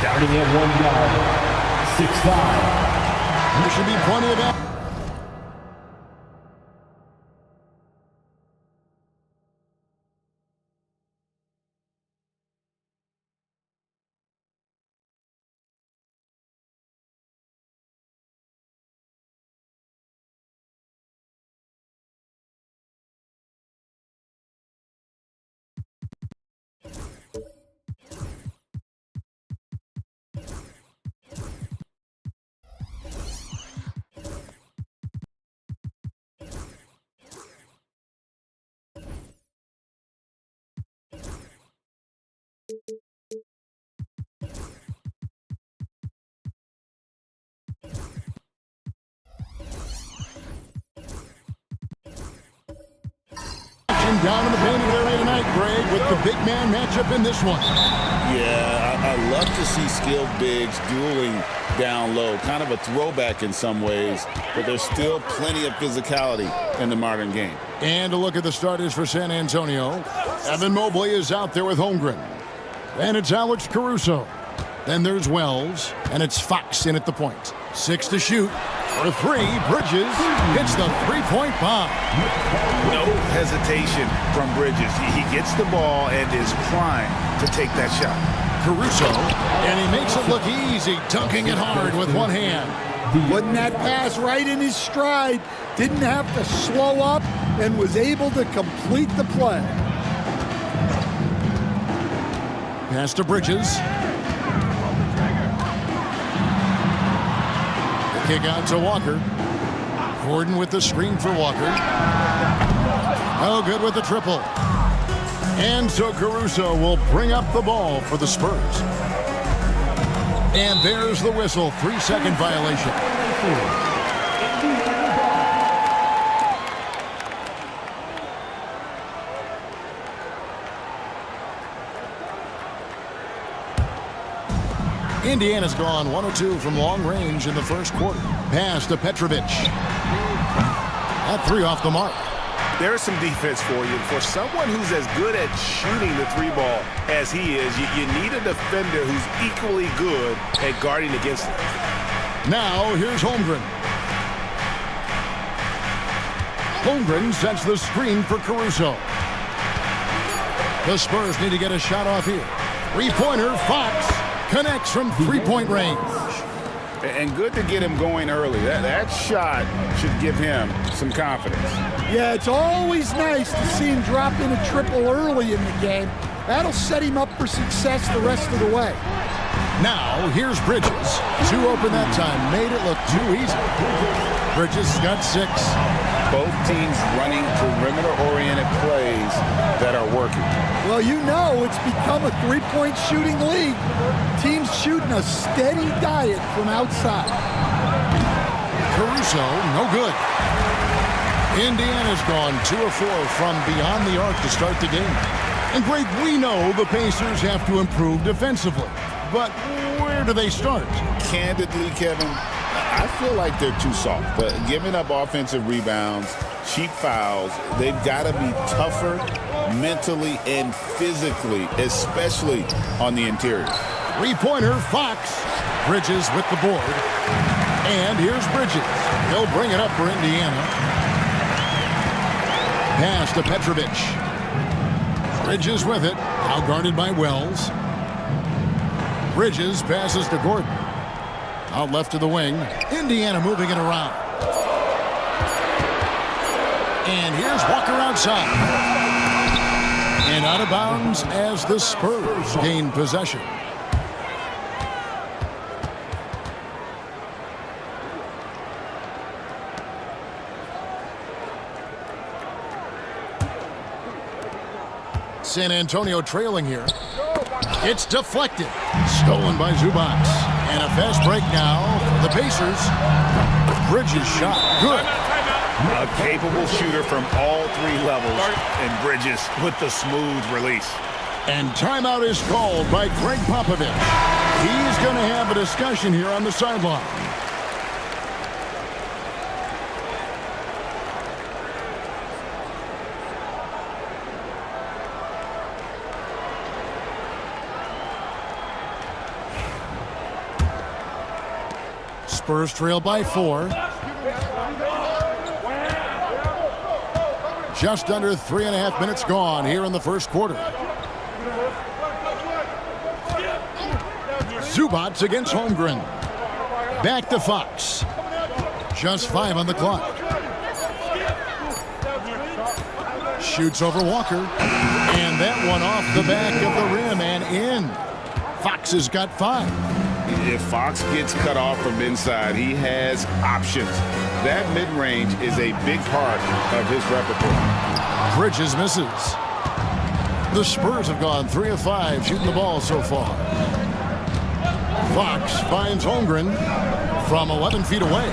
Starting at 1 yard, 6'5". There should be plenty of that. Down in the painted area tonight, Greg, with the big man matchup in this one. Yeah, I love to see skilled bigs dueling down low. Kind of a throwback in some ways, but there's still plenty of physicality in the modern game. And a look at the starters for San Antonio. Evan Mobley is out there with Holmgren. And it's Alex Caruso. Then there's Wells, and it's Fox in at the point. 6 to shoot. For 3, Bridges hits the three-point bomb. No hesitation from Bridges. He gets the ball and is primed to take that shot. Caruso, and he makes it look easy, dunking it hard with one hand. Putting that pass right in his stride. Didn't have to slow up and was able to complete the play. Pass to Bridges. Kick out to Walker. Gordon with the screen for Walker. Oh, good with the triple. And so Caruso will bring up the ball for the Spurs. And there's the whistle. 3-second violation. Indiana's gone 1 of 2 from long range in the first quarter. Pass to Petrovic. That 3 off the mark. There's some defense for you. For someone who's as good at shooting the 3-ball as he is, you need a defender who's equally good at guarding against it. Now here's Holmgren. Holmgren sets the screen for Caruso. The Spurs need to get a shot off here. 3-pointer, Fox. Connects from 3-point range. And good to get him going early. That shot should give him some confidence. Yeah, it's always nice to see him drop in a triple early in the game. That'll set him up for success the rest of the way. Now, here's Bridges. 2 open that time. Made it look too easy. Bridges got 6. Both teams running perimeter-oriented plays that are working. Well, you know it's become a 3-point shooting league. Teams shooting a steady diet from outside. Caruso, no good. Indiana's gone 2 of 4 from beyond the arc to start the game. And Greg, we know the Pacers have to improve defensively. But where do they start? Candidly, Kevin, I feel like they're too soft. But giving up offensive rebounds, cheap fouls, they've got to be tougher mentally and physically, especially on the interior. 3-pointer, Fox. Bridges with the board. And here's Bridges. He'll bring it up for Indiana. Pass to Petrovic. Bridges with it. Now guarded by Wells. Bridges passes to Gordon. Out left to the wing. Indiana moving it around. And here's Walker outside. And out of bounds as the Spurs gain possession. San Antonio trailing here. It's deflected. Stolen by Zubac. And a fast break now for the Pacers. Bridges shot. Good. A capable shooter from all 3 levels, and Bridges with the smooth release. And timeout is called by Greg Popovich. He's going to have a discussion here on the sideline. Spurs trail by 4. Just under 3.5 minutes gone here in the first quarter. Zubats against Holmgren. Back to Fox. Just 5 on the clock. Shoots over Walker. And that one off the back of the rim and in. Fox has got 5. If Fox gets cut off from inside, he has options. That mid-range is a big part of his repertoire. Bridges misses. The Spurs have gone 3 of 5 shooting the ball so far. Fox finds Holmgren from 11 feet away.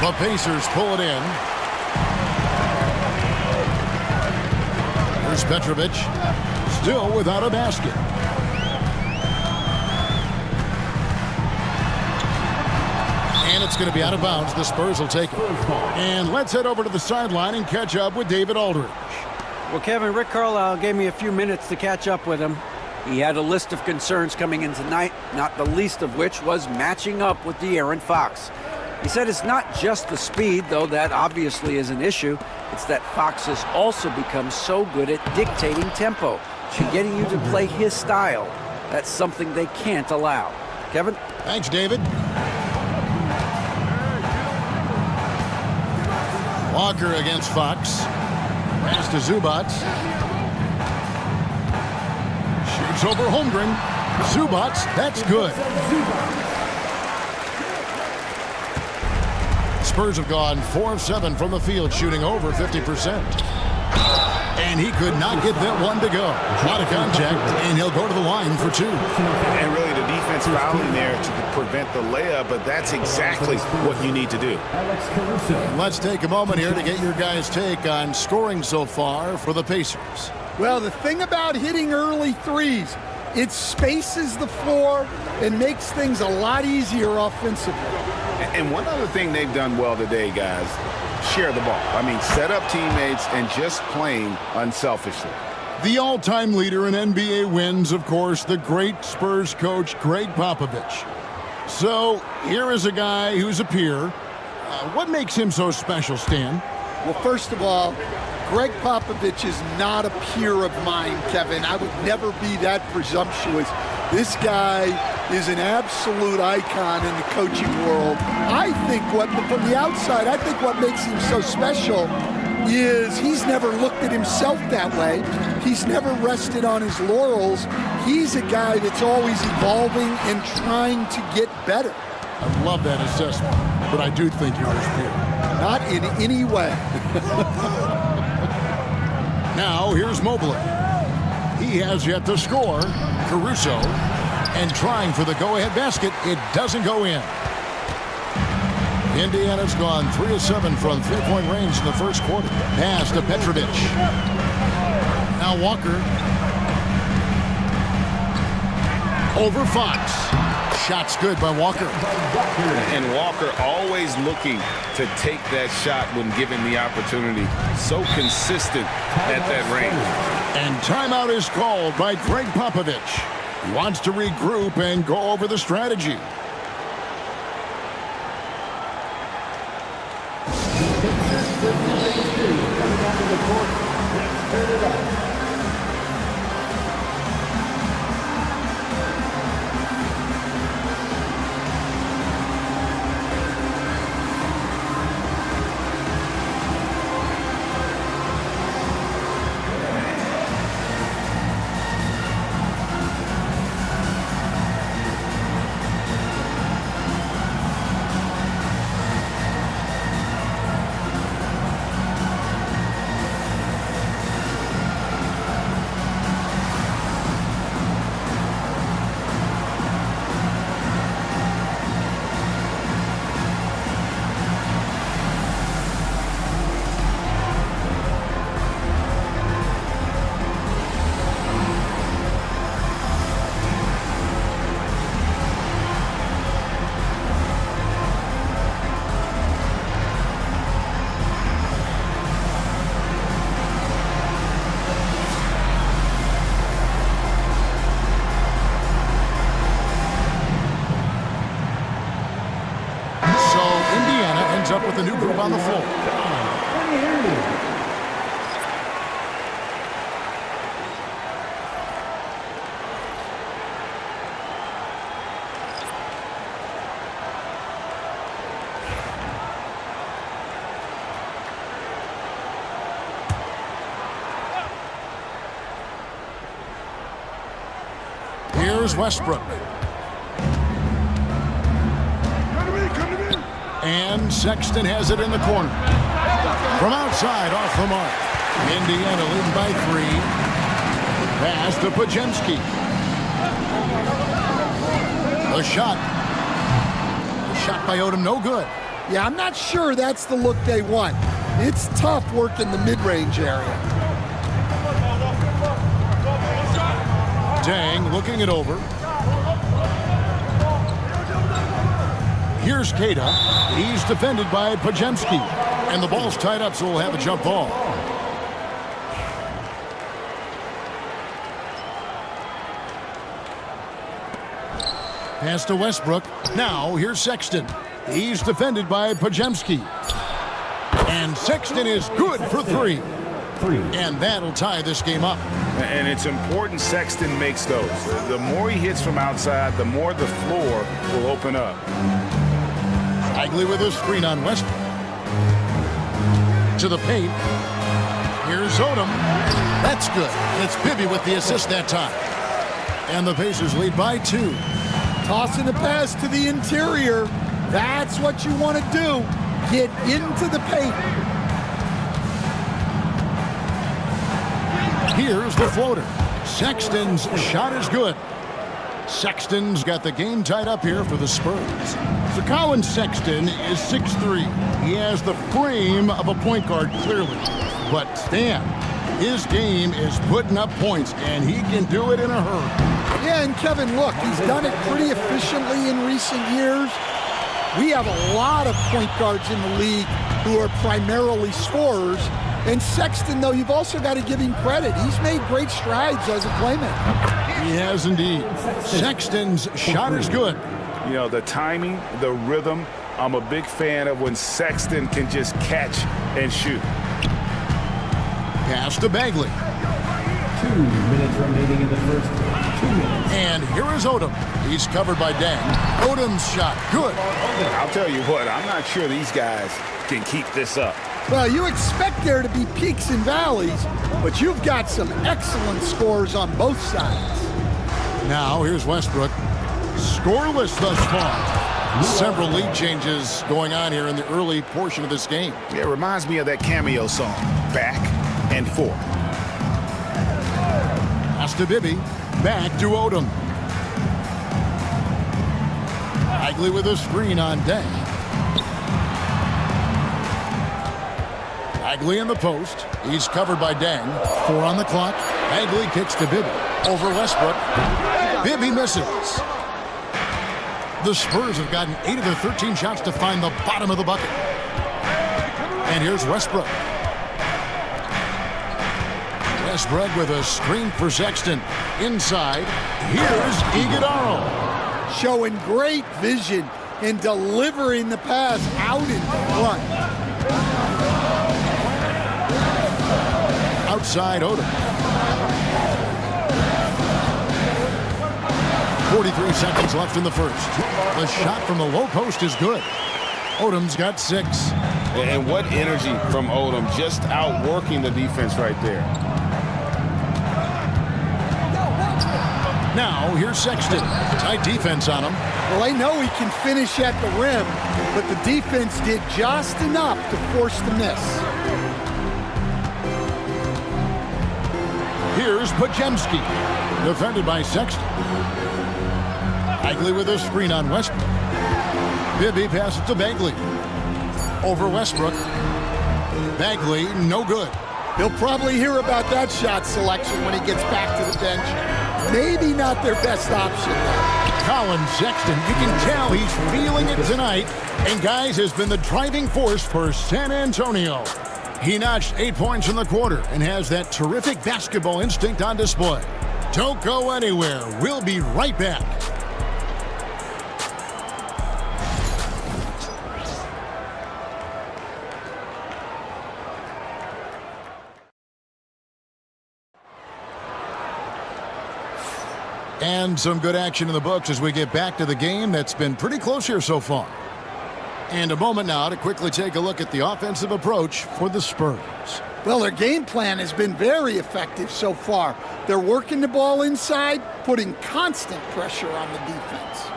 The Pacers pull it in. Here's Petrovic, still without a basket. And it's going to be out of bounds. The Spurs will take it. And let's head over to the sideline and catch up with David Aldridge. Well, Kevin, Rick Carlisle gave me a few minutes to catch up with him. He had a list of concerns coming in tonight, not the least of which was matching up with De'Aaron Fox. He said it's not just the speed, though that obviously is an issue. It's that Fox has also become so good at dictating tempo, getting you to play his style. That's something they can't allow. Kevin? Thanks, David. Walker against Fox. Pass to Zubats. Shoots over Holmgren. Zubats, that's good. Spurs have gone 4 of 7 from the field, shooting over 50%. And he could not get that one to go. Out of contact, and he'll go to the line for 2. And really the defense fouling there to prevent the layup, but that's exactly what you need to do. Let's take a moment here to get your guys' take on scoring so far for the Pacers. Well, the thing about hitting early threes, it spaces the floor and makes things a lot easier offensively. And one other thing they've done well today, guys, share the ball. I mean, set up teammates and just playing unselfishly. The all-time leader in NBA wins, of course, the great Spurs coach, Greg Popovich. So here is a guy who's a peer. What makes him so special, Stan? Well, first of all, Greg Popovich is not a peer of mine, Kevin. I would never be that presumptuous. This guy is an absolute icon in the coaching world. I think from the outside, I think what makes him so special is he's never looked at himself that way. He's never rested on his laurels. He's a guy that's always evolving and trying to get better. I love that assessment, but I do think you're his peer. Not in any way. Now, here's Mobley. He has yet to score. Caruso, and trying for the go-ahead basket. It doesn't go in. Indiana's gone 3 of 7 from three-point range in the first quarter. Pass to Petrovic. Now Walker. Over Fox. Shot's good by Walker. And Walker always looking to take that shot when given the opportunity. So consistent at that range. And timeout is called by Greg Popovich. He wants to regroup and go over the strategy. with a new group on the floor. Here's Westbrook. And Sexton has it in the corner. From outside, off the mark. Indiana leading by 3. Pass to Podziemski. The shot. The shot by Odom, no good. Yeah, I'm not sure that's the look they want. It's tough working the mid-range area. Dang looking it over. Here's Keita. He's defended by Podziemski. And the ball's tied up, so we'll have a jump ball. Pass to Westbrook. Now here's Sexton. He's defended by Podziemski. And Sexton is good for 3. And that'll tie this game up. And it's important Sexton makes those. The more he hits from outside, the more the floor will open up. Bagley with a screen on Westbrook. To the paint. Here's Odom. That's good. And it's Bibby with the assist that time. And the Pacers lead by 2. Tossing the pass to the interior. That's what you want to do. Get into the paint. Here's the floater. Sexton's shot is good. Sexton's got the game tied up here for the Spurs. So Colin Sexton is 6'3". He has the frame of a point guard, clearly. But Stan, his game is putting up points, and he can do it in a hurry. Yeah, and Kevin, look, he's done it pretty efficiently in recent years. We have a lot of point guards in the league who are primarily scorers. And Sexton, though, you've also got to give him credit. He's made great strides as a playmaker. He has indeed. Sexton's shot is good. You know, the timing, the rhythm, I'm a big fan of when Sexton can just catch and shoot. Pass to Bagley. 2 minutes remaining in the first 2 minutes. And here is Odom. He's covered by Dang. Odom's shot, good. I'll tell you what, I'm not sure these guys can keep this up. Well, you expect there to be peaks and valleys, but you've got some excellent scores on both sides. Now, here's Westbrook. Scoreless thus far. Several lead changes going on here in the early portion of this game. It reminds me of that cameo song, Back and Forth. Pass to Bibby. Back to Odom. Bagley with a screen on Dang. Bagley in the post. He's covered by Dang. 4 on the clock. Bagley kicks to Bibby. Over Westbrook. Bibby misses. The Spurs have gotten 8 of their 13 shots to find the bottom of the bucket. And here's Westbrook. Westbrook with a screen for Sexton. Inside, here's Iguodala. Showing great vision in delivering the pass out in front. Outside Odom. 43 seconds left in the first. The shot from the low post is good. Odom's got 6. And what energy from Odom, just outworking the defense right there. Now, here's Sexton. Tight defense on him. Well, they know he can finish at the rim, but the defense did just enough to force the miss. Here's Podziemski. Defended by Sexton. Bagley with a screen on Westbrook. Bibby passes to Bagley. Over Westbrook. Bagley, no good. He'll probably hear about that shot selection when he gets back to the bench. Maybe not their best option. Colin Sexton, you can tell he's feeling it tonight. And guys, has been the driving force for San Antonio. He notched 8 points in the quarter and has that terrific basketball instinct on display. Don't go anywhere. We'll be right back. And some good action in the books as we get back to the game that's been pretty close here so far. And a moment now to quickly take a look at the offensive approach for the Spurs. Well, their game plan has been very effective so far. They're working the ball inside, putting constant pressure on the defense.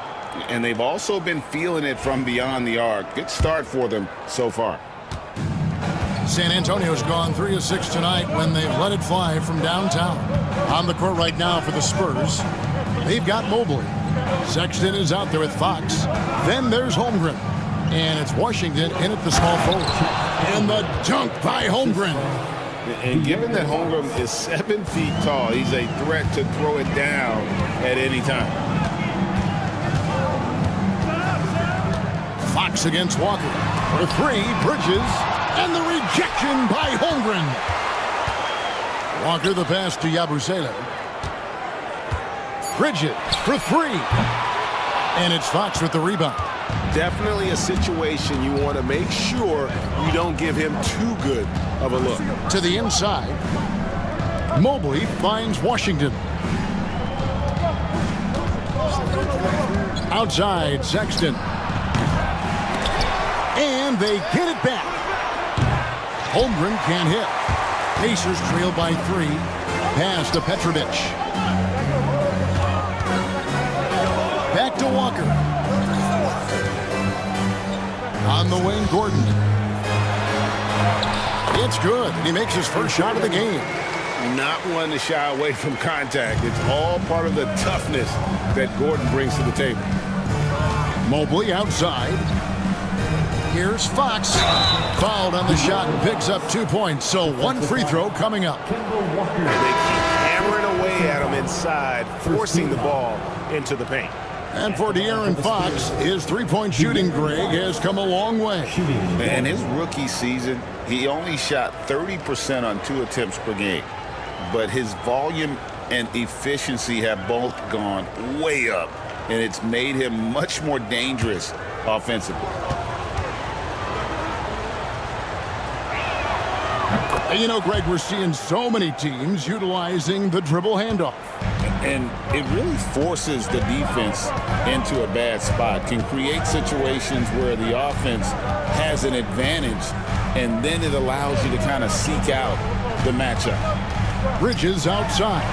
And they've also been feeling it from beyond the arc. Good start for them so far. San Antonio's gone 3 of 6 tonight when they've let it fly from downtown. On the court right now for the Spurs, they've got Mobley. Sexton is out there with Fox. Then there's Holmgren. And it's Washington in at the small forward. And the dunk by Holmgren. And given that Holmgren is 7 feet tall, he's a threat to throw it down at any time. Fox against Walker. For 3, Bridges. And the rejection by Holmgren. Walker the pass to Yabusele. Bridges for 3. And it's Fox with the rebound. Definitely a situation you want to make sure you don't give him too good of a look. To the inside. Mobley finds Washington. Outside, Sexton. And they get it back. Holmgren can't hit. Pacers trail by 3. Pass to Petrovic. Back to Walker. On the wing, Gordon. It's good. He makes his first shot of the game. Not one to shy away from contact. It's all part of the toughness that Gordon brings to the table. Mobley outside. Here's Fox. Fouled on the shot and picks up 2 points. So 1 free throw coming up. They keep hammering away at him inside, forcing the ball into the paint. And for De'Aaron Fox, his three-point shooting, Greg, has come a long way. In his rookie season, he only shot 30% on 2 attempts per game. But his volume and efficiency have both gone way up. And it's made him much more dangerous offensively. And you know, Greg, we're seeing so many teams utilizing the dribble handoff. And it really forces the defense into a bad spot. Can create situations where the offense has an advantage, and then it allows you to kind of seek out the matchup. Bridges outside.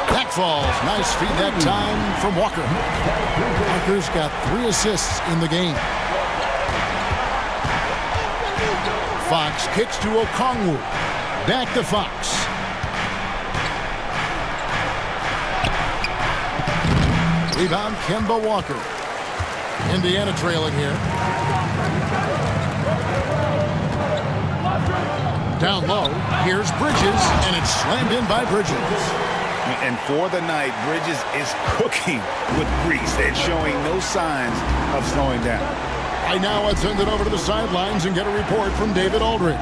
Back falls. Nice feed that time from Walker. Walker's got 3 assists in the game. Fox kicks to Okongwu. Back to Fox. Rebound, Kemba Walker. Indiana trailing here. Down low, here's Bridges, and it's slammed in by Bridges. And for the night, Bridges is cooking with grease and showing no signs of slowing down. Right now, let's send it over to the sidelines and get a report from David Aldridge.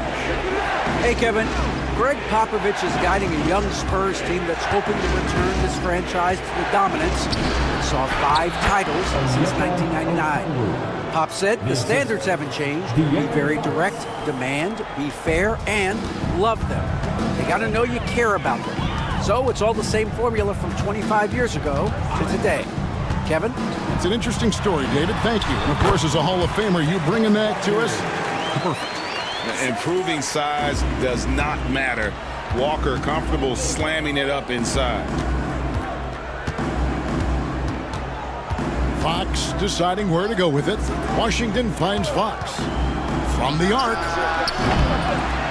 Hey, Kevin. Greg Popovich is guiding a young Spurs team that's hoping to return this franchise to the dominance that saw 5 titles since 1999. Pop said the standards haven't changed. Be very direct, demand, be fair, and love them. They got to know you care about them. So it's all the same formula from 25 years ago to today. Kevin? It's an interesting story, David. Thank you. And, of course, as a Hall of Famer, you bringing that to us? Perfect. Improving size does not matter. Walker comfortable slamming it up inside. Fox deciding where to go with it. Washington finds Fox. From the arc.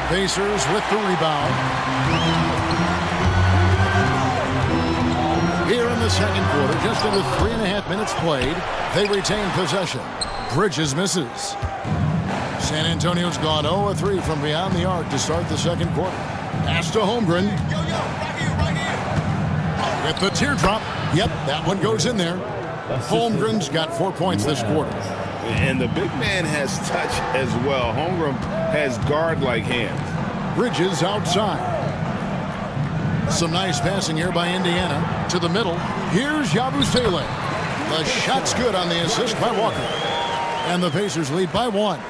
Pacers with the rebound. Here in the second quarter, just under 3.5 minutes played, they retain possession. Bridges misses. San Antonio's gone 0 of 3 from beyond the arc to start the second quarter. Pass to Holmgren. With the teardrop. Yep, that one goes in there. Holmgren's got 4 points this quarter. And the big man has touch as well. Holmgren has guard-like hands. Bridges outside. Some nice passing here by Indiana. To the middle. Here's Yabusele. The shot's good on the assist by Walker. And the Pacers lead by 1.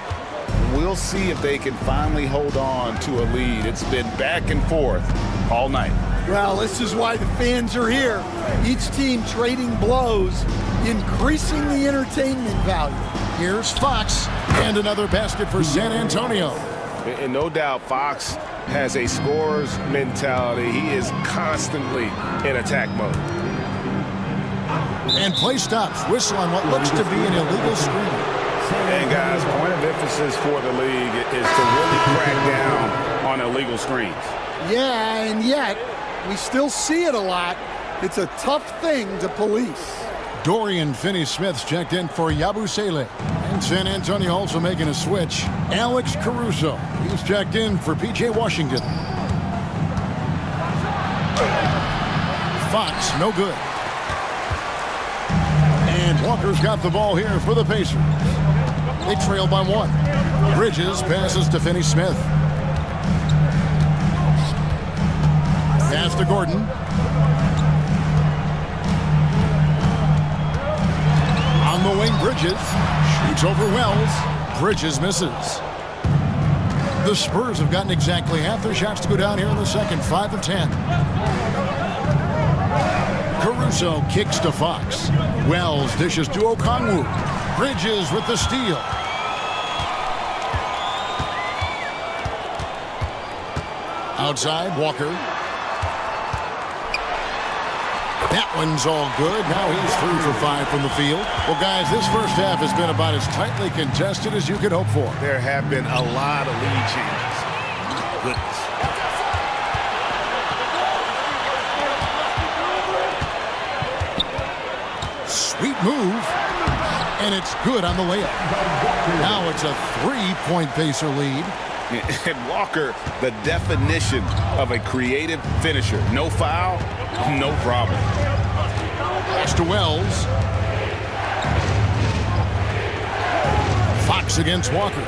We'll see if they can finally hold on to a lead. It's been back and forth all night. Well, this is why the fans are here. Each team trading blows, increasing the entertainment value. Here's Fox, and another basket for San Antonio. And no doubt Fox has a scorer's mentality. He is constantly in attack mode. And play stops. Whistle on what looks to be an illegal screen. And guys, point of emphasis for the league is to really crack down on illegal screens. Yeah, and yet we still see it a lot. It's a tough thing to police. Dorian Finney-Smith's checked in for Yabusele. And San Antonio also making a switch. Alex Caruso. He's checked in for P.J. Washington. Fox, no good. And Walker's got the ball here for the Pacers. They trail by 1. Bridges passes to Finney-Smith. Pass to Gordon. On the wing, Bridges shoots over Wells. Bridges misses. The Spurs have gotten exactly half their shots to go down here in the second, 5 of 10. Caruso kicks to Fox. Wells dishes to Okongwu. Bridges with the steal. Outside, Walker. That one's all good. Now he's 3 for 5 from the field. Well, guys, this first half has been about as tightly contested as you could hope for. There have been a lot of lead changes. Goodness. Sweet move. And it's good on the layup. Now it's a 3-point Pacer lead. And Walker, the definition of a creative finisher. No foul, no problem. Pass to Wells. Fox against Walker.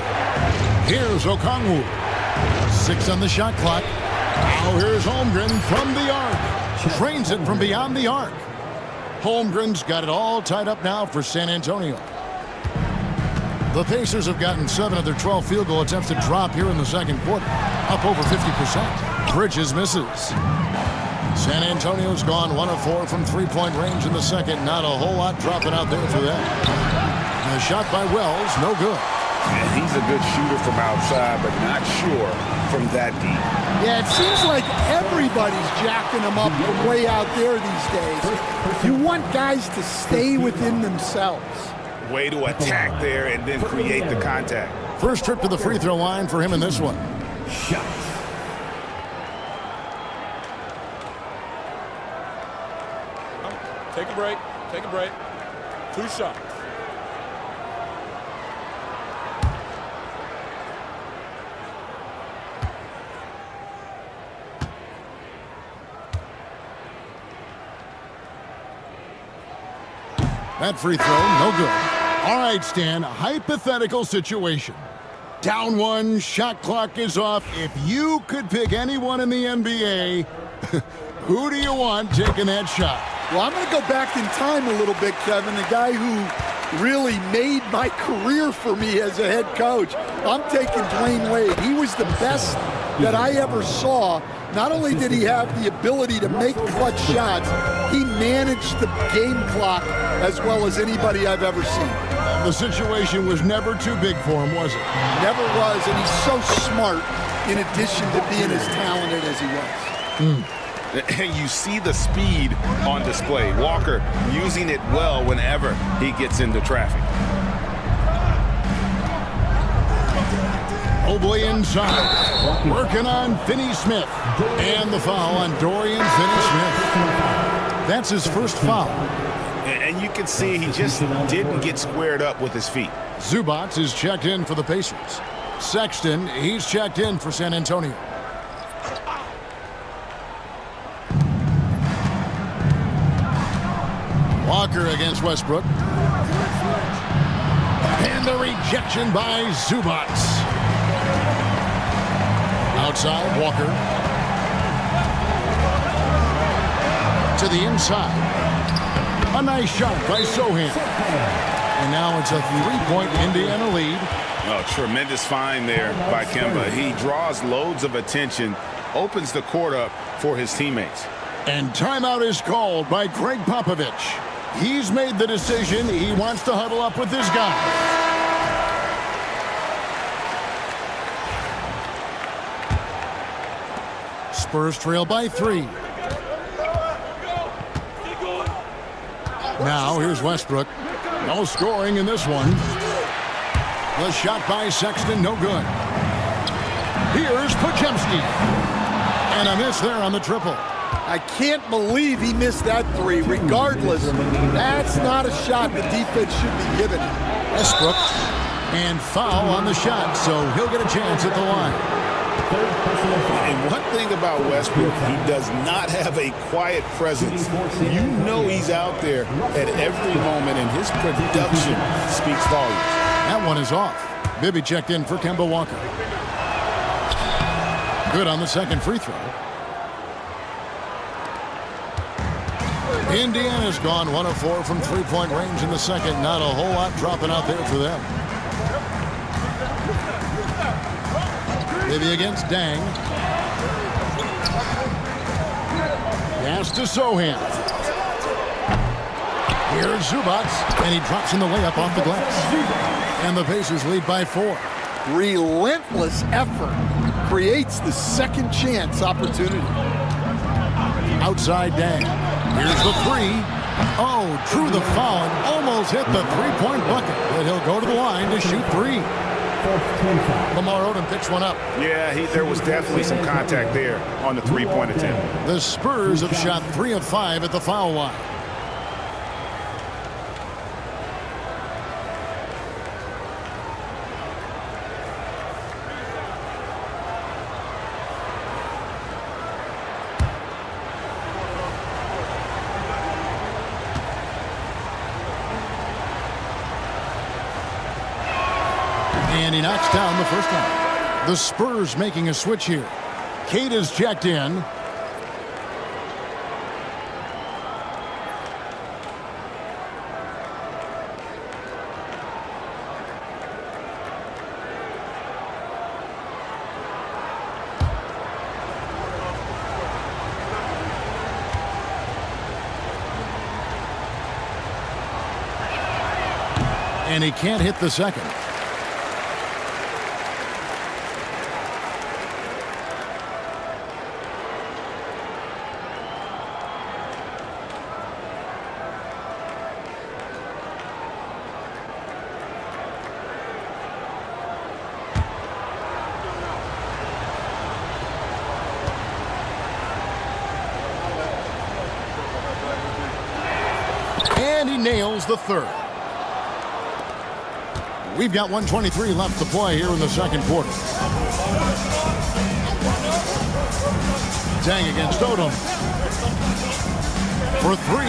Here's Okongwu. 6 on the shot clock. Now here's Holmgren from the arc. Trains it from beyond the arc. Holmgren's got it all tied up now for San Antonio. The Pacers have gotten 7 of their 12 field goal attempts to drop here in the second quarter, up over 50%. Bridges misses. San Antonio's gone 1 of 4 from 3-point range in the second. Not a whole lot dropping out there for them. And a shot by Wells, no good. And he's a good shooter from outside, but not sure from that deep. Yeah, it seems like everybody's jacking them up from way out there these days. You want guys to stay within themselves. Way to attack there and then create the contact. First trip to the free throw line for him in this one. Take a break. Take a break. 2 shots. That free throw, no good. All right, Stan, hypothetical situation. Down 1, shot clock is off. If you could pick anyone in the NBA, who do you want taking that shot? Well, I'm going to go back in time a little bit, Kevin. The guy who really made my career for me as a head coach. I'm taking Dwayne Wade. He was the best that I ever saw. Not only did he have the ability to make clutch shots, he managed the game clock as well as anybody I've ever seen. The situation was never too big for him, was it? Never was, and he's so smart in addition to being as talented as he was. And you see the speed on display. Walker using it well whenever he gets into traffic. Mobley inside. Working on Finney-Smith. And the foul on Dorian Finney-Smith. That's his first foul. And you can see he just didn't get squared up with his feet. Zubac is checked in for the Pacers. Sexton, he's checked in for San Antonio. Walker against Westbrook. And the rejection by Zubac. Outside, Walker. To the inside. A nice shot by Sohan. And now it's a 3-point Indiana lead. Oh, tremendous find there by Kemba. He draws loads of attention opens the court up for his teammates. And timeout is called by Greg Popovich. He's made the decision. He wants to huddle up with his guy. Spurs trail by 3. Now here's Westbrook. No scoring in this one. The shot by Sexton, no good. Here's Podziemski. And a miss there on the triple. I can't believe he missed that 3. Regardless, that's not a shot the defense should be giving. Westbrook. And foul on the shot, so he'll get a chance at the line. And one thing about Westbrook, he does not have a quiet presence. You know he's out there at every moment, and his production speaks volumes. That one is off. Bibby checked in for Kemba Walker. Good on the second free throw. Indiana's gone 1 of 4 from three-point range in the second. Not a whole lot dropping out there for them. Bibby against Dang. Pass to Sohan. Here's Zubac, and he drops in the layup off the glass. And the Pacers lead by 4. Relentless effort creates the second chance opportunity. Outside Dang. Here's the 3. Oh, drew the foul and almost hit the three-point bucket. But he'll go to the line to shoot 3. Lamar Odom picks one up. Yeah, there was definitely some contact there on the three-point attempt. The Spurs have shot 3 of 5 at the foul line. And he knocks down the first one. The Spurs making a switch here. Kate is checked in. And he can't hit the second. And he nails the third. We've got 1:23 left to play here in the second quarter. Dang against Odom. For 3.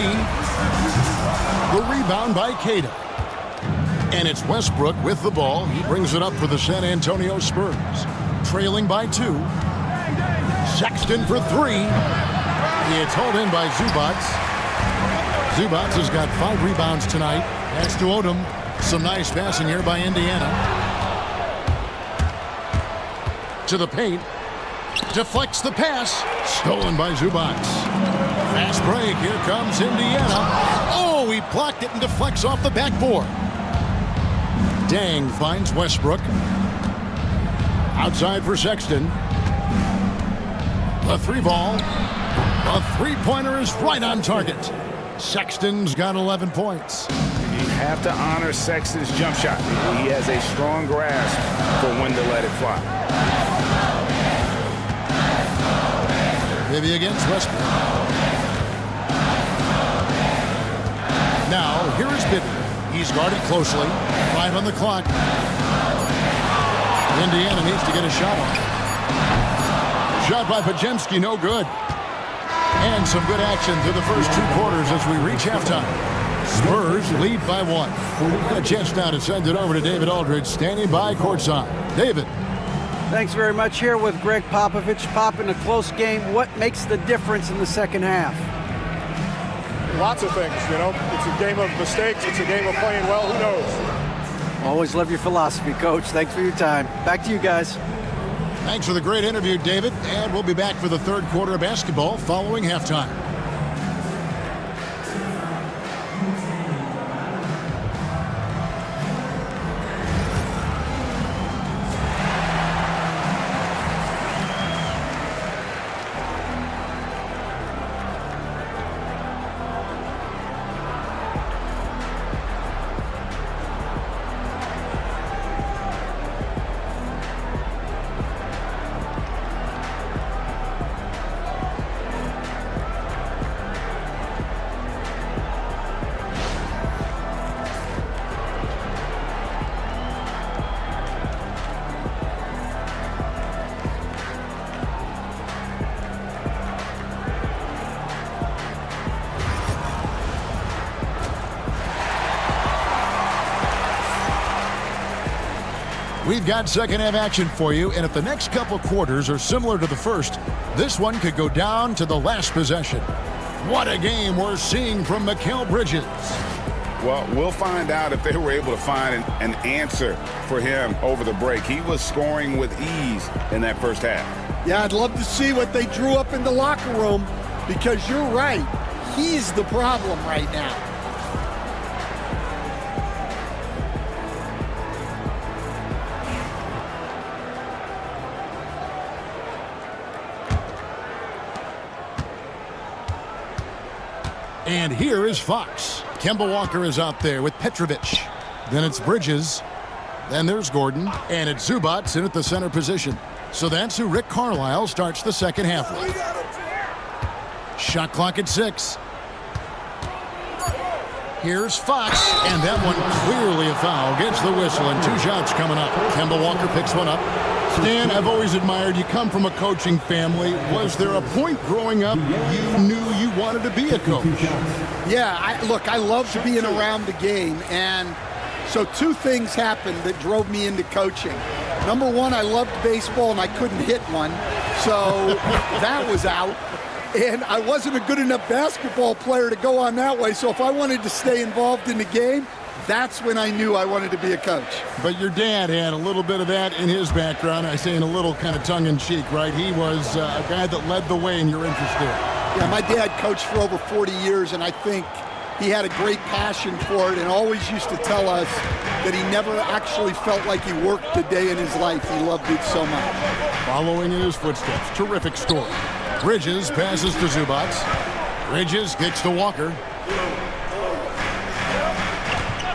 The rebound by Queta. And it's Westbrook with the ball. He brings it up for the San Antonio Spurs. Trailing by 2. Sexton for 3. It's hauled in by Zubac. Zubac has got 5 rebounds tonight. Pass to Odom. Some nice passing here by Indiana. To the paint. Deflects the pass. Stolen by Zubac. Fast break. Here comes Indiana. Oh, he blocked it and deflects off the backboard. Dang finds Westbrook. Outside for Sexton. The 3 ball. A 3-pointer is right on target. Sexton's got 11 points. You have to honor Sexton's jump shot. He has a strong grasp for when to let it fly. Maybe against Westbrook. Now, here is Bibby. He's guarded closely. 5 on the clock. Indiana needs to get a shot off. Shot by Podziemski, no good. And some good action through the first 2 quarters as we reach halftime. Spurs lead by 1. A chance now to send it over to David Aldridge, standing by courtside. David. Thanks very much. Here with Greg Popovich. Pop, in a close game, what makes the difference in the second half? Lots of things, you know. It's a game of mistakes. It's a game of playing well. Who knows? Always love your philosophy, Coach. Thanks for your time. Back to you guys. Thanks for the great interview, David. And we'll be back for the third quarter of basketball following halftime. We've got second half action for you, and if the next couple quarters are similar to the first, this one could go down to the last possession. What a game we're seeing from Mikal Bridges. Well, we'll find out if they were able to find an answer for him over the break. He was scoring with ease in that first half. Yeah, I'd love to see what they drew up in the locker room, because you're right. He's the problem right now. And here is Fox. Kemba Walker is out there with Petrovic. Then it's Bridges. Then there's Gordon. And it's Zubac in at the center position. So that's who Rick Carlisle starts the second half with. Shot clock at 6. Here's Fox. And that one clearly a foul. Gets the whistle and 2 shots coming up. Kemba Walker picks one up. Stan, I've always admired you. Come from a coaching family. Was there a point growing up you knew you wanted to be a coach? Yeah, I loved being around the game. And so 2 things happened that drove me into coaching. Number one, I loved baseball and I couldn't hit one. So that was out. And I wasn't a good enough basketball player to go on that way. So if I wanted to stay involved in the game, that's when I knew I wanted to be a coach. But your dad had a little bit of that in his background. I say in a little kind of tongue-in-cheek, right? He was a guy that led the way in your interest there. Yeah, my dad coached for over 40 years, and I think he had a great passion for it and always used to tell us that he never actually felt like he worked a day in his life. He loved it so much. Following in his footsteps, terrific score. Bridges passes to Zubac. Bridges kicks to Walker.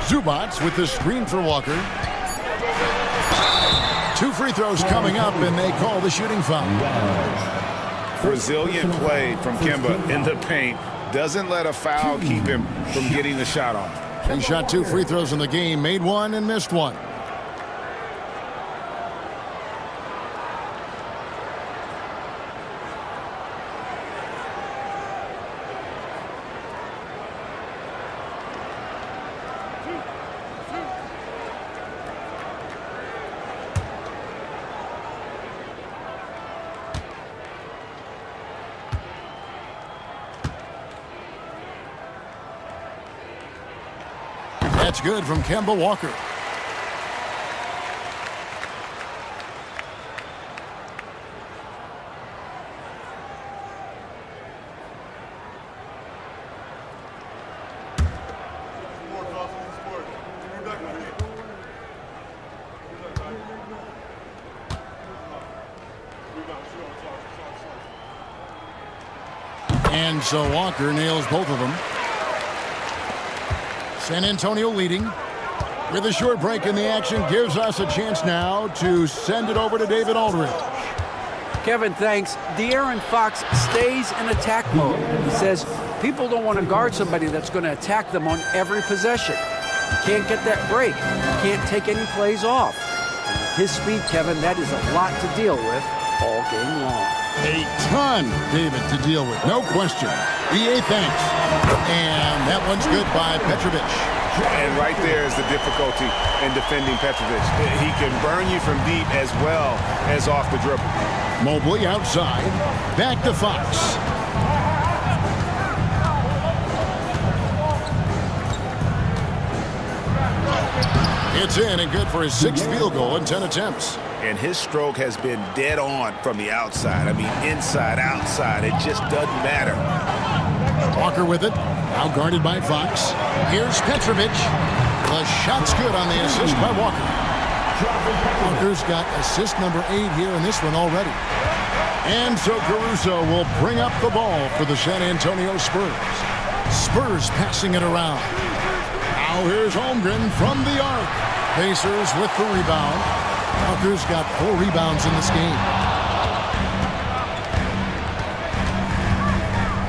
Zubac with the screen for Walker. 2 free throws coming up, and they call the shooting foul. Brazilian play from Kemba in the paint. Doesn't let a foul keep him from getting the shot off. He shot 2 free throws in the game, made 1 and missed 1. That's good from Kemba Walker. And so Walker nails both of them. San Antonio leading with a short break in the action. Gives us a chance now to send it over to David Aldridge. Kevin, thanks. De'Aaron Fox stays in attack mode. He says people don't want to guard somebody that's going to attack them on every possession. You can't get that break. You can't take any plays off. And with his speed, Kevin, that is a lot to deal with all game long. A ton, David, to deal with. No question. EA thanks. And that one's good by Petrovic. And right there is the difficulty in defending Petrovic. He can burn you from deep as well as off the dribble. Mobley outside. Back to Fox. It's in and good for his 6th field goal in 10 attempts. and his stroke has been dead on from the outside. I mean, inside, outside, it just doesn't matter. Walker with it. Now guarded by Fox. Here's Petrovic. The shot's good on the assist by Walker. Walker's got assist number 8 here in this one already. And so Caruso will bring up the ball for the San Antonio Spurs. Spurs passing it around. Now here's Holmgren from the arc. Pacers with the rebound. Walker's got 4 rebounds in this game.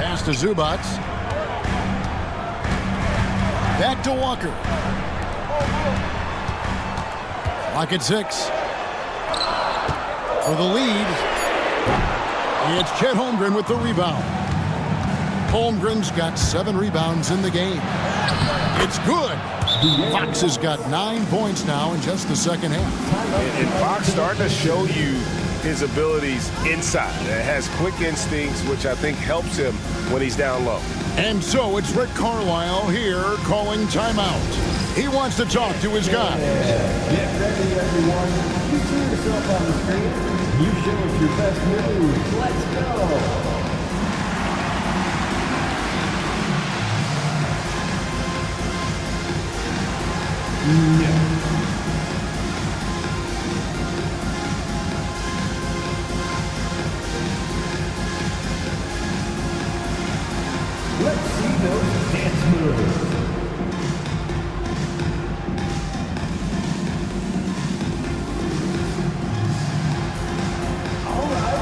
Pass to Zubac. Back to Walker. Clock at 6. For the lead, it's Chet Holmgren with the rebound. Holmgren's got 7 rebounds in the game. It's good. Fox has got 9 points now in just the second half. And Fox starting to show you his abilities inside. It has quick instincts, which I think helps him when he's down low. And so it's Rick Carlisle here calling timeout. He wants to talk to his guys. Get ready, everyone. You see yourself on the screen. You show us your best moves. Let's go. Let's see those dance moves. All right.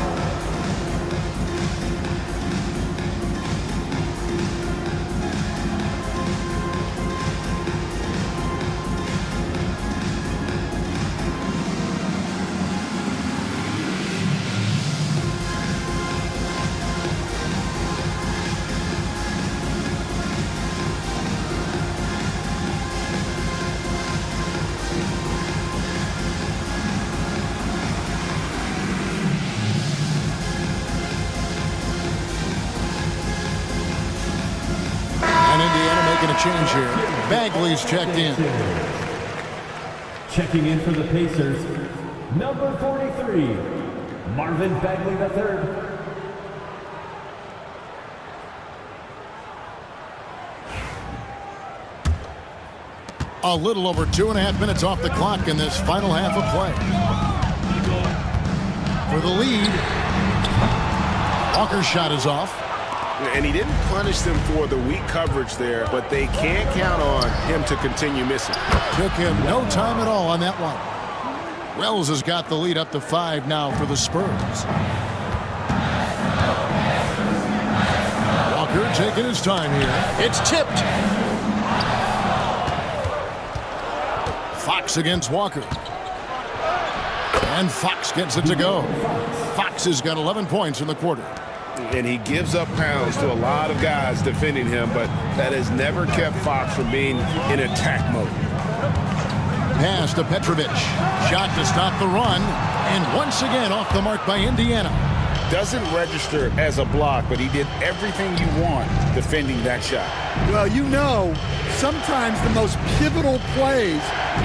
Change here. Bagley's checked in. Checking in for the Pacers, number 43, Marvin Bagley III. A little over 2.5 minutes off the clock in this final half of play. For the lead, Walker's shot is off. And he didn't punish them for the weak coverage there, but they can't count on him to continue missing. Took him no time at all on that one. Wells has got the lead up to 5 now for the Spurs. Walker taking his time here. It's tipped. Fox against Walker. And Fox gets it to go. Fox has got 11 points in the quarter. And he gives up pounds to a lot of guys defending him, but that has never kept Fox from being in attack mode. Pass to Petrovic. Shot to stop the run. And once again off the mark by Indiana. Doesn't register as a block, but he did everything you want defending that shot. Well, you know, sometimes the most pivotal plays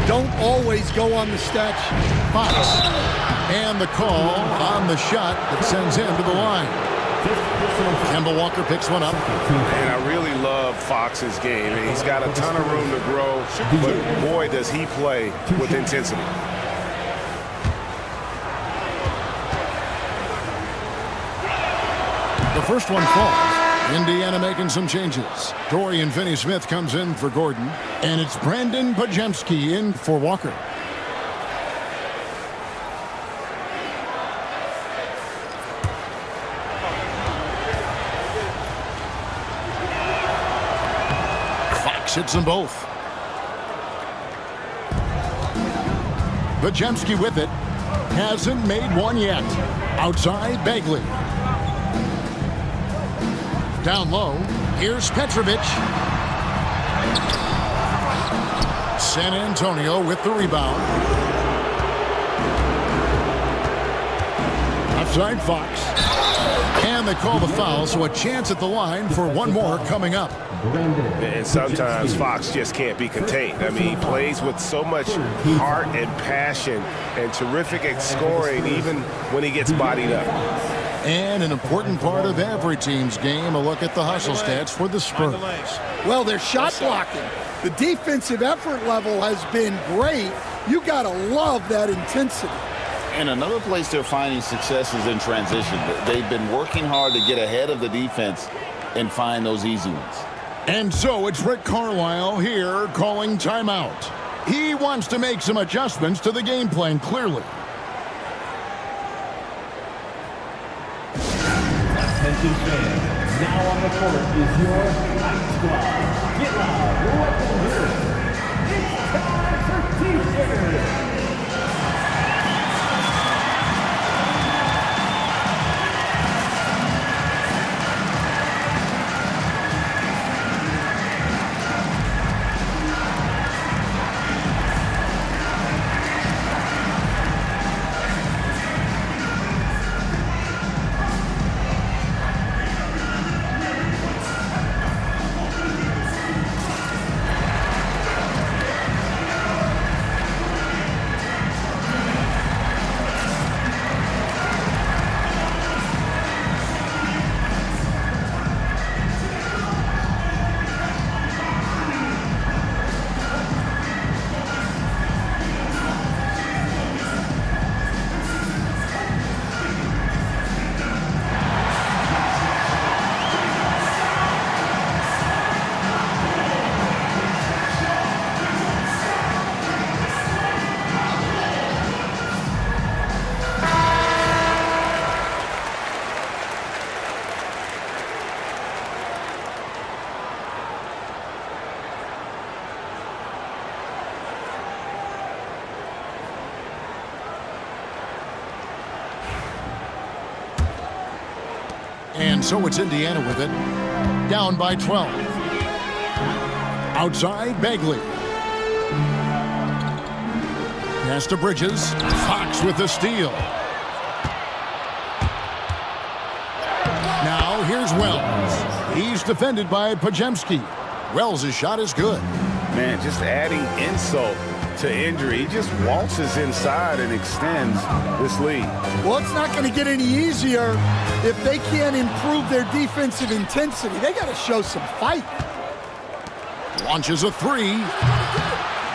don't always go on the stat sheet. Fox. And the call on the shot that sends him to the line. Kemba Walker picks one up. And I really love Fox's game. He's got a ton of room to grow, but boy, does he play with intensity. The first one falls. Indiana making some changes. Dorian Finney-Smith comes in for Gordon, and it's Brandon Podziemski in for Walker. Hits them both. Podziemski with it. Hasn't made one yet. Outside, Bagley. Down low. Here's Petrovic. San Antonio with the rebound. Outside, Fox. And And they call the foul, so a chance at the line for one more coming up. And sometimes Fox just can't be contained. I mean, he plays with so much heart and passion and terrific at scoring even when he gets bodied up. And an important part of every team's game, a look at the hustle stats for the Spurs. Well, they're shot blocking. The defensive effort level has been great. You got to love that intensity. And another place they're finding success is in transition. They've been working hard to get ahead of the defense and find those easy ones. And so it's Rick Carlisle here calling timeout. He wants to make some adjustments to the game plan, clearly. Attention fans, now on the court is your Fight Squad. Get loud, let them hear it. It's time for T-shirts. And so it's Indiana with it. Down by 12. Outside, Bagley. Pass to Bridges. Fox with the steal. Now here's Wells. He's defended by Pajemski. Wells' shot is good. Man, just adding insult to injury. He just waltzes inside and extends this lead. Well, it's not going to get any easier if they can't improve their defensive intensity. They got to show some fight. Launches a three.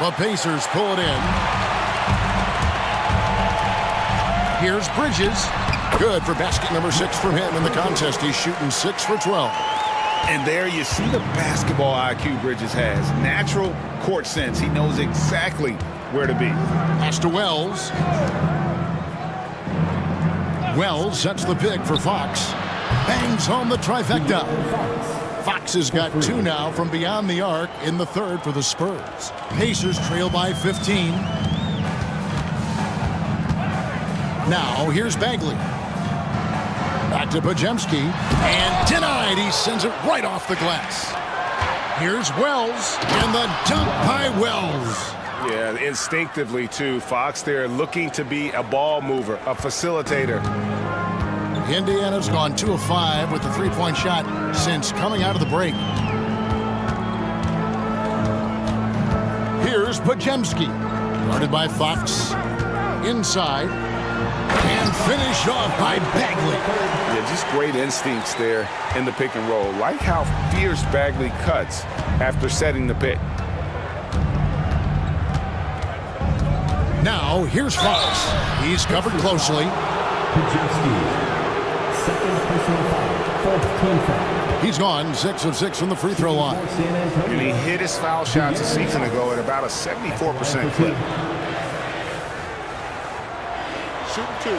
The Pacers pull it in. Here's Bridges. Good for basket number 6 from him in the contest. He's shooting 6 for 12. And there you see the basketball IQ Bridges has. Natural court sense. He knows exactly where to be. Pass to Wells. Wells sets the pick for Fox. Bangs home the trifecta. Fox has got 2 now from beyond the arc in the third for the Spurs. Pacers trail by 15. Now here's Bagley. Back to Pajemski. And denied. He sends it right off the glass. Here's Wells. And the dunk by Wells. Yeah, instinctively, too. Fox there looking to be a ball mover, a facilitator. Indiana's gone 2 of 5 with the three-point shot since coming out of the break. Here's Pajemski. Guarded by Fox. Inside. And finished off by Bagley. Yeah, just great instincts there in the pick and roll. Like how fierce Bagley cuts after setting the pick. Now, here's Fox. He's covered closely. Second personal foul, fourth team foul. He's gone 6 of 6 from the free throw line. And he hit his foul shots a season ago at about a 74% clip. Shooting 2.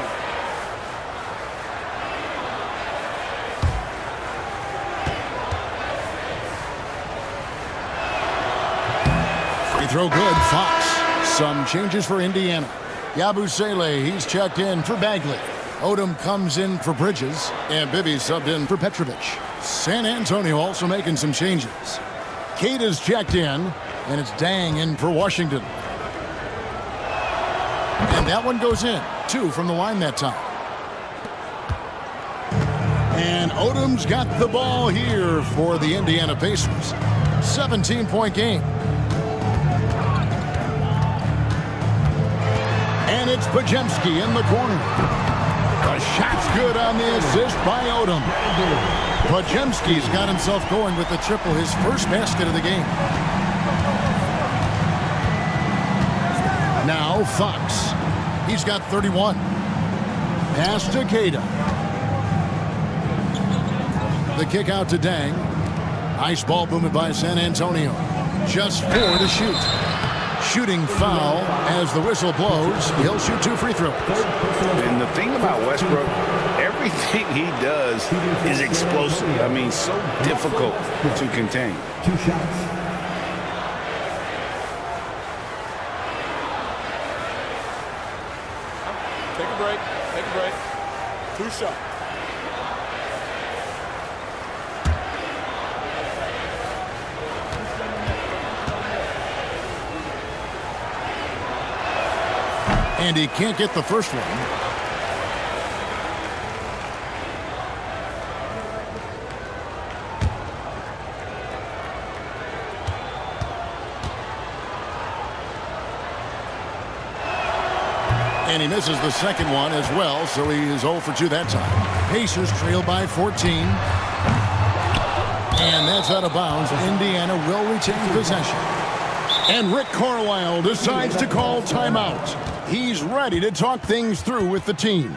Free throw good, Fox. Some changes for Indiana. Yabusele, he's checked in for Bagley. Odom comes in for Bridges, and Bibby subbed in for Petrovic. San Antonio also making some changes. Cade is checked in, and it's Dang in for Washington. And that one goes in. 2 from the line that time. And Odom's got the ball here for the Indiana Pacers. 17-point game. And it's Pajemski in the corner. The shot's good on the assist by Odom. Pajemski's got himself going with the triple, his first basket of the game. Now Fox. He's got 31. Pass to Queta. The kick out to Dang. Ice ball booming by San Antonio. Just 4 to shoot. Shooting foul as the whistle blows. He'll shoot 2 free throws. And the thing about Westbrook, everything he does is explosive. I mean, so difficult to contain. 2 shots. Take a break. Take a break. 2 shots. And he can't get the first one. And he misses the second one as well, so he is 0 for 2 that time. Pacers trail by 14. And that's out of bounds. Indiana will retain possession. And Rick Carlisle decides to call timeout. He's ready to talk things through with the team.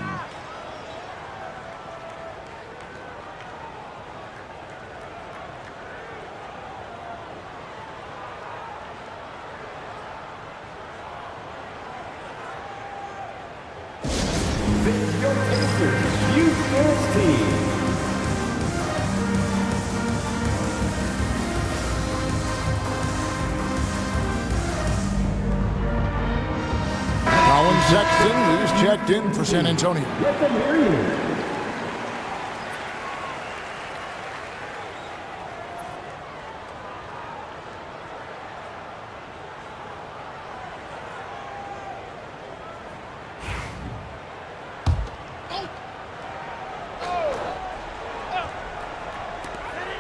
This is your Pacers Youth Girls team. Colin Sexton, he's checked in for San Antonio. Let them hear you.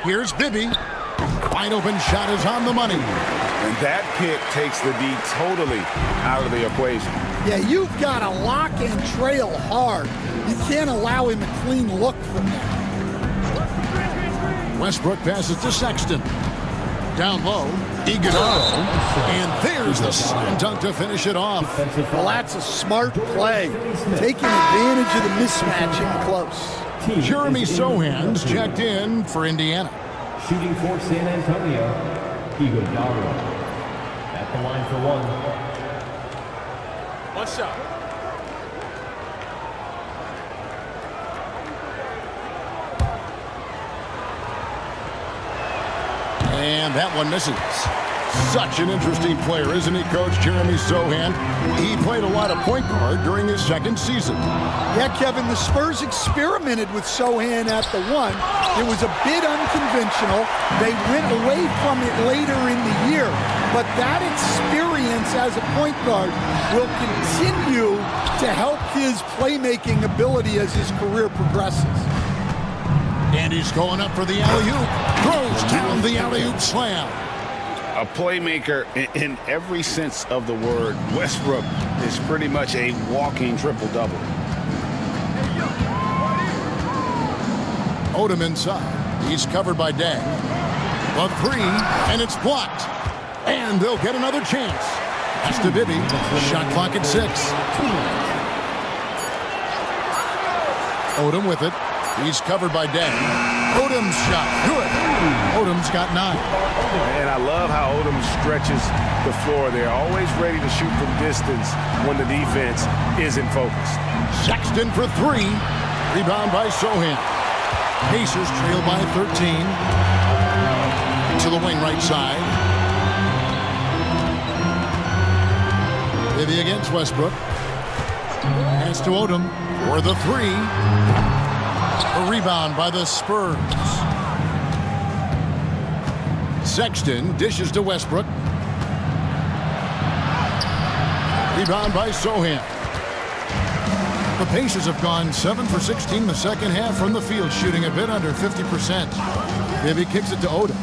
Here's Bibby. Wide open shot is on the money. And that pick takes the D totally out of the equation. Yeah, you've got to lock and trail hard. You can't allow him a clean look from there. Westbrook passes to Sexton. Down low, Iguodala. And there's the slam dunk to finish it off. Well, that's a smart play. Taking advantage of the mismatch in close. Jeremy Sohan's checked in for Indiana. Shooting for San Antonio, Iguodala. At the line for 1. 1 shot. And that one misses. Such an interesting player, isn't he, Coach Jeremy Sohan? He played a lot of point guard during his second season. Yeah, Kevin, the Spurs experimented with Sohan at the 1. It was a bit unconventional. They went away from it later in the year. But that experience as a point guard will continue to help his playmaking ability as his career progresses. And he's going up for the alley-oop. Throws down the alley-oop slam. A playmaker in every sense of the word. Westbrook is pretty much a walking triple-double. Odom inside. He's covered by Dang. A 3, and it's blocked. And they'll get another chance. Pass to Bibby. Shot clock at 6. Odom with it. He's covered by Dang. Odom's shot. Good. Odom's got 9. And I love how Odom stretches the floor. They're always ready to shoot from distance when the defense isn't focused. Sexton for 3. Rebound by Sohan. Pacers trail by 13. To the wing right side. Bibby against Westbrook. Pass to Odom for the 3. A rebound by the Spurs. Sexton dishes to Westbrook. Rebound by Sohan. The Pacers have gone 7 for 16 in the second half from the field, shooting a bit under 50%. Bibby kicks it to Odom.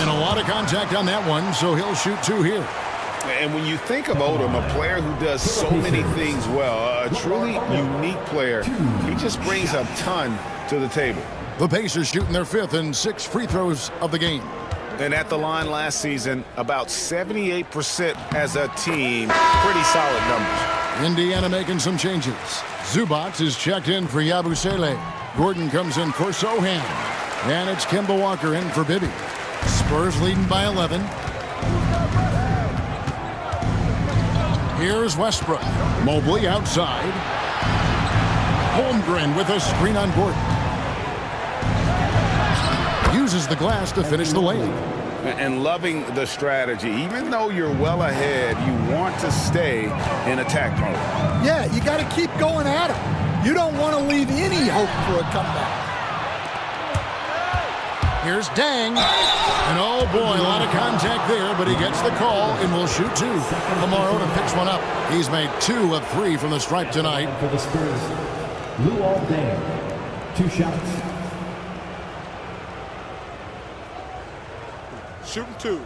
And a lot of contact on that one, so he'll shoot 2 here. And when you think of Odom, a player who does so many things well, a truly unique player, he just brings a ton to the table. The Pacers shooting their 5th and 6 free throws of the game. And at the line last season, about 78% as a team. Pretty solid numbers. Indiana making some changes. Zubac is checked in for Yabusele. Gordon comes in for Sohan. And it's Kemba Walker in for Bibby. Spurs leading by 11. Here's Westbrook. Mobley outside. Holmgren with a screen on Gordon. Uses the glass to finish the layup. And loving the strategy. Even though you're well ahead, you want to stay in attack mode. Yeah, you got to keep going at him. You don't want to leave any hope for a comeback. Here's Dang. And oh boy, a lot of contact there, but he gets the call and will shoot 2. Lamar Odom picks one up. He's made 2 of 3 from the stripe tonight. For the Spurs, Luol Deng, 2 shots. Shooting 2.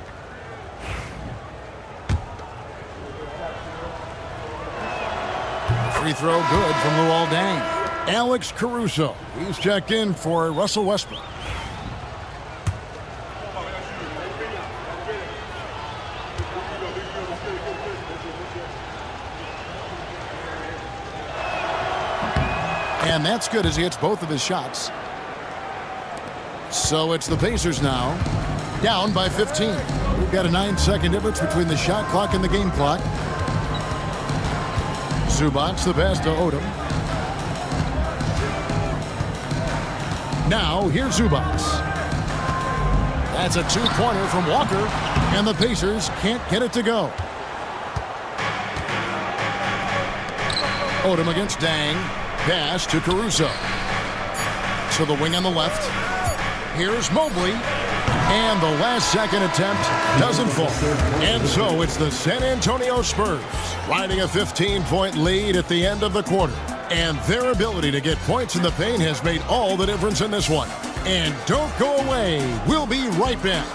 Free throw good from Luol Deng. Alex Caruso. He's checked in for Russell Westbrook. And that's good as he hits both of his shots. So it's the Pacers now, down by 15. We've got a 9-second difference between the shot clock and the game clock. Zubac the pass to Odom. Now here's Zubac. That's a 2-pointer from Walker, and the Pacers can't get it to go. Odom against Dang. Pass to Caruso. To the wing on the left. Here's Mobley. And the last second attempt doesn't fall. And so it's the San Antonio Spurs riding a 15-point lead at the end of the quarter. And their ability to get points in the paint has made all the difference in this one. And don't go away. We'll be right back.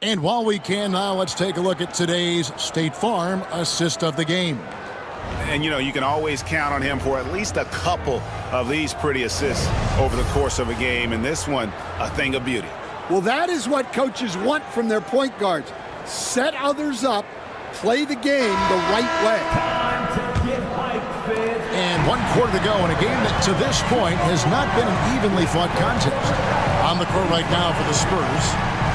And while we can now, let's take a look at today's State Farm assist of the game. And, you know, you can always count on him for at least a couple of these pretty assists over the course of a game. And this one, a thing of beauty. Well, that is what coaches want from their point guards. Set others up, play the game the right way. Time to get hyped, fans. And 1 quarter to go in a game that to this point has not been an evenly fought contest. On the court right now for the Spurs,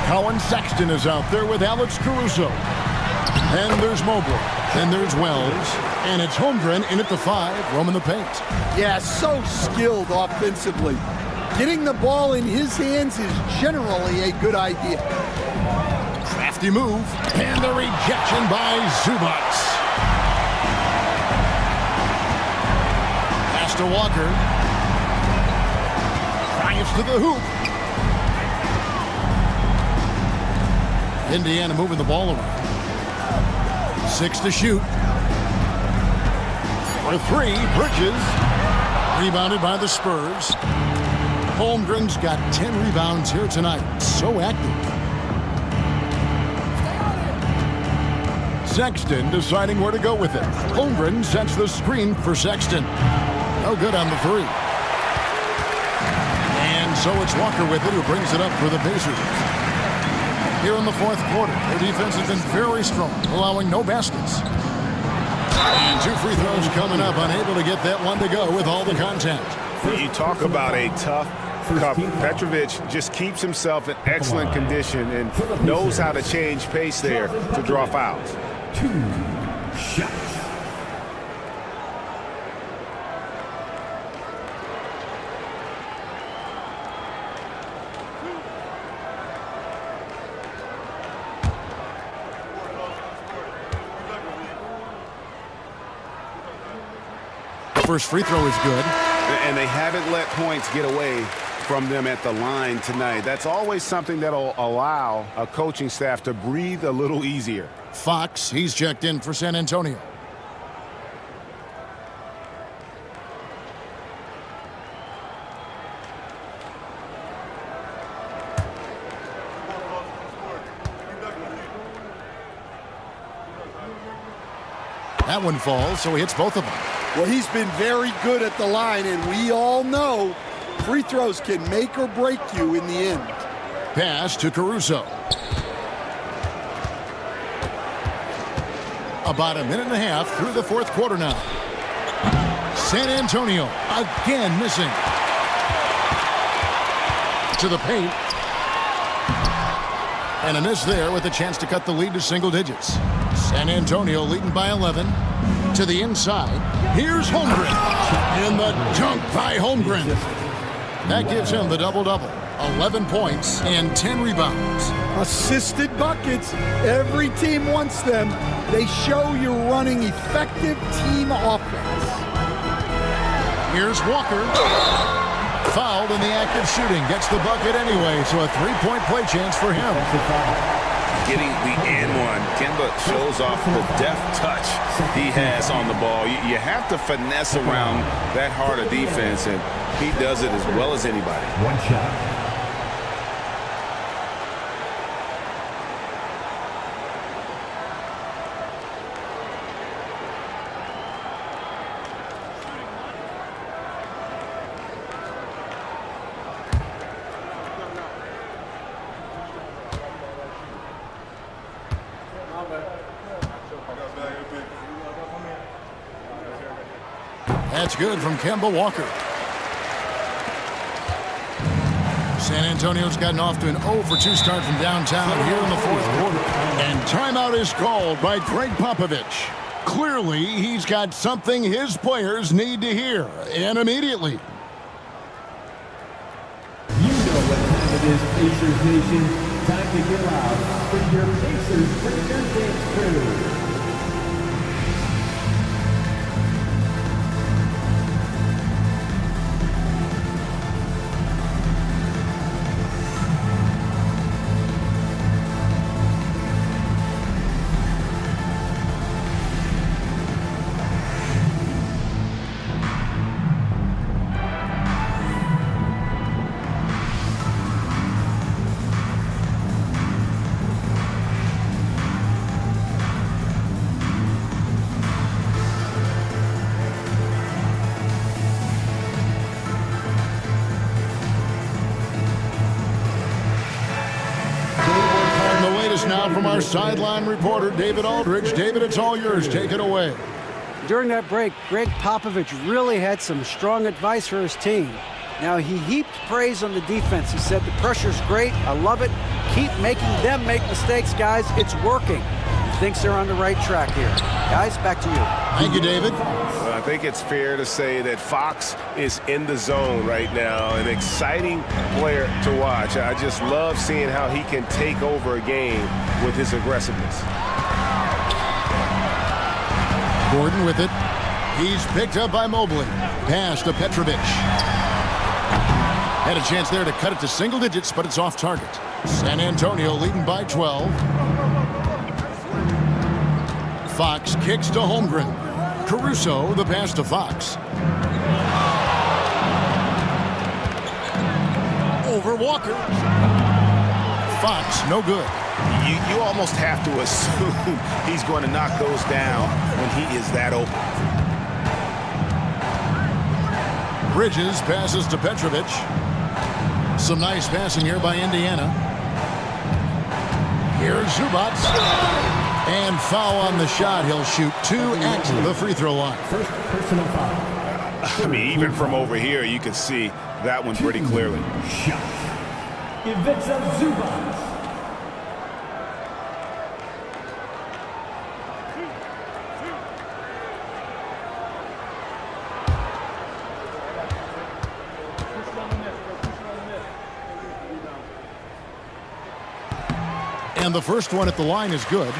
Colin Sexton is out there with Alex Caruso. And there's Mobley. Then there's Wells. And it's Holmgren in at the 5, roaming the paint. Yeah, so skilled offensively. Getting the ball in his hands is generally a good idea. Crafty move. And the rejection by Zubac. Pass to Walker. Drives to the hoop. Indiana moving the ball around. 6 to shoot. For 3, Bridges. Rebounded by the Spurs. Holmgren's got 10 rebounds here tonight. So active. Sexton deciding where to go with it. Holmgren sets the screen for Sexton. No good on the 3. And so it's Walker with it who brings it up for the Pacers. Here in the 4th quarter, their defense has been very strong, allowing no baskets. And 2 free throws coming up, unable to get that one to go with all the contact. You talk about a tough cover. Petrovic just keeps himself in excellent condition and knows how to change pace there to draw fouls. 2 shots. first free throw is good. And they haven't let points get away from them at the line tonight. That's always something that'll allow a coaching staff to breathe a little easier. Fox, he's checked in for San Antonio. That one falls, so he hits both of them. Well, he's been very good at the line, and we all know free throws can make or break you in the end. Pass to Caruso. About a minute and a half through the fourth quarter now. San Antonio again missing. To the paint. And a miss there with a chance to cut the lead to single digits. San Antonio leading by 11. To the inside. Here's Holmgren. And the dunk by Holmgren. That gives him the double-double. 11 points and 10 rebounds. Assisted buckets. Every team wants them. They show you're running effective team offense. Here's Walker. Fouled in the act of shooting. Gets the bucket anyway, so a three-point play chance for him. Getting the and one. Kemba shows off the deft touch he has on the ball. You have to finesse around that hard a defense, and he does it as well as anybody. One shot. That's good from Kemba Walker. San Antonio's gotten off to an 0-for-2 start from downtown here in the fourth quarter. And timeout is called by Greg Popovich. Clearly, he's got something his players need to hear, and immediately. You know what time it is, Pacers Nation. Time to get loud. Bring your Pacers, bring your dance crew. Now from our sideline reporter, David Aldridge. David, it's all yours. Take it away. During that break, Greg Popovich really had some strong advice for his team. Now, he heaped praise on the defense. He said, the pressure's great. I love it. Keep making them make mistakes, guys. It's working. He thinks they're on the right track here. Guys, back to you. Thank you, David. Well, I think it's fair to say that Fox is in the zone right now. An exciting player to watch. I just love seeing how he can take over a game with his aggressiveness. Gordon with it. He's picked up by Mobley. Pass to Petrovic. Had a chance there to cut it to single digits, but it's off target. San Antonio leading by 12. Fox kicks to Holmgren. Caruso, the pass to Fox. Over Walker. Fox, no good. You almost have to assume he's going to knock those down when he is that open. Bridges passes to Petrovic. Some nice passing here by Indiana. Here's Zubac. And foul on the shot. He'll shoot 2 at the free throw line. First personal foul. I mean, even from over here, you can see that one pretty clearly. Shot. Ivica Zubac. And the first one at the line is good.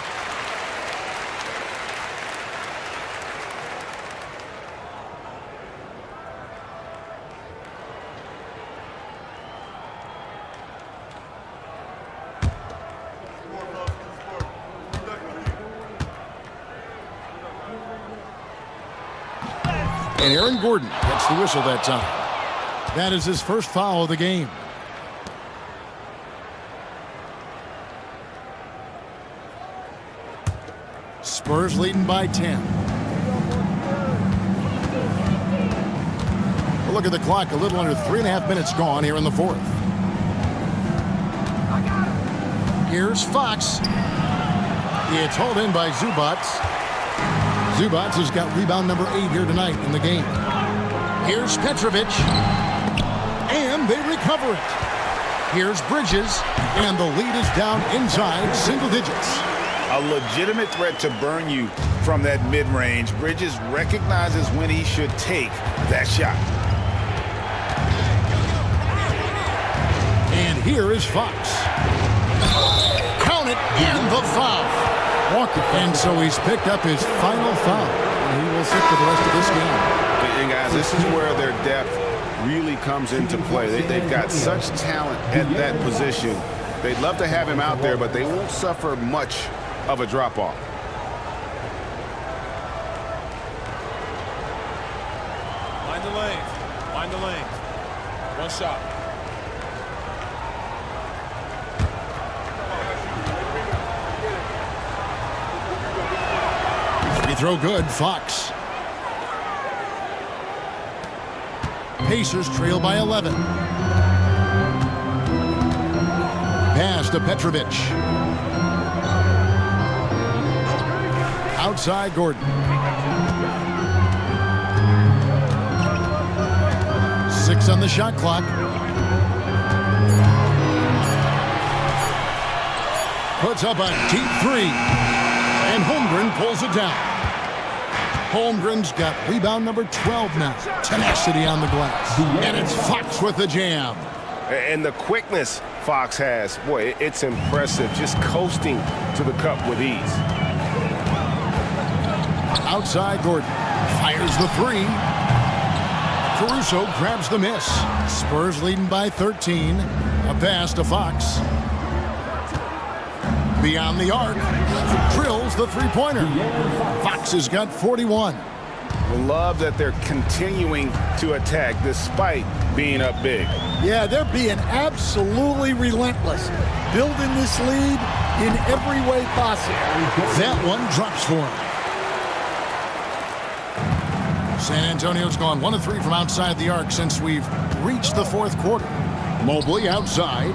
And Aaron Gordon gets the whistle that time. That is his first foul of the game. Spurs leading by 10. A look at the clock, a little under 3.5 minutes gone here in the fourth. Here's Fox. It's hauled in by Zubats. Zubats has got rebound number 8 here tonight in the game. Here's Petrovic. And they recover it. Here's Bridges. And the lead is down inside single digits. A legitimate threat to burn you from that mid-range. Bridges recognizes when he should take that shot. And here is Fox. Count it, and the foul. And so he's picked up his final foul. And he will sit for the rest of this game. And guys, this is where their depth really comes into play. They've got such talent at that position. They'd love to have him out there, but they won't suffer much of a drop-off. Mind the lanes. Mind the lanes. One shot. Free throw good, Fox. Pacers trail by 11. Pass to Petrovic. Outside Gordon. 6 on the shot clock. Puts up a deep 3. And Holmgren pulls it down. Holmgren's got rebound number 12 now. Tenacity on the glass. And it's Fox with the jam. And the quickness Fox has, boy, it's impressive. Just coasting to the cup with ease. Outside Gordon. Fires the 3. Caruso grabs the miss. Spurs leading by 13. A pass to Fox. Beyond the arc. Drills the three-pointer. Fox has got 41. Love that they're continuing to attack despite being up big. Yeah, they're being absolutely relentless. Building this lead in every way possible. That one drops for him. San Antonio's gone 1 of 3 from outside the arc since we've reached the fourth quarter. Mobley outside.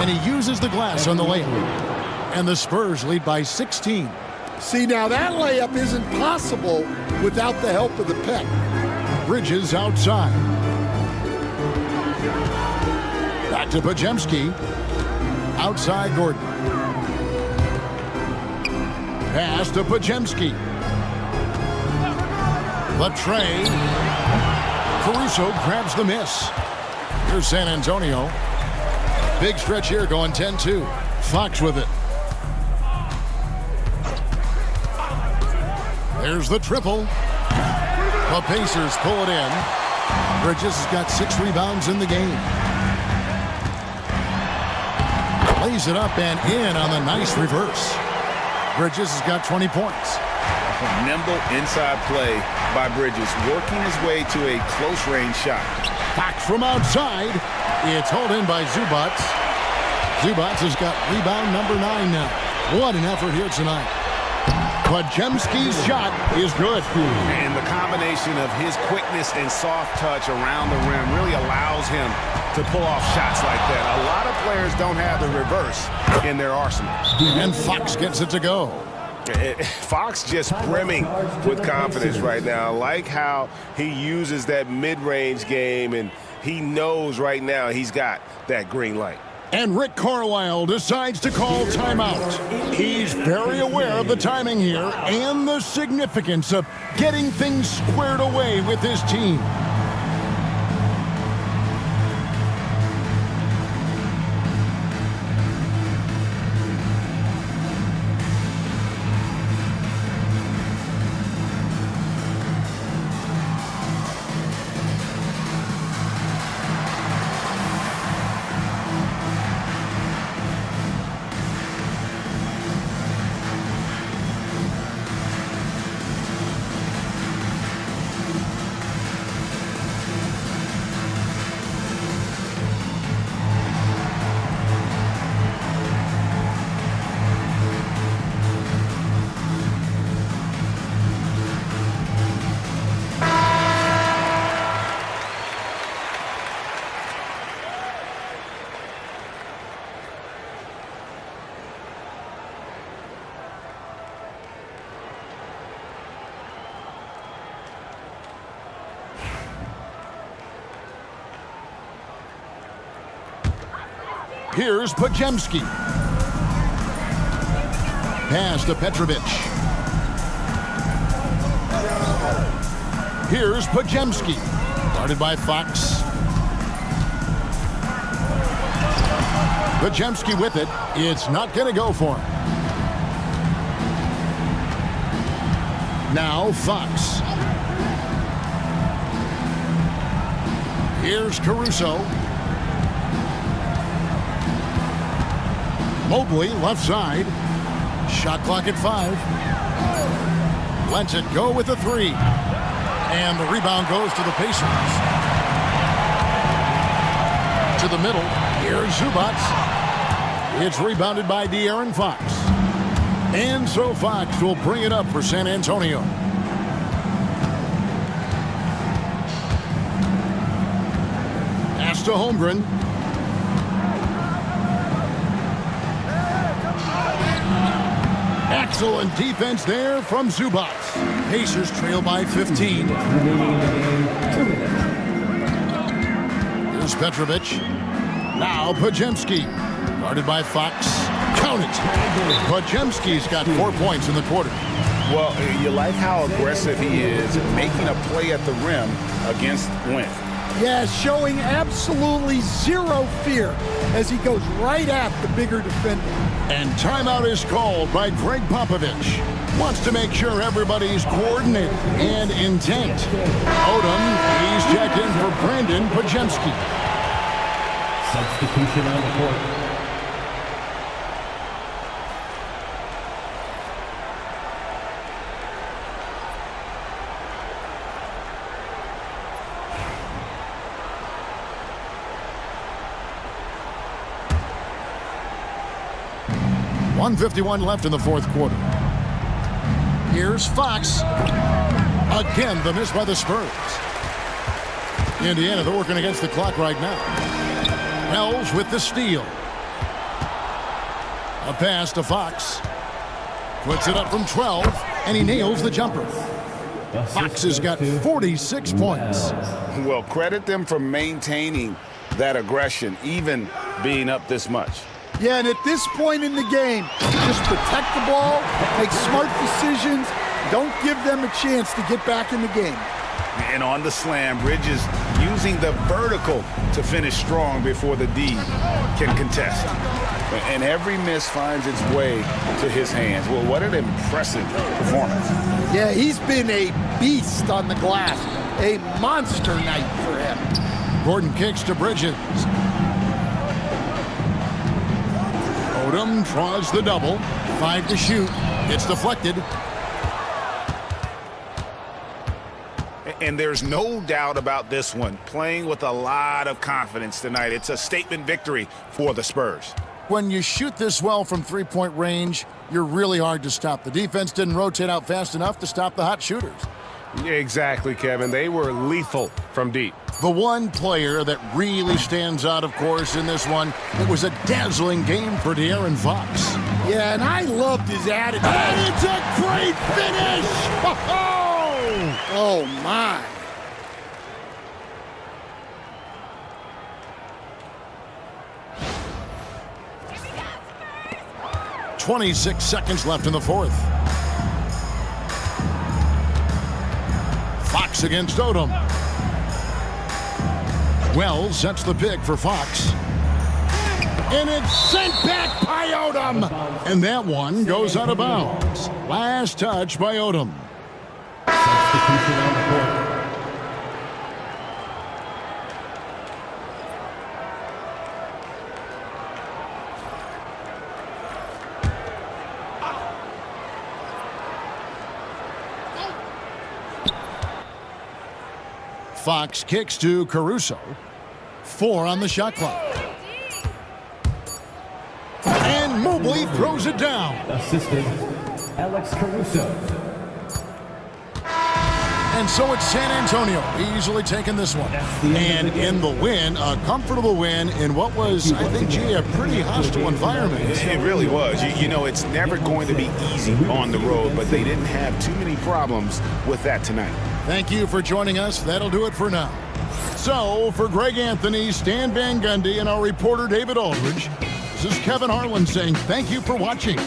And he uses the glass on the layup. And the Spurs lead by 16. See, now that layup isn't possible without the help of the pick. Bridges outside. Back to Pajemski. Outside Gordon. Pass to Pajemski. The tray. Caruso grabs the miss. Here's San Antonio. Big stretch here going 10-2. Fox with it. There's the triple. The Pacers pull it in. Bridges has got 6 rebounds in the game. Lays it up and in on the nice reverse. Bridges has got 20 points. Nimble inside play by Bridges, working his way to a close-range shot. Fox from outside. It's hauled in by Zubats. Zubats has got rebound number 9 now. What an effort here tonight. Pajemski's shot is good. And the combination of his quickness and soft touch around the rim really allows him to pull off shots like that. A lot of players don't have the reverse in their arsenal. And Fox gets it to go. Fox just brimming with confidence right now. I like how he uses that mid-range game, and he knows right now he's got that green light. And Rick Carlisle decides to call timeout. He's very aware of the timing here and the significance of getting things squared away with his team. Here's Pajemski. Pass to Petrovic. Here's Pajemski. Guarded by Fox. Pajemski with it. It's not going to go for him. Now Fox. Here's Caruso. Mobley, left side. Shot clock at 5. Lets it go with a 3. And the rebound goes to the Pacers. To the middle. Here's Zubac. It's rebounded by De'Aaron Fox. And so Fox will bring it up for San Antonio. Pass to Holmgren. Excellent defense there from Zubac. Pacers trail by 15. Here's Petrovic. Now Pajemski. Guarded by Fox. Count it. Pajemski's got 4 points in the quarter. Well, you like how aggressive he is making a play at the rim against length. Yeah, showing absolutely zero fear as he goes right at the bigger defender. And timeout is called by Greg Popovich. Wants to make sure everybody's coordinated and intent. Odom, he's checked in for Brandon Pajemski. Substitution on the court. .151 left in the fourth quarter. Here's Fox. Again, the miss by the Spurs. Indiana, they're working against the clock right now. Wells with the steal. A pass to Fox. Puts it up from 12, and he nails the jumper. Fox has got 46 points. Well, credit them for maintaining that aggression, even being up this much. Yeah, and at this point in the game, just protect the ball, make smart decisions, don't give them a chance to get back in the game. And on the slam, Bridges using the vertical to finish strong before the D can contest. And every miss finds its way to his hands. Well, what an impressive performance. Yeah, he's been a beast on the glass. A monster night for him. Gordon kicks to Bridges. Odom draws the double. 5 to shoot. It's deflected. And there's no doubt about this one. Playing with a lot of confidence tonight. It's a statement victory for the Spurs. When you shoot this well from three-point range, you're really hard to stop. The defense didn't rotate out fast enough to stop the hot shooters. Exactly, Kevin. They were lethal from deep. The one player that really stands out, of course, in this one, it was a dazzling game for De'Aaron Fox. Yeah, and I loved his attitude. And it's a great finish! Oh, my. .26 seconds left in the fourth. Fox against Odom. Wells sets the pick for Fox. And it's sent back by Odom. And that one goes out of bounds. Last touch by Odom. Substitution on the court. Fox kicks to Caruso. 4 on the shot clock. And Mobley throws it down. Assistant, Alex Caruso. And so it's San Antonio easily taking this one. And in the win, a comfortable win in what was, I think, a pretty hostile environment. It really was. You know, it's never going to be easy on the road, but they didn't have too many problems with that tonight. Thank you for joining us. That'll do it for now. So, for Greg Anthony, Stan Van Gundy, and our reporter David Aldridge, this is Kevin Harlan saying thank you for watching.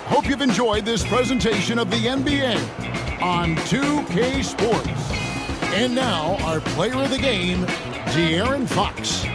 Hope you've enjoyed this presentation of the NBA on 2K Sports. And now, our player of the game, De'Aaron Fox.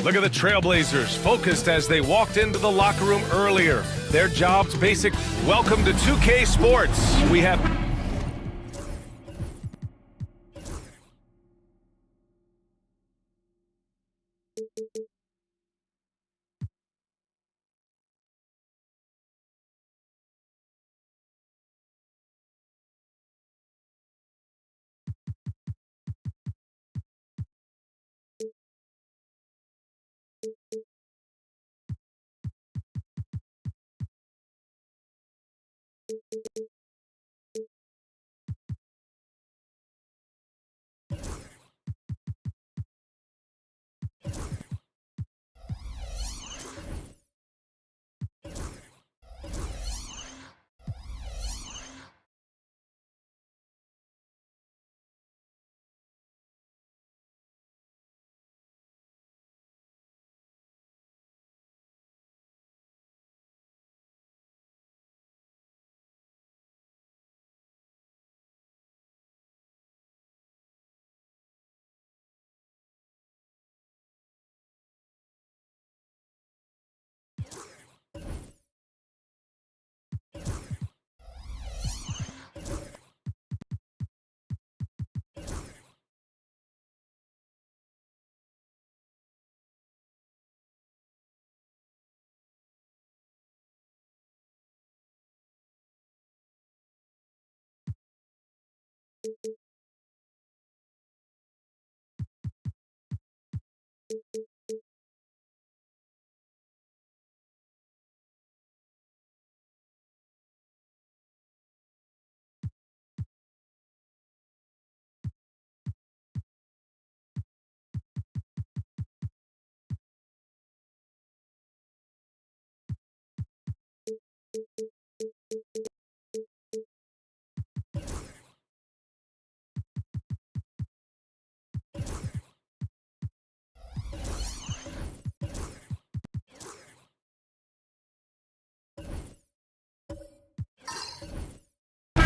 Look at the Trailblazers, focused as they walked into the locker room earlier. Their job's basic. Welcome to 2K Sports. We have...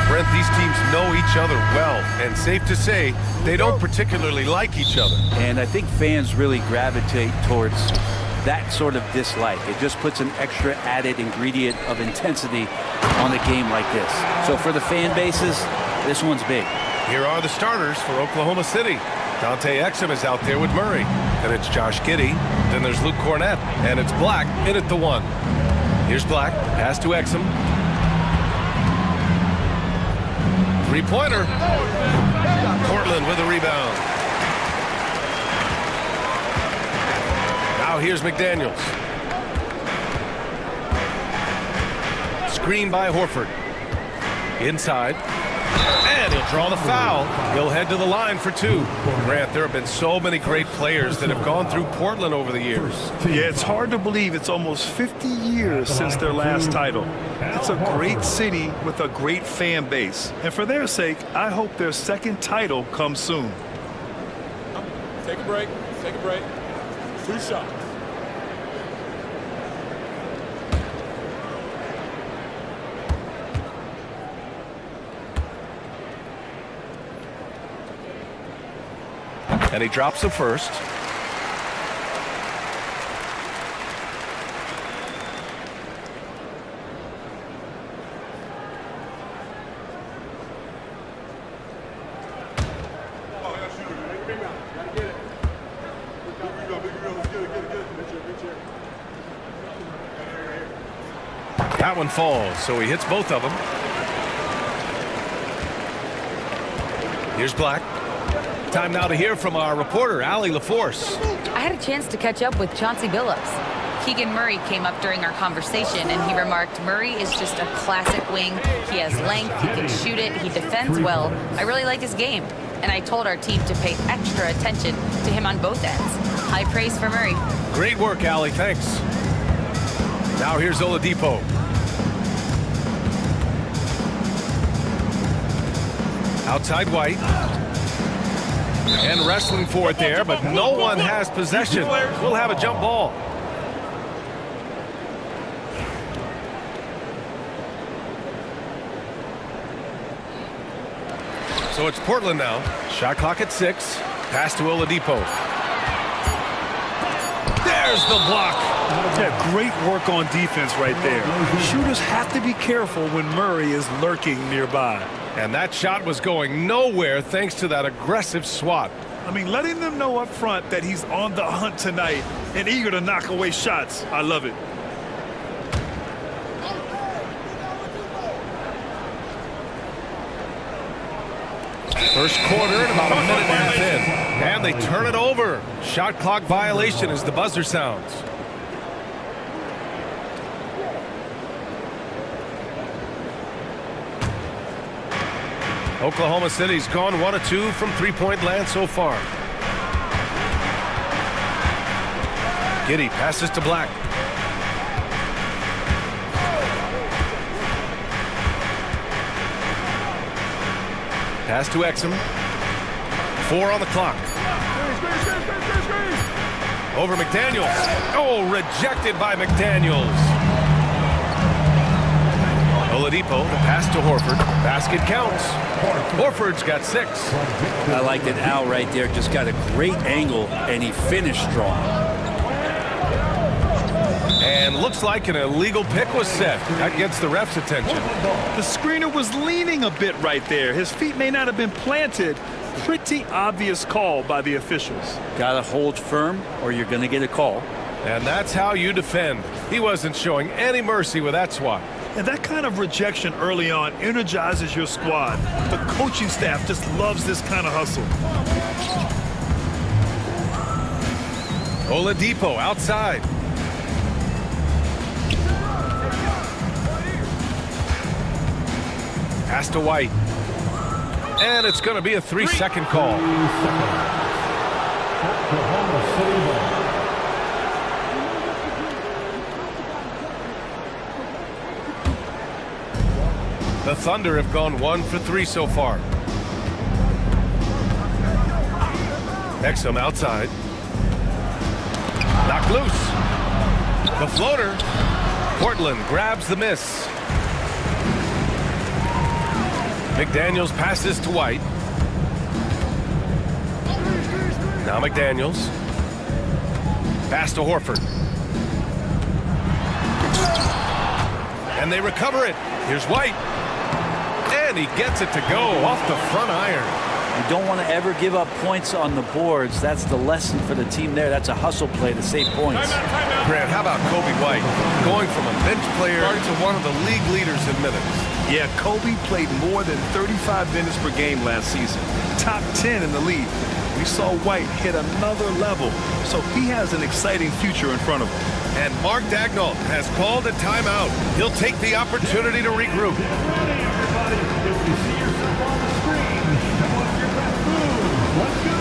Brent, these teams know each other well, and safe to say, they don't particularly like each other. And I think fans really gravitate towards that sort of dislike. It just puts an extra added ingredient of intensity on a game like this. So for the fan bases, this one's big. Here are the starters for Oklahoma City. Dante Exum is out there with Murray. Then it's Josh Giddey. Then there's Luke Cornett. And it's Black in at the 1. Here's Black. Pass to Exum. Three-pointer. Portland with a rebound. Now here's McDaniels. Screen by Horford. Inside. And he'll draw the foul. He'll head to the line for 2. Grant, there have been so many great players that have gone through Portland over the years. Yeah, it's hard to believe it's almost 50 years since their last title. It's a great city with a great fan base. And for their sake, I hope their second title comes soon. Take a break. Take a break. 2 shots. And he drops the first. That one falls, so he hits both of them. Here's Black. Time now to hear from our reporter, Allie LaForce. I had a chance to catch up with Chauncey Billups. Keegan Murray came up during our conversation, and he remarked, Murray is just a classic wing. He has length, he can shoot it, he defends well. I really like his game, and I told our team to pay extra attention to him on both ends. High praise for Murray. Great work, Allie. Thanks. Now here's Oladipo. Outside White. And wrestling for it there, but no one has possession. We'll have a jump ball. So it's Portland now. Shot clock at 6. Pass to Oladipo. There's the block. Yeah, great work on defense right there. Shooters have to be careful when Murray is lurking nearby. And that shot was going nowhere thanks to that aggressive swat. I mean, letting them know up front that he's on the hunt tonight and eager to knock away shots. I love it. First quarter and about a minute and a half in. And they turn it over. Shot clock violation as the buzzer sounds. Oklahoma City's gone 1 of 2 from three-point land so far. Giddey passes to Black. Pass to Exum. 4 on the clock. Over McDaniels. Oh, rejected by McDaniels. Oladipo, the pass to Horford. Basket counts. Horford's got 6. I like that Al right there just got a great angle, and he finished strong. And looks like an illegal pick was set. That gets the ref's attention. The screener was leaning a bit right there. His feet may not have been planted. Pretty obvious call by the officials. Gotta hold firm or you're gonna get a call. And that's how you defend. He wasn't showing any mercy with that swat. And that kind of rejection early on energizes your squad. The coaching staff just loves this kind of hustle. Oladipo outside. Pass to White. And it's going to be a 3-second call. The Thunder have gone 1 for 3 so far. Exum outside. Knocked loose. The floater. Portland grabs the miss. McDaniels passes to White. Now McDaniels. Pass to Horford. And they recover it. Here's White. And he gets it to go off the front iron. You don't want to ever give up points on the boards. That's the lesson for the team there. That's a hustle play to save points. Grant, how about Kobe White going from a bench player to one of the league leaders in minutes? Yeah, Kobe played more than 35 minutes per game last season. Top 10 in the league. We saw White hit another level, so he has an exciting future in front of him. And Mark Daigneault has called a timeout. He'll take the opportunity to regroup. Everybody, if you see yourself on the screen, show us your best move. Let's go.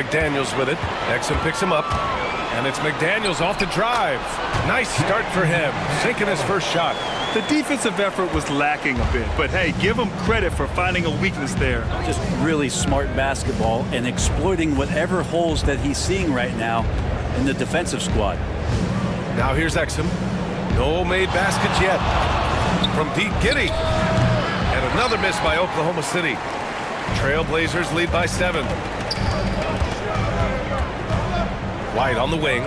McDaniels with it. Exum picks him up. And it's McDaniels off the drive. Nice start for him. Sinking his first shot. The defensive effort was lacking a bit, but hey, give him credit for finding a weakness there. Just really smart basketball and exploiting whatever holes that he's seeing right now in the defensive squad. Now here's Exum. No made baskets yet. From deep, Giddey. And another miss by Oklahoma City. Trailblazers lead by 7. White on the wing.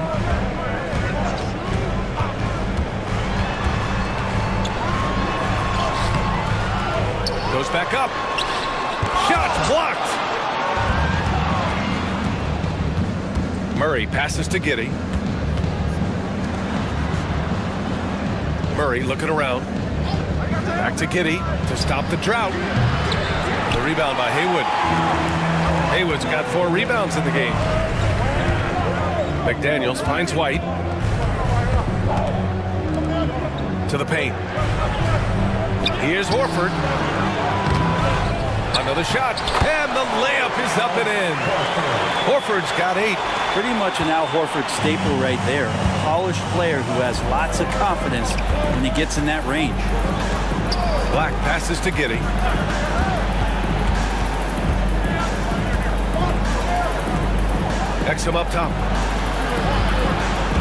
Goes back up. Shot blocked. Murray passes to Giddey. Murray looking around. Back to Giddey to stop the drought. The rebound by Haywood. Haywood's got 4 rebounds in the game. McDaniels finds White. To the paint. Here's Horford. Another shot. And the layup is up and in. Horford's got 8. Pretty much an Al Horford staple right there. A polished player who has lots of confidence when he gets in that range. Black passes to Giddey. Exum up top.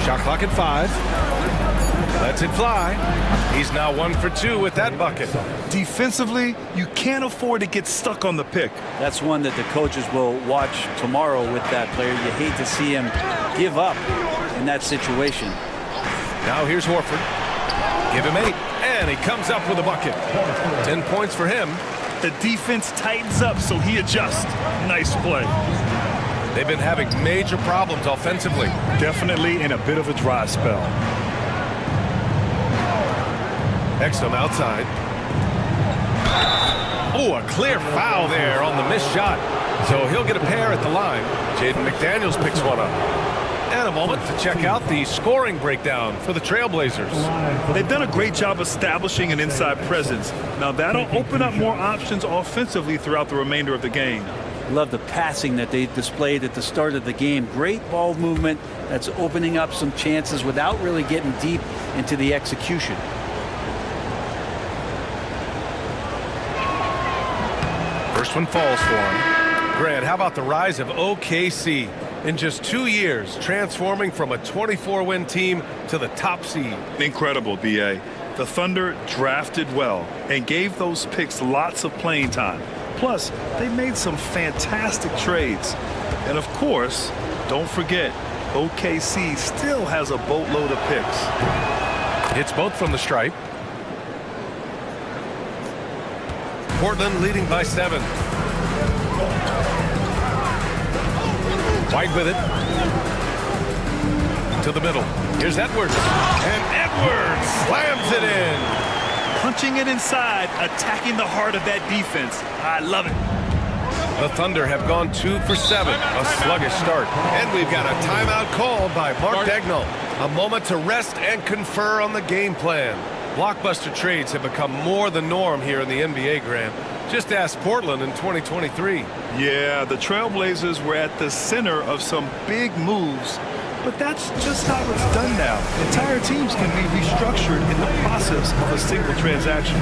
Shot clock at 5. Lets it fly. He's now 1 for 2 with that bucket. Defensively, you can't afford to get stuck on the pick. That's one that the coaches will watch tomorrow with that player. You hate to see him give up in that situation. Now here's Horford. Give him 8. And he comes up with a bucket. 10 points for him. The defense tightens up, so he adjusts. Nice play. They've been having major problems offensively. Definitely in a bit of a dry spell. Exum outside. Oh, a clear foul there on the missed shot. So he'll get a pair at the line. Jaden McDaniels picks one up. And a moment to check out the scoring breakdown for the Trailblazers. They've done a great job establishing an inside presence. Now that'll open up more options offensively throughout the remainder of the game. Love the passing that they displayed at the start of the game. Great ball movement that's opening up some chances without really getting deep into the execution. First one falls for him. Grant, how about the rise of OKC? In just 2 years, transforming from a 24-win team to the top seed. Incredible, B.A. The Thunder drafted well and gave those picks lots of playing time. Plus, they made some fantastic trades. And of course, don't forget, OKC still has a boatload of picks. Hits both from the stripe. Portland leading by 7. White with it. To the middle. Here's Edwards. And Edwards slams it in. Punching it inside, attacking the heart of that defense. I love it. The Thunder have gone 2 for 7. A sluggish start. And we've got a timeout called by Mark Dagnall. A moment to rest and confer on the game plan. Blockbuster trades have become more the norm here in the NBA, Grant. Just ask Portland in 2023. Yeah, the Trailblazers were at the center of some big moves, but that's just how it's done now. Entire teams can be restructured in the process of a single transaction.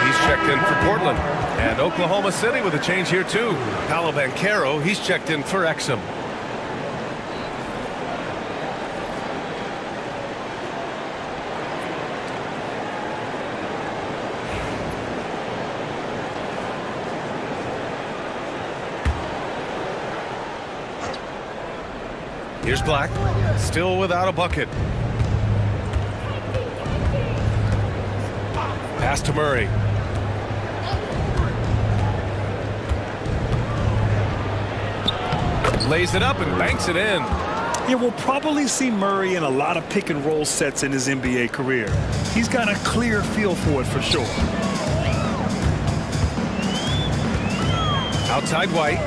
He's checked in for Portland. And Oklahoma City with a change here too. Paolo Banchero, he's checked in for Exum. Here's Black, still without a bucket. Pass to Murray. Lays it up and banks it in. Yeah, we'll probably see Murray in a lot of pick and roll sets in his NBA career. He's got a clear feel for it for sure. Outside White.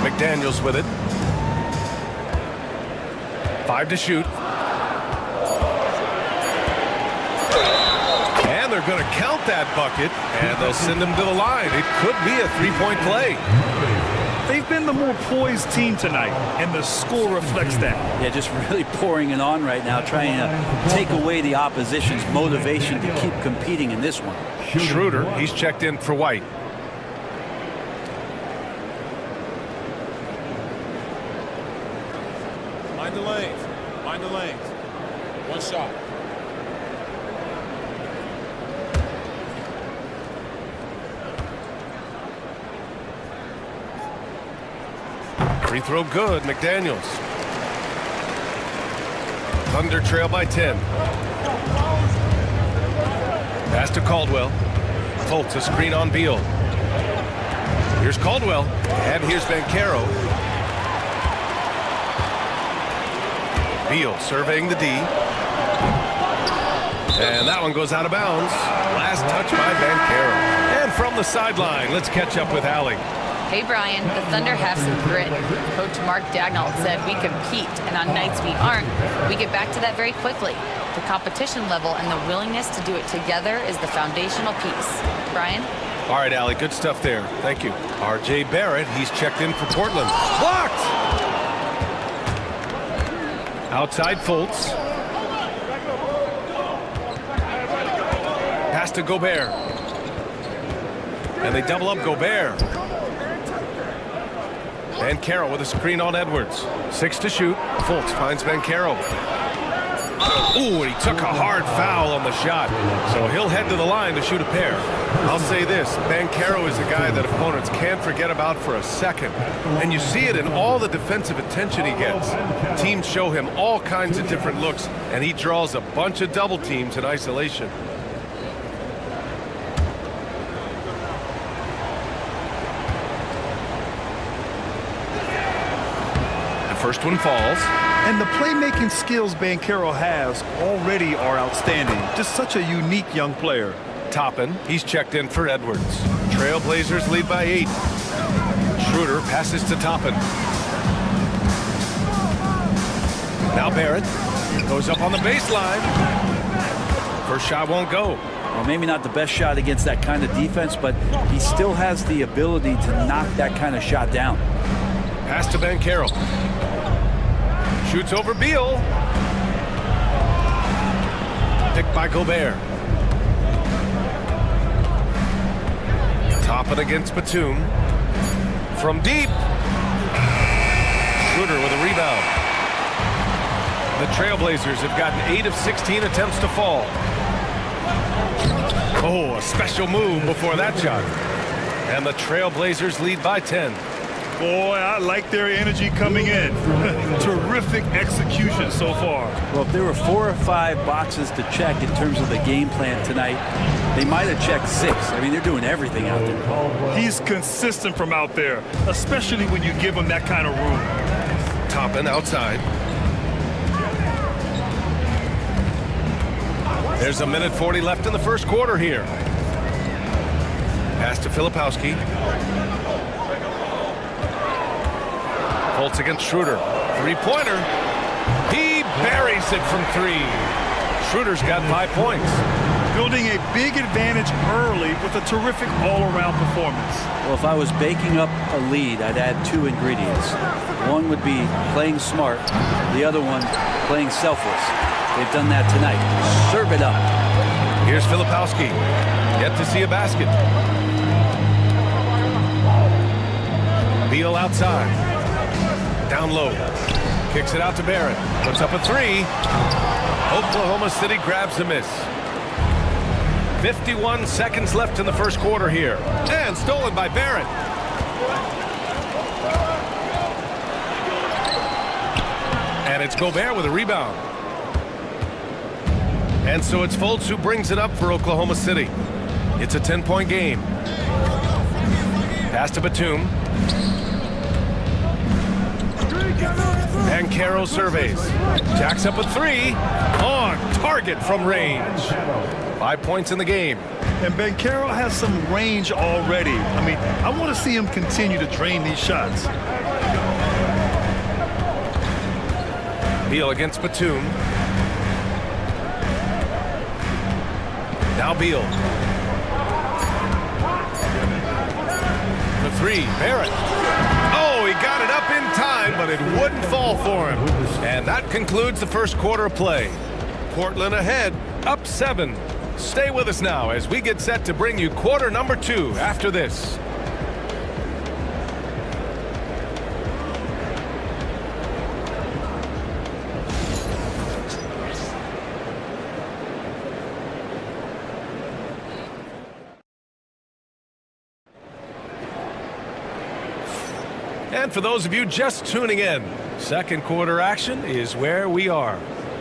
McDaniels with it. 5 to shoot. And they're going to count that bucket, and they'll send him to the line. It could be a three-point play. They've been the more poised team tonight, and the score reflects that. Yeah, just really pouring it on right now, trying to take away the opposition's motivation to keep competing in this one. Schroeder, he's checked in for White. Mind the lanes. Mind the lanes. One shot. Free throw good, McDaniels. Thunder trail by 10. Pass to Caldwell. Fultz, a screen on Beal. Here's Caldwell, and here's Banchero. Beal surveying the D. And that one goes out of bounds. Last touch by Banchero. And from the sideline, let's catch up with Allie. Hey, Brian, the Thunder have some grit. Coach Mark Dagnall said we compete, and on nights we aren't, we get back to that very quickly. The competition level and the willingness to do it together is the foundational piece. Brian? All right, Allie, good stuff there. Thank you. R.J. Barrett, he's checked in for Portland. Blocked! Outside Fultz. Pass to Gobert. And they double up Gobert. Banchero with a screen on Edwards. 6 to shoot. Fultz finds Banchero. Ooh, and he took a hard foul on the shot. So he'll head to the line to shoot a pair. I'll say this, Banchero is a guy that opponents can't forget about for a second. And you see it in all the defensive attention he gets. Teams show him all kinds of different looks, and he draws a bunch of double teams in isolation. First one falls. And the playmaking skills Banchero has already are outstanding. Just such a unique young player. Toppin, he's checked in for Edwards. Trailblazers lead by 8. Schroeder passes to Toppin. Now Barrett goes up on the baseline. First shot won't go. Well, maybe not the best shot against that kind of defense, but he still has the ability to knock that kind of shot down. Pass to Banchero. Shoots over Beal. Picked by Gobert. Toppin against Batum. From deep. Schroeder with a rebound. The Trailblazers have gotten 8 of 16 attempts to fall. Oh, a special move before that shot. And the Trailblazers lead by 10. Boy, I like their energy coming in. Terrific execution so far. Well, if there were 4 or 5 boxes to check in terms of the game plan tonight, they might have checked 6. I mean, they're doing everything out there. He's consistent from out there, especially when you give him that kind of room. Toppin outside. There's a minute 40 left in the first quarter here. Pass to Filipowski. Fultz against Schroeder. Three-pointer. He buries it from 3. Schroeder's got 5 points. Building a big advantage early with a terrific all-around performance. Well, if I was baking up a lead, I'd add 2 ingredients. One would be playing smart. The other one, playing selfless. They've done that tonight. Serve it up. Here's Filipowski. Yet to see a basket. Beal outside. Down low. Kicks it out to Barrett. Puts up a 3. Oklahoma City grabs the miss. 51 seconds left in the first quarter here. And stolen by Barrett. it's Gobert with a rebound. And so it's Fultz who brings it up for Oklahoma City. It's a 10-point game. Pass to Batum. And Caro surveys. Jacks up a three. On target from range. 5 points in the game. And Caro has some range already. I mean, I want to see him continue to drain these shots. Beal against Batum. Now Beal. The three, Barrett. Oh, he got it up in time, but it wouldn't fall for him. And that concludes the first quarter of play. Portland ahead, up 7. Stay with us now as we get set to bring you quarter number 2 after this. And for those of you just tuning in, second quarter action is where we are.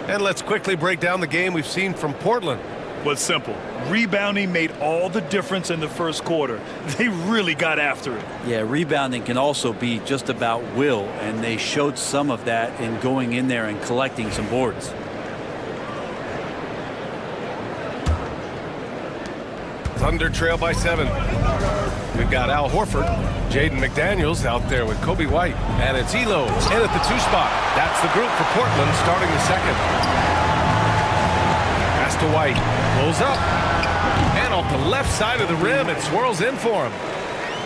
And let's quickly break down the game we've seen from Portland. Well, it's simple. Rebounding made all the difference in the first quarter. They really got after it. Yeah, rebounding can also be just about will, and they showed some of that in going in there and collecting some boards. Thunder trail by 7. We've got Al Horford, Jaden McDaniels out there with Kobe White, and it's Elo in at the 2 spot. That's the group for Portland starting the second. Pass to White, pulls up, and off the left side of the rim, it swirls in for him.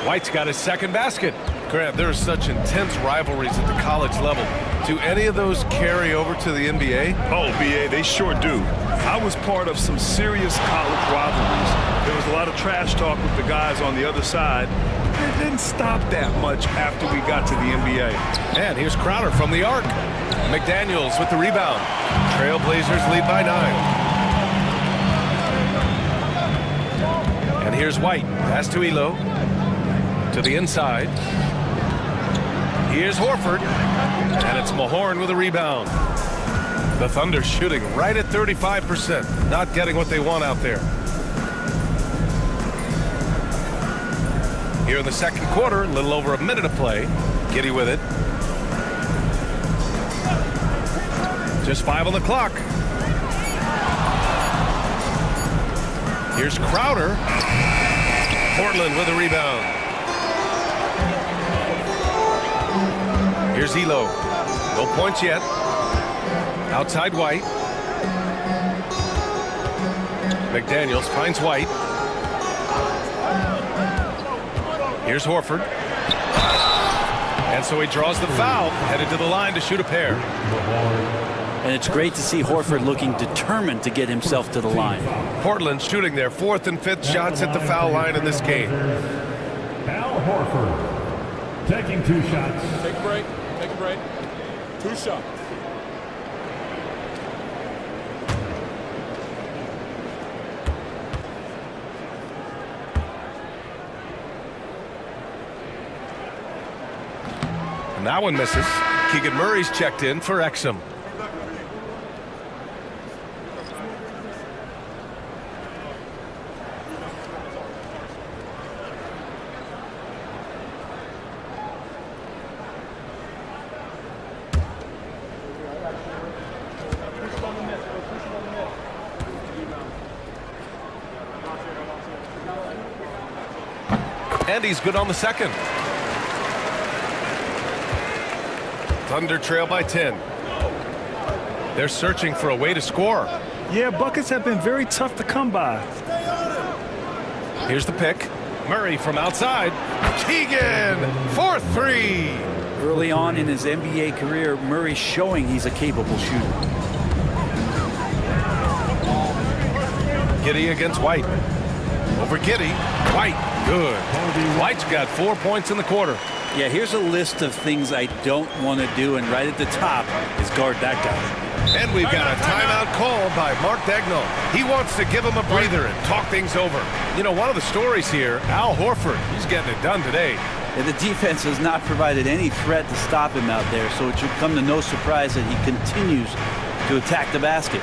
White's got his second basket. Grant, there are such intense rivalries at the college level. Do any of those carry over to the NBA? Oh, BA, they sure do. I was part of some serious college rivalries. There was a lot of trash talk with the guys on the other side. It didn't stop that much after we got to the NBA. And here's Crowder from the arc. McDaniels with the rebound. Trailblazers lead by 9. And here's White. Pass to Elo. To the inside. Here's Horford. And it's Mahorn with a rebound. The Thunder shooting right at 35%. Not getting what they want out there. Here in the second quarter, a little over a minute of play. Giddey with it. Just 5 on the clock. Here's Crowder. Portland with a rebound. Here's Elo. No points yet. Outside White. McDaniels finds White. Here's Horford. And so he draws the foul, headed to the line to shoot a pair. And it's great to see Horford looking determined to get himself to the line. Portland shooting their 4th and 5th shots at the foul line in this game. Al Horford taking 2 shots. Take a break. Take a break. 2 shots. And that one misses. Keegan Murray's checked in for Exum. And he's good on the second. Thunder trail by 10. They're searching for a way to score. Yeah, buckets have been very tough to come by. Here's the pick. Murray from outside. Keegan for 3. Early on in his NBA career, Murray's showing he's a capable shooter. Giddey against White. Over Giddey. White. Good. White's got 4 points in the quarter. Yeah, here's a list of things I don't want to do, and right at the top is guard that guy. And we've got a timeout call by Mark Dagnall. He wants to give him a breather and talk things over. You know, one of the stories here, Al Horford, he's getting it done today. The defense has not provided any threat to stop him out there, so it should come to no surprise that he continues to attack the basket.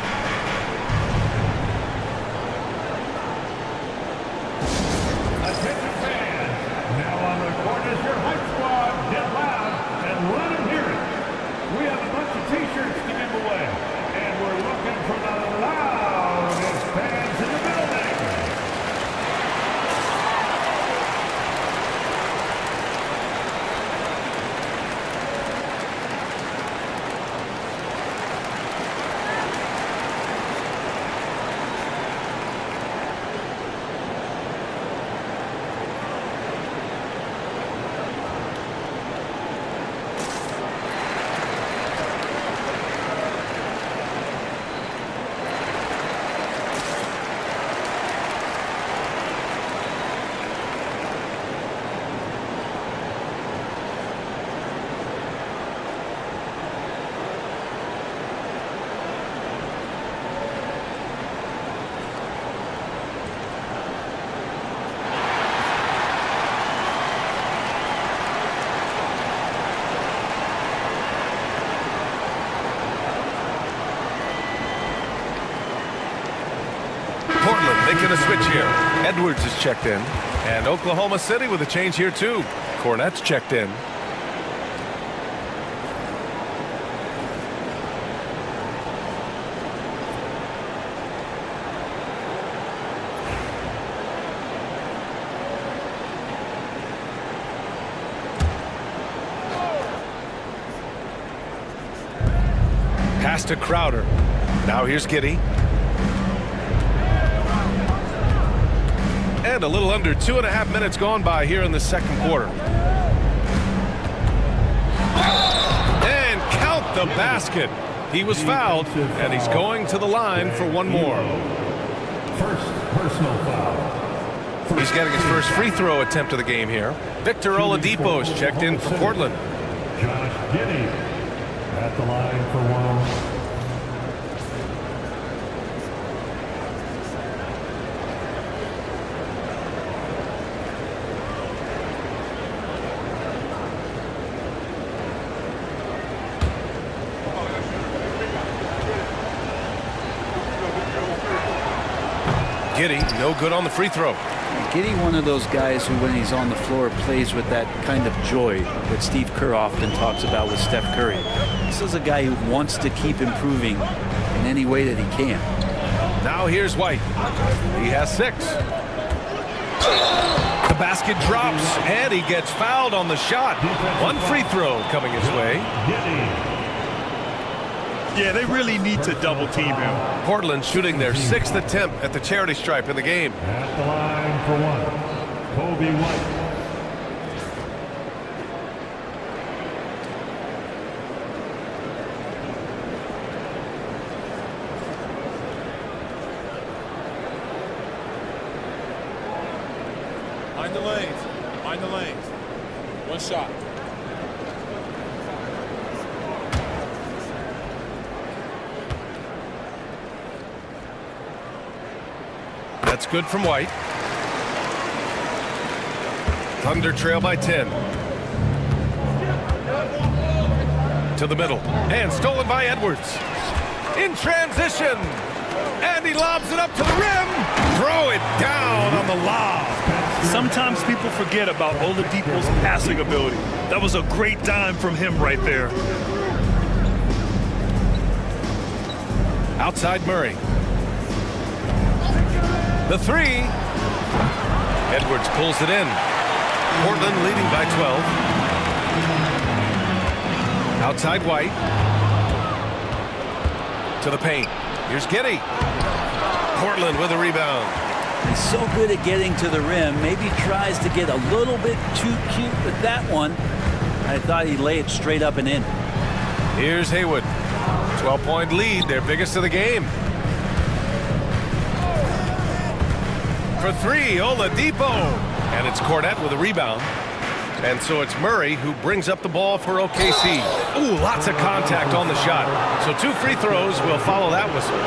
Attention fans, now on the court is your hype squad. Get loud and let them hear it. We have a bunch of t-shirts to give away, and we're looking for the loudest fans in the building. Portland making a switch here. Edwards is checked in. And Oklahoma City with a change here too. Cornette's checked in. Pass to Crowder. Now here's Giddey. And a little under 2.5 minutes gone by here in the second quarter. And count the basket. He was fouled, and he's going to the line for one more. First personal foul. He's getting his first free throw attempt of the game here. Victor Oladipo is checked in for Portland. Josh Giddey at the line for one. Giddey, no good on the free throw. Giddey, one of those guys who, when he's on the floor, plays with that kind of joy that Steve Kerr often talks about with Steph Curry. This is a guy who wants to keep improving in any way that he can. Now here's White. He has 6. The basket drops, and he gets fouled on the shot. One free throw coming his way. Yeah, they really need to double team him. Portland shooting their 6th attempt at the charity stripe in the game. At the line for one, Kobe White. Mind the lanes. Mind the lanes. One shot. That's good from White. Thunder trail by 10. To the middle. And stolen by Edwards. In transition. And he lobs it up to the rim. Throw it down on the lob. Sometimes people forget about Oladipo's passing ability. That was a great dime from him right there. Outside Murray. The 3. Edwards pulls it in. Portland leading by 12. Outside White. To the paint. Here's Giddey. Portland with a rebound. He's so good at getting to the rim. Maybe tries to get a little bit too cute with that one. I thought he'd lay it straight up and in. Here's Haywood. 12-point lead, their biggest of the game. For 3, Oladipo. And it's Cornette with a rebound. And so it's Murray who brings up the ball for OKC. Ooh, lots of contact on the shot. So 2 free throws will follow that whistle.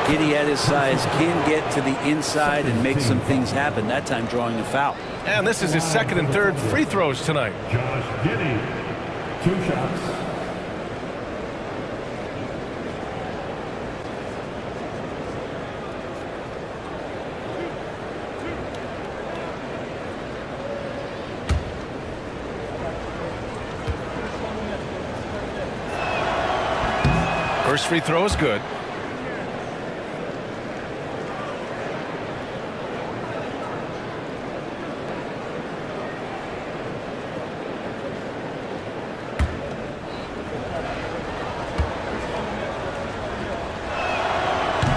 Giddey at his size can get to the inside and make some things happen, that time drawing a foul. And this is his second and third free throws tonight. Josh Giddey, 2 shots. First free throw is good.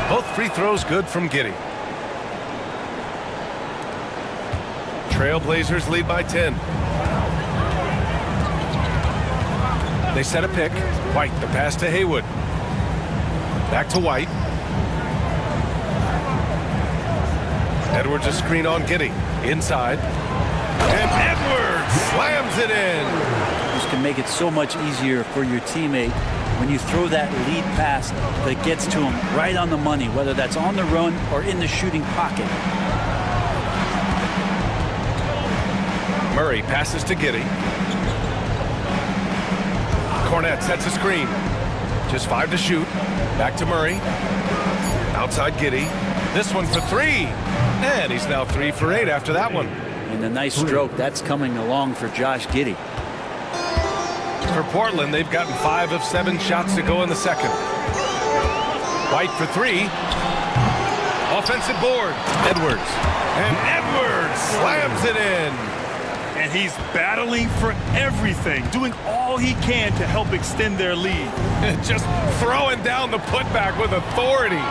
Both free throws good from Giddey. Trailblazers lead by 10. They set a pick. White, the pass to Haywood. Back to White. Edwards a screen on Giddey. Inside. And Edwards slams it in. This can make it so much easier for your teammate when you throw that lead pass that gets to him right on the money, whether that's on the run or in the shooting pocket. Murray passes to Giddey. Cornette sets a screen. Just 5 to shoot. Back to Murray. Outside Giddey. This one for 3. And he's now 3 for 8 after that one. And a nice stroke. That's coming along for Josh Giddey. For Portland, they've gotten 5 of 7 shots to go in the second. White for 3. Offensive board. Edwards. And Edwards slams it in. And he's battling for everything, doing all he can to help extend their lead. Just throwing down the putback with authority.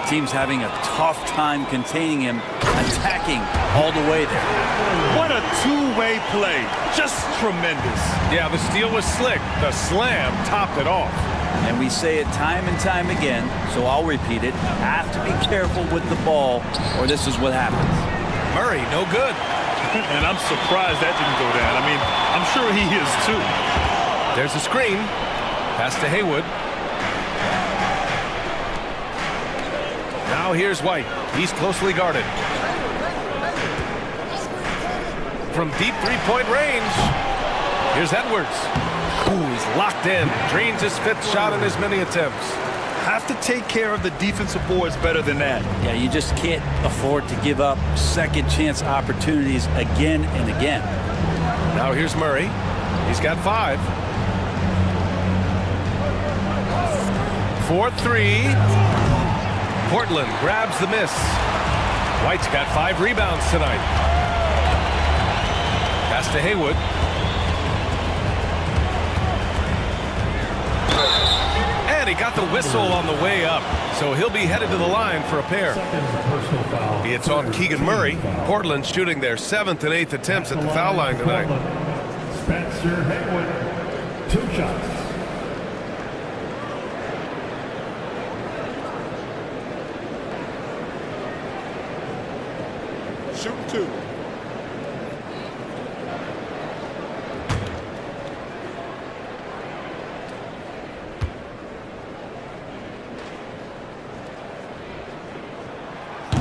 Team's having a tough time containing him, attacking all the way there. What a two-way play. Just tremendous. Yeah, the steal was slick. The slam topped it off. And we say it time and time again, so I'll repeat it. Have to be careful with the ball, or this is what happens. Murray, no good. And I'm surprised that didn't go down. I mean, I'm sure he is too. There's a screen. Pass to Haywood. Now here's White. He's closely guarded. From deep three-point range. Here's Edwards. Ooh, he's locked in. Drains his 5th shot in as many attempts. Have to take care of the defensive boards better than that. Yeah, you just can't afford to give up second chance opportunities again and again. Now here's Murray. He's got 5. 4-3. Portland grabs the miss. White's got 5 rebounds tonight. Pass to Haywood. And he got the whistle on the way up, so he'll be headed to the line for a pair. It's on Keegan Murray. Portland shooting their 7th and 8th attempts at the foul line tonight. Spencer Haywood, 2 shots. Shoot 2.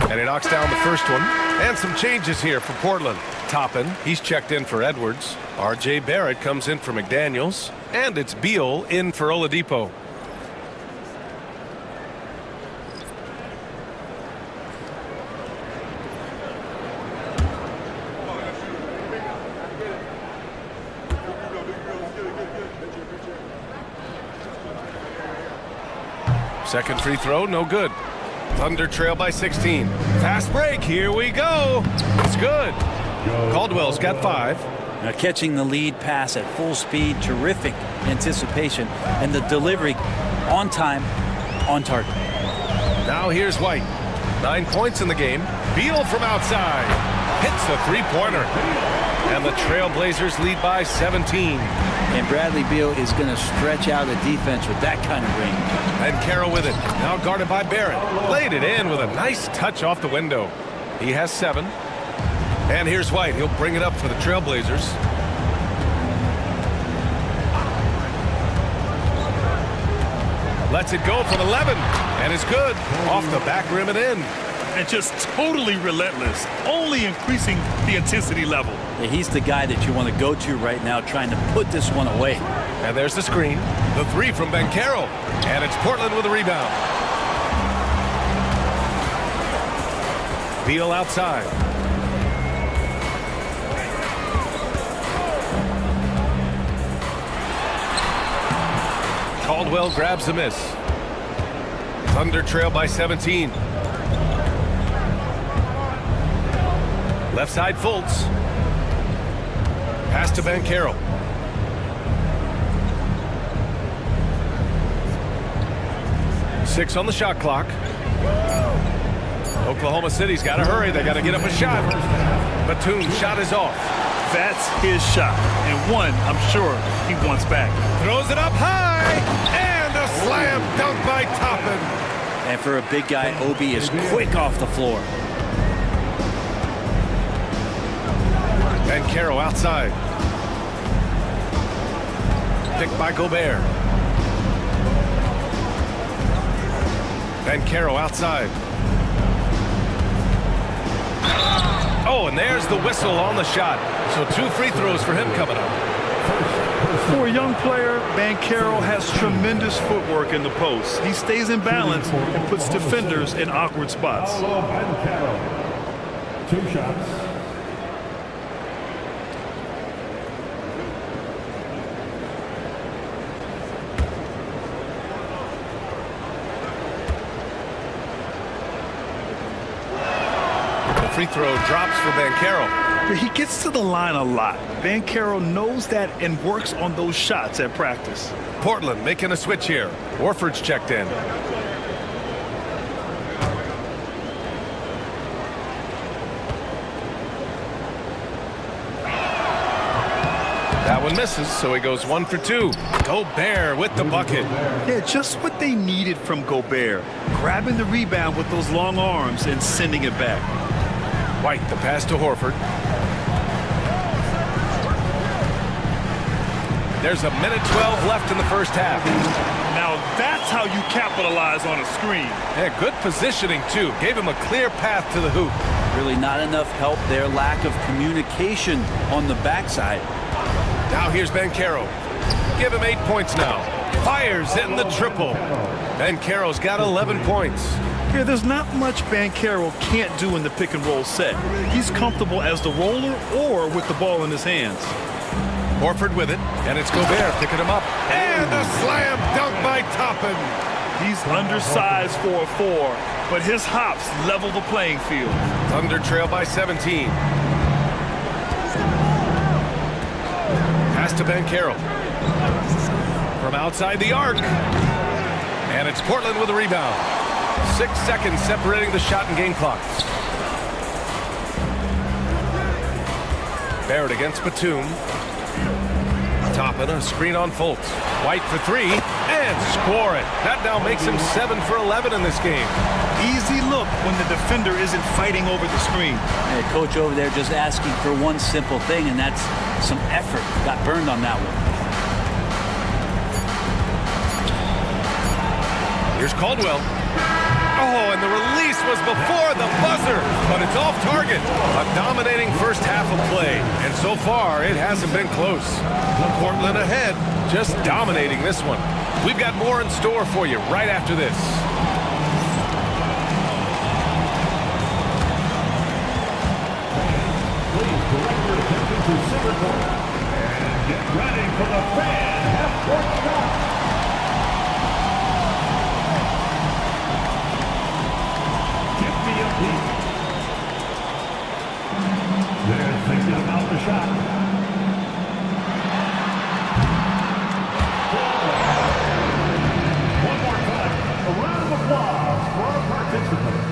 And he knocks down the first one. And some changes here for Portland. Toppin, he's checked in for Edwards. R.J. Barrett comes in for McDaniels. And it's Beal in for Oladipo. Second free throw, no good. Thunder trail by 16. Fast break, here we go. It's good. Caldwell's got 5. Now catching the lead pass at full speed, terrific anticipation, and the delivery on time, on target. Now here's White. 9 points in the game. Beal from outside. Hits the three-pointer. And the Trailblazers lead by 17. And Bradley Beal is going to stretch out a defense with that kind of range. And Carroll with it. Now guarded by Barrett. Laid it in with a nice touch off the window. He has 7. And here's White. He'll bring it up for the Trailblazers. Lets it go from 11. And it's good. Off the back rim and in. and just totally relentless, only increasing the intensity level. Yeah, he's the guy that you want to go to right now, trying to put this one away. And there's the screen. The three from Banchero. And it's Portland with a rebound. Beal outside. Caldwell grabs the miss. Thunder trail by 17. Left side Fultz. Pass to Banchero. Six on the shot clock. Oklahoma City's got to hurry. They got to get up a shot. Batum's shot is off. That's his shot, and one I'm sure he wants back. Throws it up high, and a slam dunk by Toppin. And for a big guy, Obi is quick off the floor. Banchero outside. Picked by Gobert. Banchero outside. Oh, and there's the whistle on the shot. So 2 free throws for him coming up. For a young player, Banchero has tremendous footwork in the post. He stays in balance and puts defenders in awkward spots. Banchero. 2 shots. Free throw drops for Banchero. He gets to the line a lot. Banchero knows that and works on those shots at practice. Portland making a switch here. Horford's checked in. That one misses, so he goes 1 for 2. Gobert with the bucket. Yeah, just what they needed from Gobert. Grabbing the rebound with those long arms and sending it back. White, the pass to Horford. There's a minute 12 left in the first half. Now that's how you capitalize on a screen. Yeah, good positioning, too. Gave him a clear path to the hoop. Really not enough help there. Lack of communication on the backside. Now here's Banchero. Give him 8 points now. Fires in the triple. Banchero's got 11 points. Yeah, there's not much Banchero can't do in the pick and roll set. He's comfortable as the roller or with the ball in his hands. Horford with it, and it's Gobert picking him up. And a slam dunk by Toppin. He's undersized for a 4, but his hops level the playing field. Thunder trail by 17. Pass to Banchero. From outside the arc. And it's Portland with a rebound. 6 seconds separating the shot and game clock. Barrett against Batum. Toppin, a screen on Fultz. White for 3, and score it. That now makes him 7 for 11 in this game. Easy look when the defender isn't fighting over the screen. Yeah, coach over there just asking for one simple thing, and that's some effort. Got burned on that one. Here's Caldwell. Oh, and the release was before the buzzer, but it's off target. A dominating first half of play, and so far it hasn't been close. Portland ahead, just dominating this one. We've got more in store for you right after this. Please direct your attention to center court and get ready for the fan half-court shot. They're thinking about the shot. One more time. A round of applause for our participants.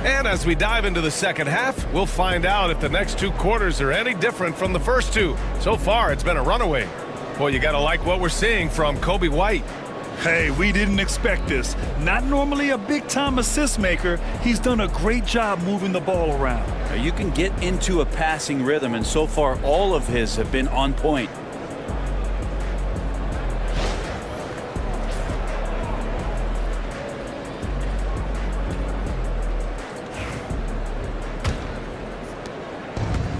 And as we dive into the second half, we'll find out if the next 2 quarters are any different from the first 2. So far, it's been a runaway. Boy, you got to like what we're seeing from Kobe White. Hey, we didn't expect this. Not normally a big-time assist maker, he's done a great job moving the ball around. Now, you can get into a passing rhythm, and so far all of his have been on point.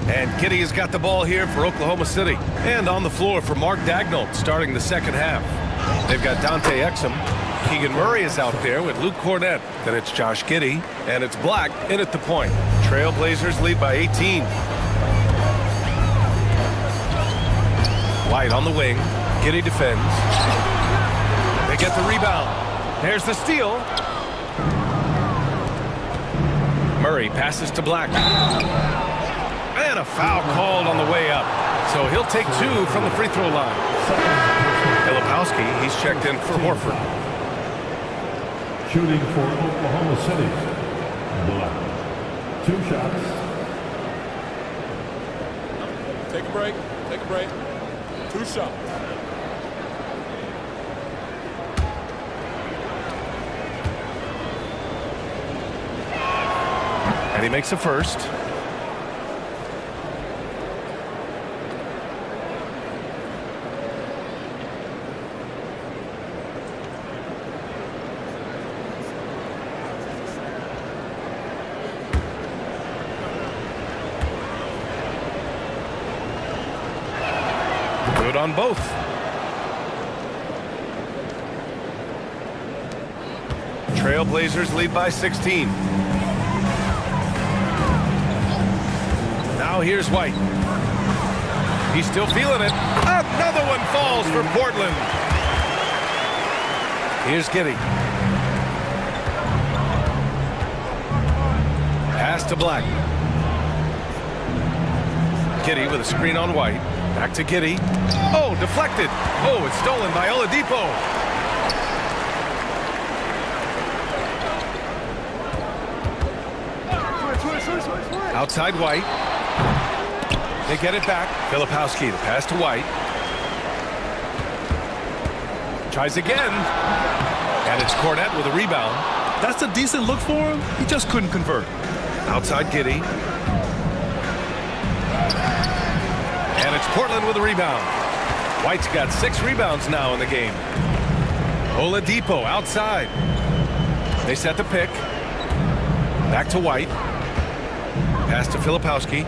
And Giddey has got the ball here for Oklahoma City. And on the floor for Mark Daigneault starting the second half. They've got Dante Exum. Keegan Murray is out there with Luke Cornett. Then it's Josh Giddey. And it's Black in at the point. Trailblazers lead by 18. White on the wing. Giddey defends. They get the rebound. There's the steal. Murray passes to Black. And a foul called on the way up. So he'll take 2 from the free throw line. Filipowski, he's checked in for Horford. Shooting for Oklahoma City. Black. 2 shots. Take a break. Take a break. 2 shots. And he makes a first. Good on both. Trailblazers lead by 16. Now here's White. He's still feeling it. Another one falls for Portland. Here's Giddey. Pass to Black. Giddey with a screen on White. Back to Giddey. Oh, deflected. Oh, it's stolen by Oladipo. Outside White. They get it back. Filipowski, the pass to White. Tries again. And it's Cornett with a rebound. That's a decent look for him. He just couldn't convert. Outside Giddey. And it's Portland with a rebound. White's got 6 rebounds now in the game. Oladipo outside. They set the pick. Back to White. Pass to Filipowski.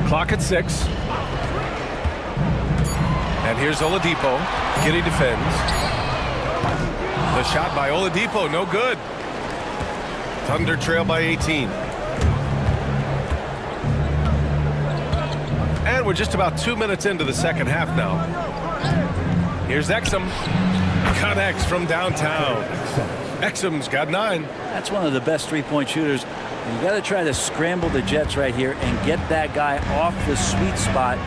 Clock at 6. And here's Oladipo. Giddey defends. The shot by Oladipo, no good. Thunder trail by 18. And we're just about 2 minutes into the second half now. Here's Exum. Connects from downtown. Exum's got 9. That's one of the best three-point shooters. You got to try to scramble the Jets right here and get that guy off the sweet spot.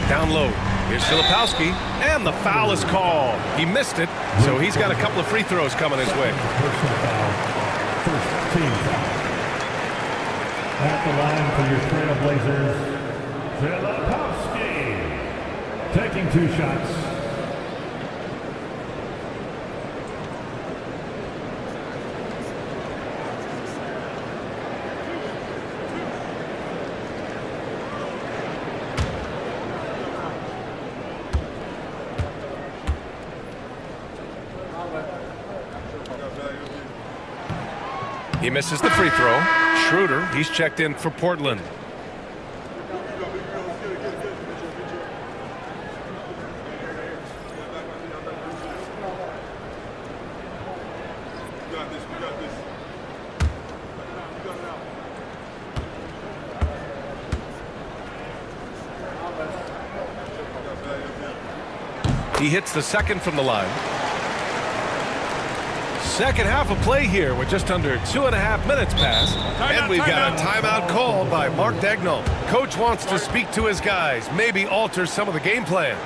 Down low. Here's Filipowski. And the foul is called. He missed it, so he's got a couple of free throws coming his way. First team foul. At the line for your Trailblazers, Filipowski. Taking 2 shots. He misses the free throw. Schroeder, he's checked in for Portland. He hits the second from the line. Second half of play here with just under 2.5 minutes passed. And we've got a timeout called by Mark Daigneault. Coach wants to speak to his guys, maybe alter some of the game plan.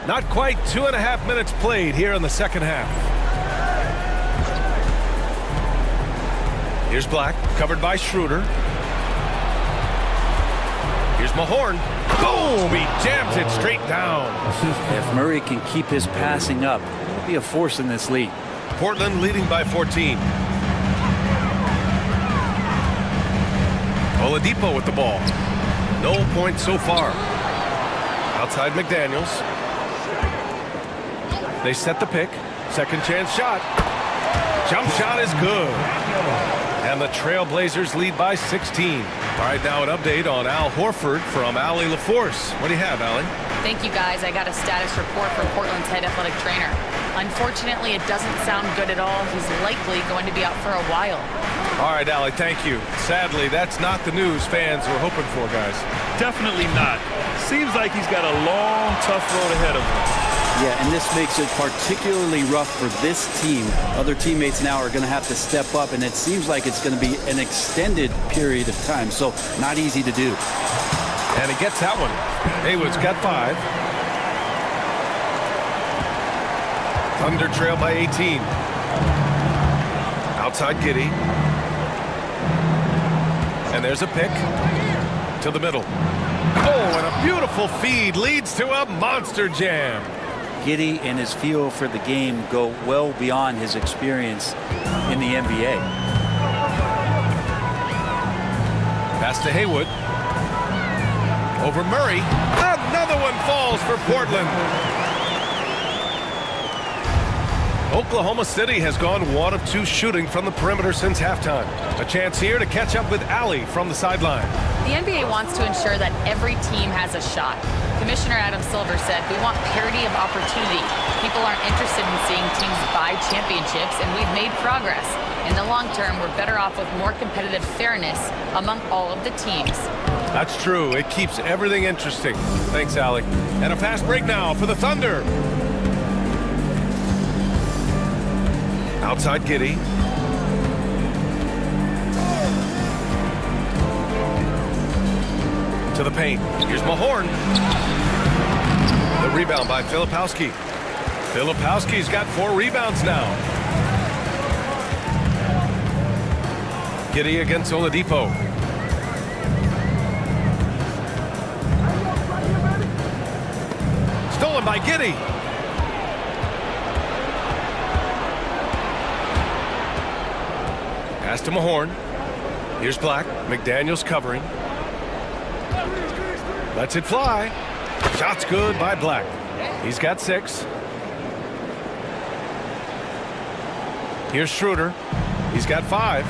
Not quite 2.5 minutes played here in the second half. Here's Black, covered by Schroeder. Here's Mahorn. Boom! He jams it straight down. If Murray can keep his passing up, he'll be a force in this league. Portland leading by 14. Oladipo with the ball. No points so far. Outside McDaniels. They set the pick. Second chance shot. Jump shot is good. And the Trailblazers lead by 16. All right, now an update on Al Horford from Allie LaForce. What do you have, Allie? Thank you, guys. I got a status report from Portland's head athletic trainer. Unfortunately, it doesn't sound good at all. He's likely going to be out for a while. All right, Allie, thank you. Sadly, that's not the news fans were hoping for, guys. Definitely not. Seems like he's got a long, tough road ahead of him. Yeah, and this makes it particularly rough for this team. Other teammates now are going to have to step up, and it seems like it's going to be an extended period of time, so not easy to do. And he gets that one. Haywood's got 5. Thunder trail by 18. Outside Giddey. And there's a pick to the middle. Oh, and a beautiful feed leads to a monster jam. Giddey and his feel for the game go well beyond his experience in the NBA. Pass to Haywood. Over Murray. Another one falls for Portland. Oklahoma City has gone 1 of 2 shooting from the perimeter since halftime. A chance here to catch up with Allie from the sideline. The NBA wants to ensure that every team has a shot. Commissioner Adam Silver said, "We want parity of opportunity. People aren't interested in seeing teams buy championships, and we've made progress. In the long term, we're better off with more competitive fairness among all of the teams." That's true. It keeps everything interesting. Thanks, Allie. And a fast break now for the Thunder. Outside Giddey. To the paint. Here's Mahorn. The rebound by Filipowski. Filipowski's got 4 rebounds now. Giddey against Oladipo. Stolen by Giddey. Pass to Mahorn. Here's Black. McDaniels covering. Lets it fly. Shot's good by Black. He's got 6. Here's Schroeder. He's got 5.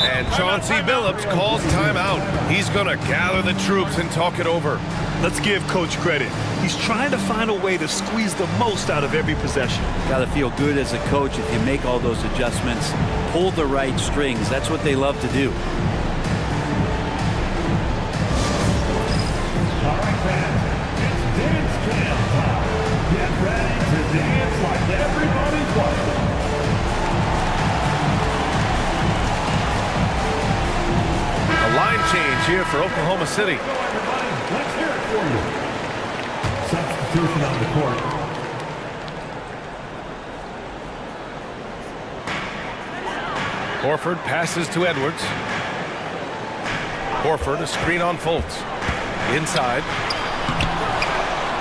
And Chauncey Billups calls timeout. He's going to gather the troops and talk it over. Let's give Coach credit. He's trying to find a way to squeeze the most out of every possession. Got to feel good as a coach if you make all those adjustments, pull the right strings. That's what they love to do. All right, fans, it's dance jam time. Get ready to dance like everybody's watching. A line change here for Oklahoma City. Let's hear it for you. Substitution on the court. Horford passes to Edwards. Horford, a screen on Fultz. Inside.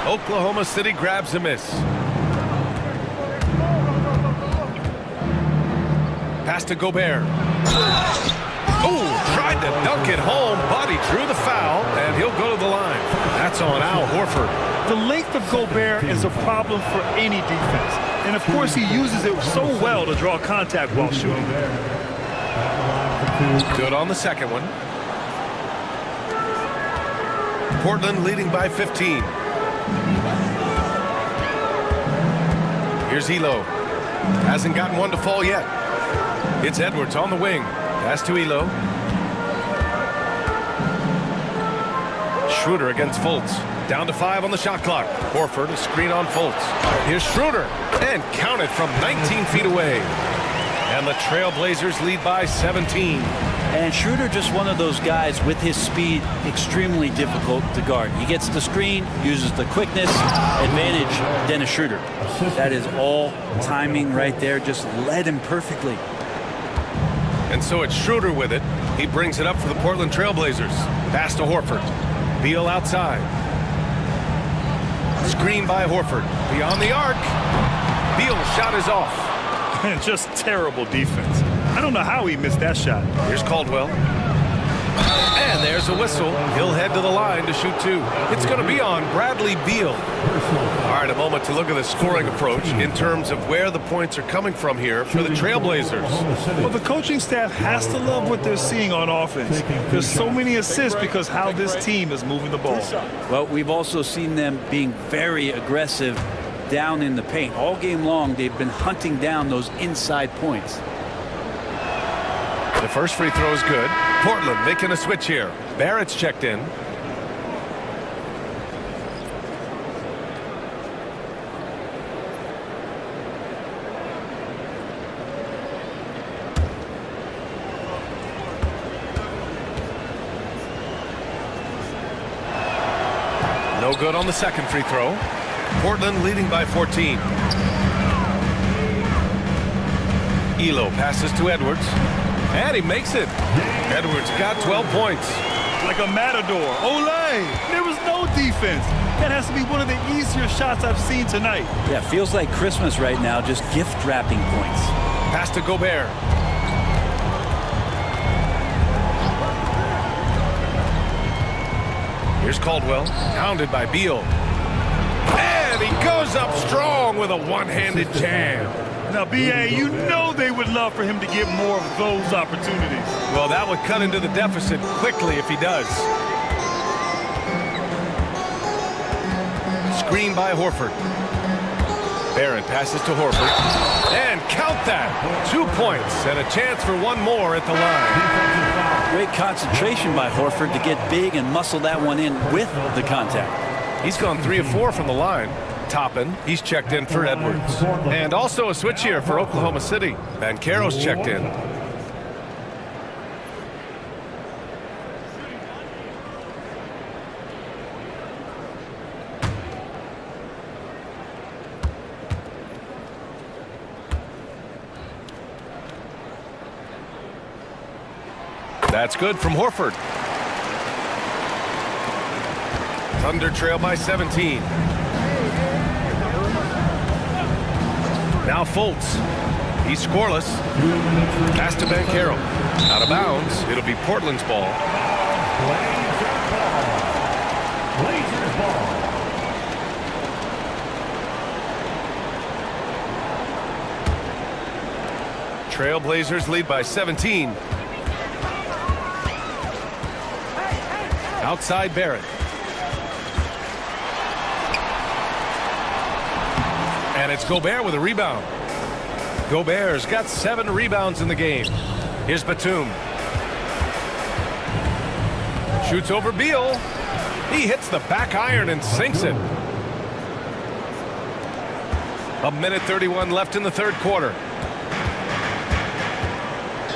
Oklahoma City grabs a miss. Pass to Gobert. Oh, tried to dunk it home, but he drew the foul, and he'll go to the line. That's on Al Horford. The length of Gobert is a problem for any defense. And, of course, he uses it so well to draw contact while shooting. Good on the second one. Portland leading by 15. Here's Elo. Hasn't gotten one to fall yet. It's Edwards on the wing. Pass to Elo. Schroeder against Fultz. Down to 5 on the shot clock. Horford, a screen on Fultz. Here's Schroeder. And counted from 19 feet away. And the Trailblazers lead by 17. And Schroeder just one of those guys with his speed extremely difficult to guard. He gets the screen, uses the quickness, advantage Dennis Schroeder. That is all timing right there, just led him perfectly. And so it's Schroeder with it. He brings it up for the Portland Trailblazers. Pass to Horford. Beal outside. Screen by Horford. Beyond the arc. Beal's shot is off. Just terrible defense. I don't know how he missed that shot. Here's Caldwell. And there's a whistle. He'll head to the line to shoot two. It's going to be on Bradley Beal. All right, a moment to look at the scoring approach in terms of where the points are coming from here for the Trailblazers. Well, the coaching staff has to love what they're seeing on offense. There's so many assists because how this team is moving the ball. Well, we've also seen them being very aggressive down in the paint. All game long, they've been hunting down those inside points. The first free throw is good. Portland making a switch here. Barrett's checked in. No good on the second free throw. Portland leading by 14. Elo passes to Edwards. And he makes it. Edwards got 12 points. Like a matador. Olay! There was no defense. That has to be one of the easier shots I've seen tonight. Yeah, feels like Christmas right now, just gift wrapping points. Pass to Gobert. Here's Caldwell. Pounded by Beal. And he goes up strong with a one-handed jam. Now, B.A., you know they would love for him to get more of those opportunities. Well, that would cut into the deficit quickly if he does. Screen by Horford. Barrett passes to Horford. And count that. 2 points and a chance for one more at the line. Great concentration by Horford to get big and muscle that one in with the contact. He's gone 3 of 4 from the line. Toppin, he's checked in for Edwards. And also a switch here for Oklahoma City. Banchero's checked in. That's good from Horford. Thunder trail by 17. Now Fultz. He's scoreless. Pass to Banchero. Out of bounds. It'll be Portland's ball. Blazers ball. Trailblazers lead by 17. Outside Barrett. And it's Gobert with a rebound. Gobert's got 7 rebounds in the game. Here's Batum. Shoots over Beal. He hits the back iron and sinks it. 1:31 left in the third quarter.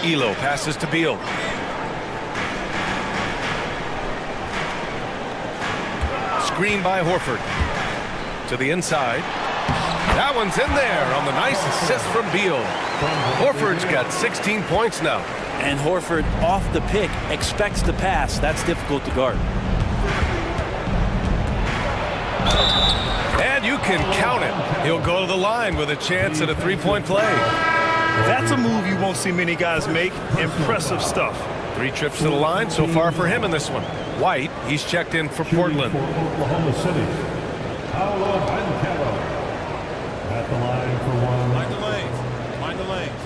Elo passes to Beal. Screen by Horford. To the inside. That one's in there on the nice assist from Beal. Horford's got 16 points now. And Horford off the pick expects the pass. That's difficult to guard. And you can count it. He'll go to the line with a chance at a three-point play. That's a move you won't see many guys make. Impressive stuff. 3 trips to the line so far for him in this one. White, he's checked in for Portland. For Oklahoma City. Paolo Banchero. At the line for one. Mind the lanes. Mind the lanes.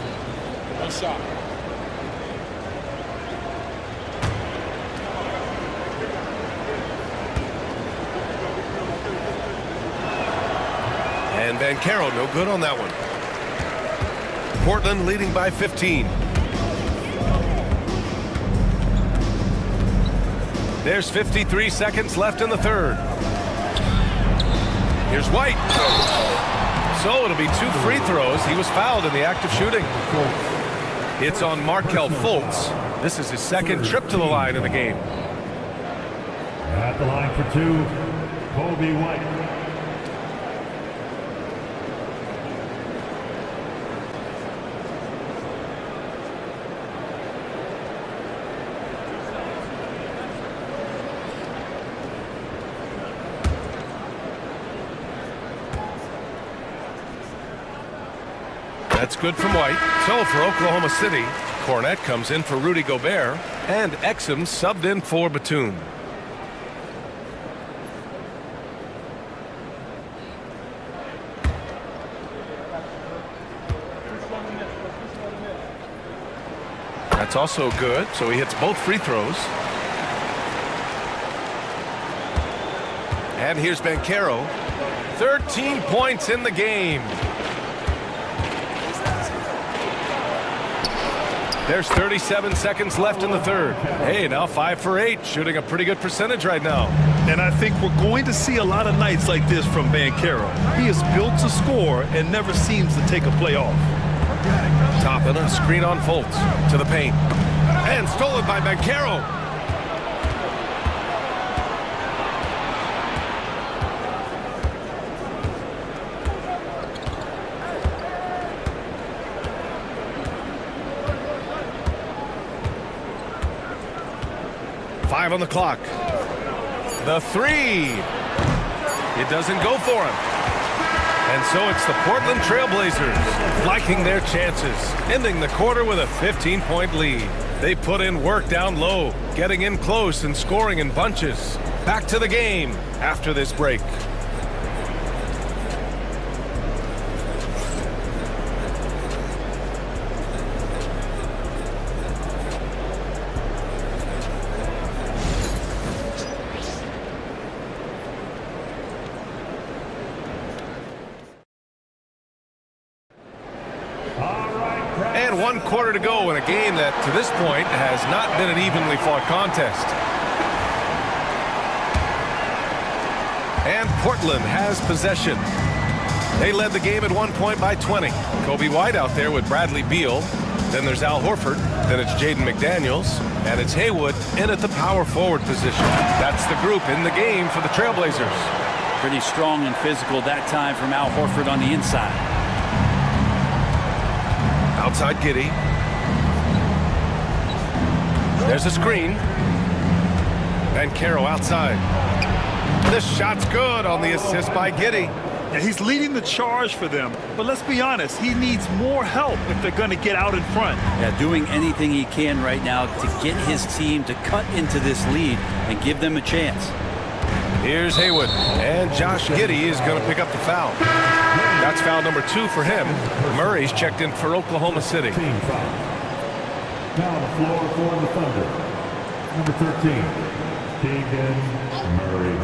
One shot. And Banchero, no good on that one. Portland leading by 15. There's 53 seconds left in the third. Here's White. So it'll be 2 free throws. He was fouled in the act of shooting. It's on Markelle Fultz. This is his second trip to the line in the game. At the line for 2, Kobe White. That's good from White. So for Oklahoma City, Cornette comes in for Rudy Gobert, and Exum subbed in for Batum. That's also good, so he hits both free throws. And here's Banchero. 13 points in the game. There's 37 seconds left in the third. Hey, now 5 for 8, shooting a pretty good percentage right now. And I think we're going to see a lot of nights like this from Banchero. He is built to score and never seems to take a play off. Toppin, a screen on Fultz to the paint. And stolen by Banchero. On the clock. The three. It doesn't go for him. And so it's the Portland Trailblazers liking their chances, ending the quarter with a 15-point lead. They put in work down low, getting in close and scoring in bunches. Back to the game after this break. And 1 quarter to go in a game that, to this point, has not been an evenly fought contest. And Portland has possession. They led the game at 1 point by 20. Kobe White out there with Bradley Beal. Then there's Al Horford. Then it's Jaden McDaniels. And it's Haywood in at the power forward position. That's the group in the game for the Trailblazers. Pretty strong and physical that time from Al Horford on the inside. Outside Giddey. There's a screen. Banchero outside. This shot's good on the assist by Giddey. Yeah, he's leading the charge for them, but let's be honest, he needs more help if they're going to get out in front. Yeah, doing anything he can right now to get his team to cut into this lead and give them a chance. Here's Haywood, and Josh Giddey is going to pick up the foul. That's foul number 2 for him. Murray's checked in for Oklahoma City. Now on the floor for the Thunder, number 13, Keegan Murray.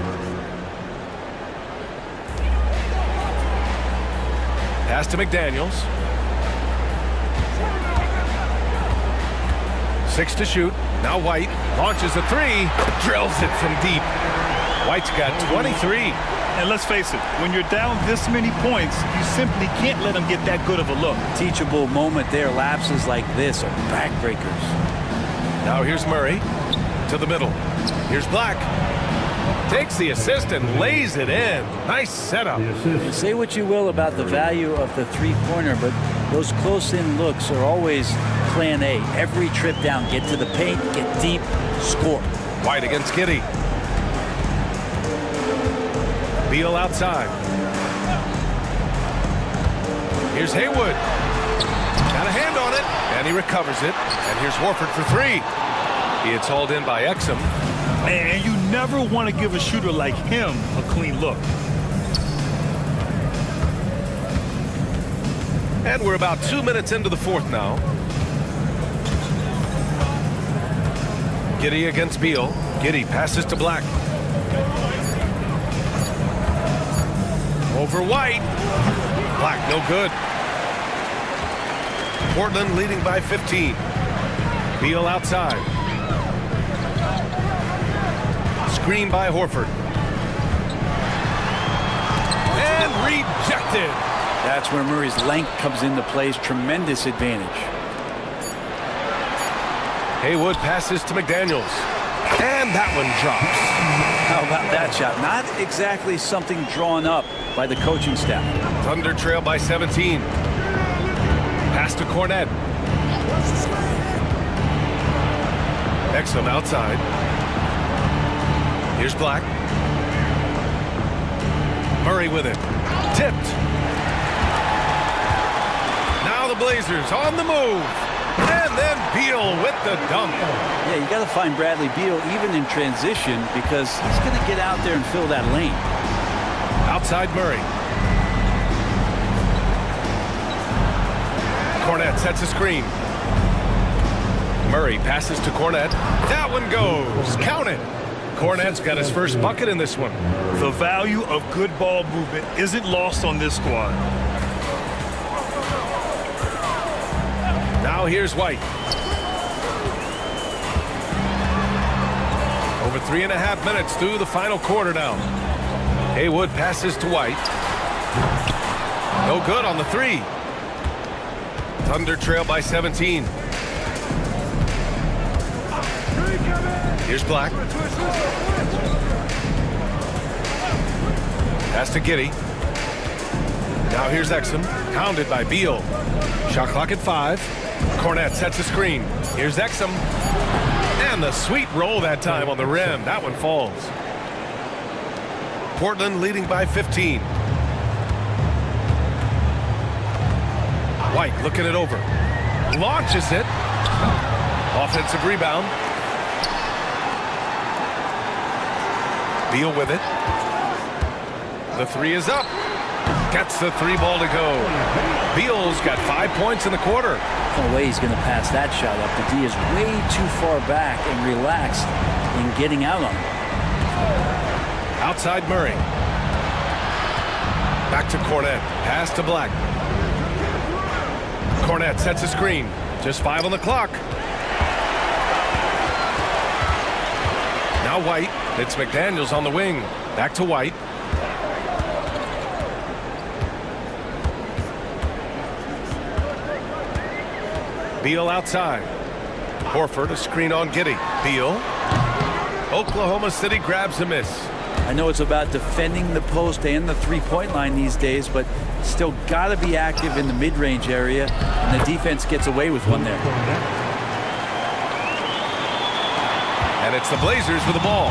Pass to McDaniels. 6 to shoot. Now White launches a 3, drills it from deep. White's got 23. And let's face it, when you're down this many points, you simply can't let them get that good of a look. Teachable moment there. Lapses like this are backbreakers. Now here's Murray to the middle. Here's Black. Takes the assist and lays it in. Nice setup. Say what you will about the value of the three-pointer, but those close-in looks are always plan A. Every trip down, get to the paint, get deep, score. White against Giddey. Beal outside. Here's Haywood. Got a hand on it, and he recovers it. And here's Horford for 3. It's hauled in by Exum. And you never want to give a shooter like him a clean look. And we're about 2 minutes into the fourth now. Giddey against Beal. Giddey passes to Black. Over White. Black no good. Portland leading by 15. Beal outside. Screen by Horford. And rejected. That's where Murray's length comes into play. Tremendous advantage. Haywood passes to McDaniels. And that one drops. How about that shot? Not exactly something drawn up by the coaching staff. Thunder trail by 17. Pass to Cornette. Exum outside. Here's Black. Murray with it. Tipped. Now the Blazers on the move. And then Beal with the dunk. Yeah, you got to find Bradley Beal even in transition because he's going to get out there and fill that lane. Outside Murray. Cornette sets a screen. Murray passes to Cornette. That one goes. Count it. Cornette's got his first bucket in this one. The value of good ball movement isn't lost on this squad. Now here's White. Over 3.5 minutes through the final quarter now. Haywood passes to White. No good on the three. Thunder trail by 17. Here's Black. Pass to Giddey. Now here's Exum. Pounded by Beal. Shot clock at 5. Cornette sets a screen. Here's Exum. And the sweet roll that time on the rim. That one falls. Portland leading by 15. White looking it over. Launches it. Offensive rebound. Beal with it. The three is up. Gets the three ball to go. Beal's got 5 points in the quarter. No way he's going to pass that shot up. The D is way too far back and relaxed in getting out on him. Outside Murray. Back to Cornette. Pass to Black. Cornette sets a screen. Just 5 on the clock. Now White. It's McDaniels on the wing. Back to White. Beal outside. Horford a screen on Giddey. Beal. Oklahoma City grabs a miss. I know it's about defending the post and the three-point line these days, but still got to be active in the mid-range area, and the defense gets away with one there. And it's the Blazers with the ball.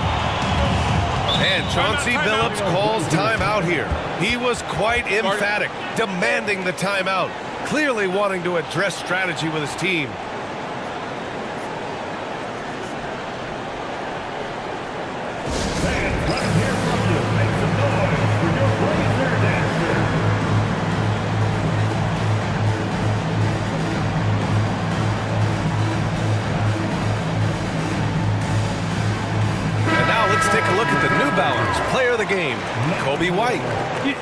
And Chauncey Billups calls timeout here. He was quite emphatic, demanding the timeout, clearly wanting to address strategy with his team. Take a look at the New Balance player of the game, Kobe White.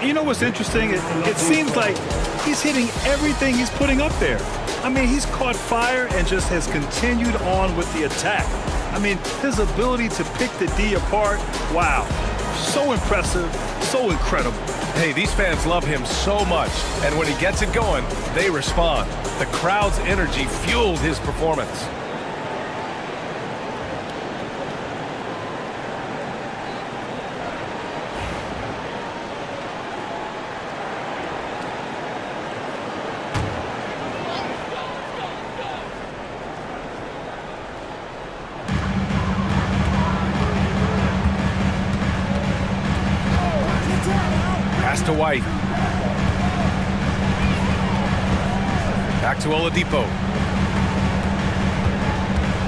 You know what's interesting? It seems like he's hitting everything he's putting up there. I mean, he's caught fire and just has continued on with the attack. I mean, his ability to pick the D apart, wow. So impressive, so incredible. Hey, these fans love him so much, and when he gets it going, they respond. The crowd's energy fueled his performance. Pass to White. Back to Oladipo.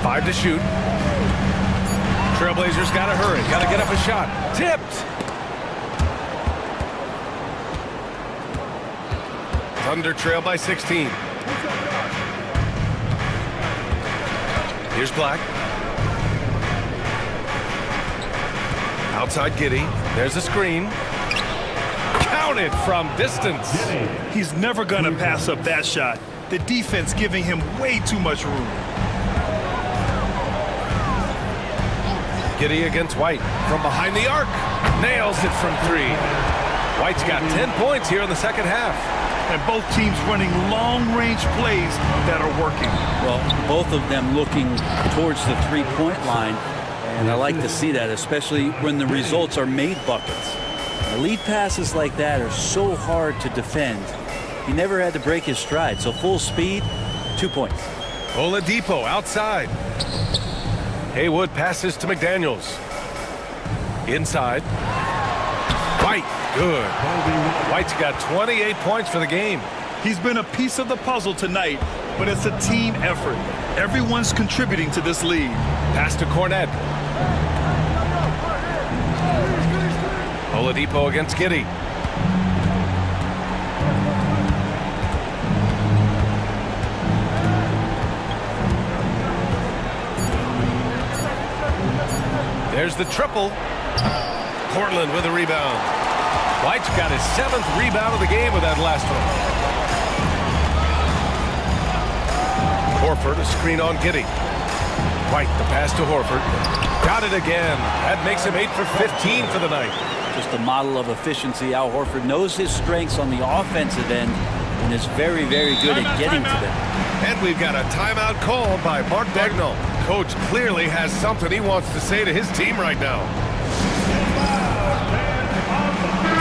5 to shoot. Trailblazers got to hurry. Got to get up a shot. Tipped. Thunder trail by 16. Here's Black. Outside Giddey. There's a screen. Counted from distance. He's never going to pass up that shot. The defense giving him way too much room. Giddey against White from behind the arc. Nails it from 3. White's got 10 points here in the second half. and both teams running long-range plays that are working. Well, both of them looking towards the three-point line, and I like to see that, especially when the results are made buckets. Elite passes like that are so hard to defend. He never had to break his stride, so full speed, 2 points. Oladipo outside. Haywood passes to McDaniels. Inside. White, good. White's got 28 points for the game. He's been a piece of the puzzle tonight, but it's a team effort. Everyone's contributing to this lead. Pass to Cornette. Oladipo against Giddey. There's the triple. Portland with a rebound. White's got his 7th rebound of the game with that last one. Horford, a screen on Giddey. White, the pass to Horford. Got it again. That makes him 8 for 15 for the night. Just a model of efficiency. Al Horford knows his strengths on the offensive end and is very, very good at getting to them. And we've got a timeout called by Mark Dagnall. Coach clearly has something he wants to say to his team right now.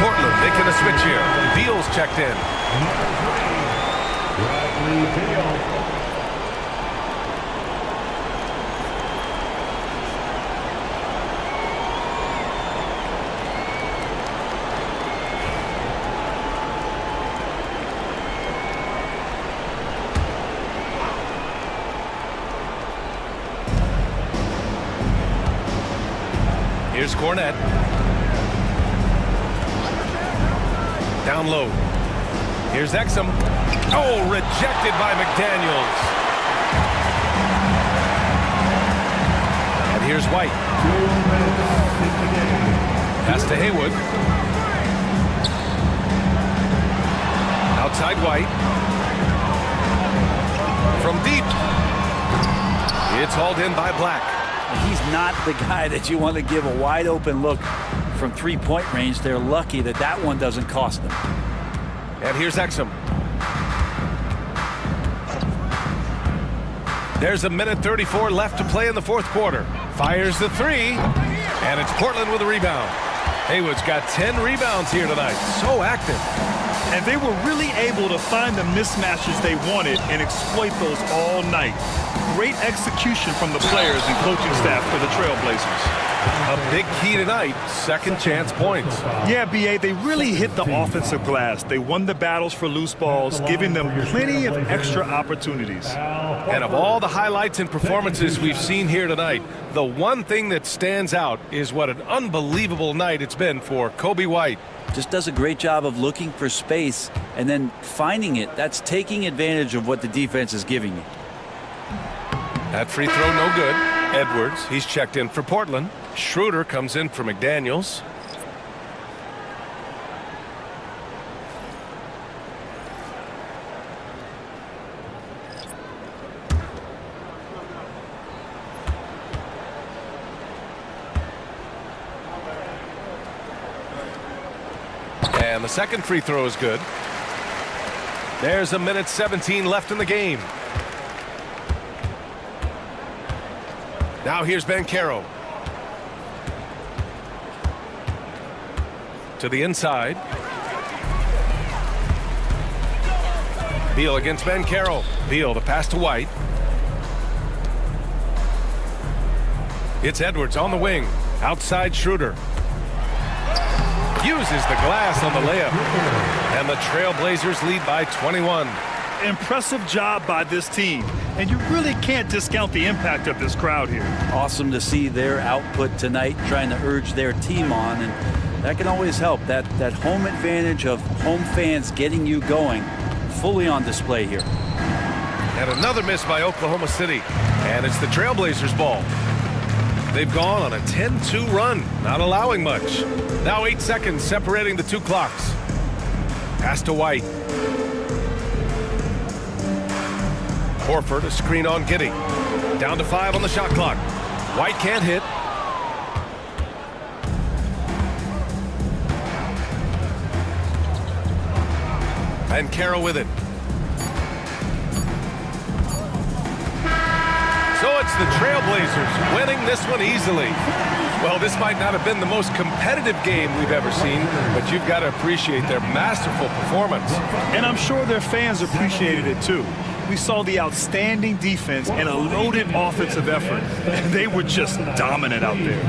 Portland making a switch here. Beal's checked in. Here's Cornette. Down low. Here's Exum. Oh, rejected by McDaniels. And here's White. Pass to Haywood. Outside White. From deep. It's hauled in by Black. He's not the guy that you want to give a wide open look from three-point range. They're lucky that that one doesn't cost them. And here's Exum. There's 1:34 left to play in the fourth quarter. Fires the three, and it's Portland with a rebound. Haywood's got 10 rebounds here tonight. So active. And they were really able to find the mismatches they wanted and exploit those all night. Great execution from the players and coaching staff for the Trailblazers. A big key tonight, second chance points. Yeah, B.A., they really hit the offensive glass. They won the battles for loose balls, giving them plenty of extra opportunities. And of all the highlights and performances we've seen here tonight, the one thing that stands out is what an unbelievable night it's been for Coby White. Just does a great job of looking for space and then finding it. That's taking advantage of what the defense is giving you. That free throw no good. Edwards, he's checked in for Portland. Schroeder comes in for McDaniels. And the second free throw is good. There's 1:17 left in the game. Now here's Banchero. To the inside. Beal against Banchero. Beal, the pass to White. It's Edwards on the wing. Outside Schroeder. Uses the glass on the layup. And the Trailblazers lead by 21. Impressive job by this team. And you really can't discount the impact of this crowd here. Awesome to see their output tonight, trying to urge their team on, and that can always help. That home advantage of home fans getting you going, fully on display here. And another miss by Oklahoma City. And it's the Trailblazers' ball. They've gone on a 10-2 run, not allowing much. Now 8 seconds separating the two clocks. Pass to White. Horford, a screen on Giddey. Down to 5 on the shot clock. White can't hit. And Carroll with it. So it's the Trailblazers winning this one easily. Well, this might not have been the most competitive game we've ever seen, but you've got to appreciate their masterful performance. And I'm sure their fans appreciated it too. We saw the outstanding defense and a loaded offensive effort. They were just dominant out there.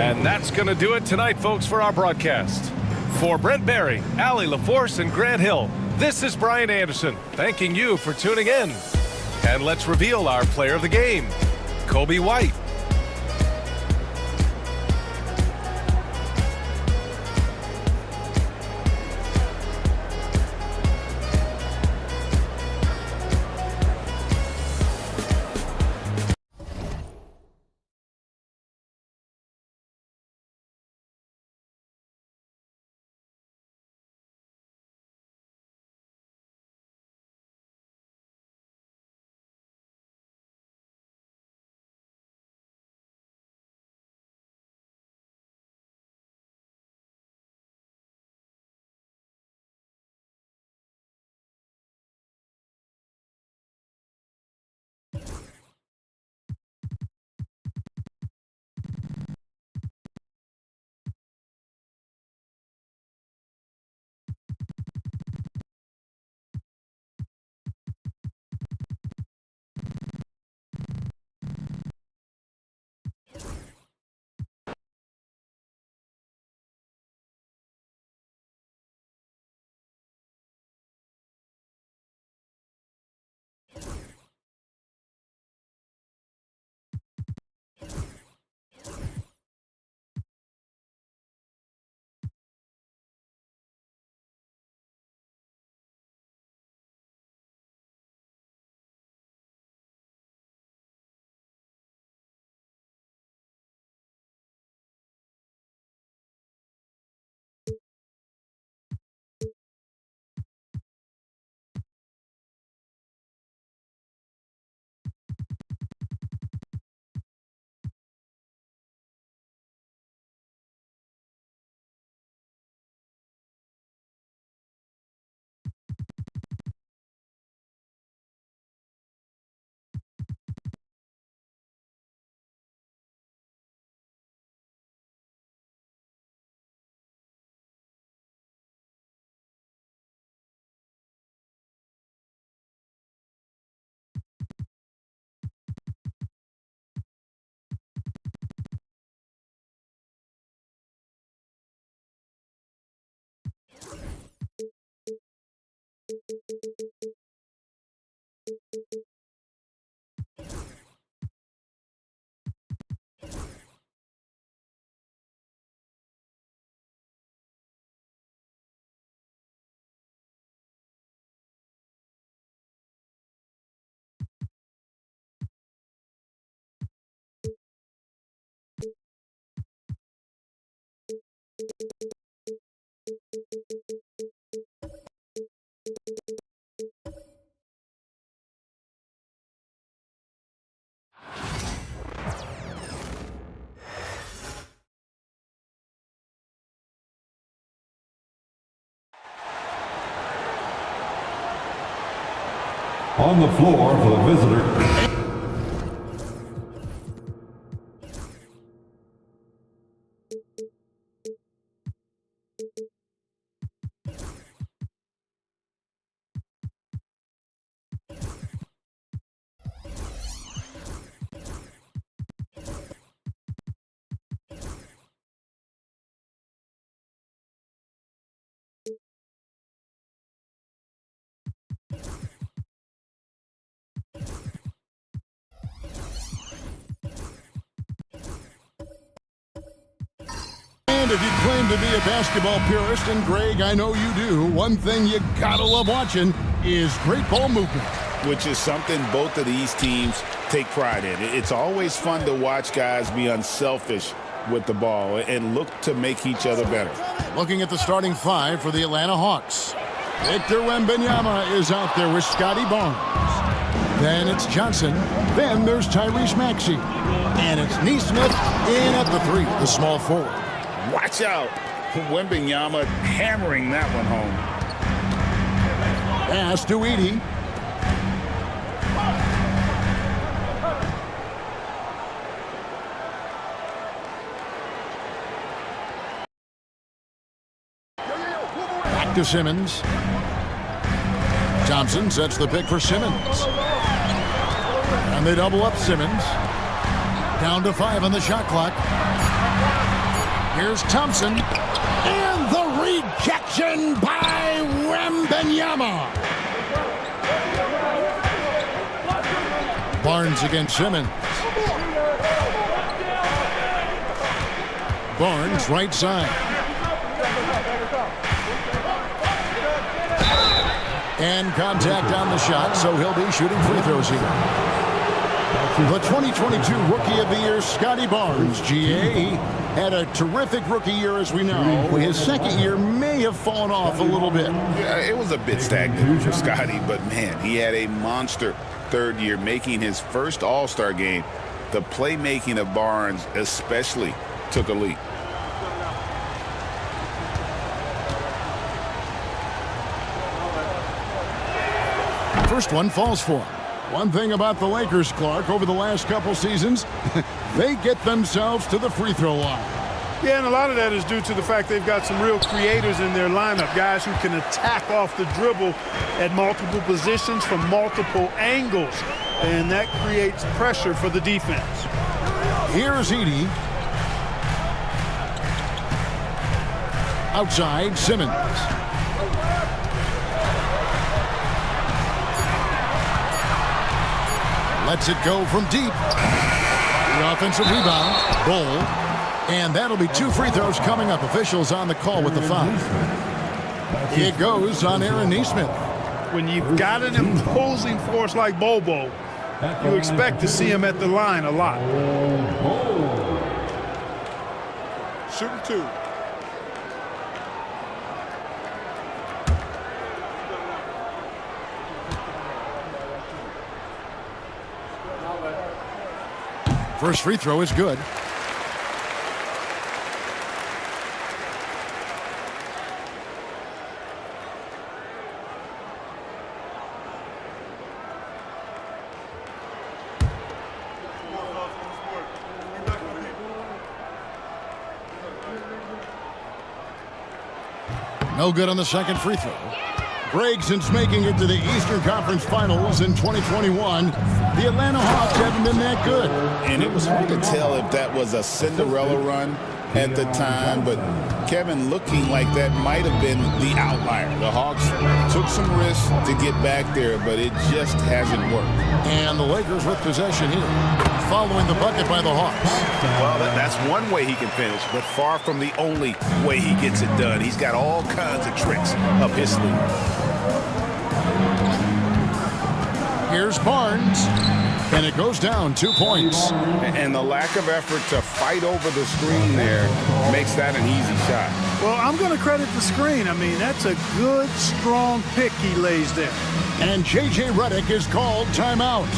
And that's going to do it tonight, folks, for our broadcast. For Brent Barry, Allie LaForce, and Grant Hill, this is Brian Anderson, thanking you for tuning in. And let's reveal our player of the game, Kobe White. On the floor for the visitor. And if you claim to be a basketball purist, and Greg, I know you do, one thing you gotta love watching is great ball movement. Which is something both of these teams take pride in. It's always fun to watch guys be unselfish with the ball and look to make each other better. Looking at the starting five for the Atlanta Hawks. Victor Wembanyama is out there with Scotty Barnes. Then it's Johnson. Then there's Tyrese Maxey. And it's Neesmith in at the three, the small forward. Watch out. Wembanyama hammering that one home. Pass to Edey. Back to Simmons. Thompson sets the pick for Simmons. And they double up Simmons. Down to 5 on the shot clock. Here's Thompson. And the rejection by Wembanyama. Barnes against Simmons. Barnes right side. And contact on the shot, so he'll be shooting free throws here. The 2022 Rookie of the Year, Scotty Barnes, GA, had a terrific rookie year, as we know. His second year may have fallen off a little bit. Yeah, it was a bit stagnant for Scotty, but man, he had a monster third year, making his first All-Star game. The playmaking of Barnes especially took a leap. First one falls for him. One thing about the Lakers, Clark, over the last couple seasons, they get themselves to the free throw line. Yeah, and a lot of that is due to the fact they've got some real creators in their lineup, guys who can attack off the dribble at multiple positions from multiple angles, and that creates pressure for the defense. Here's Edey. Outside, Simmons. Lets it go from deep. The offensive rebound, Bull. And that'll be 2 free throws coming up. Officials on the call with the foul. It goes on Aaron Nesmith. When you've got an imposing force like Bobo, you expect to see him at the line a lot. Shooting 2. First free throw is good. No good on the second free throw. Greg, since making it to the Eastern Conference Finals in 2021, the Atlanta Hawks haven't been that good. And it was hard to tell if that was a Cinderella run at the time, but Kevin, looking like that might have been the outlier. The Hawks took some risks to get back there, but it just hasn't worked. And the Lakers with possession here, following the bucket by the Hawks. Well, that's one way he can finish, but far from the only way he gets it done. He's got all kinds of tricks up his sleeve. Here's Barnes, and it goes down 2 points. And the lack of effort to fight over the screen there makes that an easy shot. Well, I'm going to credit the screen. I mean, that's a good, strong pick he lays there. And J.J. Redick is called timeout.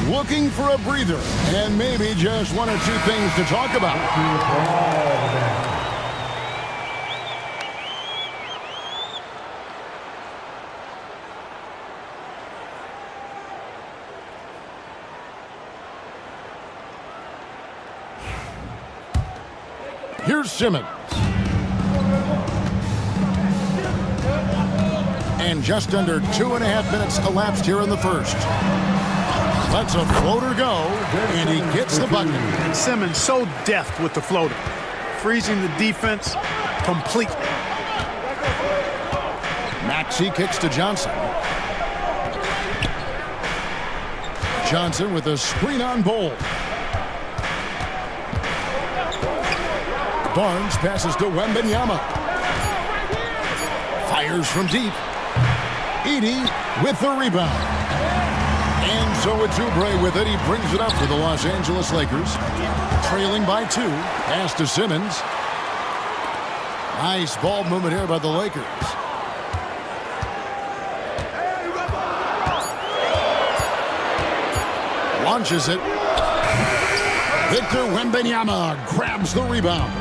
Looking for a breather, and maybe just 1 or 2 things to talk about. Here's Simmons. And just under 2.5 minutes elapsed here in the first. Lets a floater go, and he gets the bucket. And Simmons so deft with the floater, freezing the defense completely. Maxey kicks to Johnson. Johnson with a screen on Bowl. Barnes passes to Wembanyama. Fires from deep. Edey with the rebound. And so it's Oubre with it. He brings it up for the Los Angeles Lakers. Trailing by 2. Pass to Simmons. Nice ball movement here by the Lakers. Launches it. Victor Wembanyama grabs the rebound.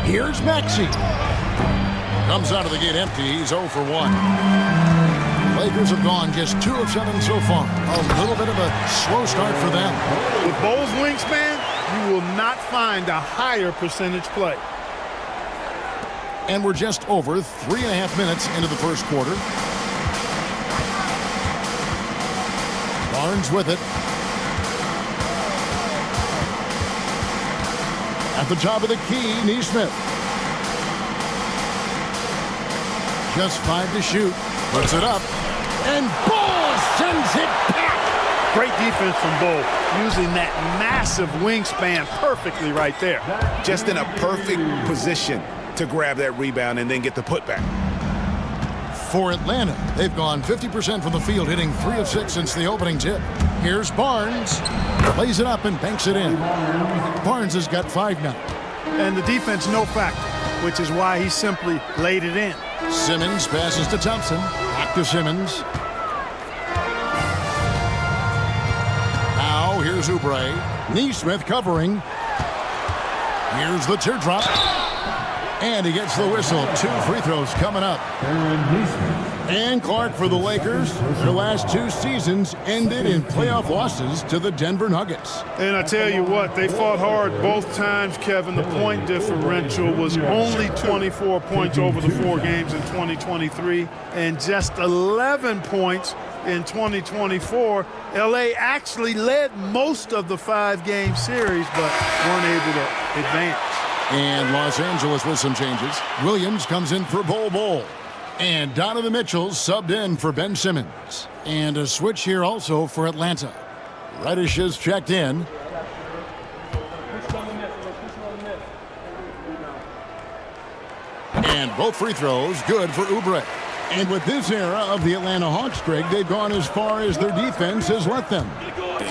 Here's Maxey. Comes out of the gate empty. He's 0 for 1. Lakers have gone just 2 of 7 so far. A little bit of a slow start for them. With Bo's wingspan, you will not find a higher percentage play. And we're just over 3.5 minutes into the first quarter. Barnes with it. At the top of the key, Neesmith. Just 5 to shoot. Puts it up. And Ball sends it back. Great defense from Bo, using that massive wingspan perfectly right there. Just in a perfect position to grab that rebound and then get the putback. For Atlanta, they've gone 50% from the field, hitting 3 of 6 since the opening tip. Here's Barnes. Lays it up and banks it in. Barnes has got 5 now. And the defense no factor, which is why he simply laid it in. Simmons passes to Thompson. Back to Simmons. Now here's Oubre. Neesmith covering. Here's the teardrop. And he gets the whistle. 2 free throws coming up. And Clark for the Lakers. Their last 2 seasons ended in playoff losses to the Denver Nuggets. And I tell you what, they fought hard both times, Kevin. The point differential was only 24 points over the 4 games in 2023 and just 11 points in 2024. LA actually led most of the 5-game series, but weren't able to advance. And Los Angeles with some changes. Williams comes in for Bol. And Donovan Mitchell subbed in for Ben Simmons. And a switch here also for Atlanta. Reddish is checked in. And both free throws good for Oubre. And with this era of the Atlanta Hawks, Greg, they've gone as far as their defense has let them.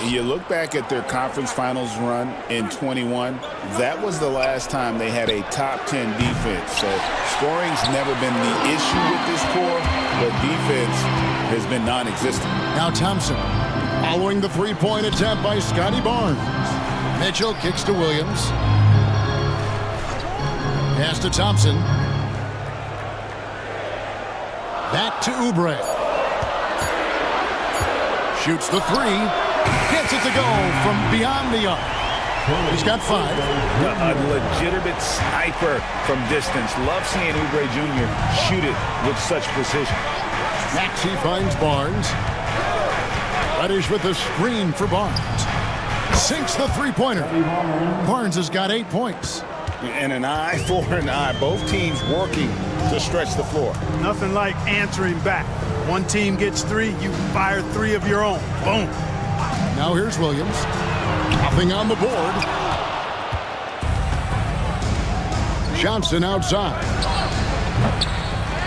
You look back at their conference finals run in 21, that was the last time they had a top 10 defense. So scoring's never been the issue with this core, but defense has been non-existent. Now Thompson, following the three-point attempt by Scotty Barnes. Mitchell kicks to Williams. Pass to Thompson. Back to Oubre. Shoots the 3. Gets it to go from beyond the arc. He's got 5. A legitimate sniper from distance. Love seeing Oubre Jr. shoot it with such precision. Maxey finds Barnes. Reddish with the screen for Barnes. Sinks the three-pointer. Barnes has got 8 points. And an eye for an eye. Both teams working to stretch the floor. Nothing like answering back. One team gets 3, you fire 3 of your own. Boom. Now here's Williams. Nothing on the board. Johnson outside.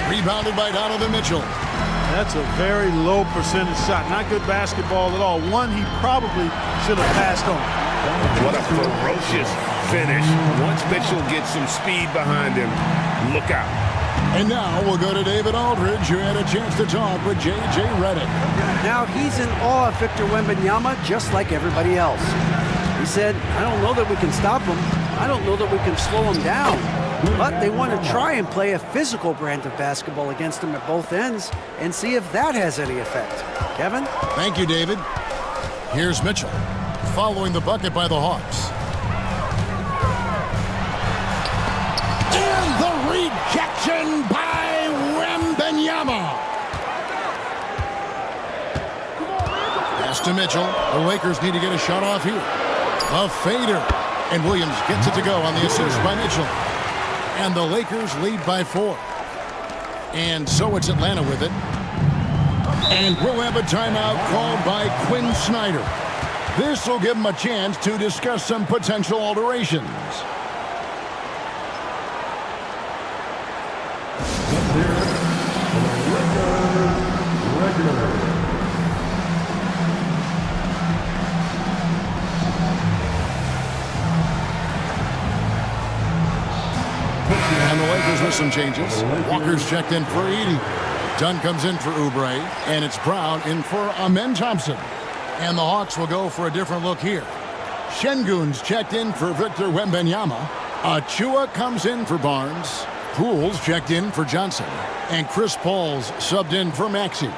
Rebounded by Donovan Mitchell. That's a very low percentage shot. Not good basketball at all. One he probably should have passed on. What a ferocious finish. Once Mitchell gets some speed behind him, look out. And now we'll go to David Aldridge, who had a chance to talk with J.J. Redick. Now he's in awe of Victor Wembanyama, just like everybody else. He said, I don't know that we can stop him. I don't know that we can slow him down. But they want to try and play a physical brand of basketball against him at both ends and see if that has any effect. Kevin? Thank you, David. Here's Mitchell, following the bucket by the Hawks. And the rejection by Wembanyama. Pass to Mitchell. The Lakers need to get a shot off here. A fader. And Williams gets it to go on the assist by Mitchell. And the Lakers lead by 4. And so it's Atlanta with it. And we'll have a timeout called by Quinn Snyder. This will give them a chance to discuss some potential alterations. And the Lakers with some changes. Walker's checked in for Edey. Dunn comes in for Oubre. And it's Brown in for Amen Thompson. And the Hawks will go for a different look here. Şengün's checked in for Victor Wembanyama. Achua comes in for Barnes. Poole's checked in for Johnson. And Chris Paul's subbed in for Maxey.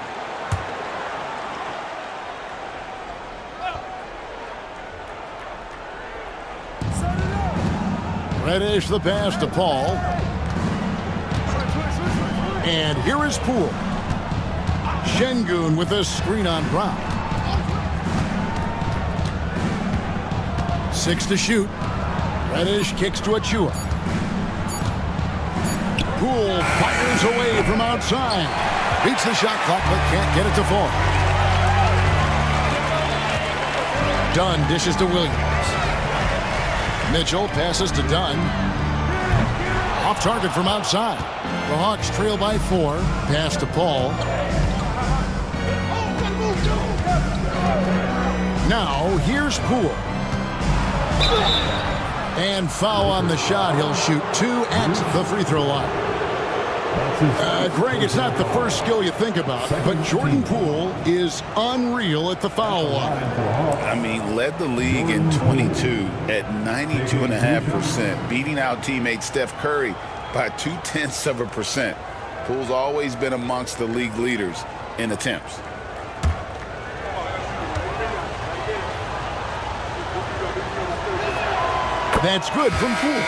Reddish the pass to Paul. And here is Poole. Şengün with a screen on Brown. 6 to shoot. Reddish kicks to Achua. Poole fires away from outside. Beats the shot clock but can't get it to fall. Dunn dishes to Williams. Mitchell passes to Dunn. Off target from outside. The Hawks trail by 4. Pass to Paul. Now here's Poole. And foul on the shot. He'll shoot 2 at the free throw line. Greg, it's not the first skill you think about, but Jordan Poole is unreal at the foul line. I mean, led the league in 22 at 92.5%, beating out teammate Steph Curry by 0.2%. Poole's always been amongst the league leaders in attempts. That's good from Poole.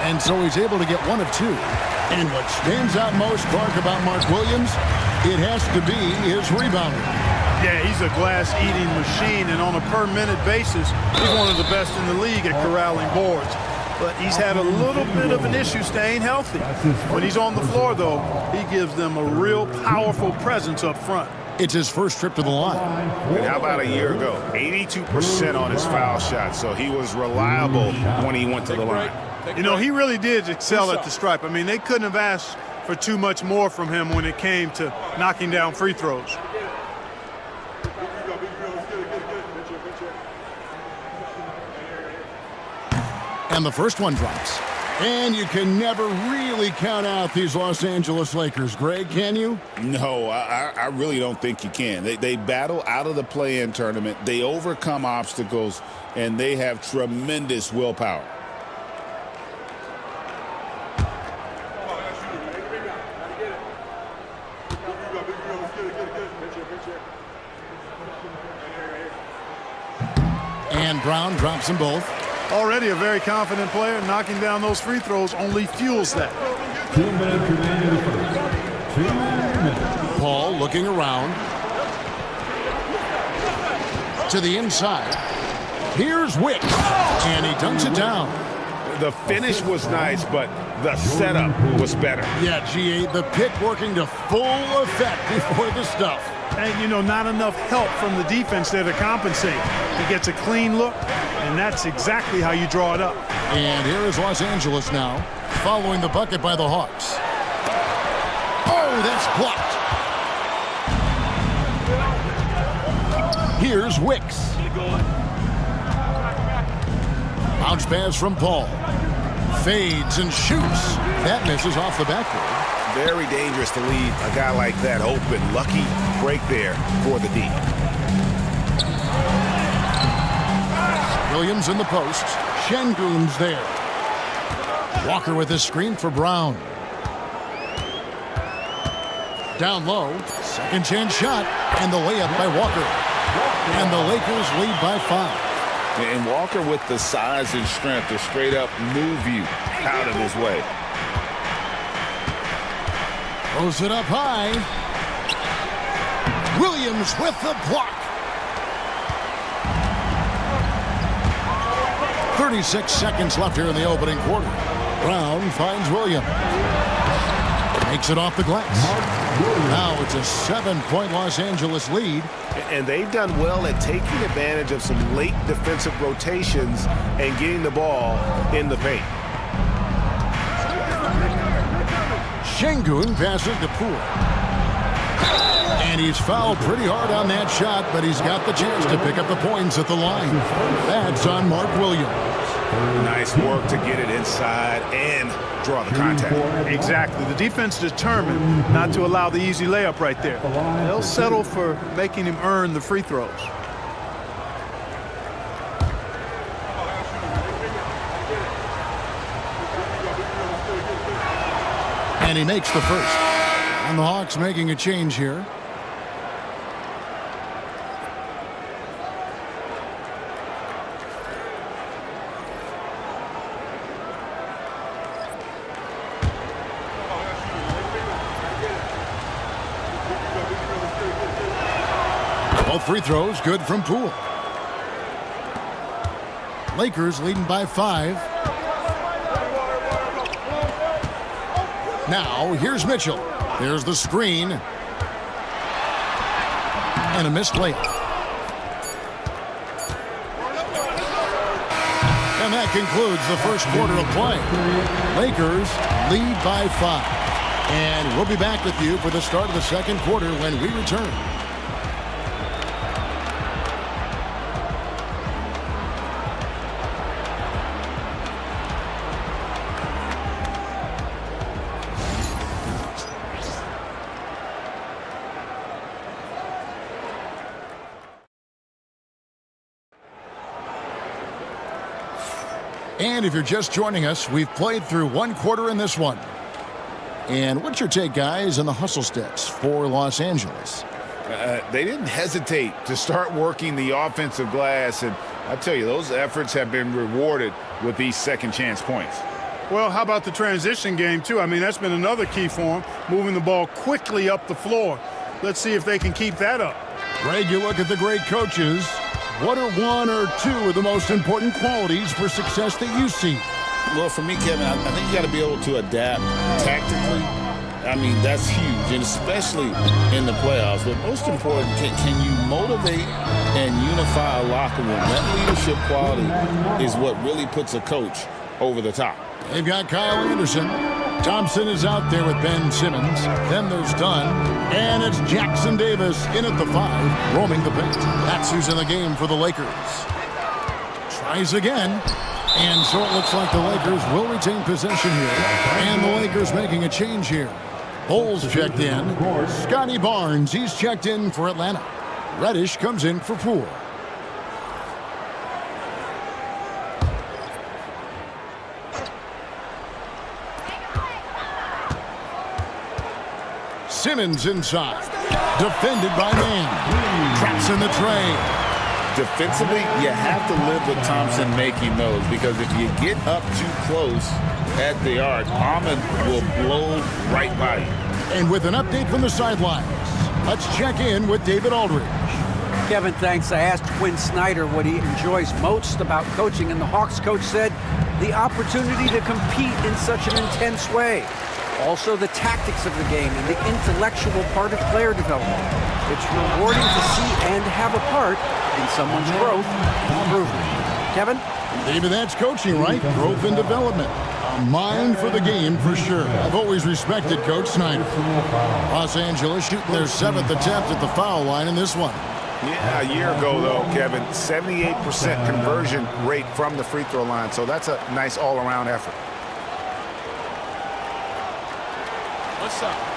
And so he's able to get 1 of 2. And what stands out most, Clark, about Mark Williams, it has to be his rebounding. Yeah, he's a glass-eating machine, and on a per-minute basis, he's one of the best in the league at corralling boards. But he's had a little bit of an issue staying healthy. When he's on the floor, though, he gives them a real powerful presence up front. It's his first trip to the line. And how about a year ago? 82% on his foul shot, so he was reliable when he went to the line. You know, he really did excel at the stripe. I mean, they couldn't have asked for too much more from him when it came to knocking down free throws. And the first one drops. And you can never really count out these Los Angeles Lakers, Greg, can you? No, I really don't think you can. They battle out of the play-in tournament. They overcome obstacles, and they have tremendous willpower. And Brown drops them both. Already a very confident player. Knocking down those free throws only fuels that. 2 minutes remaining in the first. 2 minutes. Paul looking around. To the inside. Here's Wicks. And he dunks it down. The finish was nice, but the setup was better. Yeah, G8, the pick working to full effect before the stuff. And, you know, not enough help from the defense there to compensate. He gets a clean look, and that's exactly how you draw it up. And here is Los Angeles now, following the bucket by the Hawks. Oh, that's blocked. Here's Wicks. Bounce pass from Paul. Fades and shoots. That misses off the backboard. Very dangerous to leave a guy like that open. Lucky break there for the D. Williams in the post. Şengün's there. Walker with a screen for Brown. Down low. Second chance shot. And the layup by Walker. And the Lakers lead by 5. And Walker with the size and strength to straight up move you out of his way. Throws it up high. Williams with the block. 36 seconds left here in the opening quarter. Brown finds Williams. Makes it off the glass. Now it's a 7-point Los Angeles lead. And they've done well at taking advantage of some late defensive rotations and getting the ball in the paint. Şengün passes to Poole. And he's fouled pretty hard on that shot, but he's got the chance to pick up the points at the line. That's on Mark Williams. Nice work to get it inside and draw the contact. Exactly. The defense determined not to allow the easy layup right there. They'll settle for making him earn the free throws. And he makes the first. And the Hawks making a change here. Both free throws good from Poole. Lakers leading by 5. Now, here's Mitchell. There's the screen. And a missed layup. And that concludes the first quarter of play. Lakers lead by 5. And we'll be back with you for the start of the second quarter when we return. And if you're just joining us, we've played through one quarter in this one. And what's your take, guys, on the hustle sticks for Los Angeles? They didn't hesitate to start working the offensive glass, and I tell you, those efforts have been rewarded with these second chance points. Well, how about the transition game, too? I mean, that's been another key for them, moving the ball quickly up the floor. Let's see if they can keep that up. Greg, you look at the great coaches. What are one or two of the most important qualities for success that you see? Well, for me, Kevin, I think you got to be able to adapt tactically. I mean, that's huge, and especially in the playoffs. But most important, can you motivate and unify a locker room? That leadership quality is what really puts a coach over the top. They've got Kyle Anderson. Thompson is out there with Ben Simmons. Then there's Dunn. And it's Jackson Davis in at the 5, roaming the paint. That's who's in the game for the Lakers. Tries again. And so it looks like the Lakers will retain possession here. And the Lakers making a change here. Bulls checked in. Scotty Barnes, he's checked in for Atlanta. Reddish comes in for Poole. Simmons inside. Defended by Mann. Traps in the tray. Defensively, you have to live with Thompson making those, because if you get up too close at the arc, Ahmed will blow right by you. And with an update from the sidelines, let's check in with David Aldridge. Kevin, thanks. I asked Quinn Snyder what he enjoys most about coaching, and the Hawks coach said the opportunity to compete in such an intense way. Also, the tactics of the game and the intellectual part of player development. It's rewarding to see and have a part in someone's growth and improvement. Kevin? David, that's coaching, right? Growth and development. A mind for the game, for sure. I've always respected Coach Snyder. Los Angeles shooting their 7th attempt at the foul line in this one. Yeah, a year ago, though, Kevin, 78% conversion rate from the free throw line. So that's a nice all-around effort. What's up?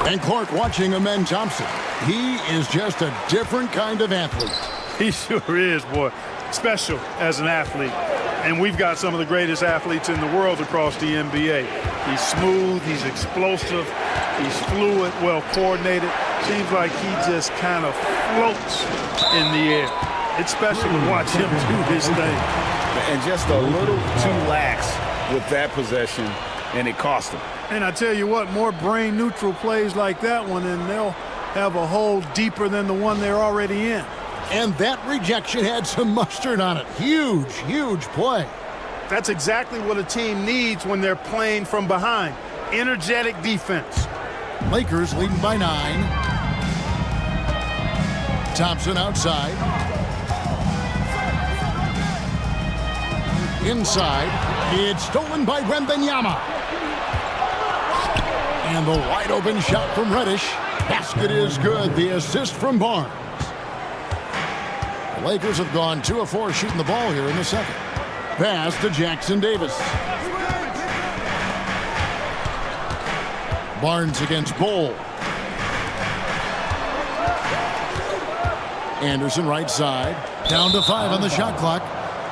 And Clark watching Amen Thompson. He is just a different kind of athlete. He sure is, boy. Special as an athlete. And we've got some of the greatest athletes in the world across the NBA. He's smooth, he's explosive, he's fluid, well coordinated. Seems like he just kind of floats in the air. It's special to watch him do his thing. And just a little too lax with that possession, and it cost him. And I tell you what, more brain-neutral plays like that one, and they'll have a hole deeper than the one they're already in. And that rejection had some mustard on it. Huge, huge play. That's exactly what a team needs when they're playing from behind. Energetic defense. Lakers leading by 9. Thompson outside. Inside. It's stolen by Wembanyama. And the wide open shot from Reddish. Basket is good. The assist from Barnes. The Lakers have gone 2 of 4 shooting the ball here in the second. Pass to Jackson Davis. Barnes against Bol. Anderson right side. Down to 5 on the shot clock.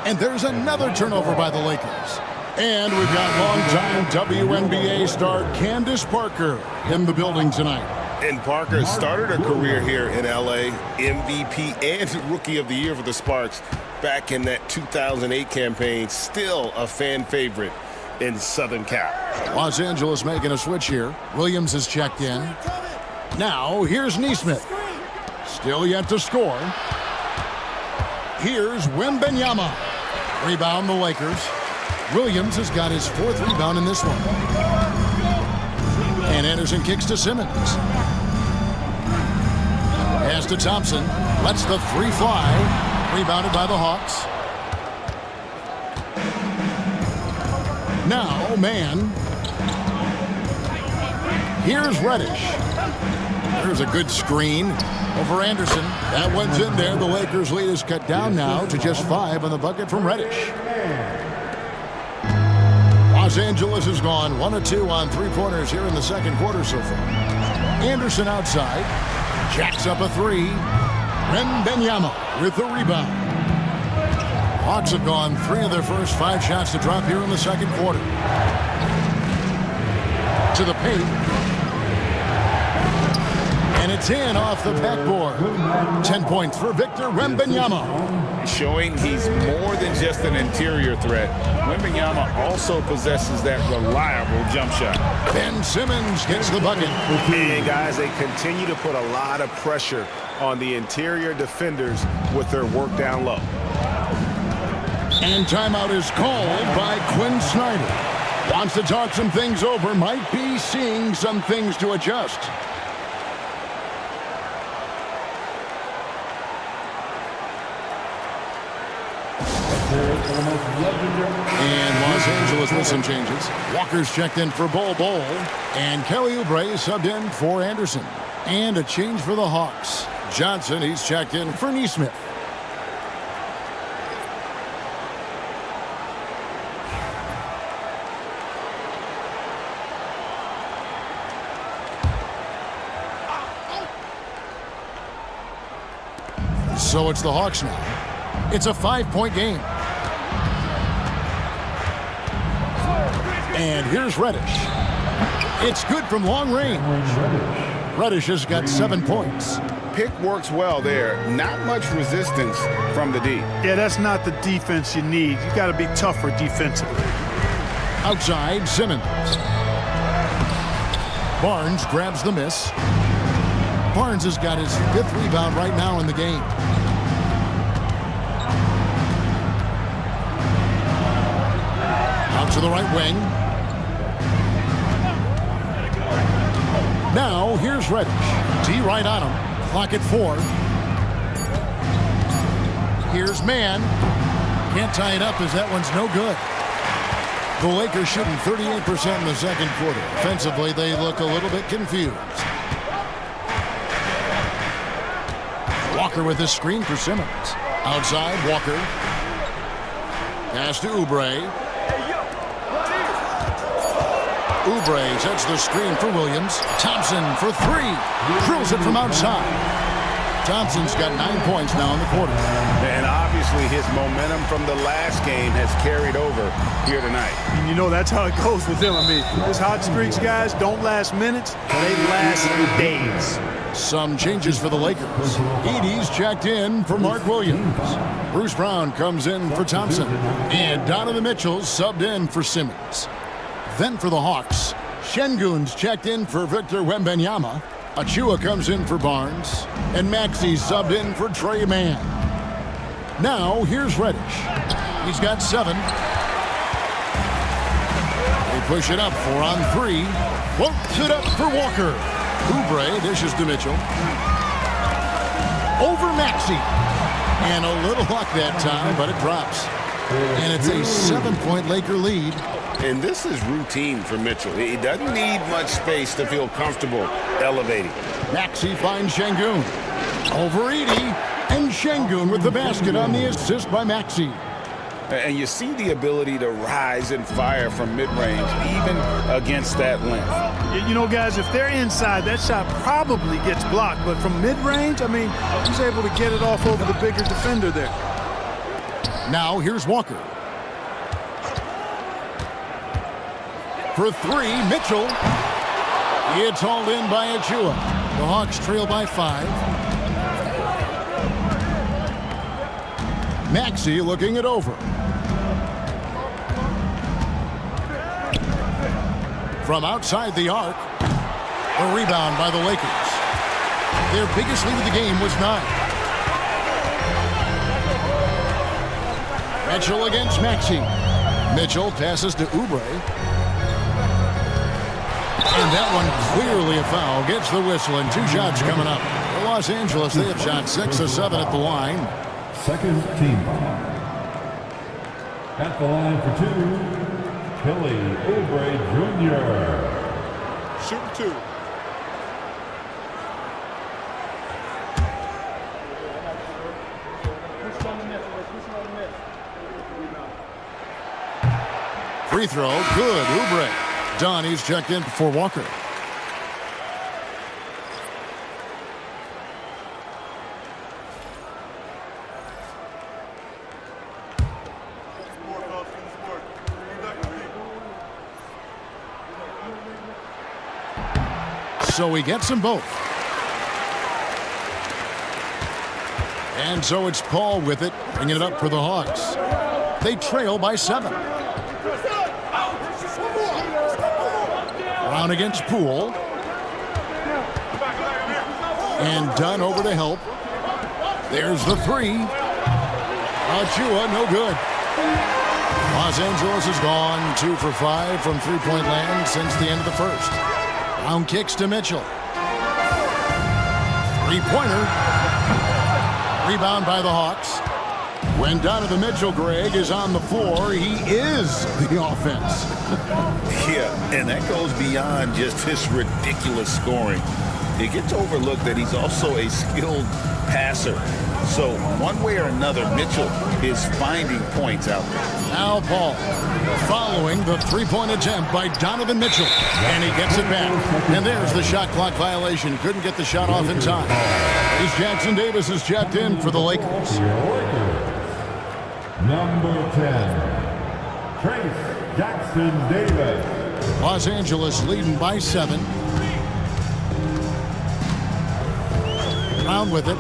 And there's another turnover by the Lakers. And we've got longtime WNBA star Candace Parker in the building tonight. And Parker started her career here in L.A., MVP and Rookie of the Year for the Sparks back in that 2008 campaign. Still a fan favorite in Southern Cal. Los Angeles making a switch here. Williams has checked in. Now, here's Nesmith. Still yet to score. Here's Wembanyama. Rebound the Lakers. Williams has got his 4th rebound in this one. And Anderson kicks to Simmons. Pass to Thompson. Lets the 3 fly. Rebounded by the Hawks. Now, man. Here's Reddish. There's a good screen over Anderson. That one's in there. The Lakers' lead is cut down now to just 5 on the bucket from Reddish. Los Angeles has gone 1 of 2 on 3-pointers here in the second quarter so far. Anderson outside. Jacks up a 3. Wembanyama with the rebound. Hawks have gone 3 of their first 5 shots to drop here in the second quarter. To the paint. And it's in off the backboard. 10 points for Victor Wembanyama. Showing he's more than just an interior threat. Wembanyama also possesses that reliable jump shot. Ben Simmons gets the bucket. And guys, they continue to put a lot of pressure on the interior defenders with their work down low. And timeout is called by Quinn Snyder. Wants to talk some things over. Might be seeing some things to adjust. And Los Angeles with some changes. Walker's checked in for Bol. And Kelly Oubre subbed in for Anderson. And a change for the Hawks. Johnson, he's checked in for Nesmith. So it's the Hawks now. It's a 5-point game. And here's Reddish. It's good from long range. Reddish has got 7 points. Pick works well there. Not much resistance from the D. Yeah, that's not the defense you need. You got to be tougher defensively. Outside, Simmons. Barnes grabs the miss. Barnes has got his 5th rebound right now in the game. Out to the right wing. Now, here's Reddish. D right on him. Clock at 4. Here's Mann. Can't tie it up as that one's no good. The Lakers shooting 38% in the second quarter. Offensively, they look a little bit confused. Walker with his screen for Simmons. Outside, Walker. Pass to Oubre. Oubre sets the screen for Williams. Thompson for 3. Drills it from outside. Thompson's got 9 points now in the quarter. And obviously his momentum from the last game has carried over here tonight. And you know that's how it goes with him. I mean, his hot streaks, guys, don't last minutes. They last days. Some changes for the Lakers. Edey's checked in for Mark Williams. Bruce Brown comes in for Thompson. And Donovan Mitchell subbed in for Simmons. Then for the Hawks, Şengün's checked in for Victor Wembanyama. Achua comes in for Barnes. And Maxey's subbed in for Trey Mann. Now, here's Reddish. He's got 7. They push it up 4 on 3. Floats it up for Walker. Oubre dishes to Mitchell. Over Maxey. And a little luck that time, but it drops. And it's a 7-point Laker lead. And this is routine for Mitchell. He doesn't need much space to feel comfortable elevating. Maxey finds Şengün. Over Edey. And Şengün with the basket on the assist by Maxey. And you see the ability to rise and fire from mid-range, even against that length. You know, guys, if they're inside, that shot probably gets blocked. But from mid-range, I mean, he's able to get it off over the bigger defender there. Now here's Walker. For three, Mitchell. It's hauled in by Achua. The Hawks trail by 5. Maxey looking it over. From outside the arc, a rebound by the Lakers. Their biggest lead of the game was 9. Mitchell against Maxey. Mitchell passes to Oubre. And that one clearly a foul. Gets the whistle and 2 shots coming up. For Los Angeles, they have shot 6 of 7 at the line. Second team foul. At the line for 2, Kelly Oubre Jr. Shooting 2. Free throw, good. Oubre. Donnie's checked in for Walker. So he gets them both. And so it's Paul with it, bringing it up for the Hawks. They trail by 7. Brown against Poole. And Dunn over to help. There's the 3. Achua, no good. Los Angeles has gone 2 for 5 from three-point land since the end of the first. Brown kicks to Mitchell. Three-pointer. Rebound by the Hawks. When Donovan Mitchell, Greg, is on the floor, he is the offense. Yeah, and that goes beyond just his ridiculous scoring. It gets overlooked that he's also a skilled passer. So one way or another, Mitchell is finding points out there. Now Paul following the three-point attempt by Donovan Mitchell. And he gets it back. And there's the shot clock violation. Couldn't get the shot off in time. As Jackson Davis is checked in for the Lakers. Number 10, Trace Jackson Davis. Los Angeles leading by 7. Brown with it.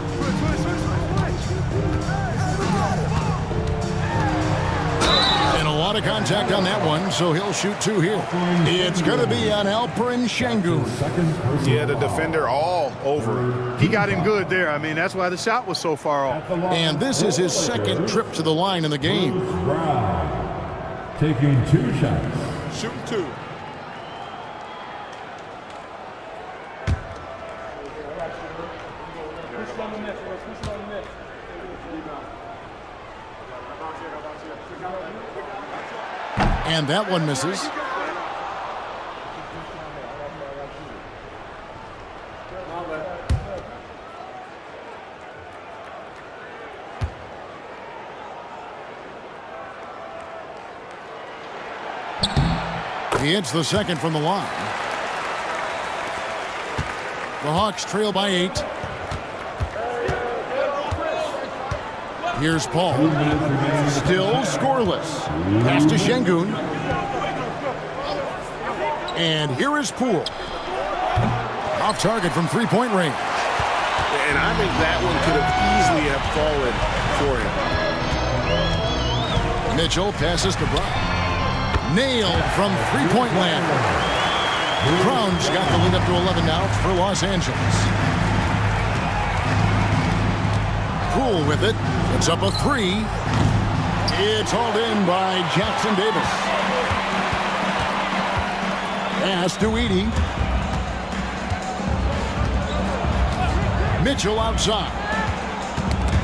And a lot of contact on that one, so he'll shoot 2 here. It's going to be on Alperen Şengün. Yeah, the defender all over. He got him good there. I mean, that's why the shot was so far off. And this is his second trip to the line in the game. Brown taking 2 shots. Shooting 2. And that one misses. He hits the second from the line. The Hawks trail by 8. Here's Paul. Still scoreless. Pass to Şengün. And here is Poole. Off target from three-point range. And I think that one could have easily have fallen for him. Mitchell passes to Brown. Nailed from three-point land. Brown's got the lead up to 11 now for Los Angeles. Poole with it. It's up a 3. It's hauled in by Jackson Davis. Pass to Edey. Mitchell outside.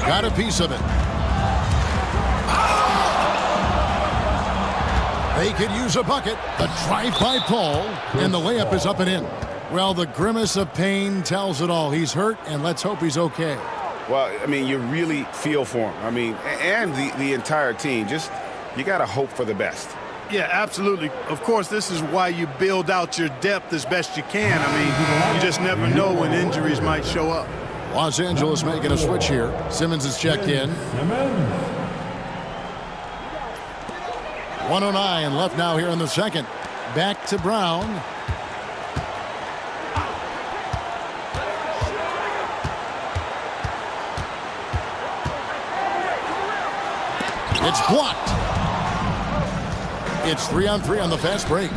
Got a piece of it. They could use a bucket. The drive by Paul, and the layup is up and in. Well, the grimace of pain tells it all. He's hurt, and let's hope he's okay. Well, I mean, you really feel for him. I mean, and the entire team. Just, you got to hope for the best. Yeah, absolutely. Of course, this is why you build out your depth as best you can. I mean, you just never know when injuries might show up. Los Angeles making a switch here. Simmons is checked in. 1:09 left now here in the second. Back to Brown. It's blocked. It's 3-on-3 on the fast break.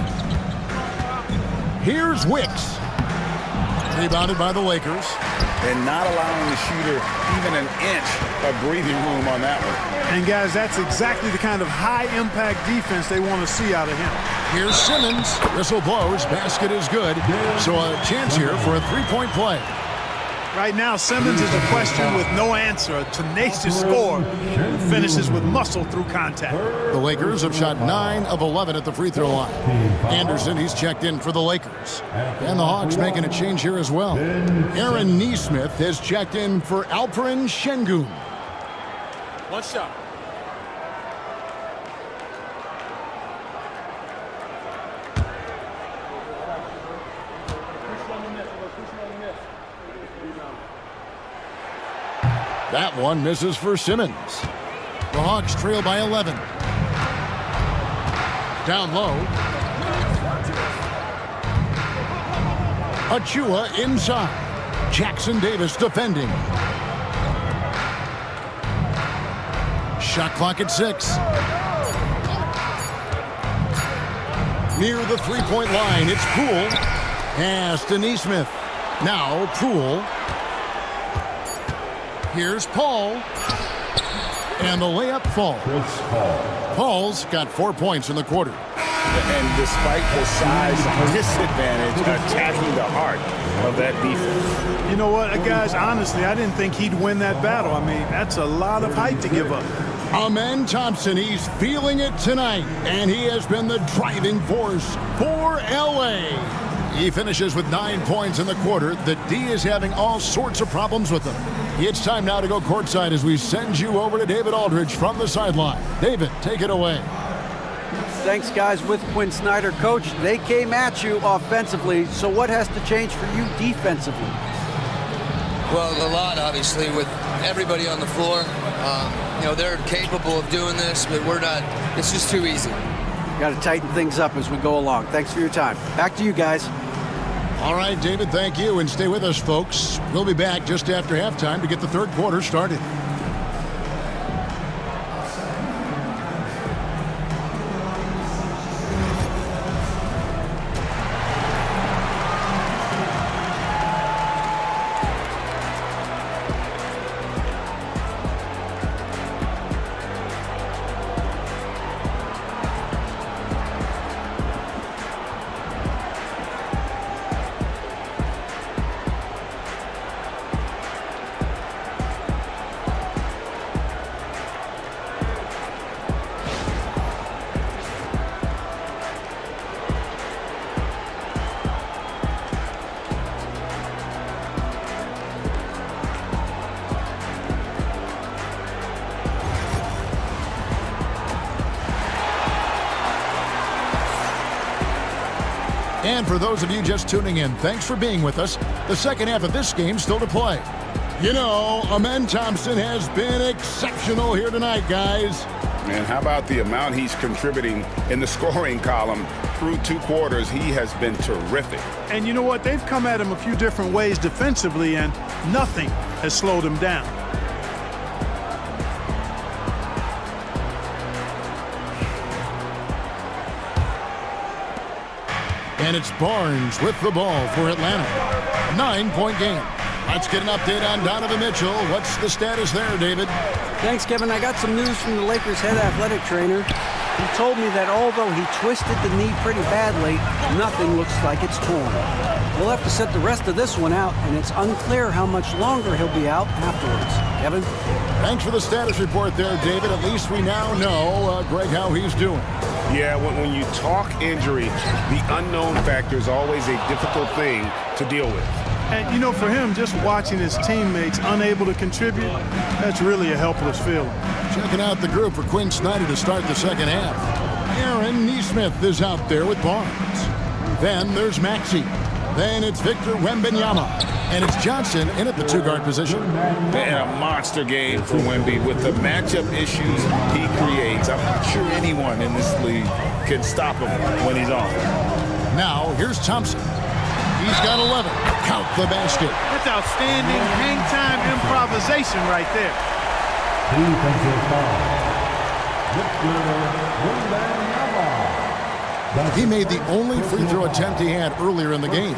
Here's Wicks. Rebounded by the Lakers. And not allowing the shooter even an inch of breathing room on that one. And, guys, that's exactly the kind of high-impact defense they want to see out of him. Here's Simmons. Whistle blows. Basket is good. So a chance here for a three-point play. Right now, Simmons is a question with no answer. A tenacious scorer who finishes with muscle through contact. The Lakers have shot 9 of 11 at the free throw line. Anderson, he's checked in for the Lakers. And the Hawks making a change here as well. Aaron Nesmith has checked in for Alperen Şengün. One shot. That one misses for Simmons. The Hawks trail by 11. Down low. Achua inside. Jackson Davis defending. Shot clock at 6. Near the three-point line, it's Poole. Pass to Nesmith. Now Poole. Here's Paul. And the layup falls. Paul's got 4 points in the quarter. And despite the size disadvantage, attacking the heart of that defense. You know what, guys, honestly, I didn't think he'd win that battle. I mean, that's a lot of height to give up. Amen Thompson, he's feeling it tonight, and he has been the driving force for LA. He finishes with 9 points in the quarter. The D is having all sorts of problems with him. It's time now to go courtside as we send you over to David Aldridge from the sideline. David, take it away. Thanks, guys. With Quinn Snyder, Coach, they came at you offensively, so what has to change for you defensively? Well, a lot, obviously, with everybody on the floor. You know, they're capable of doing this, but we're not. It's just too easy. Got to tighten things up as we go along. Thanks for your time. Back to you guys. All right, David, thank you, and stay with us, folks. We'll be back just after halftime to get the third quarter started. And for those of you just tuning in, thanks for being with us. The second half of this game still to play. You know, Amen Thompson has been exceptional here tonight, guys. And how about the amount he's contributing in the scoring column through 2 quarters? He has been terrific. And you know what? They've come at him a few different ways defensively, and nothing has slowed him down. And it's Barnes with the ball for Atlanta. 9-point game. Let's get an update on Donovan Mitchell. What's the status there, David? Thanks, Kevin. I got some news from the Lakers head athletic trainer. He told me that although he twisted the knee pretty badly, nothing looks like it's torn. We'll have to set the rest of this one out, and it's unclear how much longer he'll be out afterwards. Kevin? Thanks for the status report there, David. At least we now know, Greg, how he's doing. Yeah, when you talk injury, the unknown factor is always a difficult thing to deal with. And, you know, for him, just watching his teammates unable to contribute, that's really a helpless feeling. Checking out the group for Quinn Snyder to start the second half. Aaron Nesmith is out there with Barnes. Then there's Maxey. Then it's Victor Wembanyama. And it's Johnson in at the two-guard position. And a monster game for Wemby with the matchup issues he creates. I'm not sure anyone in this league can stop him when he's on. Now here's Thompson. He's got 11. Count the basket. That's outstanding hang-time improvisation right there. Defensive foul. Victor Wembanyama. He made the only free throw attempt he had earlier in the game.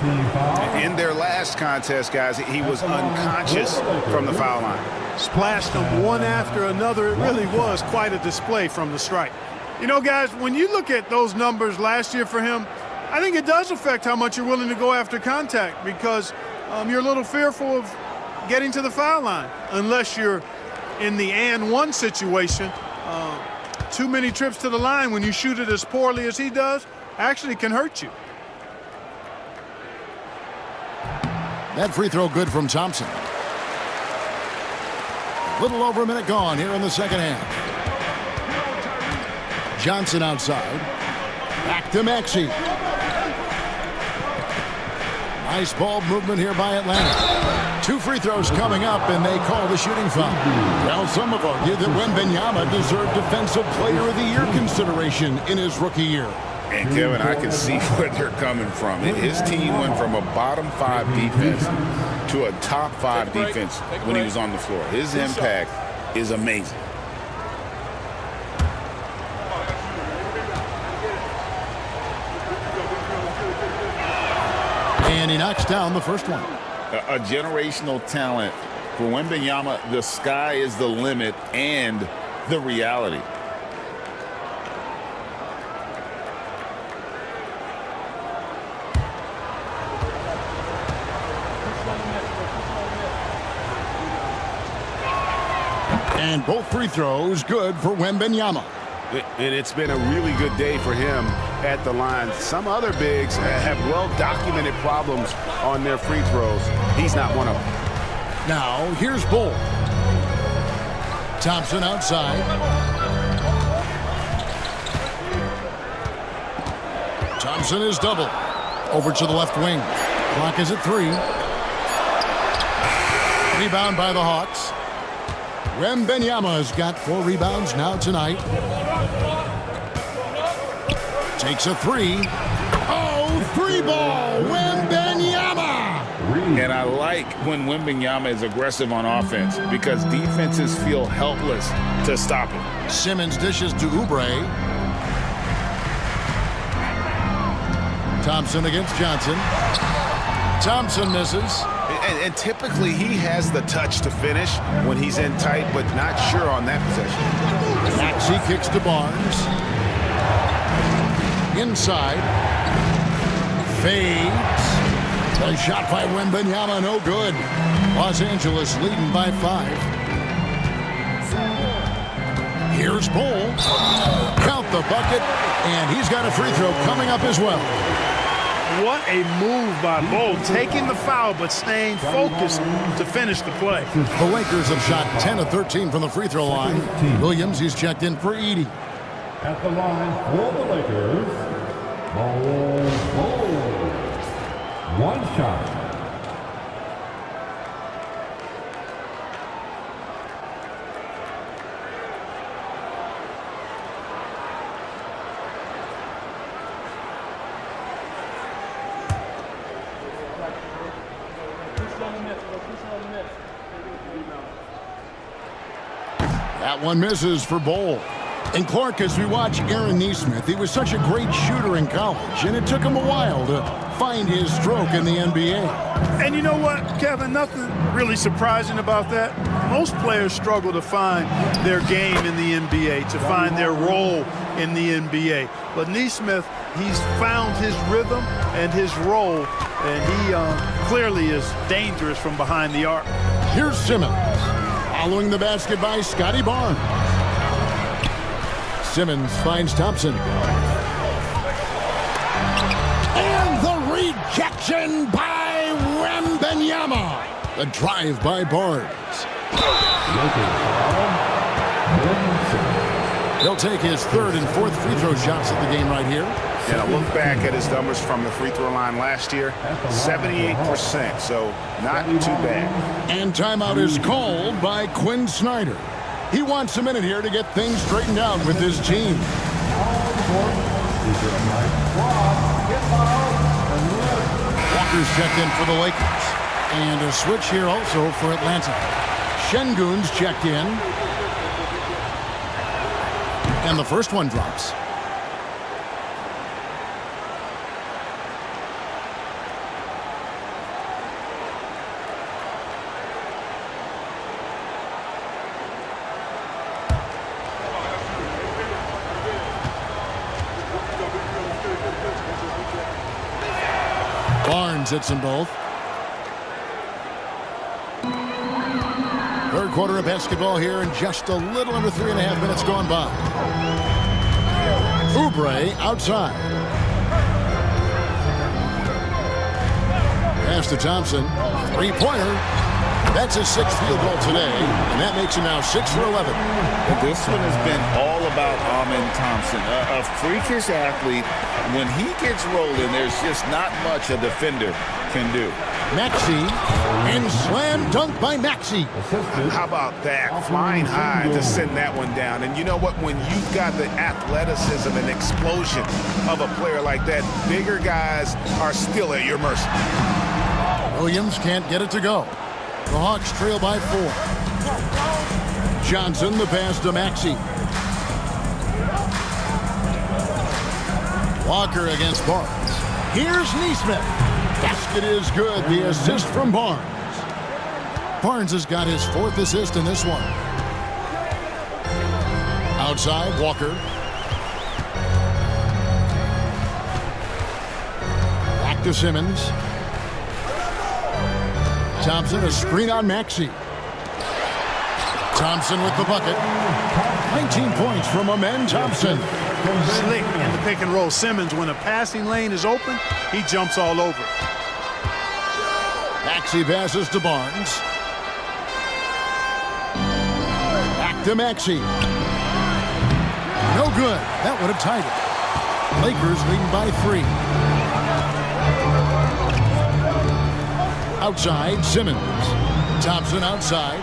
In their last contest, guys, he was unconscious from the foul line. Splashed them one after another. It really was quite a display from the strike. You know, guys, when you look at those numbers last year for him, I think it does affect how much you're willing to go after contact because you're a little fearful of getting to the foul line unless you're in the and one situation. Too many trips to the line when you shoot it as poorly as he does actually can hurt you. That free throw good from Thompson. Little over a minute gone here in the second half. Johnson outside. Back to Maxey. Nice ball movement here by Atlanta. 2 free throws coming up, and they call the shooting foul. Well, some have argued that Wembanyama deserved Defensive Player of the Year consideration in his rookie year. And, Kevin, I can see where they're coming from. His team went from a bottom 5 defense to a top 5 defense when he was on the floor. His impact is amazing. And he knocks down the first one. A generational talent. For Wembanyama, the sky is the limit and the reality. And both free throws good for Wembanyama. And it's been a really good day for him at the line. Some other bigs have well-documented problems on their free throws. He's not one of them. Now, here's Bull. Thompson outside. Thompson is double. Over to the left wing. Clock is at 3. Rebound by the Hawks. Wembanyama has got 4 rebounds now tonight. Takes a 3. Oh, 3 ball. Wembanyama. And I like when Wembanyama is aggressive on offense because defenses feel helpless to stop him. Simmons dishes to Oubre. Thompson against Johnson. Thompson misses. And typically he has the touch to finish when he's in tight, but not sure on that possession. Maxey kicks to Barnes. Inside. Fades. The shot by Wembanyama, no good. Los Angeles leading by 5. Here's Bull. Count the bucket, and he's got a free throw coming up as well. What a move by Bull, taking the foul but staying focused to finish the play. The Lakers have shot 10 of 13 from the free throw line. Williams, he's checked in for Edey. At the line for the Lakers, Bull. 1 shot. That one misses for Bull. And Clark, as we watch Aaron Nesmith, he was such a great shooter in college, and it took him a while to find his stroke in the NBA. And you know what, Kevin, nothing really surprising about that. Most players struggle to find their game in the NBA, to find their role in the NBA. But Nesmith, he's found his rhythm and his role, and he clearly is dangerous from behind the arc. Here's Simmons. Following the basket by Scotty Barnes. Simmons finds Thompson. interception by Wembanyama. The drive by Barnes. He'll take his third and fourth free throw shots of the game right here. And I look back at his numbers from the free throw line last year, 78%, so not too bad. And timeout is called by Quinn Snyder. He wants a minute here to get things straightened out with his team. Walker's checked in for the Lakers. And a switch here also for Atlanta. Şengün's checked in. And the first one drops. Barnes hits them both. Third quarter of basketball here, and just a little under 3.5 minutes gone by. Oubre outside. Pass to Thompson. Three-pointer. That's his sixth field goal today, and that makes him now 6 for 11. This one has been all about Amen Thompson, a freakish athlete. When he gets rolling, there's just not much a defender can do. Maxey, and slam dunk by Maxey. How about that? Flying high to send that one down. And you know what? When you've got the athleticism and explosion of a player like that, bigger guys are still at your mercy. Williams can't get it to go. The Hawks trail by 4. Johnson, the pass to Maxey. Walker against Barnes. Here's Neesmith. Basket is good. The assist from Barnes. Barnes has got his 4th assist in this one. Outside, Walker. Back to Simmons. Thompson, a screen on Maxey. Thompson with the bucket. 19 points from Amen Thompson. Slick in the pick and roll. Simmons, when a passing lane is open, he jumps all over. Maxey passes to Barnes. Back to Maxey. No good. That would have tied it. Lakers leading by 3. Outside, Simmons. Thompson outside.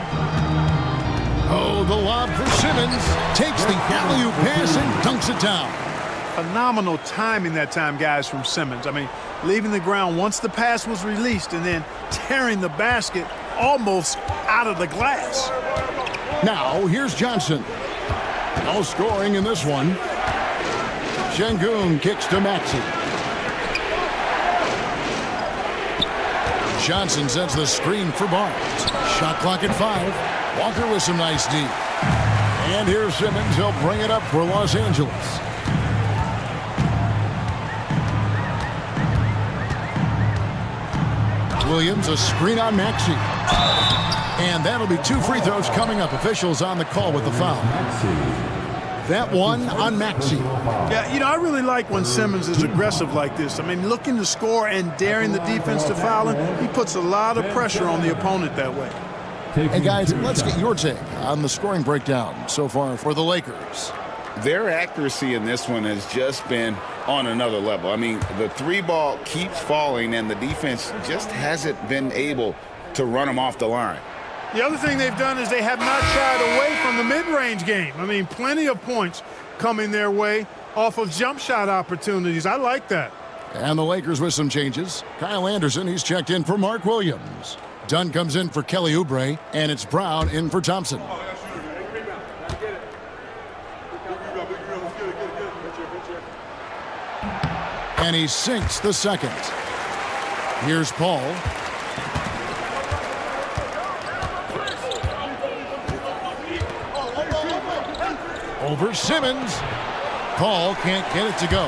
Oh, the lob for Simmons. Takes the alley-oop pass and dunks it down. Phenomenal timing that time, guys, from Simmons. I mean, leaving the ground once the pass was released and then tearing the basket almost out of the glass. Now, here's Johnson. No scoring in this one. Şengün kicks to Maxey. Johnson sets the screen for Barnes. Shot clock at 5. Walker with some nice D. And here's Simmons. He'll bring it up for Los Angeles. Williams, a screen on Maxey. And that'll be 2 free throws coming up. Officials on the call with the foul. That one on Maxey. Yeah, you know, I really like when Simmons is aggressive like this. I mean, looking to score and daring the defense to foul him, he puts a lot of pressure on the opponent that way. Hey, guys, let's get your take on the scoring breakdown so far for the Lakers. Their accuracy in this one has just been on another level. I mean, the 3-ball keeps falling, and the defense just hasn't been able to run them off the line. The other thing they've done is they have not shied away from the mid-range game. I mean, plenty of points coming their way off of jump shot opportunities. I like that. And the Lakers with some changes. Kyle Anderson, he's checked in for Mark Williams. Dunn comes in for Kelly Oubre, and it's Brown in for Thompson. And he sinks the second. Here's Paul. Over Simmons. Paul can't get it to go.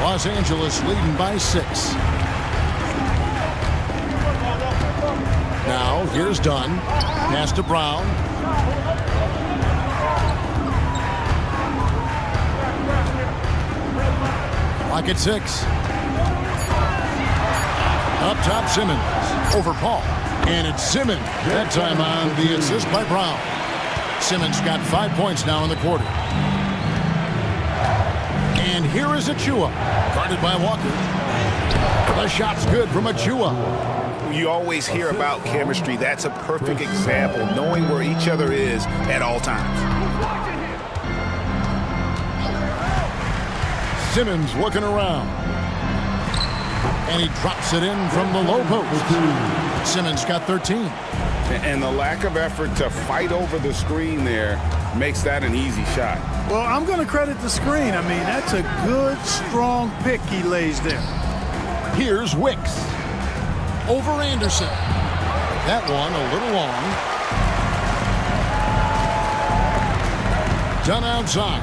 Los Angeles leading by 6. Now, here's Dunn. Pass to Brown. Clock at 6. Up top, Simmons. Over Paul. And it's Simmons. That time on the assist by Brown. Simmons got 5 points now in the quarter. And here is Achua. Guarded by Walker. The shot's good from Achua. You always hear about chemistry. That's a perfect example, knowing where each other is at all times. Simmons looking around. And he drops it in from the low post. Simmons got 13. And the lack of effort to fight over the screen there makes that an easy shot. Well, I'm going to credit the screen. I mean, that's a good, strong pick he lays there. Here's Wicks. Over Anderson. That one a little long. Done outside.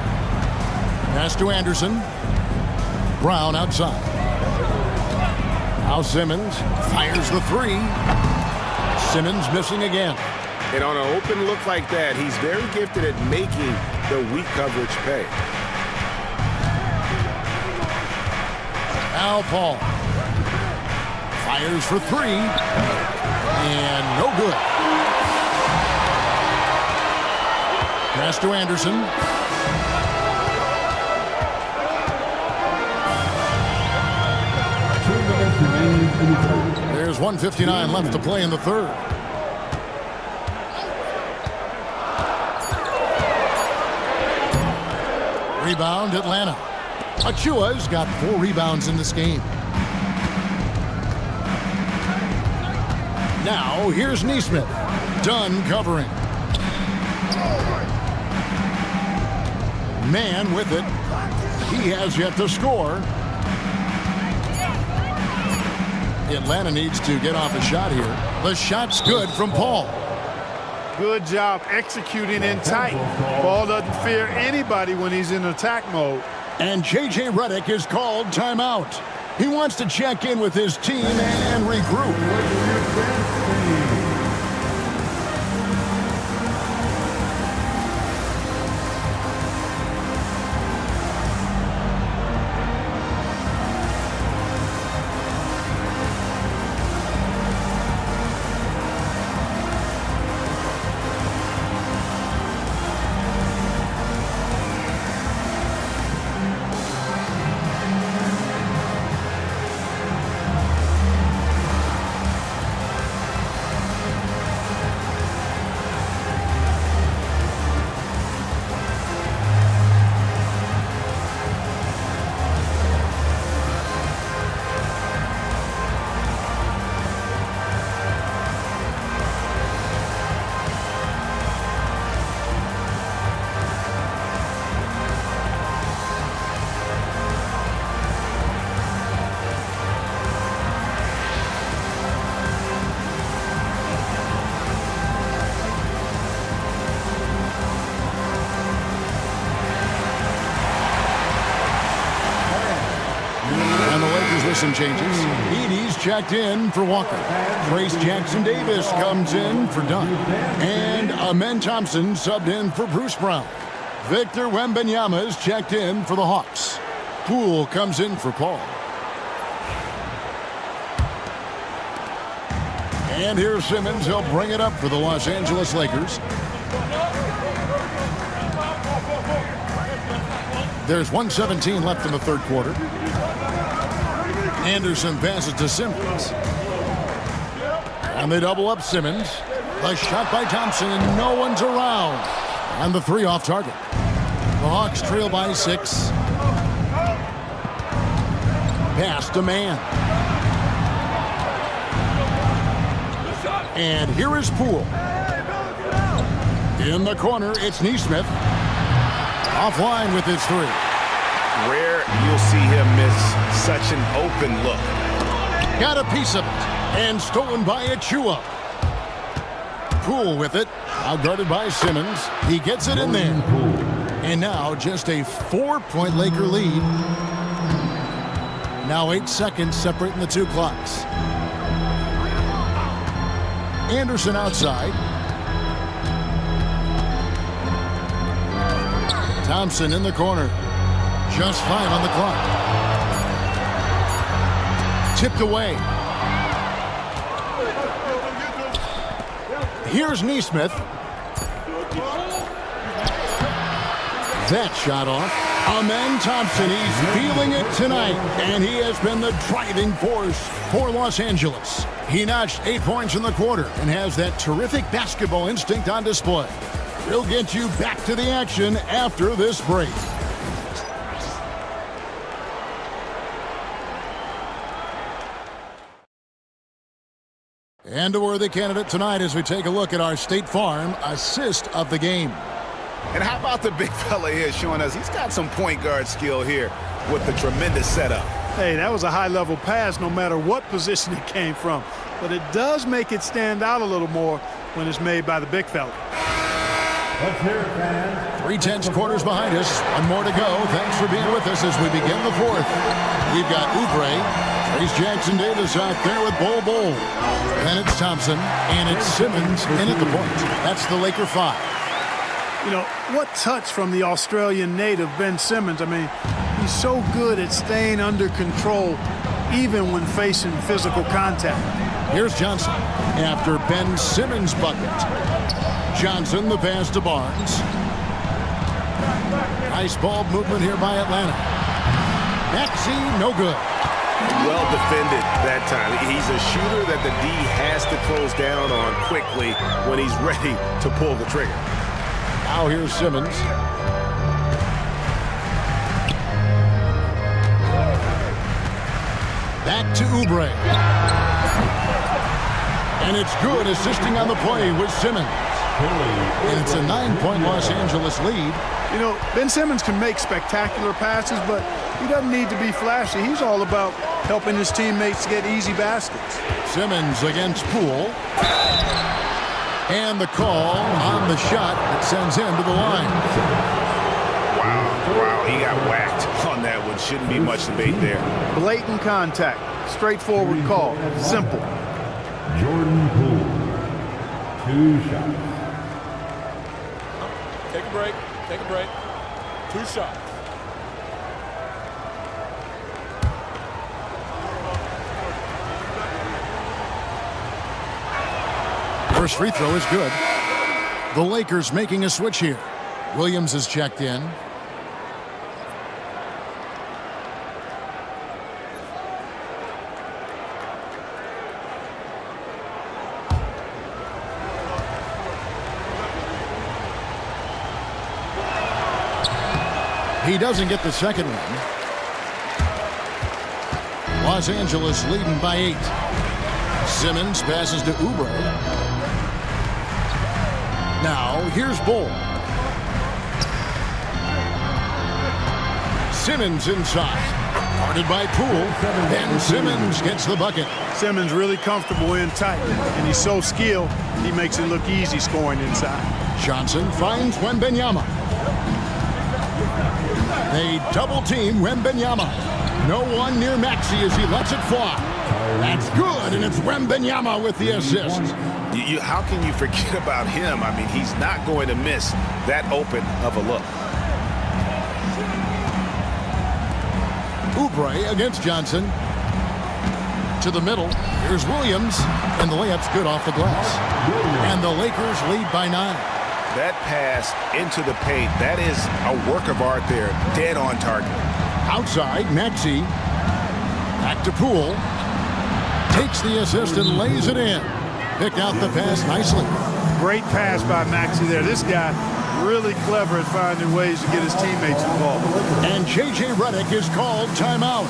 Pass to Anderson. Brown outside. Now Simmons fires the three. Simmons missing again. And on an open look like that, he's very gifted at making the weak coverage pay. Now Paul. Fires for three. And no good. Pass to Anderson. There's 1:59 left to play in the third. Rebound, Atlanta. Achua's got 4 rebounds in this game. Now, here's Nesmith. Dunn covering. Man with it. He has yet to score. Atlanta needs to get off a shot here. The shot's good from Paul. Good job executing in tight. Ball doesn't fear anybody when he's in attack mode. And J.J. Redick is called timeout. He wants to check in with his team and regroup. Some changes. Edie's checked in for Walker. Trace Jackson-Davis comes in for Dunn. And Amen Thompson subbed in for Bruce Brown. Victor Wembanyama's checked in for the Hawks. Poole comes in for Paul. And here's Simmons. He'll bring it up for the Los Angeles Lakers. There's 1:17 left in the third quarter. Anderson passes to Simmons. And they double up Simmons. The shot by Thompson, and no one's around. And the three off target. The Hawks trail by 6. Pass to man. And here is Poole. In the corner, it's Nesmith. Offline with his three. Rare you'll see him miss such an open look. Got a piece of it. And stolen by Achua. Poole with it. Now guarded by Simmons. He gets it in there. And now just a 4-point Laker lead. Now 8 seconds separating the two clocks. Anderson outside. Thompson in the corner. Just 5 on the clock. Tipped away. Here's Neesmith. That shot off. Amen Thompson, he's feeling it tonight, and he has been the driving force for Los Angeles. He notched 8 points in the quarter and has that terrific basketball instinct on display. We'll get you back to the action after this break. And a worthy candidate tonight as we take a look at our State Farm assist of the game. And how about the big fella here showing us he's got some point guard skill here with the tremendous setup. Hey, that was a high-level pass no matter what position it came from. But it does make it stand out a little more when it's made by the big fella. Let's hear it, fans. 3/10 quarters behind us. One more to go. Thanks for being with us as we begin the fourth. We've got Oubre, Trace Jackson Davis out there with Bol. Then it's Thompson, and it's Simmons in at the point. That's the Laker 5. You know, what touch from the Australian native, Ben Simmons. I mean, he's so good at staying under control even when facing physical contact. Here's Johnson after Ben Simmons' bucket. Johnson, the pass to Barnes. Nice ball movement here by Atlanta. Maxey, no good. Well defended that time. He's a shooter that the D has to close down on quickly when he's ready to pull the trigger. Now here's Simmons. Back to Oubre. And it's good, assisting on the play with Simmons. And it's a 9-point Los Angeles lead. You know, Ben Simmons can make spectacular passes, but he doesn't need to be flashy. He's all about helping his teammates get easy baskets. Simmons against Poole. And the call on the shot that sends him to the line. Wow, he got whacked on that one. Shouldn't be much debate there. Blatant contact, straightforward call, simple. Jordan Poole, 2 shots. Take a break. Take a break. 2 shots. First free throw is good. The Lakers making a switch here. Williams is checked in. He doesn't get the second one. Los Angeles leading by 8. Simmons passes to Oubre. Now, here's Bol. Simmons inside. Guarded by Poole. And Simmons gets the bucket. Simmons really comfortable in tight, and he's so skilled, he makes it look easy scoring inside. Johnson finds Wembanyama. They double-team Wembanyama. No one near Maxey as he lets it fly. That's good, and it's Wembanyama with the assist. How can you forget about him? I mean, he's not going to miss that open of a look. Oubre against Johnson. To the middle. Here's Williams, and the layup's good off the glass. And the Lakers lead by 9. That pass into the paint, that is a work of art there. Dead on target. Outside, Maxey. Back to Poole. Takes the assist and lays it in. Picked out the pass nicely. Great pass by Maxey there. This guy really clever at finding ways to get his teammates involved. And J.J. Redick is called timeout.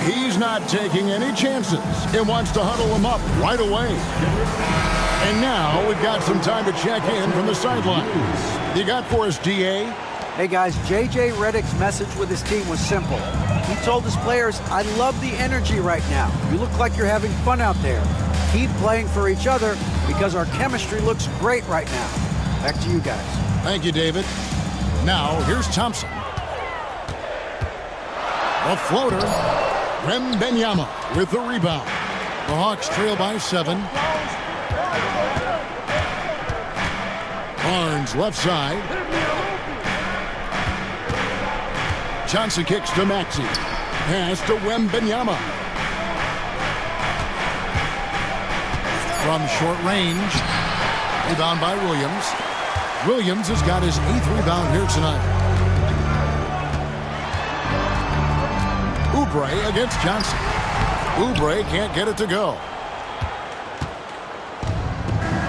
He's not taking any chances. He wants to huddle him up right away. And now we've got some time to check in from the sideline. You got for us, D.A.? Hey guys, J.J. Redick's message with his team was simple. He told his players, I love the energy right now. You look like you're having fun out there. Keep playing for each other because our chemistry looks great right now. Back to you guys. Thank you, David. Now, here's Thompson. A floater. Wembanyama with the rebound. The Hawks trail by 7. Barnes left side. Johnson kicks to Maxey. Pass to Wembanyama. From short range. Rebound by Williams. Williams has got his 8th rebound here tonight. Oubre against Johnson. Oubre can't get it to go.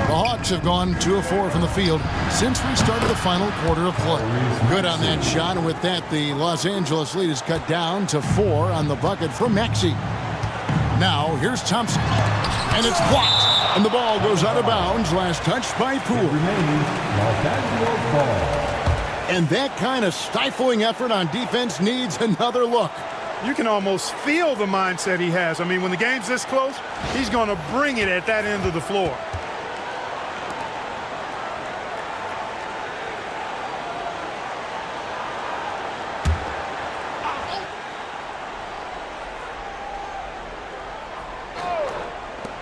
The Hawks have gone 2 of 4 from the field since we started the final quarter of play. Good on that shot, and with that, the Los Angeles lead is cut down to 4 on the bucket for Maxey. Now, here's Thompson, and it's blocked, and the ball goes out of bounds. Last touch by Poole. And that kind of stifling effort on defense needs another look. You can almost feel the mindset he has. I mean, when the game's this close, he's going to bring it at that end of the floor.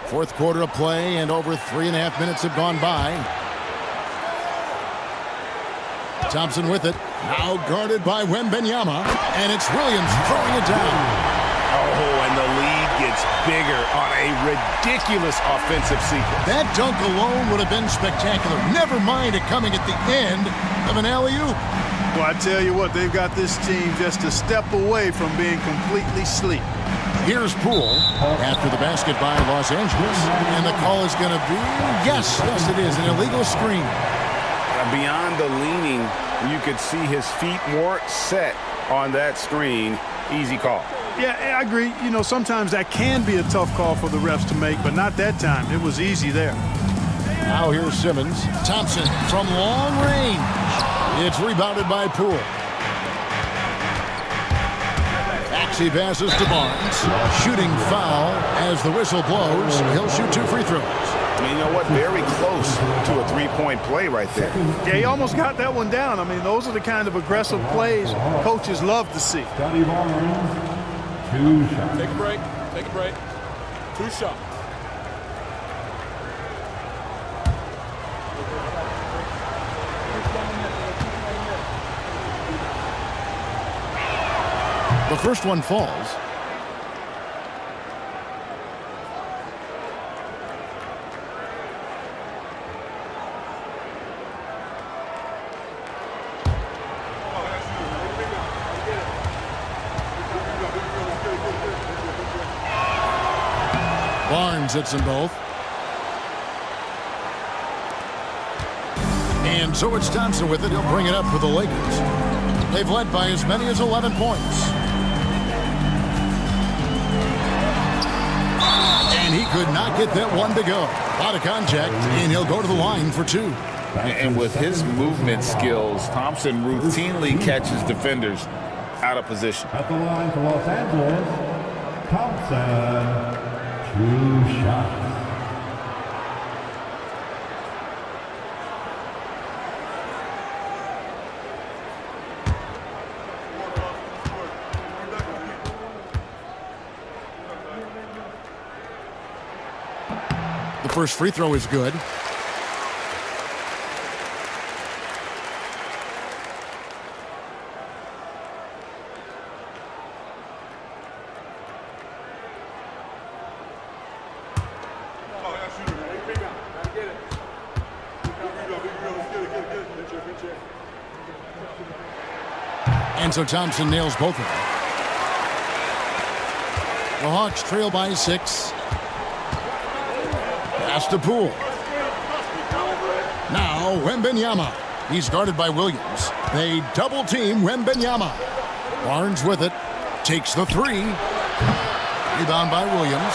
Fourth quarter of play, and over 3.5 minutes have gone by. Thompson with it. Now guarded by Wembanyama. And it's Williams throwing it down. Oh, and the lead gets bigger on a ridiculous offensive sequence. That dunk alone would have been spectacular. Never mind it coming at the end of an alley-oop. Well, I tell you what, they've got this team just a step away from being completely asleep. Here's Poole after the basket by Los Angeles. And the call is going to be, yes, it is, an illegal screen. Beyond the leaning, you could see his feet more set on that screen. Easy call. Yeah, I agree. You know, sometimes that can be a tough call for the refs to make, but not that time. It was easy there. Now here's Simmons. Thompson from long range. It's rebounded by Poole. Maxey passes to Barnes. Shooting foul as the whistle blows. He'll shoot 2 free throws. I mean, you know what? Very close to a three-point play right there. Yeah, he almost got that one down. I mean, those are the kind of aggressive plays coaches love to see. Scotty Barnes, 2 shots. Take a break. Take a break. 2 shots. The first one falls. Barnes hits them both. And so it's Thompson with it. He'll bring it up for the Lakers. They've led by as many as 11 points. And he could not get that one to go. A lot of contact, and he'll go to the line for 2. And with his movement skills, Thompson routinely catches defenders out of position. At the line for Los Angeles, Thompson, 2 shots. The first free throw is good. And so Thompson nails both of them. The Hawks trail by 6. Pass to Poole. Now Wembanyama. He's guarded by Williams. They double team Wembanyama. Barnes with it. Takes the 3. Rebound by Williams.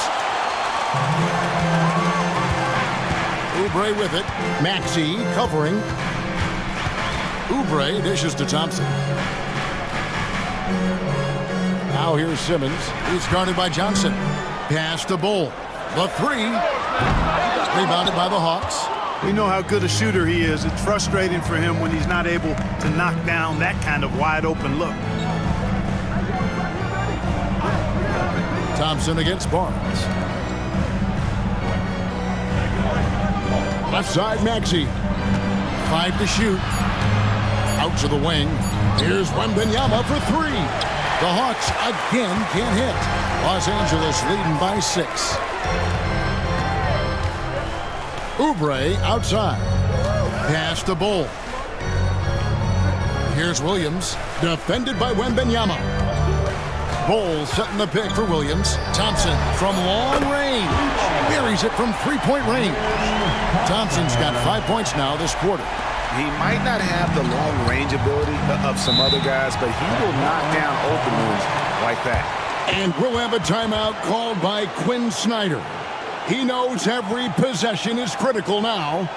Oubre with it. Maxey covering. Oubre dishes to Thompson. Now here's Simmons. He's guarded by Johnson. Pass to Bull. The 3. Rebounded by the Hawks. We know how good a shooter he is. It's frustrating for him when he's not able to knock down that kind of wide open look. Thompson against Barnes. Left side, Maxey. 5 to shoot. Out to the wing. Here's Wembanyama for 3. The Hawks again can't hit. Los Angeles leading by 6. Oubre outside. Pass to Bull. Here's Williams, defended by Wembanyama. Bull setting the pick for Williams. Thompson from long range. Buries it from three-point range. Thompson's got 5 points now this quarter. He might not have the long-range ability of some other guys, but he will knock down open ones like that. And we'll have a timeout called by Quinn Snyder. He knows every possession is critical now.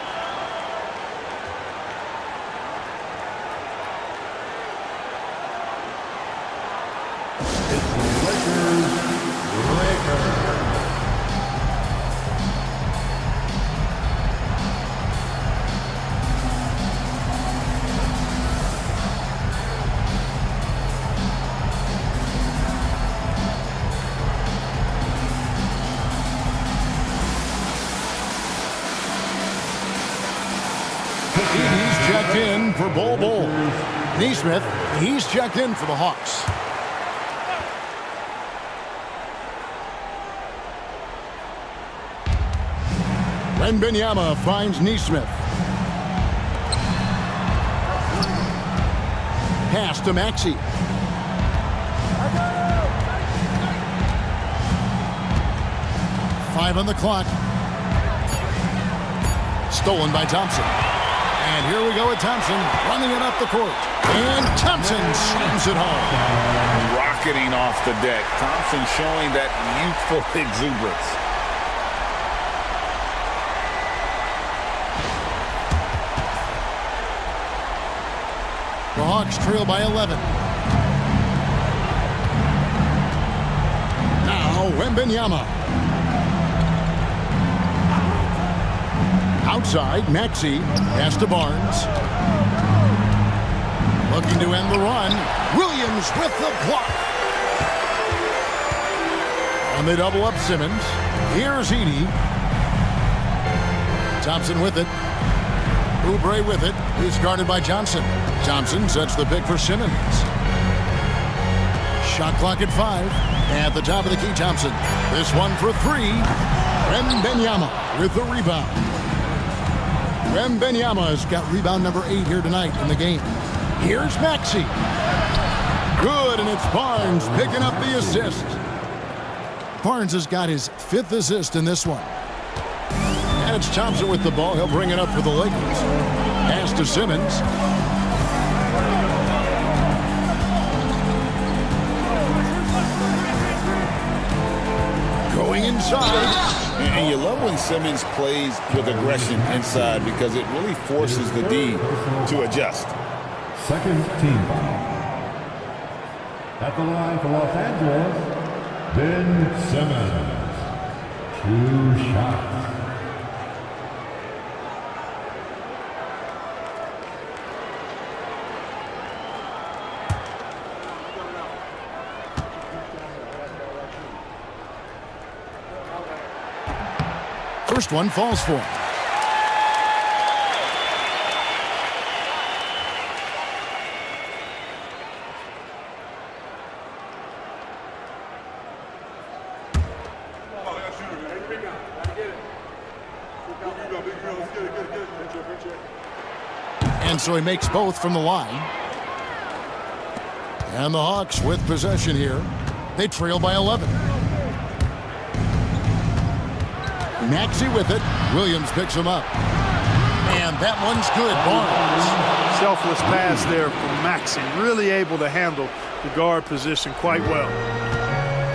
He's checked in for Bull. Neesmith, he's checked in for the Hawks. Wembanyama finds Neesmith. Pass to Maxey. Five on the clock. Stolen by Thompson. And here we go with Thompson running it up the court. And Thompson slams it home. Rocketing off the deck. Thompson showing that youthful exuberance. The Hawks trail by 11. Now Wembanyama. Outside, Maxey. Pass to Barnes. Looking to end the run. Williams with the block. And they double up Simmons. Here's Edey. Thompson with it. Oubre with it. He's guarded by Johnson. Thompson sets the pick for Simmons. Shot clock at 5. At the top of the key, Thompson. This one for 3. Wembanyama with the rebound. Wembanyama's got rebound number 8 here tonight in the game. Here's Maxey. Good, and it's Barnes picking up the assist. Barnes has got his 5th assist in this one. And it's Thompson with the ball. He'll bring it up for the Lakers. Pass to Simmons. Going inside. And you love when Simmons plays with aggression inside because it really forces the D to adjust. Second team foul. At the line for Los Angeles, Ben Simmons. 2 shots. First one falls for him. And so he makes both from the line. And the Hawks with possession here. They trail by 11. Maxey with it. Williams picks him up. And that one's good. Barnes. Selfless pass there from Maxey. Really able to handle the guard position quite well.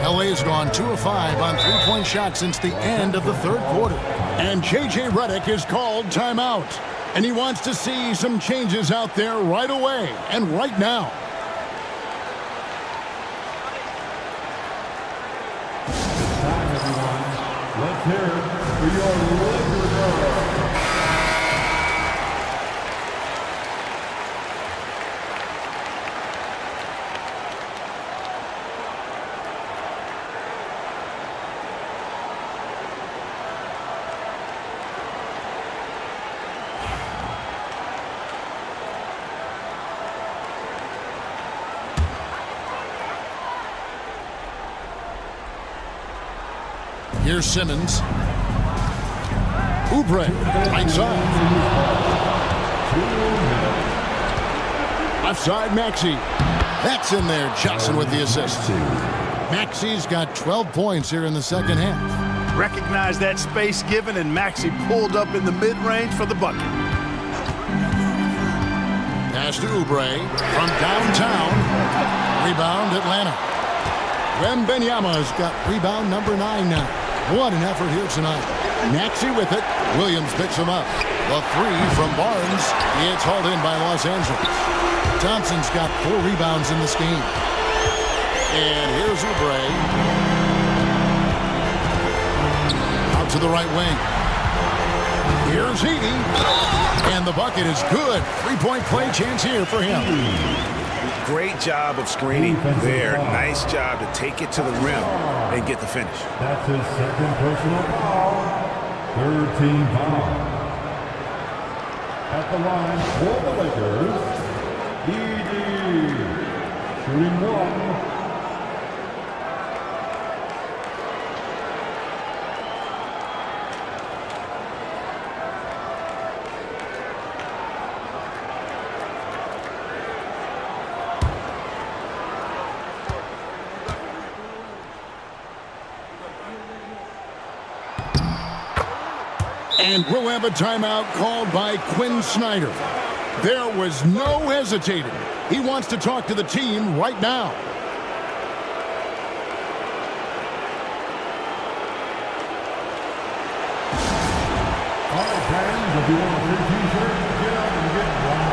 LA has gone 2 of 5 on 3-point shots since the end of the 3rd quarter. And J.J. Redick is called timeout. And he wants to see some changes out there right away and right now. It's time, everyone. Let's hear it for your Lakers girl. Here's Simmons. Oubre, right side. Left side, Maxey. That's in there. Johnson with the assist. Maxey's got 12 points here in the second half. Recognize that space given, and Maxey pulled up in the mid-range for the bucket. Pass to Oubre from downtown. Rebound, Atlanta. Wembanyama's got rebound number 9 now. What an effort here tonight. Maxey with it. Williams picks him up. The three from Barnes. It's hauled in by Los Angeles. Thompson's got 4 rebounds in this game. And here's Oubre. Out to the right wing. Here's Heaney. And the bucket is good. 3-point play chance here for him. Great job of screening there. Nice job to take it to the rim and get the finish. That's his second personal foul. Third team foul. At the line for the Lakers, ED. Shooting 1. And we'll have a timeout called by Quinn Snyder. There was no hesitating. He wants to talk to the team right now. All right, fans, if you want a free t-shirt, get up and get one.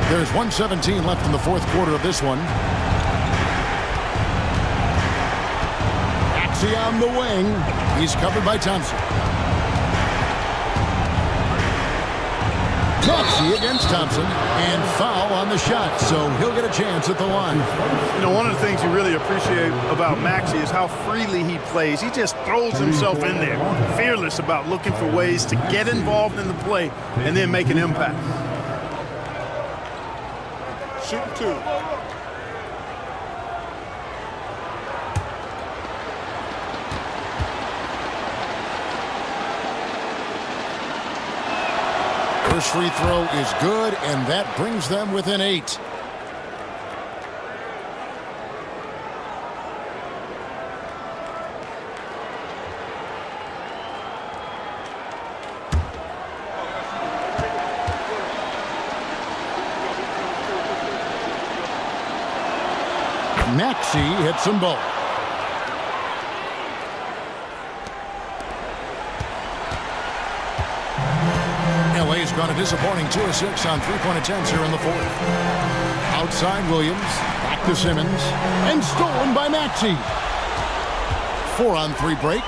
There's 1:17 left in the fourth quarter of this one. Maxey on the wing. He's covered by Thompson. Maxey against Thompson, and foul on the shot, so he'll get a chance at the line. You know, one of the things you really appreciate about Maxey is how freely he plays. He just throws himself in there, fearless about looking for ways to get involved in the play and then make an impact. Shoot 2. First free throw is good, and that brings them within 8. Maxey hits them both. LA's gone a disappointing 2 of 6 on 3-point attempts here in the fourth. Outside Williams, back to Simmons, and stolen by Maxey. 4-on-3 break.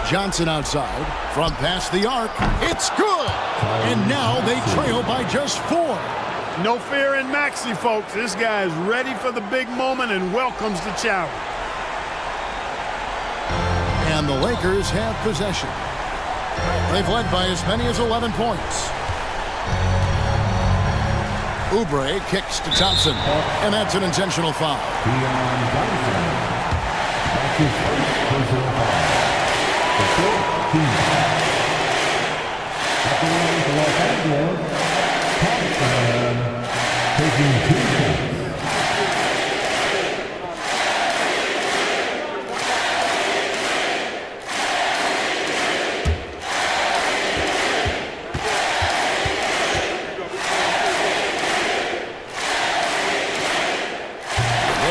Johnson outside, from past the arc. It's good! And now they trail by just 4. No fear in Maxey, folks. This guy is ready for the big moment and welcomes the challenge. And the Lakers have possession. They've led by as many as 11 points. Oubre kicks to Thompson, and that's an intentional foul. That's his first personal foul. The fourth team foul. At the line for Los Angeles, Thompson taking 2 shots.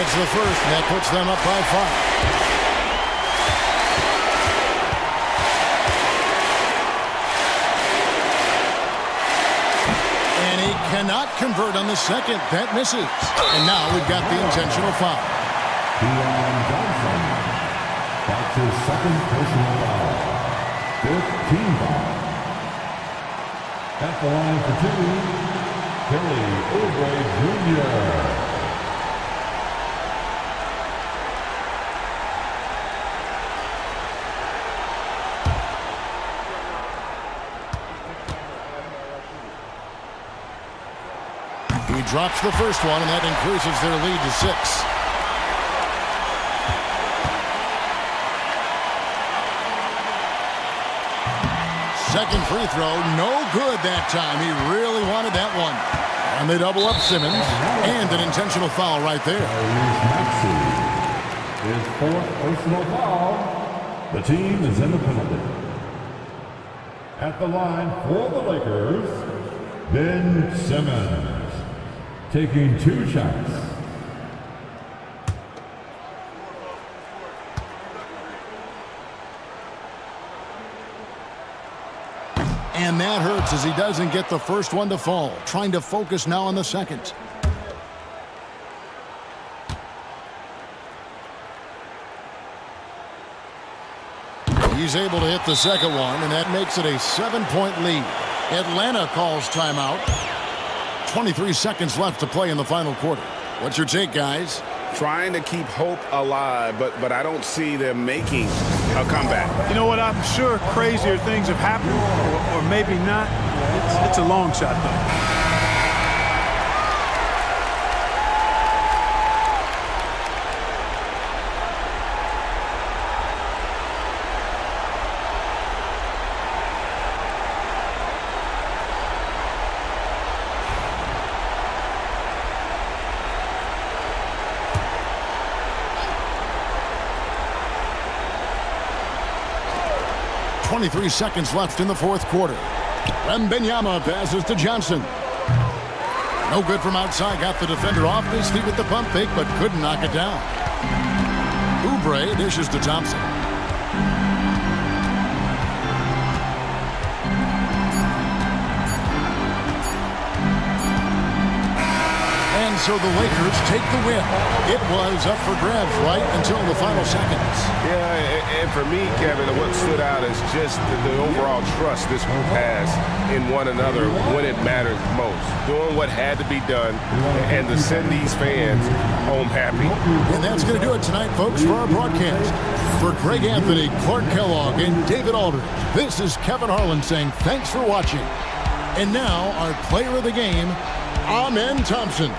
It's the first, and that puts them up by 5. Cannot convert on the second. That misses. And now we've got the intentional foul. Johnson. That's his second personal foul. 5th team foul. At the line for two, Kelly Oubre Jr. He drops the first one, and that increases their lead to 6. Second free throw, no good that time. He really wanted that one. And they double up Simmons, and an intentional foul right there. His fourth personal foul. The team is in the penalty. At the line for the Lakers, Ben Simmons. Taking 2 shots. And that hurts as he doesn't get the first one to fall. Trying to focus now on the second. He's able to hit the second one, and that makes it a 7-point lead. Atlanta calls timeout. 23 seconds left to play in the final quarter. What's your take, guys? Trying to keep hope alive, but I don't see them making a comeback. You know what? I'm sure crazier things have happened, or maybe not. It's a long shot, though. 23 seconds left in the fourth quarter. Wembanyama passes to Johnson. No good from outside. Got the defender off his feet with the pump fake, but couldn't knock it down. Oubre dishes to Thompson. And so the Lakers take the win. It was up for grabs right until the final seconds. Yeah, and for me, Kevin, what stood out is just the overall trust this group has in one another when it matters most. Doing what had to be done and to send these fans home happy. And that's going to do it tonight, folks, for our broadcast. For Greg Anthony, Clark Kellogg, and David Aldridge, this is Kevin Harlan saying thanks for watching. And now, our player of the game, Amen Thompson.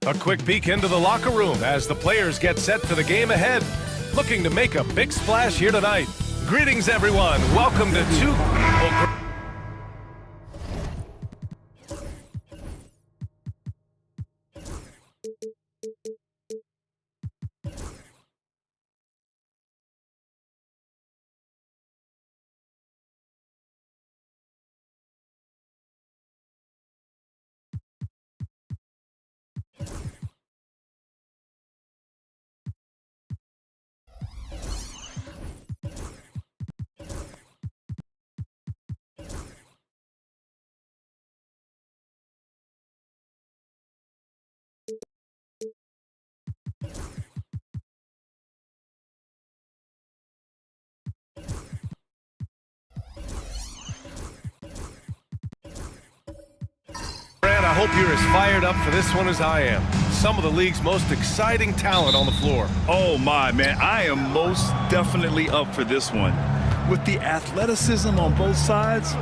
A quick peek into the locker room as the players get set for the game ahead. Looking to make a big splash here tonight. Greetings, everyone. Welcome to hope you're as fired up for this one as I am. Some of the league's most exciting talent on the floor. Oh, my, man. I am most definitely up for this one. With the athleticism on both sides,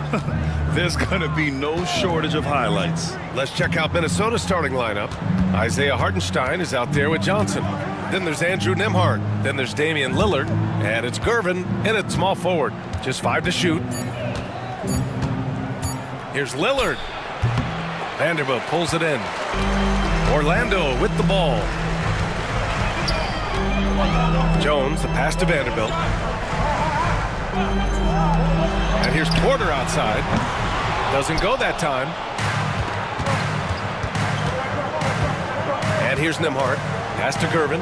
there's going to be no shortage of highlights. Let's check out Minnesota's starting lineup. Isaiah Hartenstein is out there with Johnson. Then there's Andrew Nembhard. Then there's Damian Lillard. And it's Gervin in at small forward. Just 5 to shoot. Here's Lillard. Vanderbilt pulls it in. Orlando with the ball. Jones, the pass to Vanderbilt. And here's Porter outside. Doesn't go that time. And here's Nembhard. Pass to Gervin.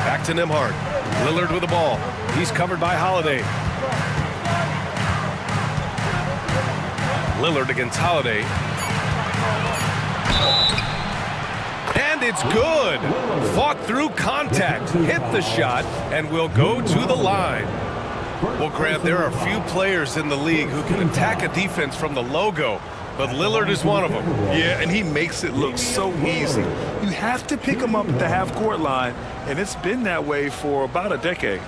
Back to Nembhard. Lillard with the ball. He's covered by Holiday. Lillard against Holiday. And it's good. Fought through contact, hit the shot, and will go to the line. Well, Grant, there are few players in the league who can attack a defense from the logo, but Lillard is one of them. Yeah, and he makes it look so easy. You have to pick him up at the half-court line, and it's been that way for about a decade.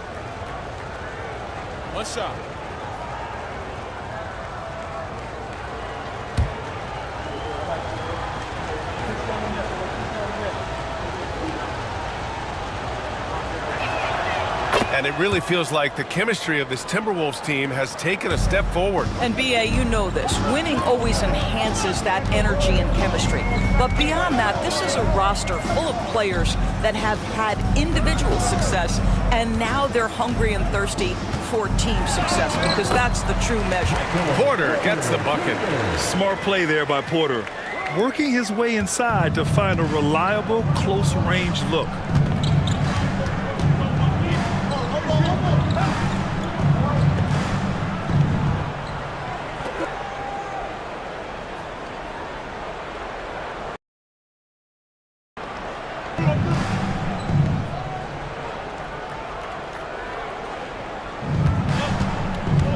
One shot. And it really feels like the chemistry of this Timberwolves team has taken a step forward. And B.A., you know this. Winning always enhances that energy and chemistry. But beyond that, this is a roster full of players that have had individual success, and now they're hungry and thirsty for team success, because that's the true measure. Porter gets the bucket. Smart play there by Porter, working his way inside to find a reliable, close-range look.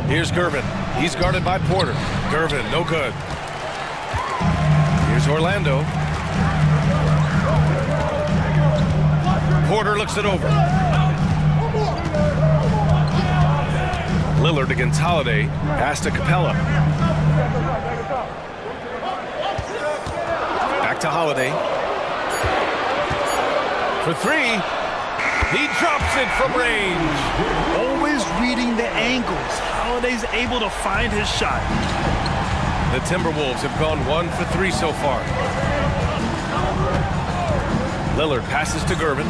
Here's Gervin. He's guarded by Porter. Gervin, no good. Here's Orlando. Porter looks it over. Lillard against Holiday. Pass to Capella. Back to Holiday. For 3. He drops it from range. Always reading the angles. Holiday's able to find his shot. The Timberwolves have gone 1 for 3 so far. Lillard passes to Gervin.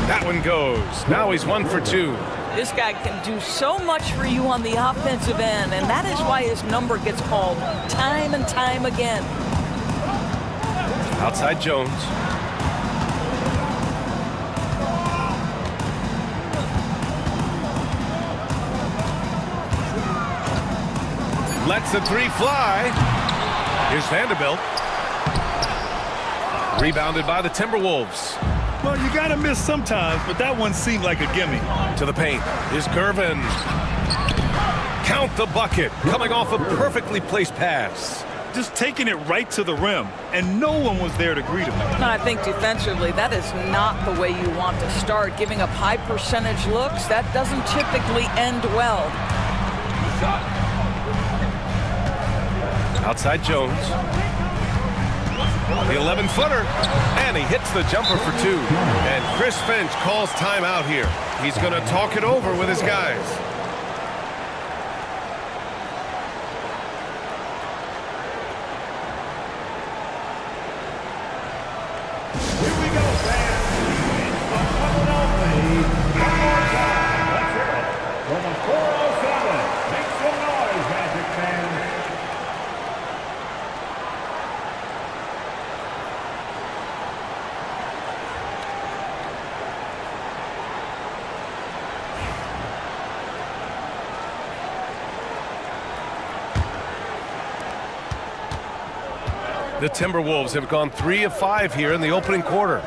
That one goes. Now he's 1 for 2. This guy can do so much for you on the offensive end, and that is why his number gets called time and time again. Outside Jones. Lets the 3 fly. Here's Vanderbilt. Rebounded by the Timberwolves. Well, you got to miss sometimes, but that one seemed like a gimme. To the paint. Here's Gervin. Count the bucket. Coming off a perfectly placed pass. Just taking it right to the rim, and no one was there to greet him. And I think defensively, that is not the way you want to start. Giving up high percentage looks, that doesn't typically end well. Outside Jones. The 11-footer. And he hits the jumper for 2. And Chris Finch calls timeout here. He's going to talk it over with his guys. The Timberwolves have gone 3 of 5 here in the opening quarter.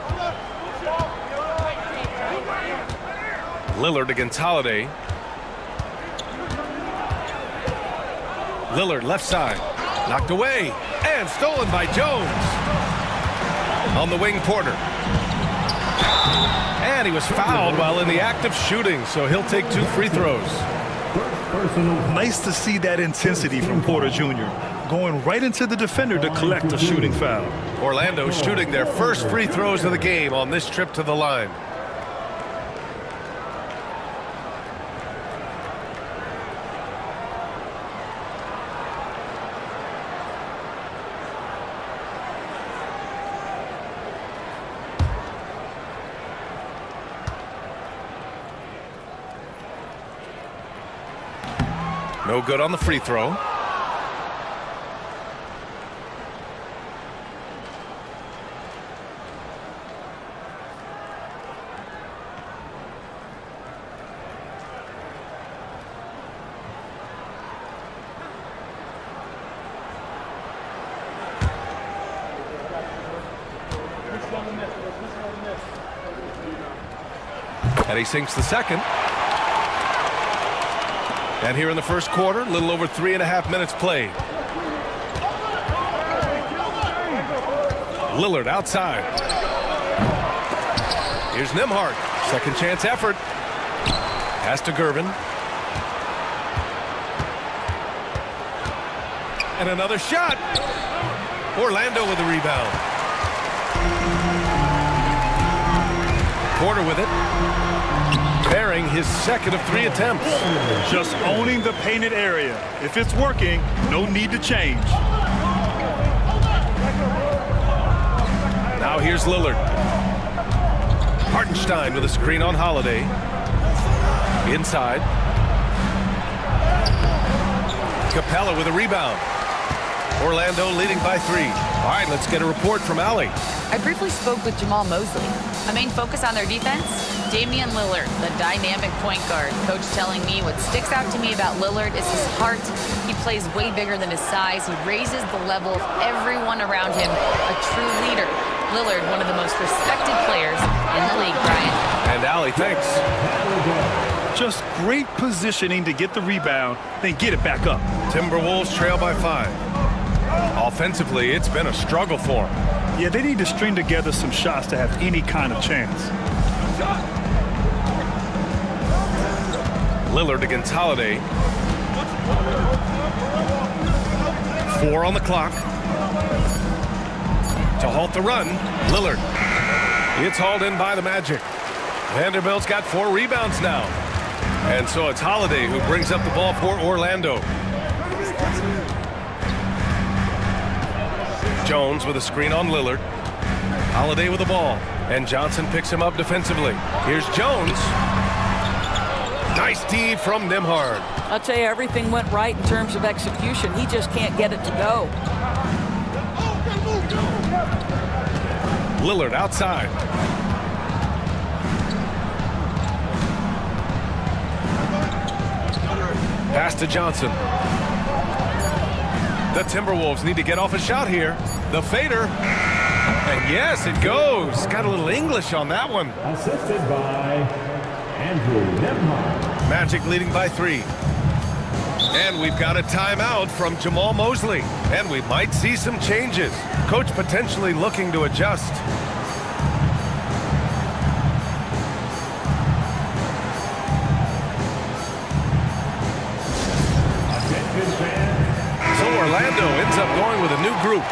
Lillard against Holiday. Lillard left side. Knocked away. And stolen by Jones. On the wing, Porter. And he was fouled while in the act of shooting, so he'll take 2 free throws. Nice to see that intensity from Porter Jr. going right into the defender to collect a shooting foul. Orlando shooting their first free throws of the game on this trip to the line. No good on the free throw. And he sinks the second. And here in the first quarter, a little over 3.5 minutes played. Lillard outside. Here's Nembhard. Second chance effort. Pass to Gervin. And another shot. Orlando with the rebound. Porter with it. Bearing his second of 3 attempts. Just owning the painted area. If it's working, no need to change. Now here's Lillard. Hartenstein with a screen on Holiday. Inside. Capella with a rebound. Orlando leading by 3. All right, let's get a report from Allie. I briefly spoke with Jamal Mosley. A main focus on their defense, Damian Lillard, the dynamic point guard. Coach telling me what sticks out to me about Lillard is his heart. He plays way bigger than his size. He raises the level of everyone around him. A true leader. Lillard, one of the most respected players in the league, Brian. And Allie, thanks. Just great positioning to get the rebound, then get it back up. Timberwolves trail by 5. Offensively, it's been a struggle for them. Yeah, they need to string together some shots to have any kind of chance. Lillard against Holiday. 4 on the clock. To halt the run, Lillard. It's hauled in by the Magic. Vanderbilt's got 4 rebounds now. And so it's Holiday who brings up the ball for Orlando. Jones with a screen on Lillard. Holiday with the ball. And Johnson picks him up defensively. Here's Jones. Nice D from Nembhard. I'll tell you, everything went right in terms of execution. He just can't get it to go. Lillard outside. Pass to Johnson. The Timberwolves need to get off a shot here. The fader. And yes, it goes. Got a little English on that one. Assisted by Andrew Nembhard. Magic leading by 3. And we've got a timeout from Jamal Mosley. And we might see some changes. Coach potentially looking to adjust. So Orlando ends up going with a new group.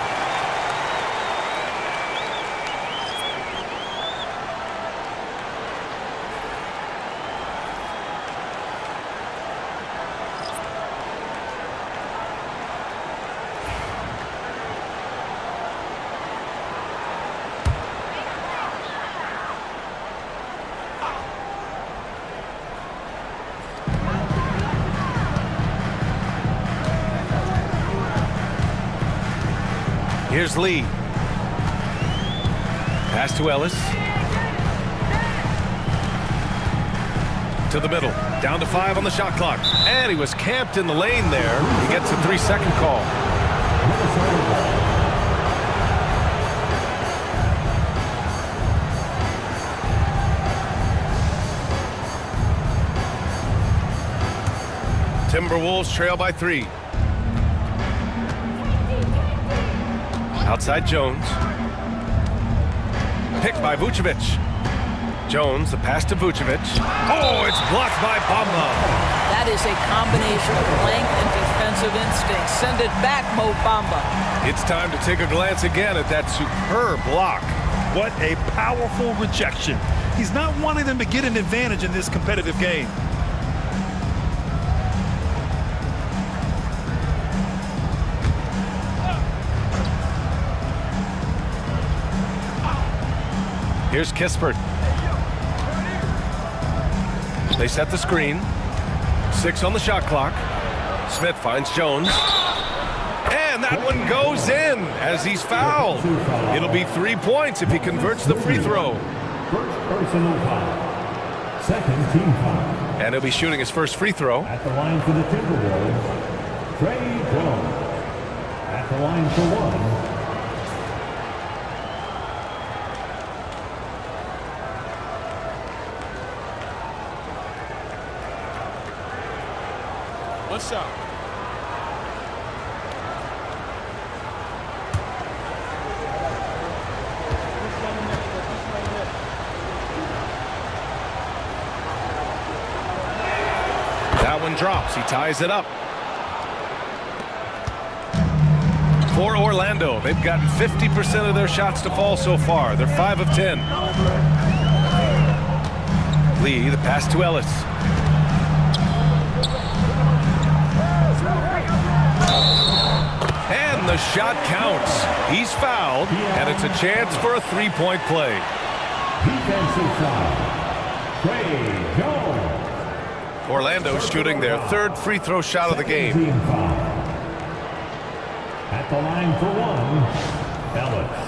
Here's Lee. Pass to Ellis. To the middle. Down to 5 on the shot clock. And he was camped in the lane there. He gets a 3-second call. Timberwolves trail by 3. Outside Jones. Picked by Vucevic. Jones, the pass to Vucevic. Oh, it's blocked by Bamba. That is a combination of length and defensive instinct. Send it back, Mo Bamba. It's time to take a glance again at that superb block. What a powerful rejection. He's not wanting them to get an advantage in this competitive game. Here's Kispert. They set the screen. 6 on the shot clock. Smith finds Jones. And that one goes in as he's fouled. It'll be 3 points if he converts the free throw. First personal foul. Second team foul. And he'll be shooting his first free throw. At the line for the Timberwolves, Trey Jones. At the line for one. One shot. That one drops. He ties it up. For Orlando, they've gotten 50% of their shots to fall so far. They're 5 of 10. Lee, the pass to Ellis. And the shot counts. He's fouled, and it's a chance for a three-point play. Defensive foul. Trey Jones. Orlando shooting their third free throw shot of the game. Team foul. At the line for one, Ellis.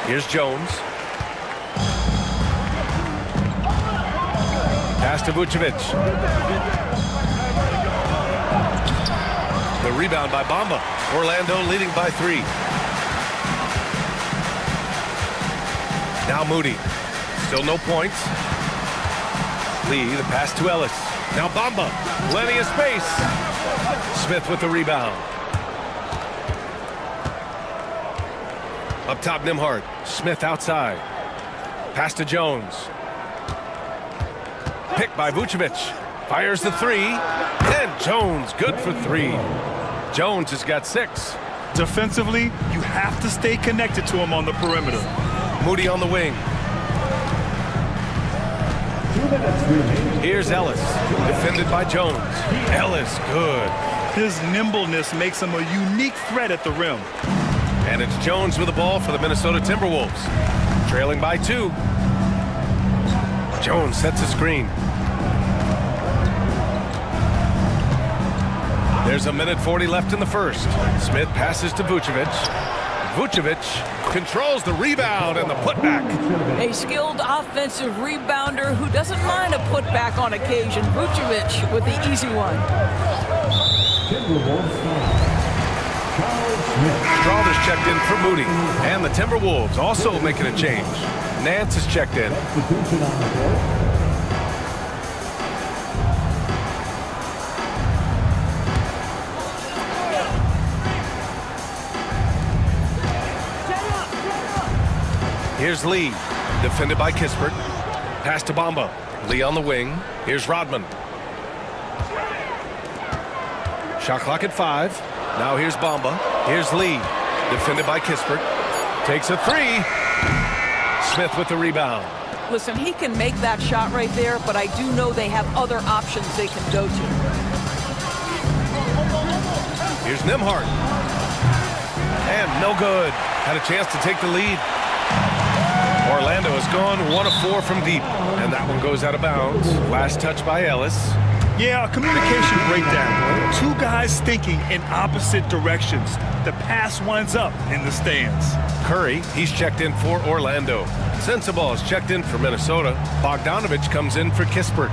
Here's Jones. Pass to Vucevic. The rebound by Bamba. Orlando leading by 3. Now Moody. Still no points. Lee, the pass to Ellis. Now Bamba. Plenty of space. Smith with the rebound. Up top, Nembhard. Smith outside. Pass to Jones. Picked by Vucevic. Fires the 3. And Jones good for 3. Jones has got 6. Defensively, you have to stay connected to him on the perimeter. Moody on the wing. Here's Ellis. Defended by Jones. Ellis good. His nimbleness makes him a unique threat at the rim. And it's Jones with the ball for the Minnesota Timberwolves. Trailing by 2. Jones sets a screen. There's 1:40 left in the first. Smith passes to Vucevic. Vucevic controls the rebound and the putback. A skilled offensive rebounder who doesn't mind a putback on occasion. Vucevic with the easy one. Strawther's checked in for Moody. And the Timberwolves also making a change. Nance is checked in. Here's Lee. Defended by Kispert. Pass to Bamba. Lee on the wing. Here's Rodman. Shot clock at 5. Now here's Bamba. Here's Lee. Defended by Kispert. Takes a 3. Smith with the rebound. Listen, he can make that shot right there, but I do know they have other options they can go to. Here's Nembhard. And no good. Had a chance to take the lead. Orlando has gone 1 of 4 from deep. And that one goes out of bounds. Last touch by Ellis. Yeah, a communication breakdown. Two guys thinking in opposite directions. The pass winds up in the stands. Curry, he's checked in for Orlando. Sensabaugh is checked in for Minnesota. Bogdanovich comes in for Kispert.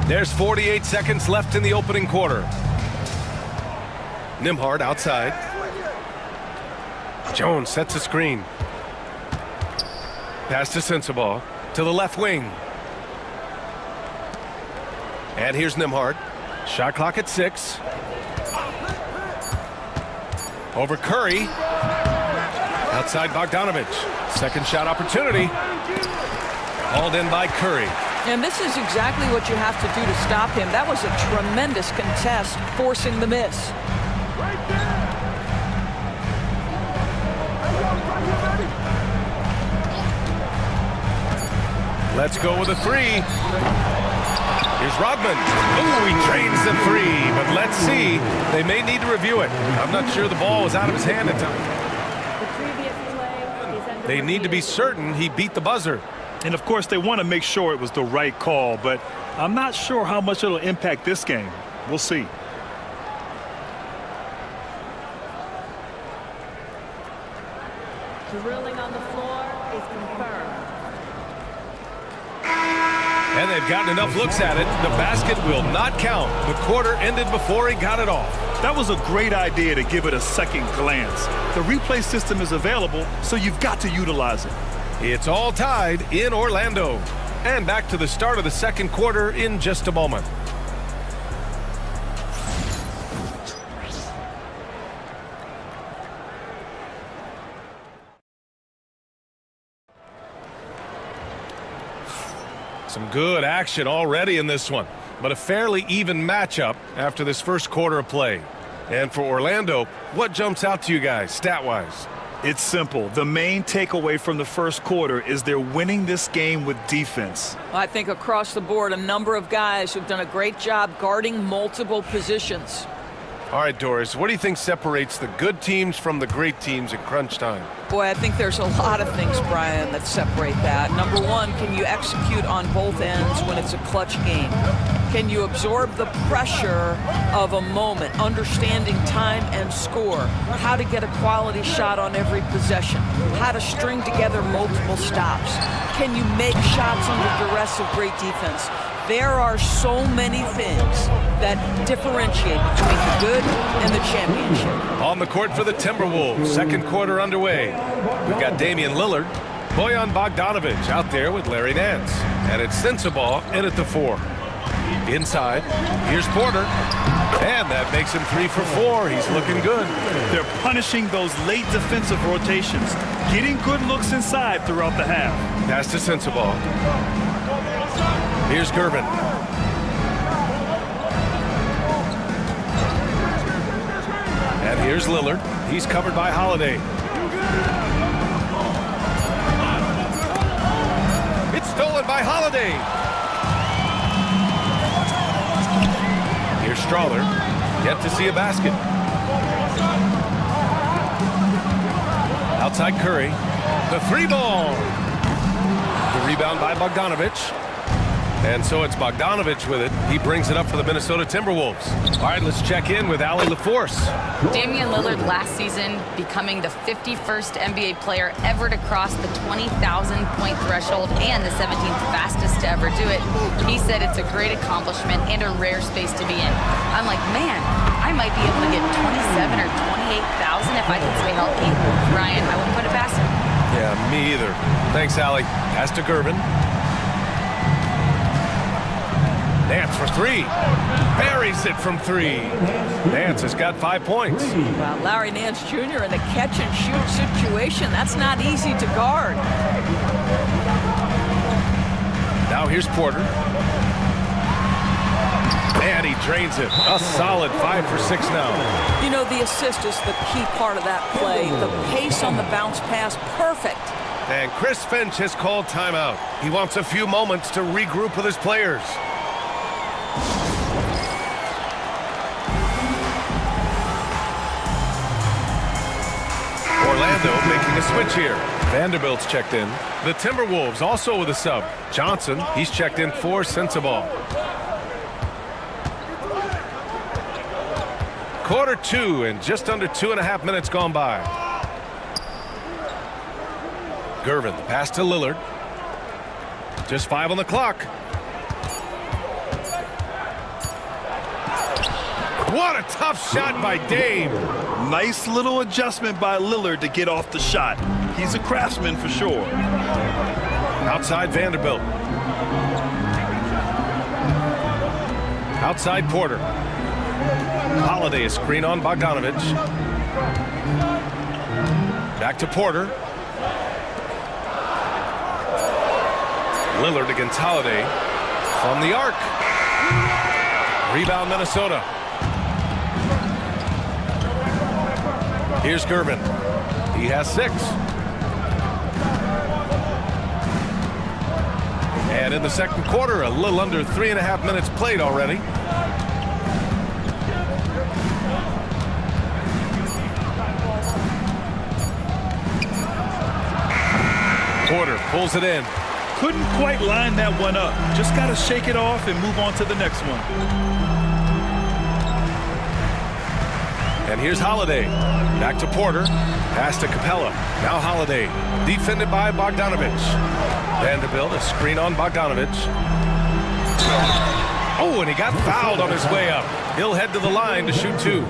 There's 48 seconds left in the opening quarter. Nembhard outside. Jones sets a screen. Pass to Sensabaugh to the left wing. And here's Nembhard. Shot clock at 6. Over Curry. Outside Bogdanovich. Second shot opportunity. Hauled in by Curry. And this is exactly what you have to do to stop him. That was a tremendous contest, forcing the miss. Let's go with a 3. Here's Rodman. Ooh, he drains the 3, but let's see. They may need to review it. I'm not sure the ball was out of his hand at time. They need to be certain he beat the buzzer. And of course, they want to make sure it was the right call, but I'm not sure how much it'll impact this game. We'll see. Drilling on the floor is confirmed. And they've gotten enough looks at it. The basket will not count. The quarter ended before he got it off. That was a great idea to give it a second glance. The replay system is available, so you've got to utilize it. It's all tied in Orlando. And back to the start of the second quarter in just a moment. Some good action already in this one, but a fairly even matchup after this first quarter of play. And for Orlando, what jumps out to you guys stat-wise? It's simple. The main takeaway from the first quarter is they're winning this game with defense. I think across the board, a number of guys who've done a great job guarding multiple positions. All right, Doris, what do you think separates the good teams from the great teams in crunch time? Boy, I think there's a lot of things, Brian, that separate that. Number one, can you execute on both ends when it's a clutch game? Can you absorb the pressure of a moment, understanding time and score, how to get a quality shot on every possession, how to string together multiple stops? Can you make shots under duress of great defense? There are so many things that differentiate between the good and the championship. On the court for the Timberwolves, second quarter underway. We've got Damian Lillard, Bojan Bogdanovich out there with Larry Nance. And it's Sensabaugh in at the 4. Inside, here's Porter. And that makes him 3 for 4. He's looking good. They're punishing those late defensive rotations, getting good looks inside throughout the half. Pass to Sensabaugh. Here's Gervin. And here's Lillard. He's covered by Holiday. It's stolen by Holiday. Here's Strawler. Yet to see a basket. Outside Curry. The 3-ball. The rebound by Bogdanovich. And so it's Bogdanovich with it. He brings it up for the Minnesota Timberwolves. All right, let's check in with Allie LaForce. Damian Lillard last season becoming the 51st NBA player ever to cross the 20,000-point threshold and the 17th fastest to ever do it. He said it's a great accomplishment and a rare space to be in. I'm like, man, I might be able to get 27 or 28,000 if I can stay healthy. Ryan, I wouldn't put it past him. Yeah, me either. Thanks, Allie. Pass to Gervin. Nance for 3. Buries it from 3. Nance has got 5 points. Well, Larry Nance Jr. in a catch-and-shoot situation, that's not easy to guard. Now here's Porter. And he drains it. A solid 5 for 6 now. You know, the assist is the key part of that play. The pace on the bounce pass, perfect. And Chris Finch has called timeout. He wants a few moments to regroup with his players. Orlando making a switch here. Vanderbilt's checked in. The Timberwolves also with a sub. Johnson, he's checked in for Sensabaugh. Quarter 2 and just under 2.5 minutes gone by. Gervin, the pass to Lillard. Just 5 on the clock. What a tough shot by Dame. Nice little adjustment by Lillard to get off the shot. He's a craftsman for sure. Outside Vanderbilt. Outside Porter. Holiday a screen on Bogdanovich. Back to Porter. Lillard against Holiday. From the arc. Rebound Minnesota. Here's Gervin. He has 6. And in the second quarter, a little under 3.5 minutes played already. Porter pulls it in. Couldn't quite line that one up. Just got to shake it off and move on to the next one. And here's Holiday. Back to Porter. Pass to Capella. Now Holiday. Defended by Bogdanovich. Vanderbilt, a screen on Bogdanovich. Oh, and he got fouled on his way up. He'll head to the line to shoot 2.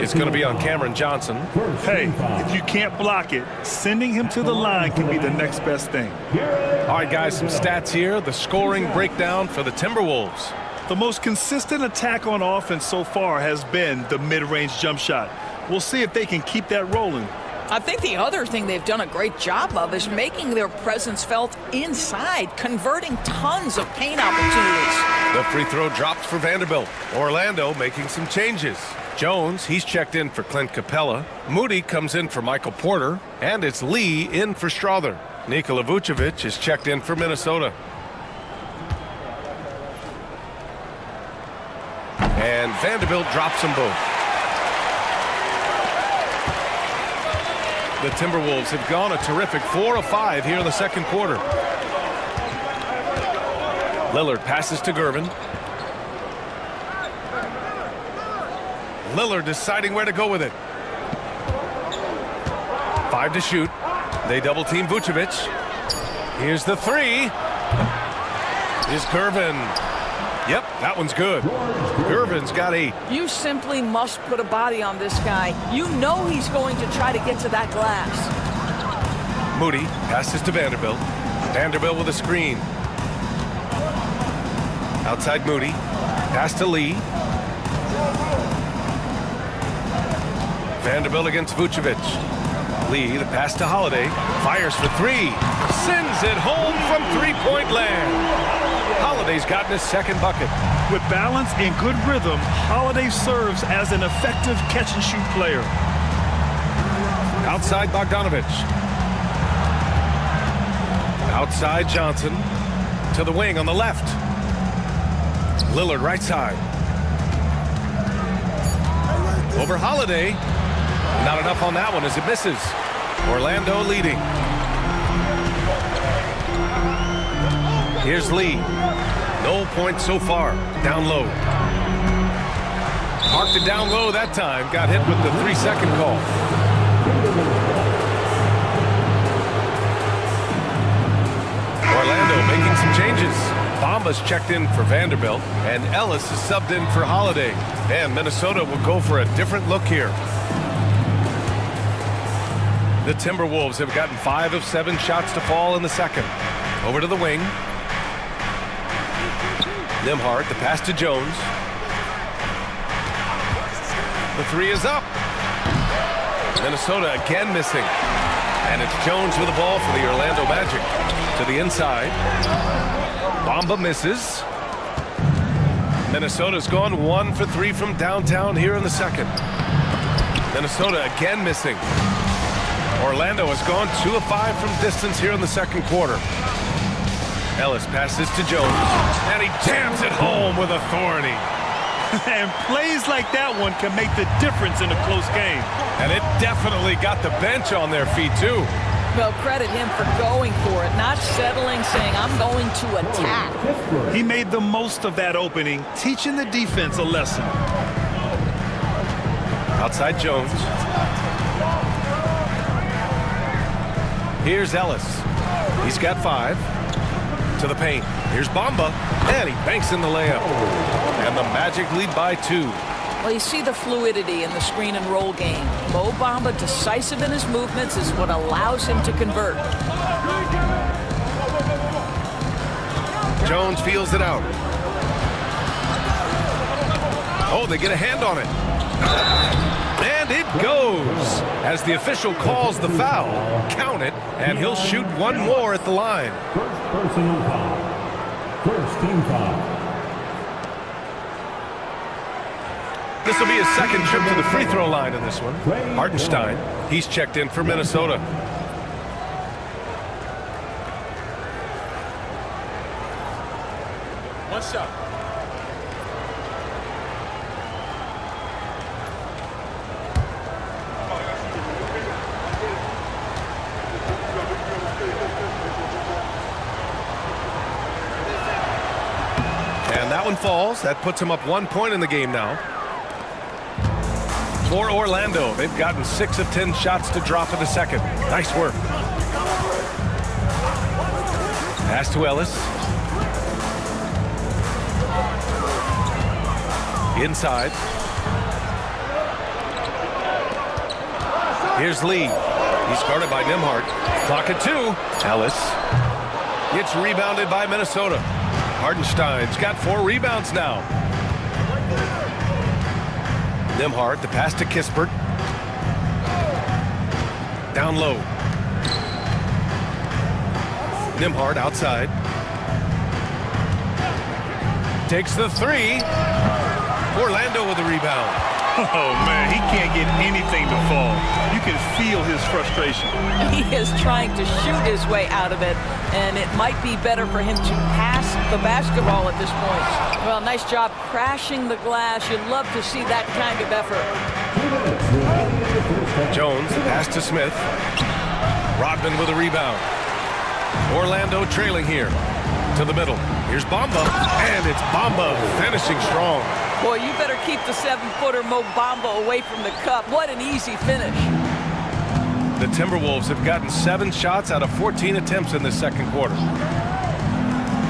It's going to be on Cameron Johnson. Hey, if you can't block it, sending him to the line can be the next best thing. All right, guys, some stats here. The scoring breakdown for the Timberwolves. The most consistent attack on offense so far has been the mid-range jump shot. We'll see if they can keep that rolling. I think the other thing they've done a great job of is making their presence felt inside, converting tons of paint opportunities. The free throw drops for Vanderbilt. Orlando making some changes. Jones, he's checked in for Clint Capella. Moody comes in for Michael Porter. And it's Lee in for Strother. Nikola Vucevic is checked in for Minnesota. And Vanderbilt drops them both. The Timberwolves have gone a terrific 4 of 5 here in the second quarter. Lillard passes to Gervin. Lillard deciding where to go with it. 5 to shoot. They double team Vucevic. Here's the 3. Here's Gervin. Yep, that one's good. Gervin's got 8. You simply must put a body on this guy. You know he's going to try to get to that glass. Moody passes to Vanderbilt. Vanderbilt with a screen. Outside Moody. Pass to Lee. Vanderbilt against Vucevic. Lee, the pass to Holiday. Fires for 3. Sends it home from three-point land. Holiday's gotten his second bucket. With balance and good rhythm, Holiday serves as an effective catch-and-shoot player. Outside Bogdanovich. Outside Johnson. To the wing on the left. Lillard right side. Over Holiday. Not enough on that one as it misses. Orlando leading. Here's Lee. No points so far. Down low. Parked it down low that time. Got hit with the 3-second call. Orlando making some changes. Bamba's checked in for Vanderbilt. And Ellis is subbed in for Holiday. And Minnesota will go for a different look here. The Timberwolves have gotten 5 of 7 shots to fall in the second. Over to the wing. Nimhart, the pass to Jones. The 3 is up. Minnesota again missing. And it's Jones with the ball for the Orlando Magic. To the inside. Bamba misses. Minnesota's gone 1 for 3 from downtown here in the second. Minnesota again missing. Orlando has gone 2 of 5 from distance here in the second quarter. Ellis passes to Jones, and he jams it home with authority. And plays like that one can make the difference in a close game. And it definitely got the bench on their feet, too. Well, credit him for going for it, not settling, saying, I'm going to attack. He made the most of that opening, teaching the defense a lesson. Outside Jones. Here's Ellis. He's got 5. To the paint. Here's Bamba. And he banks in the layup. And the Magic lead by 2. Well, you see the fluidity in the screen and roll game. Mo Bamba, decisive in his movements, is what allows him to convert. Jones feels it out. Oh, they get a hand on it. And it goes. As the official calls the foul, count it, and he'll shoot one more at the line. First personal foul. First team foul. This will be his second trip to the free throw line in this one. Hartenstein, he's checked in for Minnesota. One shot. And that one falls. That puts him up 1 point in the game now. For Orlando, they've gotten 6 of 10 shots to drop in the second. Nice work. Pass to Ellis. Inside. Here's Lee. He's guarded by Nembhard. Clock at 2. Ellis gets rebounded by Minnesota. Hartenstein's got 4 rebounds now. Nembhard, the pass to Kispert. Down low. Nembhard outside. Takes the 3. Orlando with the rebound. Oh, man, he can't get anything to fall. You can feel his frustration. He is trying to shoot his way out of it, and it might be better for him to pass the basketball at this point. Well, nice job crashing the glass. You'd love to see that kind of effort. Jones, pass to Smith. Rodman with a rebound. Orlando trailing here. To the middle. Here's Bamba, and it's Bamba finishing strong. Boy, you better keep the 7-footer Mo Bamba away from the cup. What an easy finish. The Timberwolves have gotten 7 shots out of 14 attempts in this second quarter.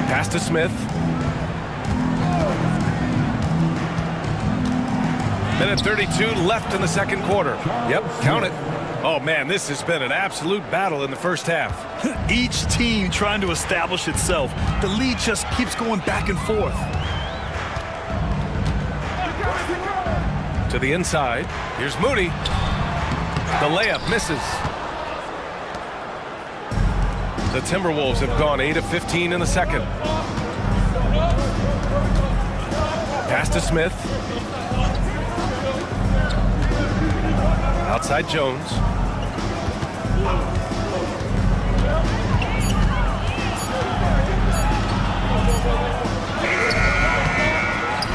Pass to Smith. Minute 32 left in the second quarter. Yep, count it. Oh, man, this has been an absolute battle in the first half. Each team trying to establish itself. The lead just keeps going back and forth. To the inside. Here's Moody. The layup misses. The Timberwolves have gone 8 of 15 in the second. Pass to Smith. Outside Jones.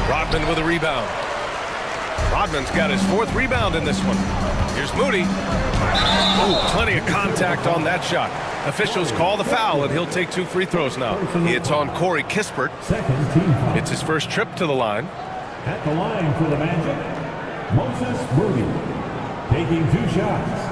Rodman with a rebound. Rodman's got his 4th rebound in this one. Here's Moody. Ooh, plenty of contact on that shot. Officials call the foul, and he'll take 2 free throws now. It's on Corey Kispert. It's his first trip to the line. At the line for the Magic, Moses Moody, taking 2 shots.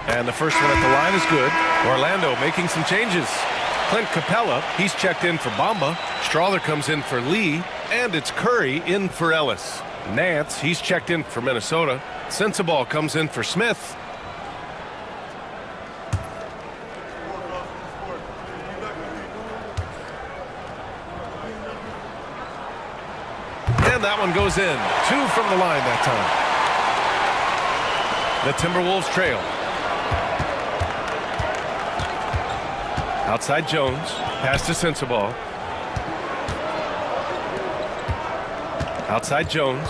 And the first one at the line is good. Orlando making some changes. Clint Capella, he's checked in for Bamba. Strawther comes in for Lee. And it's Curry in for Ellis. Nance, he's checked in for Minnesota. Sensabaugh comes in for Smith. And that one goes in. 2 from the line that time. The Timberwolves trail. Outside Jones. Pass to Sensabaugh. Outside Jones.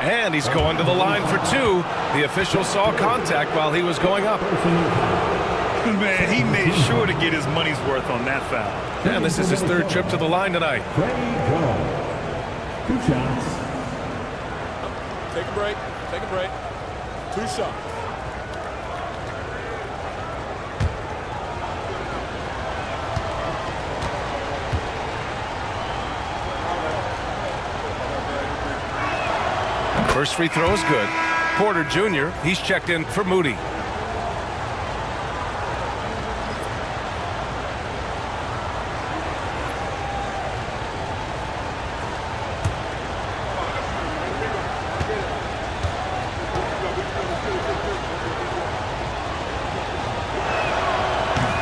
And he's going to the line for two. The official saw contact while he was going up. Man, he made sure to get his money's worth on that foul. And this is his third trip to the line tonight. 2 shots. Take a break. Take a break. 2 shots. First free throw is good. Porter Jr., he's checked in for Moody.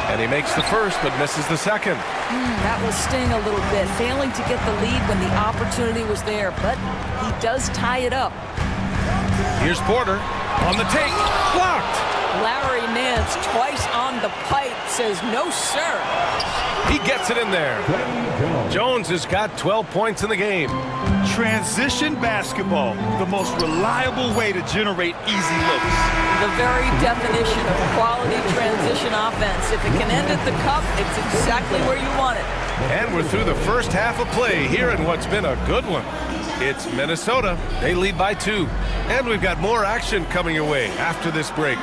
And he makes the first, but misses the second. That will sting a little bit, failing to get the lead when the opportunity was there, but he does tie it up. Here's Porter on the take, blocked. Larry Nance twice on the pipe says no, sir. He gets it in there. Jones has got 12 points in the game. Transition basketball, the most reliable way to generate easy looks. The very definition of quality transition offense. If it can end at the cup, it's exactly where you want it. And we're through the first half of play here in what's been a good one. It's Minnesota. They lead by 2. And we've got more action coming your way after this break.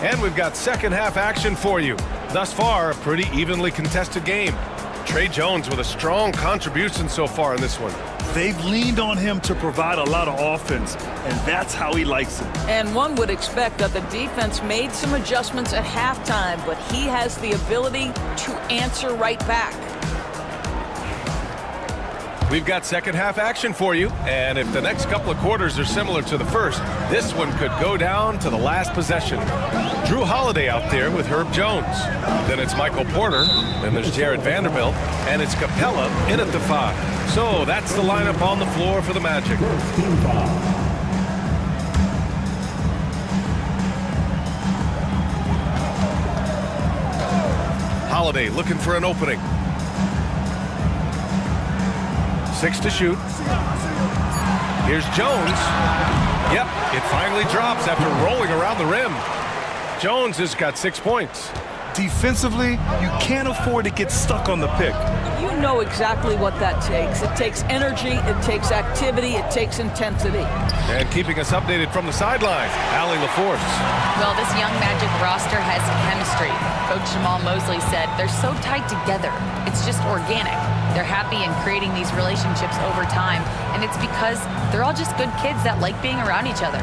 And we've got second half action for you. Thus far, a pretty evenly contested game. Trey Jones with a strong contribution so far in this one. They've leaned on him to provide a lot of offense, and that's how he likes it. And one would expect that the defense made some adjustments at halftime, but he has the ability to answer right back. We've got second half action for you, and if the next couple of quarters are similar to the first, this one could go down to the last possession. Drew Holiday out there with Herb Jones. Then it's Michael Porter, then there's Jared Vanderbilt, and it's Capella in at the 5. So that's the lineup on the floor for the Magic. Holiday looking for an opening. 6 to shoot. Here's Jones. Yep, it finally drops after rolling around the rim. Jones has got 6 points. Defensively, you can't afford to get stuck on the pick. You know exactly what that takes. It takes energy, it takes activity, it takes intensity. And keeping us updated from the sideline, Allie LaForce. Well, this young Magic roster has chemistry. Coach Jamal Mosley said they're so tight together. It's just organic. They're happy in creating these relationships over time, and it's because they're all just good kids that like being around each other.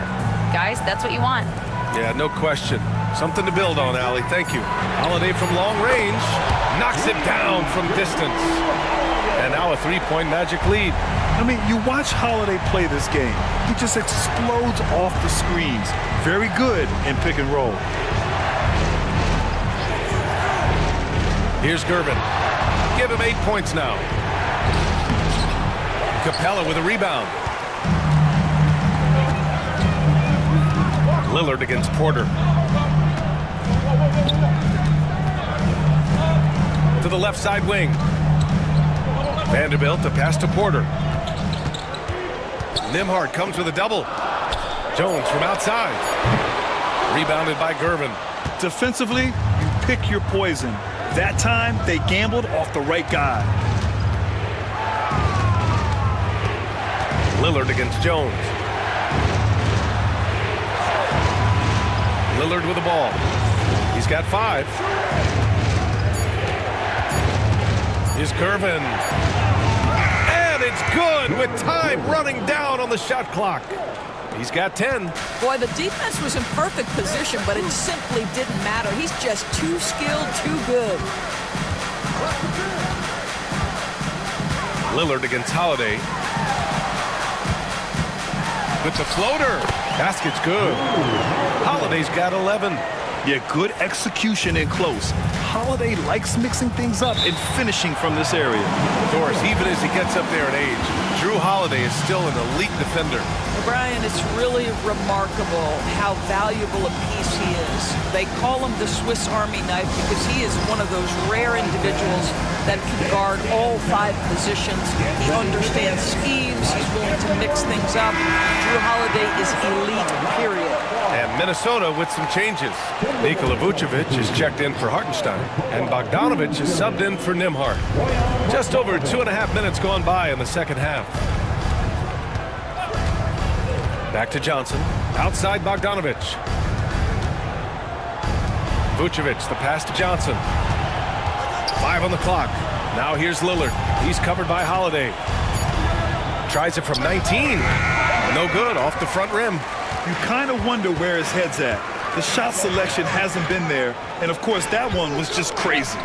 Guys, that's what you want. Yeah, no question. Something to build on, Allie. Thank you. Holiday from long range. Knocks it down from distance. And now a 3-point Magic lead. I mean, you watch Holiday play this game. He just explodes off the screens. Very good in pick and roll. Here's Gervin. Give him 8 points now. Capella with a rebound. Lillard against Porter. To the left side wing. Vanderbilt to pass to Porter. Nembhard comes with a double. Jones from outside. Rebounded by Gervin. Defensively, you pick your poison. That time, they gambled off the right guy. Lillard against Jones. Lillard with the ball. He's got 5. Here's Gervin. And it's good with time running down on the shot clock. He's got 10. Boy, the defense was in perfect position, but it simply didn't matter. He's just too skilled, too good. Lillard against Holiday. With the floater. Basket's good. Holiday's got 11. Yeah, good execution in close. Holiday likes mixing things up and finishing from this area. Doris, even as he gets up there in age, Drew Holiday is still an elite defender. Brian, it's really remarkable how valuable a piece he is. They call him the Swiss Army knife because he is one of those rare individuals that can guard all 5 positions. He understands schemes. He's willing to mix things up. Drew Holiday is elite, period. And Minnesota with some changes. Nikola Vucevic is checked in for Hartenstein, and Bogdanovic is subbed in for Nimhart. Just over 2.5 minutes gone by in the second half. Back to Johnson. Outside Bogdanovic. Vucevic, the pass to Johnson. 5 on the clock. Now here's Lillard. He's covered by Holiday. Tries it from 19. No good, off the front rim. You kind of wonder where his head's at. The shot selection hasn't been there, and of course that one was just crazy.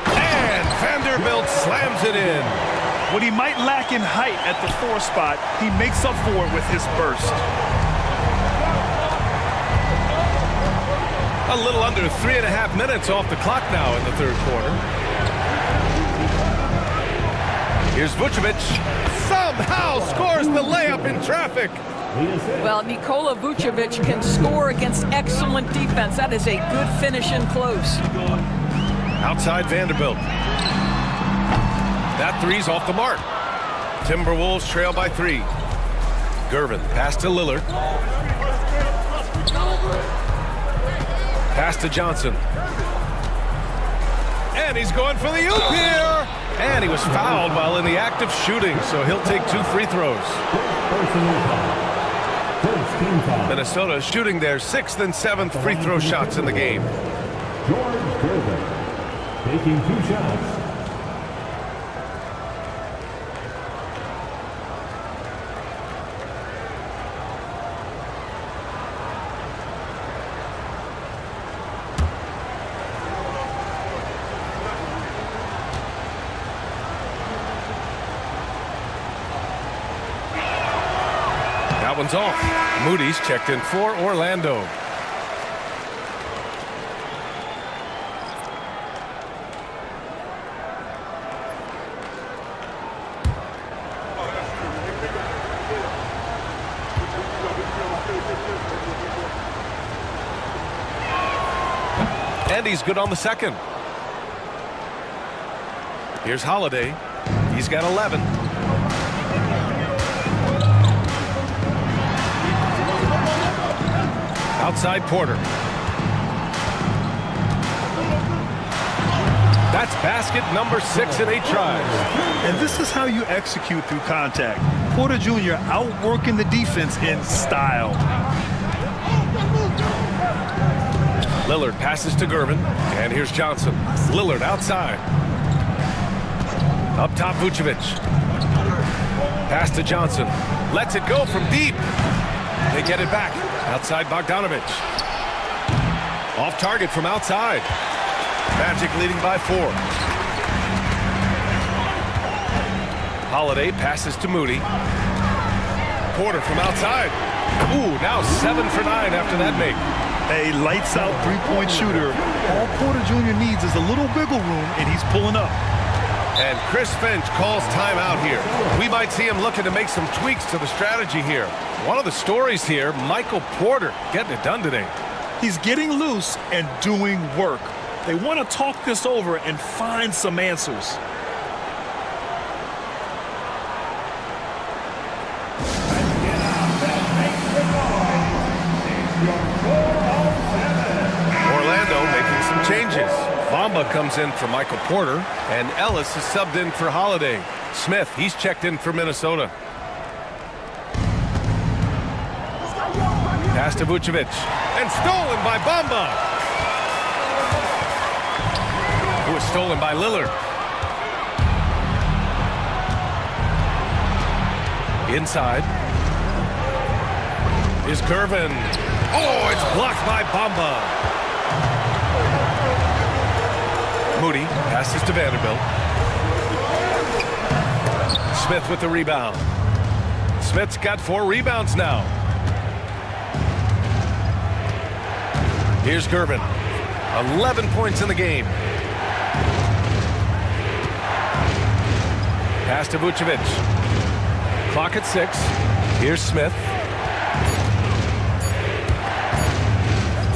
And Vanderbilt slams it in. What he might lack in height at the 4 spot, he makes up for it with his burst. A little under 3.5 minutes off the clock now in the third quarter. Here's Vucevic. Somehow scores the layup in traffic. Well, Nikola Vucevic can score against excellent defense. That is a good finish in close. Outside Vanderbilt. That 3's off the mark. Timberwolves trail by 3. Gervin, pass to Lillard. Pass to Johnson. And he's going for the oop here. And he was fouled while in the act of shooting, so he'll take 2 free throws. Minnesota shooting their 6th and 7th free throw shots in the game. George Gervin taking 2 shots. That one's off. Moody's checked in for Orlando. And he's good on the second. Here's Holiday. He's got 11. Outside Porter. That's basket number 6 in 8 tries. And this is how you execute through contact. Porter Jr. outworking the defense in style. Lillard passes to Gervin, and here's Johnson. Lillard outside. Up top, Vucevic. Pass to Johnson. Lets it go from deep. They get it back. Outside Bogdanovic. Off target from outside. Magic leading by 4. Holiday passes to Moody. Porter from outside. Ooh, now 7 for 9 after that make. A lights-out three-point shooter. All Porter Jr. needs is a little wiggle room, and he's pulling up. And Chris Finch calls timeout here. We might see him looking to make some tweaks to the strategy here. One of the stories here, Michael Porter getting it done today. He's getting loose and doing work. They want to talk this over and find some answers. Orlando making some changes. Bamba comes in for Michael Porter, and Ellis is subbed in for Holiday. Smith, he's checked in for Minnesota. Pass to Vucevic. And stolen by Bamba. It was stolen by Lillard. Inside. Is Gervin. Oh, it's blocked by Bamba. Moody passes to Vanderbilt. Smith with the rebound. Smith's got 4 rebounds now. Here's Gervin. 11 points in the game. Pass to Vucevic. Clock at 6. Here's Smith.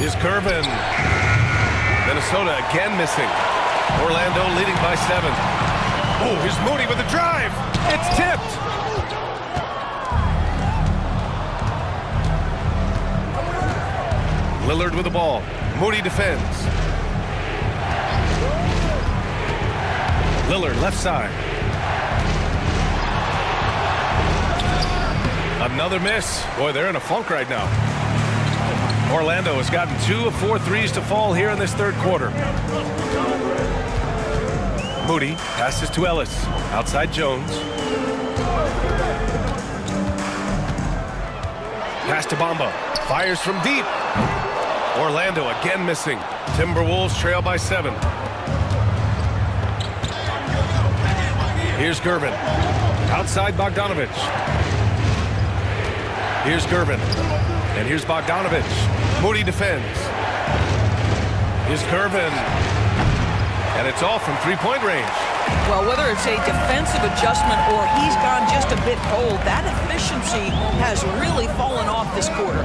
Here's Gervin. Minnesota again missing. Orlando leading by 7. Oh, here's Moody with a drive. It's tipped. Lillard with the ball. Moody defends. Lillard left side. Another miss. Boy, they're in a funk right now. Orlando has gotten 2 of 4 threes to fall here in this third quarter. Moody passes to Ellis. Outside Jones. Pass to Bamba. Fires from deep. Orlando again missing. Timberwolves trail by 7. Here's Gervin. Outside Bogdanovic. Here's Gervin. And here's Bogdanovic. Moody defends. Here's Gervin. And it's all from three-point range. Well, whether it's a defensive adjustment or he's gone just a bit cold, that efficiency has really fallen off this quarter.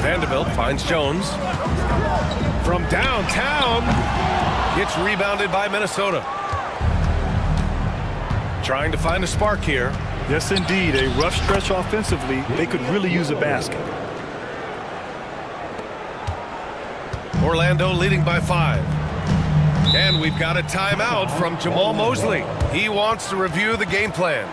Vanderbilt finds Jones. From downtown. Gets rebounded by Minnesota. Trying to find a spark here. Yes, indeed. A rough stretch offensively. They could really use a basket. Orlando leading by 5. And we've got a timeout from Jamal Mosley. He wants to review the game plan.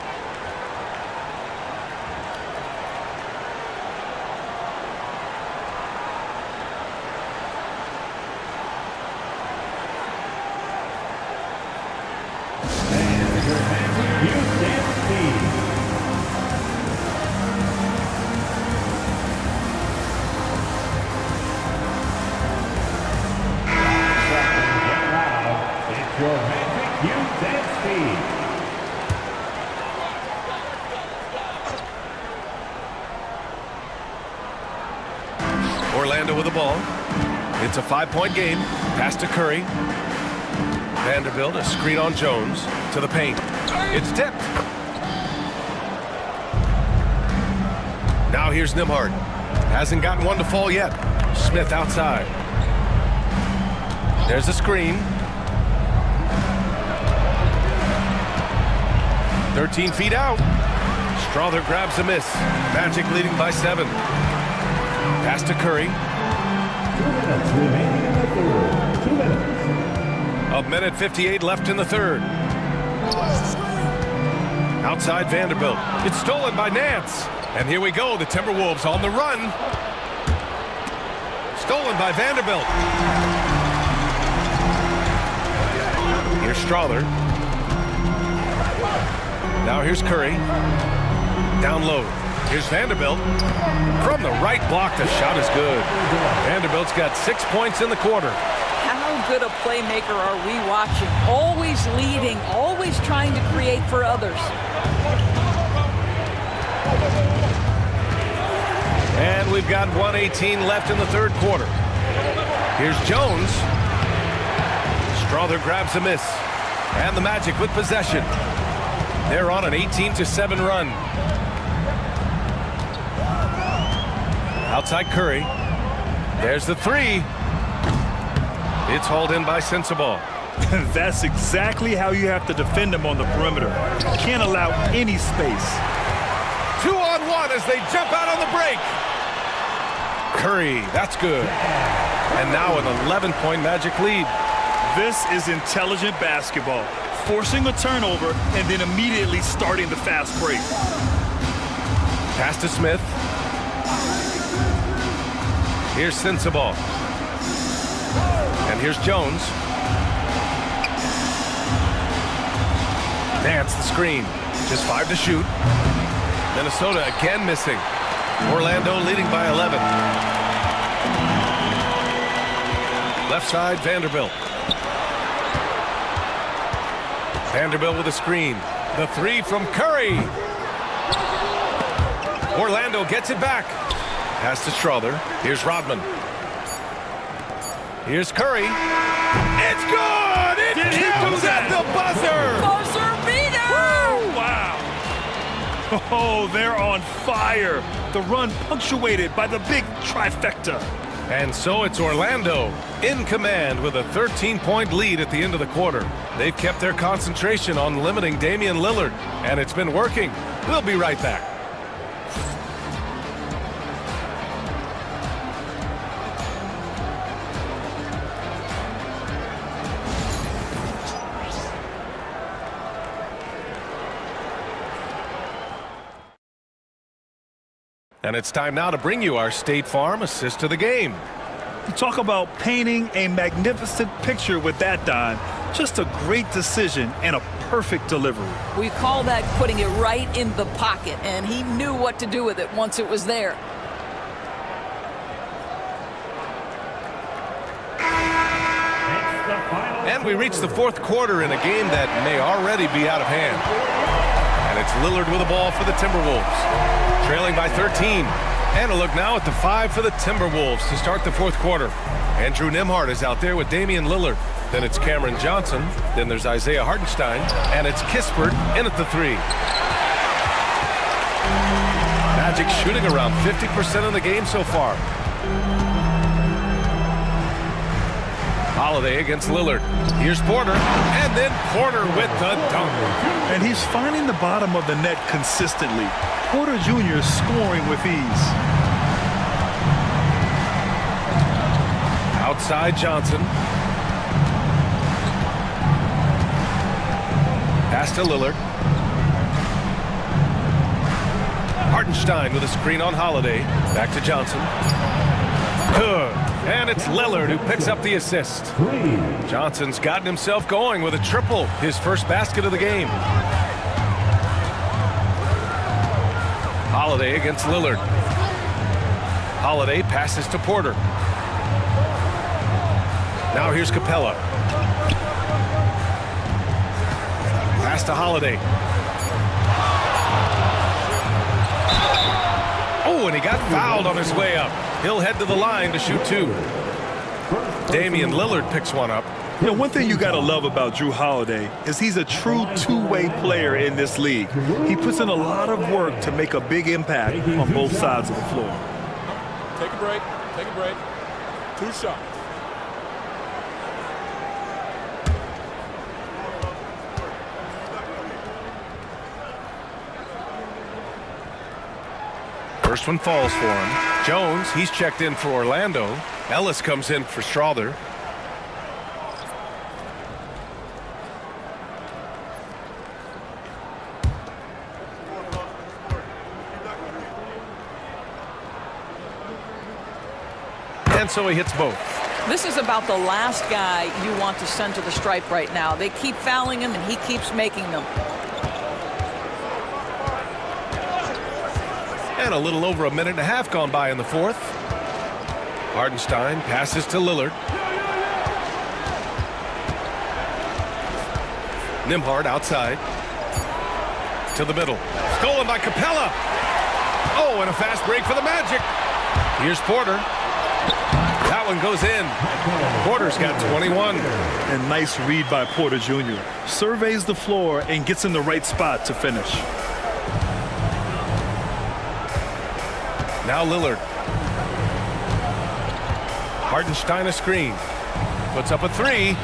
Orlando with the ball. It's a 5-point game. Pass to Curry. Vanderbilt, a screen on Jones. To the paint. It's tipped. Now here's Nembhard. Hasn't gotten one to fall yet. Smith outside. There's a screen. 13 feet out. Strother grabs a miss. Magic leading by 7. Pass to Curry. 2 minutes remaining in the third. 2 minutes. 1:58 left in the third. Outside Vanderbilt. It's stolen by Nance. And here we go. The Timberwolves on the run. Stolen by Vanderbilt. Here's Strother. Now here's Curry. Down low. Here's Vanderbilt. From the right block, the shot is good. Vanderbilt's got 6 points in the quarter. How good a playmaker are we watching? Always leading, always trying to create for others. And we've got 1:18 left in the third quarter. Here's Jones. Strother grabs a miss. And the Magic with possession. They're on an 18-7 run. Outside Curry. There's the 3. It's hauled in by Sensabaugh. That's exactly how you have to defend them on the perimeter. You can't allow any space. 2-on-1 as they jump out on the break. Curry, that's good. And now an 11-point Magic lead. This is intelligent basketball. Forcing a turnover and then immediately starting the fast break. Pass to Smith. Here's Sensabaugh. And here's Jones. Dance the screen. Just 5 to shoot. Minnesota again missing. Orlando leading by 11. Left side, Vanderbilt. Vanderbilt with a screen. The 3 from Curry. Orlando gets it back. Pass to Strother. Here's Rodman. Here's Curry. It's good! It counts at the buzzer! Buzzer beater! Wow. Oh, they're on fire. The run punctuated by the big trifecta. And so it's Orlando in command with a 13-point lead at the end of the quarter. They've kept their concentration on limiting Damian Lillard, and it's been working. We'll be right back. And it's time now to bring you our State Farm assist to the game. You talk about painting a magnificent picture with that dime. Just a great decision and a perfect delivery. We call that putting it right in the pocket, and he knew what to do with it once it was there. And we reach the fourth quarter in a game that may already be out of hand. And it's Lillard with the ball for the Timberwolves. Trailing by 13. And a look now at the 5 for the Timberwolves to start the fourth quarter. Andrew Nembhard is out there with Damian Lillard. Then it's Cameron Johnson. Then there's Isaiah Hartenstein. And it's Kispert in at the 3. Magic shooting around 50% in the game so far. Holiday against Lillard. Here's Porter. And then Porter with the dunk. And he's finding the bottom of the net consistently. Porter Jr. scoring with ease. Outside Johnson. Pass to Lillard. Hartenstein with a screen on Holiday. Back to Johnson. Good. And it's Lillard who picks up the assist. Johnson's gotten himself going with a triple. His first basket of the game. Holiday against Lillard. Holiday passes to Porter. Now here's Capella. Pass to Holiday. Oh, and he got fouled on his way up. He'll head to the line to shoot 2. Damian Lillard picks one up. You know, one thing you got to love about Jrue Holiday is he's a true two-way player in this league. He puts in a lot of work to make a big impact on both sides of the floor. Take a break. Take a break. 2 shots. First one falls for him. Jones, he's checked in for Orlando. Ellis comes in for Strother. And so he hits both. This is about the last guy you want to send to the stripe right now. They keep fouling him, and he keeps making them. And a little over a minute and a half gone by in the fourth. Hartenstein passes to Lillard. Nembhard outside. To the middle. Stolen by Capella. Oh, and a fast break for the Magic. Here's Porter. That one goes in. Porter's got 21. And nice read by Porter Jr. Surveys the floor and gets in the right spot to finish. Now Lillard. Hartenstein a screen. Puts up a 3.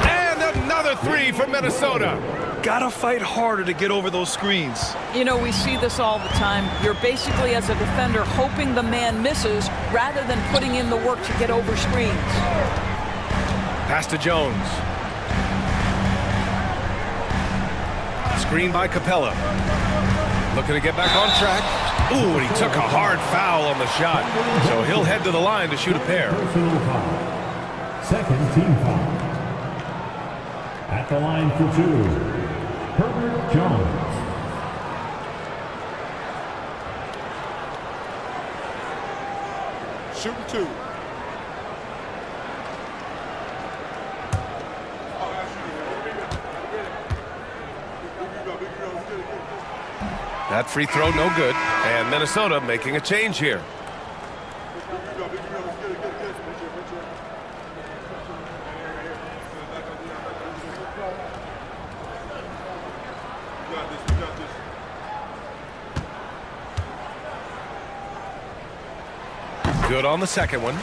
And another 3 for Minnesota. Gotta fight harder to get over those screens. You know, we see this all the time. You're basically, as a defender, hoping the man misses rather than putting in the work to get over screens. Pass to Jones. Screen by Capella. Looking to get back on track. Ooh, and he took a hard foul on the shot. So he'll head to the line to shoot a pair. Personal foul. Second team foul. At the line for 2, Herbert Jones. Shooting 2. That free throw no good. And Minnesota making a change here. Good on the second one.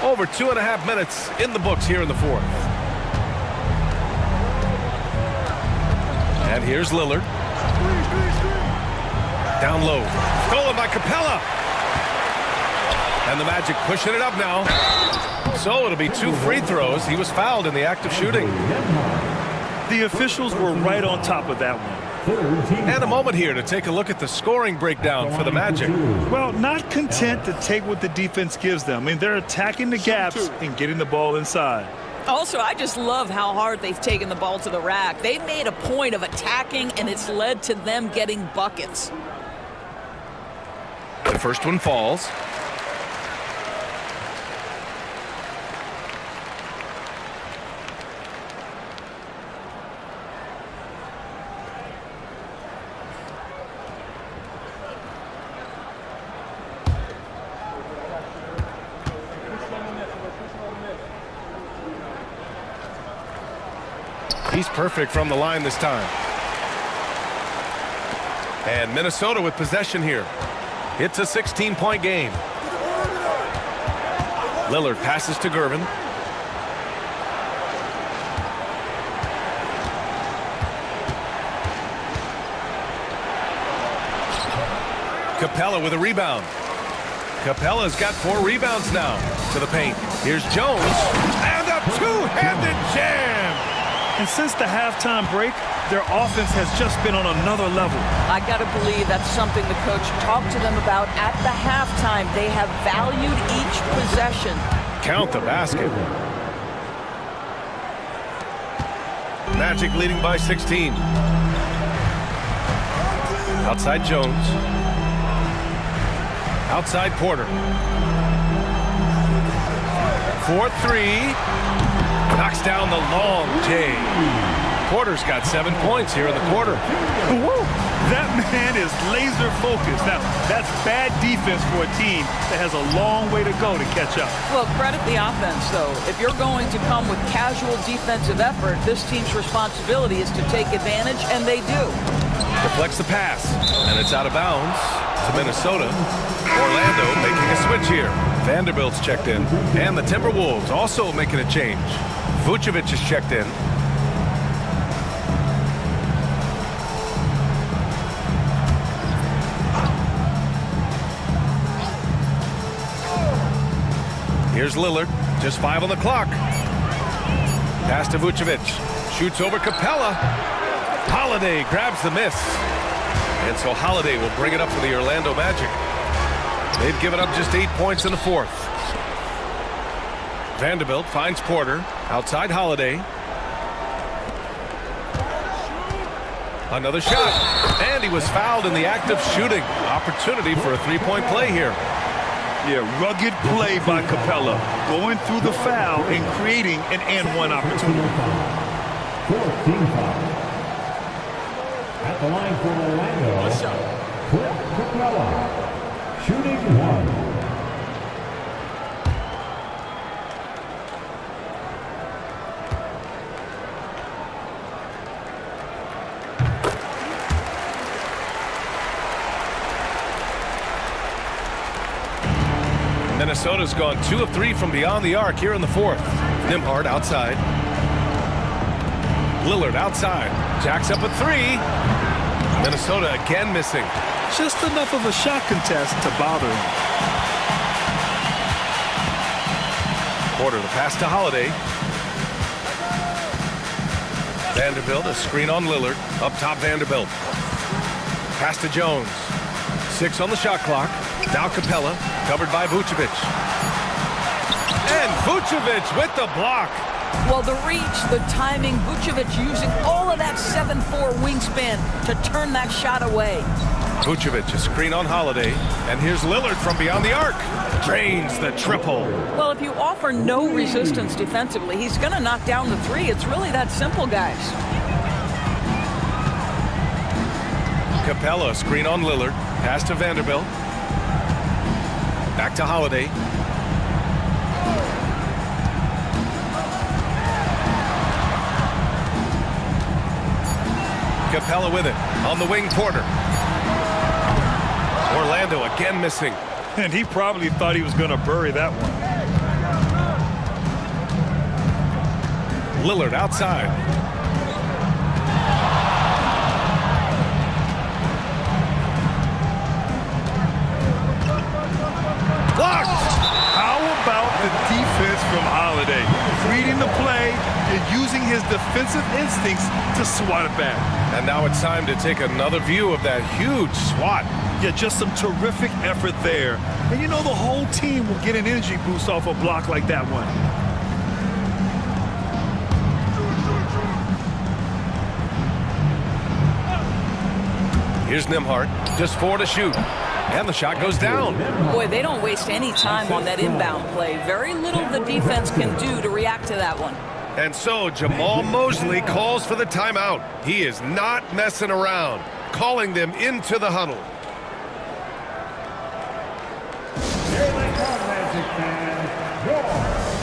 Over 2.5 minutes in the books here in the fourth. And here's Lillard. Down low. Stolen by Capella. And the Magic pushing it up now. So it'll be 2 free throws. He was fouled in the act of shooting. The officials were right on top of that one. And a moment here to take a look at the scoring breakdown for the Magic. Well, not content to take what the defense gives them. I mean, they're attacking the gaps and getting the ball inside. Also, I just love how hard they've taken the ball to the rack. They've made a point of attacking, and it's led to them getting buckets. The first one falls. He's perfect from the line this time. And Minnesota with possession here. It's a 16-point game. Lillard passes to Gervin. Capella with a rebound. Capella's got 4 rebounds now to the paint. Here's Jones. And a two-handed jam. And since the halftime break, their offense has just been on another level. I got to believe that's something the coach talked to them about at the halftime. They have valued each possession. Count the basket. Magic leading by 16. Outside Jones. Outside Porter. 4-3. Knocks down the long J. Porter's got 7 points here in the quarter. Woo! That man is laser focused. Now, that's bad defense for a team that has a long way to go to catch up. Well, credit the offense, though. If you're going to come with casual defensive effort, this team's responsibility is to take advantage, and they do. Deflects the pass, and it's out of bounds to Minnesota. Orlando making a switch here. Vanderbilt's checked in, and the Timberwolves also making a change. Vucevic is checked in. Here's Lillard, just 5 on the clock. Pass to Vucevic, shoots over Capella. Holiday grabs the miss. And so Holiday will bring it up for the Orlando Magic. They've given up just 8 points in the fourth. Vanderbilt finds Porter, outside Holiday. Another shot, and he was fouled in the act of shooting. Opportunity for a 3-point play here. Yeah, rugged play by Capella, going through the foul and creating an and-one opportunity. 14 foul. At the line for Orlando, Clint Capella, shooting 1. Minnesota's gone 2 of 3 from beyond the arc here in the fourth. Nembhard outside. Lillard outside. Jacks up a 3. Minnesota again missing. Just enough of a shot contest to bother him. Porter the pass to Holiday. Vanderbilt, a screen on Lillard. Up top, Vanderbilt. Pass to Jones. 6 on the shot clock. Now Capella, covered by Vucevic. And Vucevic with the block. Well, the reach, the timing, Vucevic using all of that 7'4" wingspan to turn that shot away. Vucevic, a screen on Holiday. And here's Lillard from beyond the arc. Drains the triple. Well, if you offer no resistance defensively, he's going to knock down the three. It's really that simple, guys. Capella, screen on Lillard. Pass to Vanderbilt. Back to Holiday. Capella with it. On the wing, Porter. Orlando again missing. And he probably thought he was going to bury that one. Lillard outside. Blocked! How about the defense from Holiday? Reading the play and using his defensive instincts to swat it back. And now it's time to take another view of that huge swat. Yeah, just some terrific effort there. And you know the whole team will get an energy boost off a block like that one. Here's Nembhard, just 4 to shoot. And the shot goes down. Boy, they don't waste any time on that inbound play. Very little the defense can do to react to that one. And so Jamal Mosley calls for the timeout. He is not messing around, calling them into the huddle. Here they come, Magic fans. Your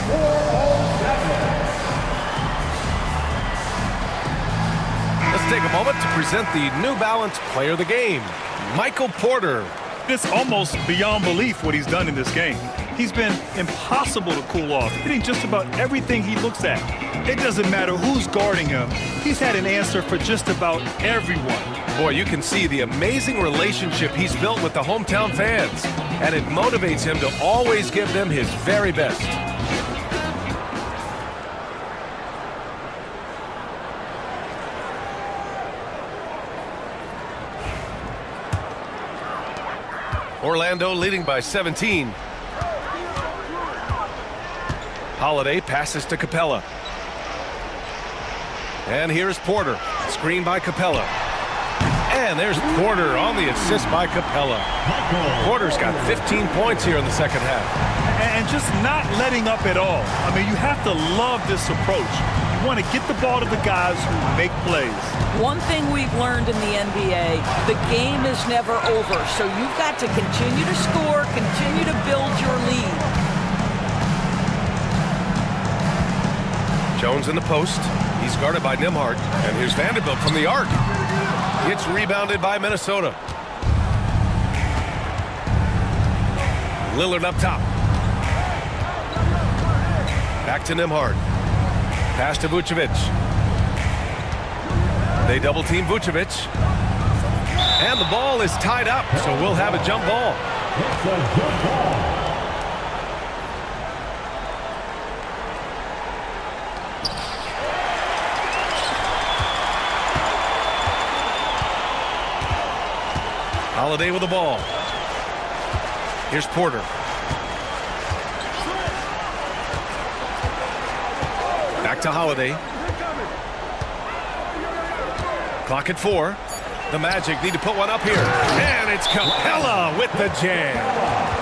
407. Let's take a moment to present the New Balance Player of the Game, Michael Porter. It's almost beyond belief what he's done in this game. He's been impossible to cool off, hitting just about everything he looks at. It doesn't matter who's guarding him. He's had an answer for just about everyone. Boy, you can see the amazing relationship he's built with the hometown fans, and it motivates him to always give them his very best. Orlando leading by 17. Holiday passes to Capella. And here's Porter. Screen by Capella. And there's Porter on the assist by Capella. Porter's got 15 points here in the second half. And just not letting up at all. I mean, you have to love this approach. You want to get the ball to the guys who make plays. One thing we've learned in the NBA, the game is never over. So you've got to continue to score, continue to build your lead. Jones in the post. He's guarded by Nembhard. And here's Vanderbilt from the arc. It's rebounded by Minnesota. Lillard up top. Back to Nembhard. Pass to Vucevic. They double team Vucevic. And the ball is tied up, so we'll have a jump ball. It's a jump ball. Holiday with the ball. Here's Porter. Back to Holiday. Clock at 4. The Magic need to put one up here. And it's Capella with the jam.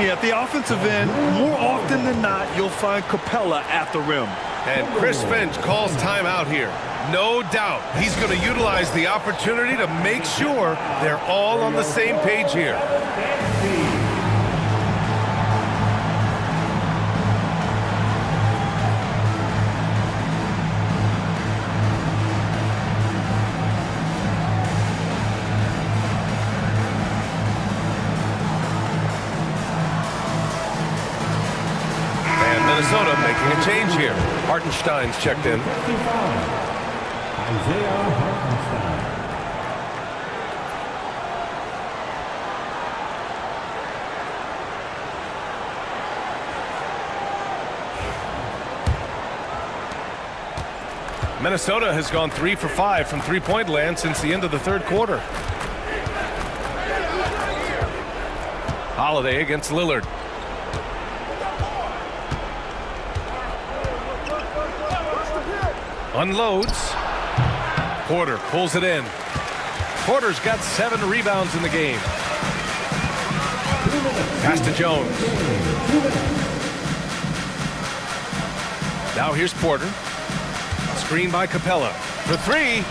Yeah, at the offensive end, more often than not, you'll find Capella at the rim. And Chris Finch calls timeout here. No doubt he's going to utilize the opportunity to make sure they're all on the same page here. And Minnesota making a change here. Hartenstein's checked in. Isaiah Hartenstein. Minnesota has gone 3 for 5 from three-point land since the end of the third quarter. Holiday against Lillard. Unloads. Porter pulls it in. Porter's got 7 rebounds in the game. Pass to Jones. Now here's Porter. Screen by Capella. For 3.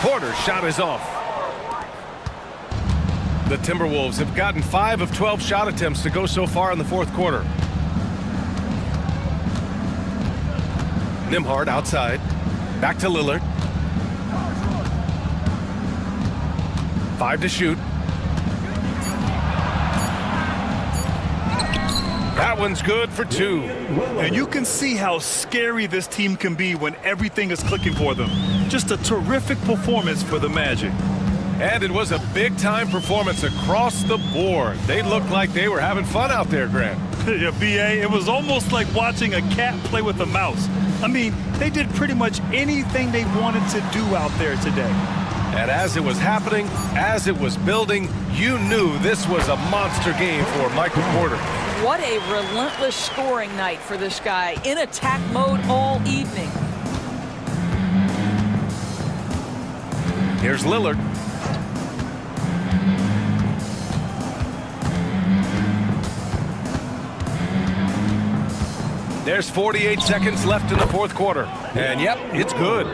Porter's shot is off. The Timberwolves have gotten 5 of 12 shot attempts to go so far in the fourth quarter. Nembhard outside. Back to Lillard. 5 to shoot. That one's good for 2. And you can see how scary this team can be when everything is clicking for them. Just a terrific performance for the Magic. And it was a big-time performance across the board. They looked like they were having fun out there, Grant. Yeah, B.A., it was almost like watching a cat play with a mouse. I mean, they did pretty much anything they wanted to do out there today. And as it was happening, as it was building, you knew this was a monster game for Michael Porter. What a relentless scoring night for this guy, in attack mode all evening. Here's Lillard. There's 48 seconds left in the fourth quarter. And yep, it's good.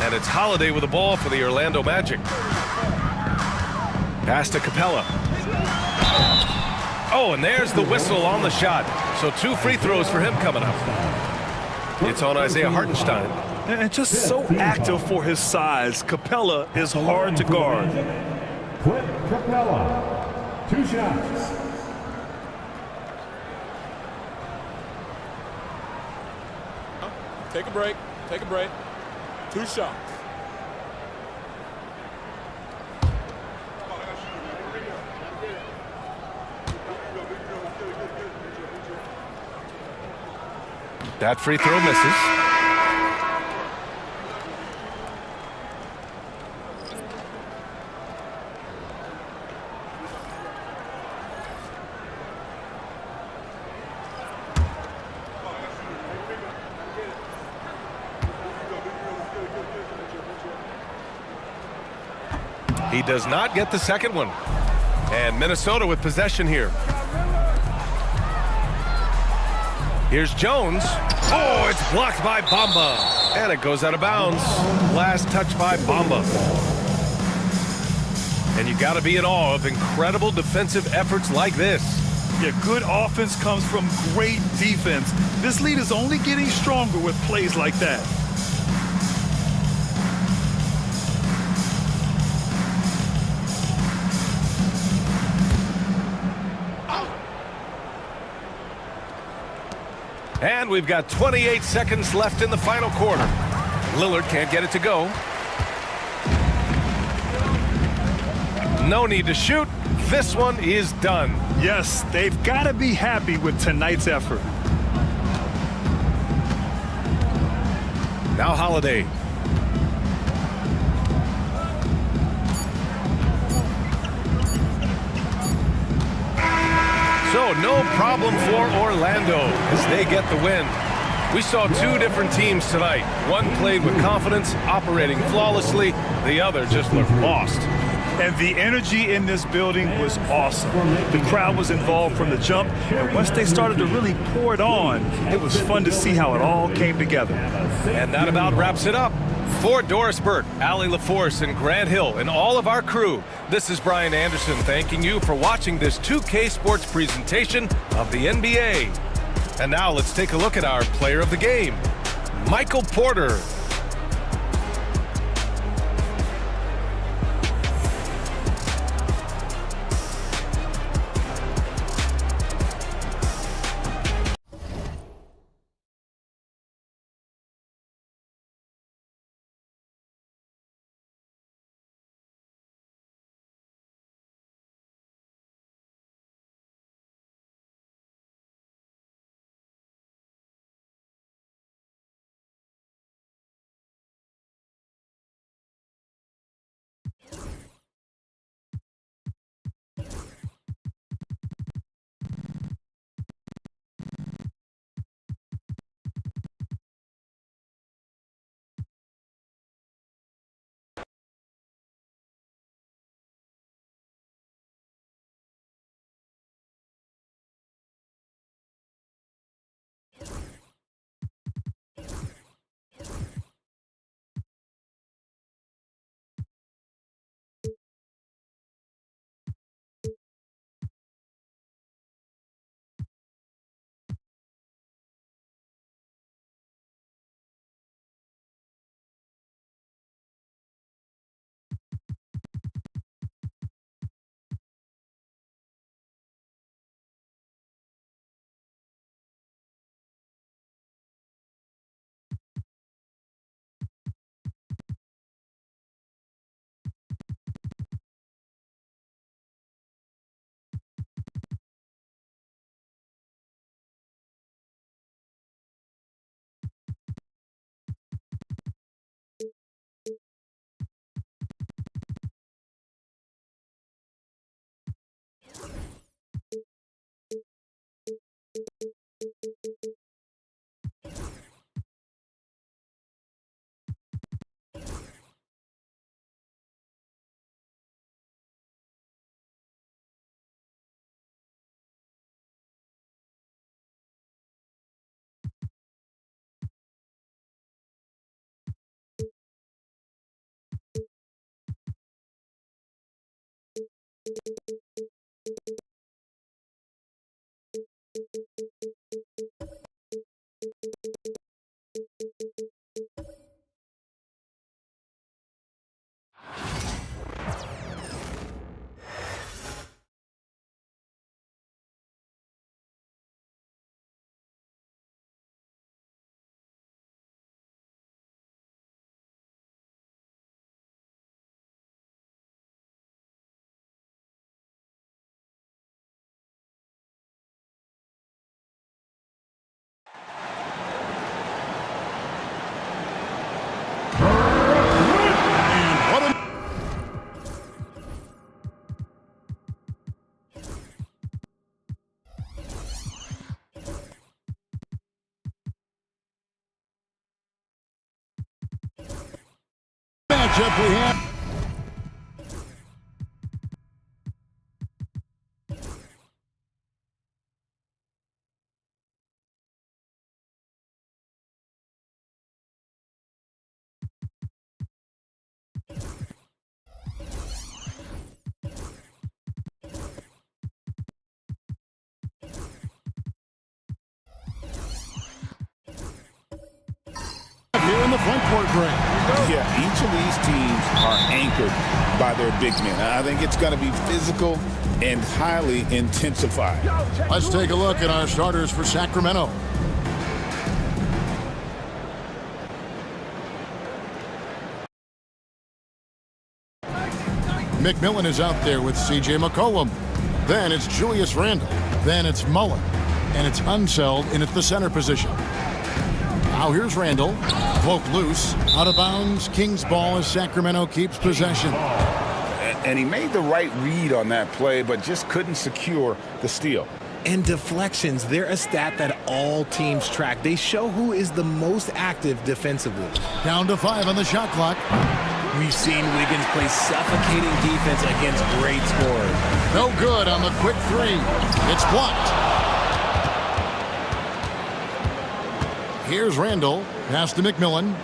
And it's Holiday with the ball for the Orlando Magic. Pass to Capella. Oh, and there's the whistle on the shot. So 2 free throws for him coming up. It's on Isaiah Hartenstein. And just so active for his size, Capella is hard to guard. Clint Capella, 2 shots. Take a break. Take a break. 2 shots. That free throw misses. He does not get the second one. And Minnesota with possession here. Here's Jones. Oh, it's blocked by Bamba. And it goes out of bounds. Last touch by Bamba. And you got to be in awe of incredible defensive efforts like this. Yeah, good offense comes from great defense. This lead is only getting stronger with plays like that. And we've got 28 seconds left in the final quarter. Lillard can't get it to go. No need to shoot. This one is done. Yes, they've got to be happy with tonight's effort. Now Holiday. So no problem for Orlando as they get the win. We saw 2 different teams tonight. One played with confidence, operating flawlessly. The other just looked lost. And the energy in this building was awesome. The crowd was involved from the jump, and once they started to really pour it on, it was fun to see how it all came together. And that about wraps it up. For Doris Burke, Allie LaForce, and Grant Hill, and all of our crew, this is Brian Anderson thanking you for watching this 2K Sports presentation of the NBA. And now let's take a look at our player of the game, Michael Porter. Matchup we have. Here in the front court break. Yeah, each of these teams are anchored by their big men. I think it's going to be physical and highly intensified. Let's take a look at our starters for Sacramento. McMillan is out there with C.J. McCollum. Then it's Julius Randle. Then it's Mullen. And it's Unseld in at the center position. Now here's Randle. Poke loose. Out of bounds. Kings ball as Sacramento keeps possession. And he made the right read on that play, but just couldn't secure the steal. And deflections, they're a stat that all teams track. They show who is the most active defensively. Down to 5 on the shot clock. We've seen Wiggins play suffocating defense against great scorers. No good on the quick three. It's blocked. Here's Randle. Pass to McMillan.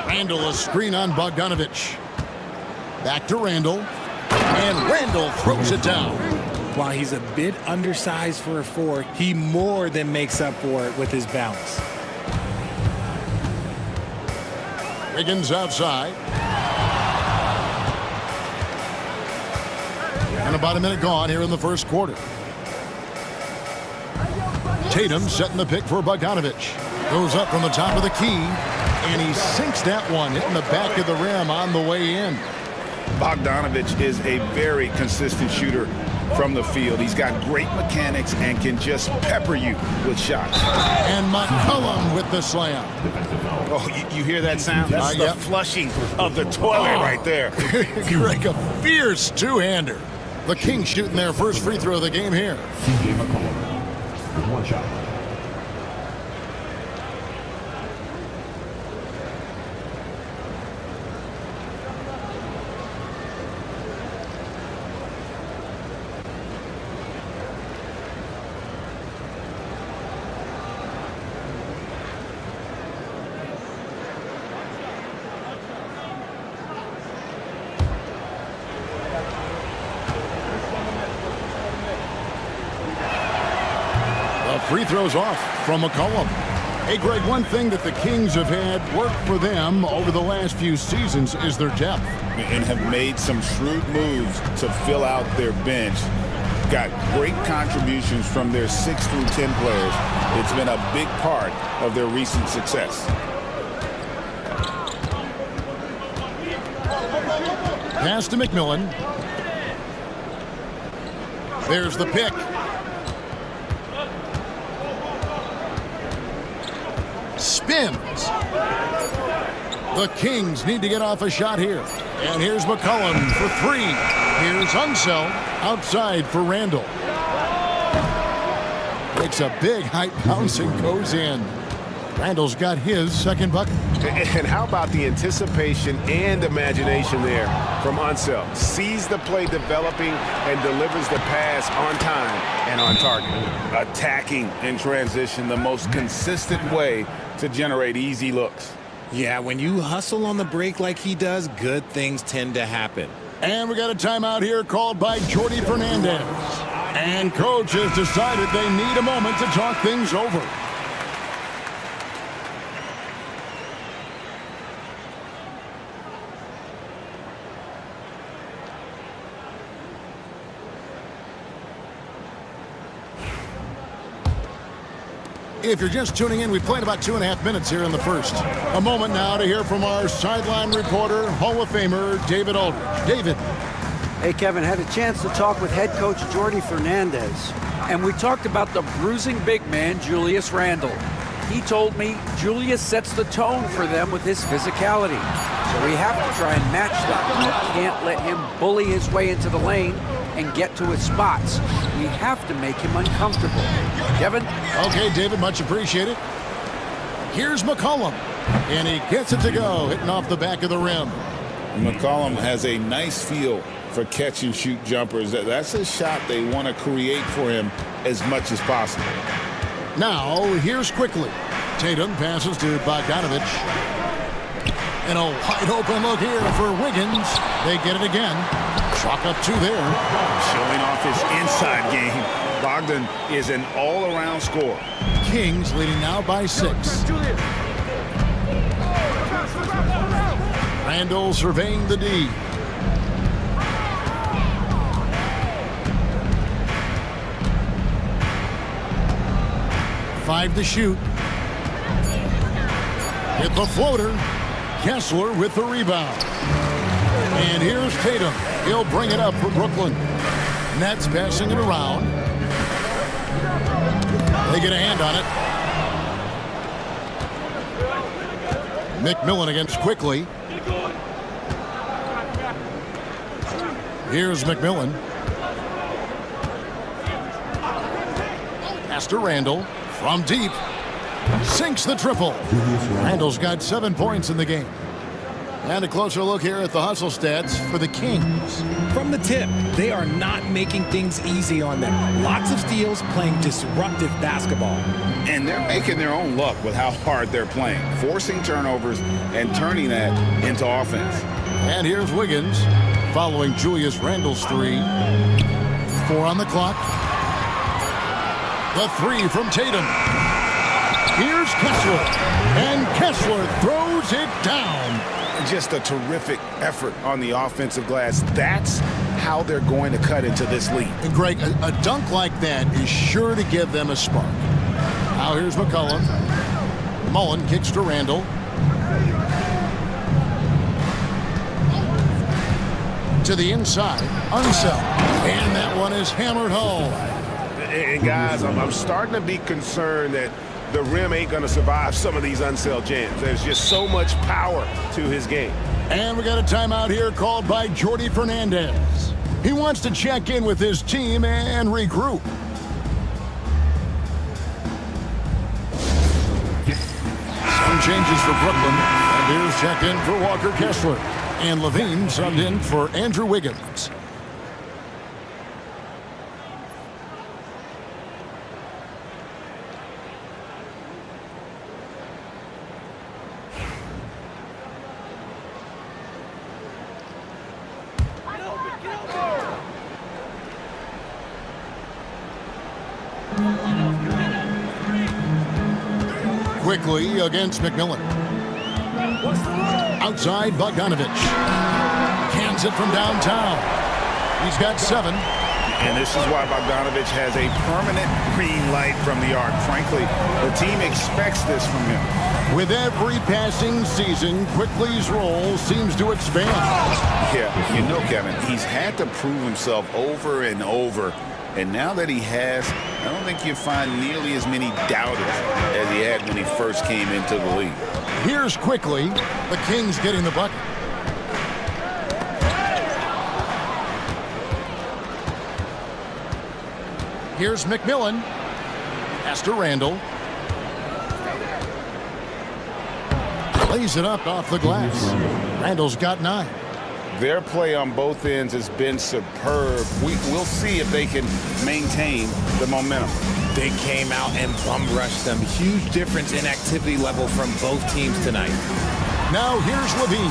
Randle, a screen on Bogdanovich. Back to Randle. And Randle throws it down. While he's a bit undersized for a 4, he more than makes up for it with his bounce. Wiggins outside. And about a minute gone here in the first quarter. Tatum setting the pick for Bogdanovich. Goes up from the top of the key, and he sinks that one, hitting the back of the rim on the way in. Bogdanovich is a very consistent shooter from the field. He's got great mechanics and can just pepper you with shots. And McCollum with the slam. Oh, you hear that sound? That's the flushing of the toilet right there. Greg, a fierce two-hander. The Kings shooting their first free throw of the game here. C.J. McCollum with one shot. Free throws off from McCollum. Hey, Greg, one thing that the Kings have had work for them over the last few seasons is their depth. And have made some shrewd moves to fill out their bench. Got great contributions from their 6 through 10 players. It's been a big part of their recent success. Pass to McMillan. There's the pick. Spins. The Kings need to get off a shot here. And here's McCollum for 3. Here's Unseld outside for Randle. Makes a big height bounce and goes in. Randle's got his second bucket. And how about the anticipation and imagination there from Unseld? Sees the play developing and delivers the pass on time and on target. Attacking in transition, the most consistent way to generate easy looks. Yeah, when you hustle on the break like he does, good things tend to happen. And we got a timeout here called by Jordy Fernandez. And coach has decided they need a moment to talk things over. If you're just tuning in, we played about 2.5 minutes here in the first. A moment now to hear from our sideline reporter, Hall of Famer, David Aldridge. David. Hey, Kevin, had a chance to talk with head coach Jordy Fernandez, and we talked about the bruising big man, Julius Randle. He told me Julius sets the tone for them with his physicality. So we have to try and match that. We can't let him bully his way into the lane and get to his spots. We have to make him uncomfortable. Kevin? Okay, David, much appreciated. Here's McCollum, and he gets it to go, hitting off the back of the rim. McCollum has a nice feel for catch-and-shoot jumpers. That's a shot they want to create for him as much as possible. Now, here's quickly. Tatum passes to Bogdanovich. And a wide-open look here for Wiggins. They get it again. Chalk up 2 there. Showing off his inside game. Bogdan is an all-around scorer. Kings leading now by 6. Randle surveying the D. Five to shoot. Hit the floater. Kessler with the rebound. And here's Tatum. He'll bring it up for Brooklyn. Nets passing it around. They get a hand on it. McMillan against Quickly. Here's McMillan. Pass to Randle. From deep. Sinks the triple. Randle's got 7 points in the game. And a closer look here at the hustle stats for the Kings. From the tip, they are not making things easy on them. Lots of steals, playing disruptive basketball. And they're making their own luck with how hard they're playing, forcing turnovers and turning that into offense. And here's Wiggins following Julius Randle's 3. 4 on the clock. The 3 from Tatum. Here's Kessler. And Kessler throws it down. Just a terrific effort on the offensive glass. That's how they're going to cut into this lead. And Greg, a dunk like that is sure to give them a spark. Now here's McCollum. Mullen kicks to Randle. To the inside. Unseld. And that one is hammered home. And guys, I'm starting to be concerned that the rim ain't going to survive some of these unselled jams. There's just so much power to his game. And we got a timeout here called by Jordy Fernandez. He wants to check in with his team and regroup. Some changes for Brooklyn. And here's checked in for Walker Kessler. And Levine subbed in for Andrew Wiggins. Quickly against McMillan. Outside Bogdanovich. Cans it from downtown. He's got 7. And this is why Bogdanovich has a permanent green light from the arc. Frankly, the team expects this from him. With every passing season, Quickly's role seems to expand. Yeah, you know, Kevin, he's had to prove himself over and over. And now that he has, I don't think you find nearly as many doubters as he had when he first came into the league. Here's Quickly. The Kings getting the bucket. Here's McMillan. Pass to Randle. Lays it up off the glass. Randle's got 9. Their play on both ends has been superb. We'll see if they can maintain the momentum. They came out and bum rushed them. Huge difference in activity level from both teams tonight. Now here's Levine.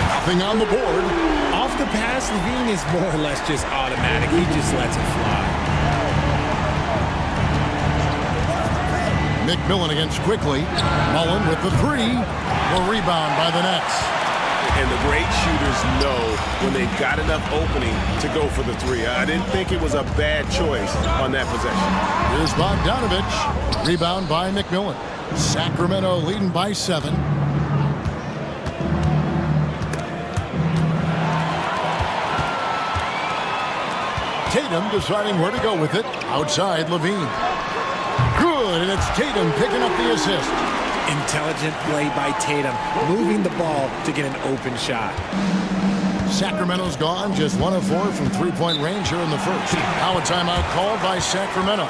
Nothing on the board. Off the pass, Levine is more or less just automatic. He just lets it fly. McMillan against Quickly. Mullen with the three. The rebound by the Nets. And the great shooters know when they've got enough opening to go for the three. I didn't think it was a bad choice on that possession. Here's Bogdanovich. Rebound by McMillan. Sacramento leading by 7. Tatum deciding where to go with it. Outside Levine. Good, and it's Tatum picking up the assist. Intelligent play by Tatum, moving the ball to get an open shot. Sacramento's gone, just 1 of 4 from three-point range here in the first. Now a timeout called by Sacramento.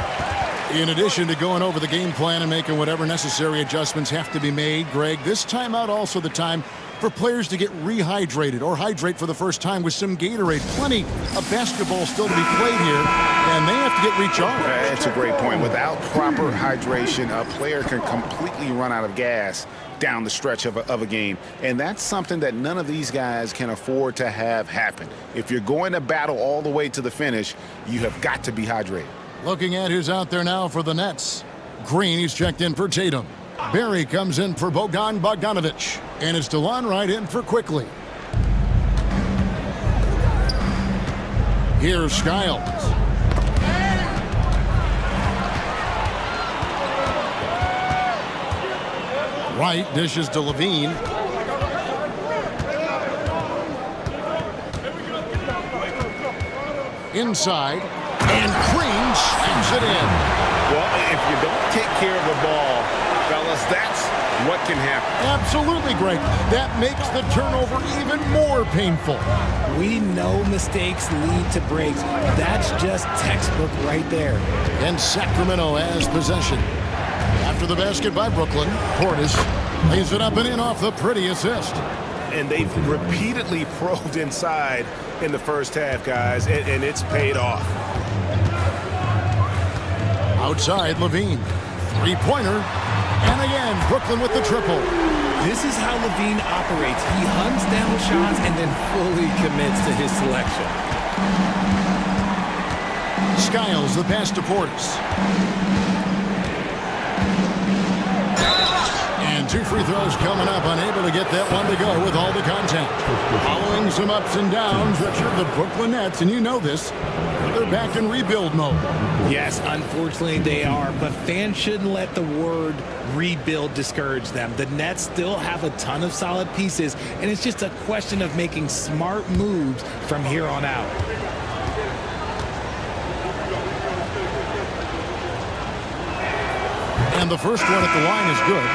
In addition to going over the game plan and making whatever necessary adjustments have to be made, Greg, this timeout also the time for players to get rehydrated or hydrate for the first time with some Gatorade. Plenty of basketball still to be played here, and they have to get recharged. That's a great point. Without proper hydration, a player can completely run out of gas down the stretch of a game. And that's something that none of these guys can afford to have happen. If you're going to battle all the way to the finish, you have got to be hydrated. Looking at who's out there now for the Nets. Green, he's checked in for Tatum. Barry comes in for Bogdanovich. And it's DeLon Wright in for Quickly. Here's Skiles. Wright dishes to Levine. Inside. And Green slams it in. Well, if you don't take care of the ball, fellas, that's what can happen. Absolutely, Greg. That makes the turnover even more painful. We know mistakes lead to breaks. That's just textbook right there. And Sacramento has possession. After the basket by Brooklyn, Portis lays it up and in off the pretty assist. And they've repeatedly probed inside in the first half, guys, and it's paid off. Outside, Levine. Three-pointer. And again, Brooklyn with the triple. This is how Levine operates. He hunts down shots and then fully commits to his selection. Skiles, the pass to Portis. And 2 free throws coming up, unable to get that one to go with all the contact. Following some ups and downs, Richard, the Brooklyn Nets, and you know this, they're back in rebuild mode. Yes, unfortunately they are, but fans shouldn't let the word rebuild discourage them. The Nets still have a ton of solid pieces, and it's just a question of making smart moves from here on out. And the first one at the line is good.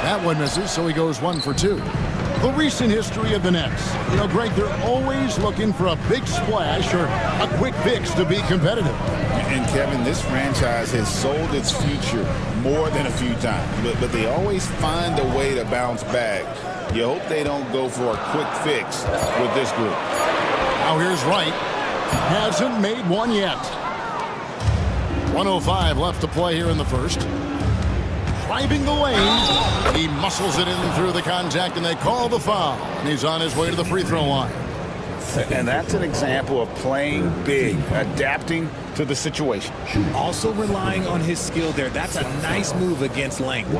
That one misses, so he goes 1 for 2. The recent history of the Nets. You know, Greg, they're always looking for a big splash or a quick fix to be competitive. And, Kevin, this franchise has sold its future more than a few times. But they always find a way to bounce back. You hope they don't go for a quick fix with this group. Now here's Wright. Hasn't made one yet. 1:05 left to play here in the first. Driving the lane. He muscles it in through the contact, and they call the foul. And he's on his way to the free throw line. And that's an example of playing big, adapting to the situation. Also relying on his skill there. That's a nice move against length.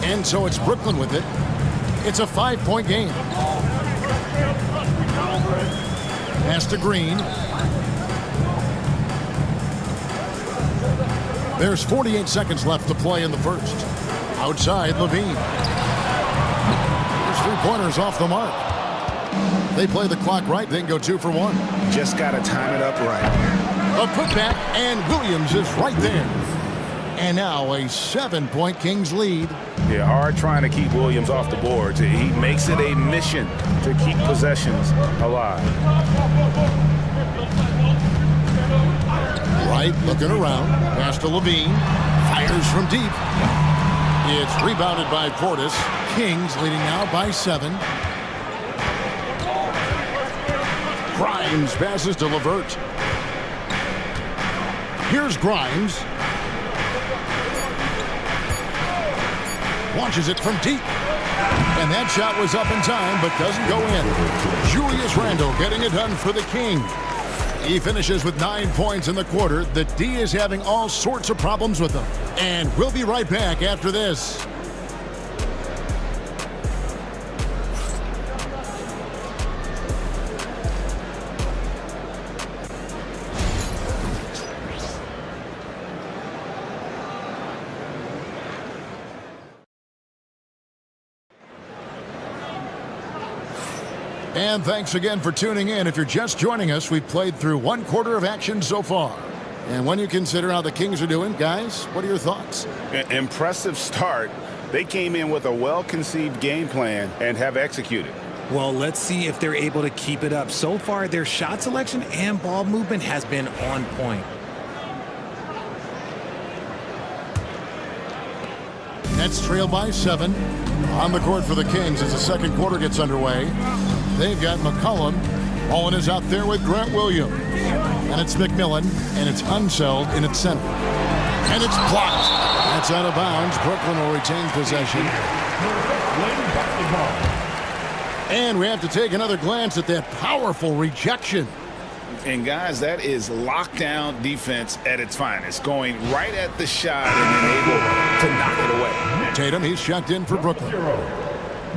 And so it's Brooklyn with it. It's a 5-point game. Pass to Green. There's 48 seconds left to play in the first. Outside, Levine. His three-pointers off the mark. They play the clock right, they can go 2 for 1. Just got to time it up right. A putback, and Williams is right there. And now a 7-point Kings lead. Yeah, hard trying to keep Williams off the boards. He makes it a mission to keep possessions alive. Wright looking around. Pass to Levine. Fires from deep. It's rebounded by Portis. Kings leading now by 7. Grimes passes to LeVert. Here's Grimes. Launches it from deep. And that shot was up in time, but doesn't go in. Julius Randle getting it done for the Kings. He finishes with 9 points in the quarter. The D is having all sorts of problems with them. And we'll be right back after this. And thanks again for tuning in. If you're just joining us, we've played through 1 quarter of action so far. And when you consider how the Kings are doing, guys, what are your thoughts? Impressive start. They came in with a well-conceived game plan and have executed. Well, let's see if they're able to keep it up. So far, their shot selection and ball movement has been on point. Nets trail by 7. On the court for the Kings as the second quarter gets underway. They've got McCollum. Mullen is out there with Grant Williams. And it's McMillan, and it's Unseld in its center. And it's blocked. That's out of bounds. Brooklyn will retain possession. And we have to take another glance at that powerful rejection. And guys, that is lockdown defense at its finest. Going right at the shot and then able to knock it away. Tatum, he's checked in for Brooklyn.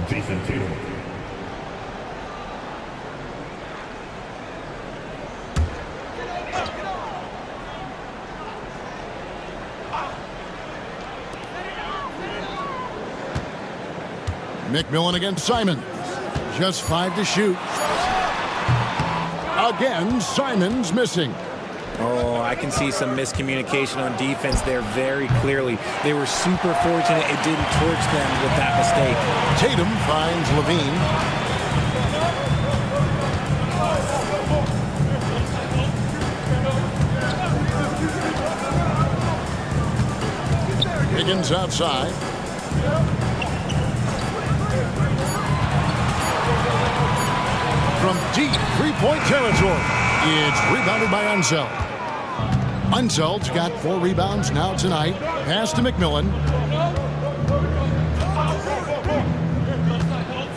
Jason Tatum. McMillan against Simons. Just 5 to shoot. Again, Simons missing. Oh, I can see some miscommunication on defense there very clearly. They were super fortunate it didn't torch them with that mistake. Tatum finds Levine. Higgins outside. From deep three-point territory, it's rebounded by Unseld. Unseld's got 4 rebounds now tonight. Pass to McMillan.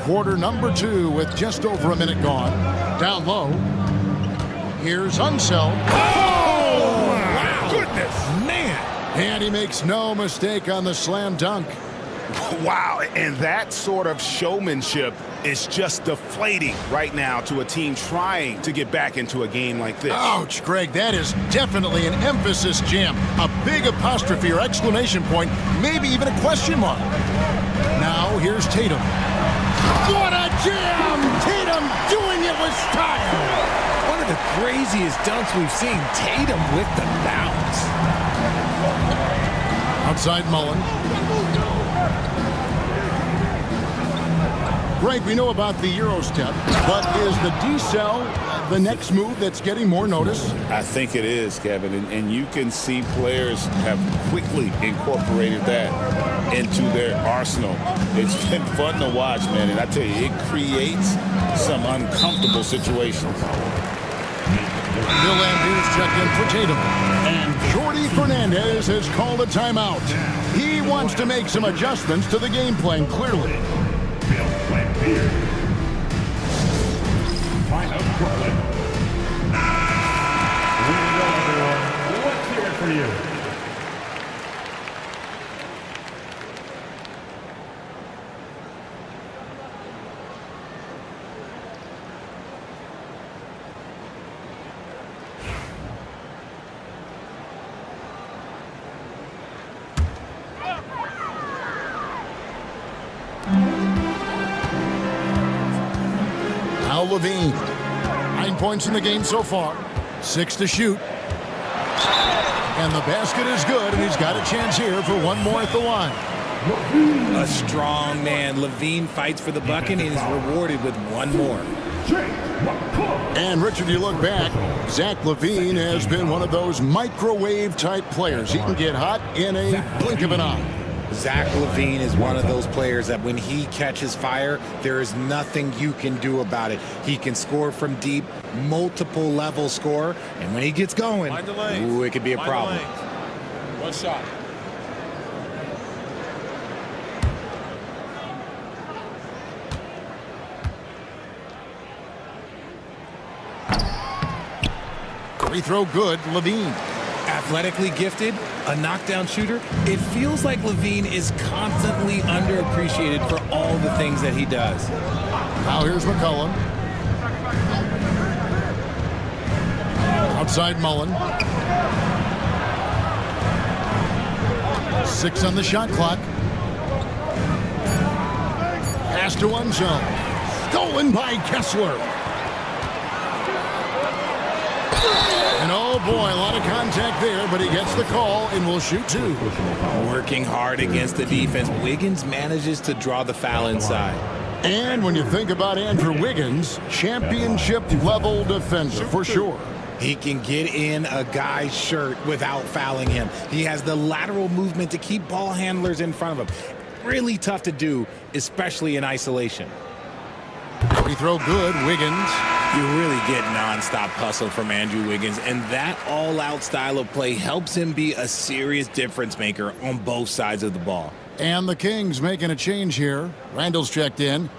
Quarter number 2 with just over a minute gone. Down low. Here's Unseld. Oh, wow. Goodness. Man. And he makes no mistake on the slam dunk. Wow, and that sort of showmanship is just deflating right now to a team trying to get back into a game like this. Ouch, Greg, that is definitely an emphasis jam. A big apostrophe or exclamation point, maybe even a question mark. Now, here's Tatum. What a jam! Tatum doing it with style! One of the craziest dunks we've seen. Tatum with the bounce. Outside Mullen. Greg, we know about the Euro step, but is the decel the next move that's getting more notice? I think it is, Kevin, and you can see players have quickly incorporated that into their arsenal. It's been fun to watch, man, and I tell you, it creates some uncomfortable situations. Bill Andrews checked in for Tatum. And Jordy Fernandez has called a timeout. He wants to make some adjustments to the game plan, clearly. Timeout, Brooklyn. Here we go, everyone. Let's hear it for you. Levine. 9 points in the game so far. 6 to shoot. And the basket is good, and he's got a chance here for one more at the line. A strong man. Levine fights for the bucket and is rewarded with one more. And Richard, you look back, Zach LaVine has been one of those microwave-type players. He can get hot in a blink of an eye. Zach LaVine is one of those players that when he catches fire, there is nothing you can do about it. He can score from deep, multiple level score, and when he gets going, ooh, it could be a problem. One shot. Free throw good, LaVine. Athletically gifted, a knockdown shooter. It feels like LaVine is constantly underappreciated for all the things that he does. Now here's McCollum. Outside Mullen. 6 on the shot clock. Pass to one zone. Stolen by Kessler. And oh boy, a lot of contact there, but he gets the call and will shoot 2. Working hard against the defense. Wiggins manages to draw the foul inside. And when you think about Andrew Wiggins, championship-level defender for sure. He can get in a guy's shirt without fouling him. He has the lateral movement to keep ball handlers in front of him. Really tough to do, especially in isolation. Free throw good, Wiggins. You really get nonstop hustle from Andrew Wiggins, and that all-out style of play helps him be a serious difference maker on both sides of the ball. And the Kings making a change here. Randall's checked in.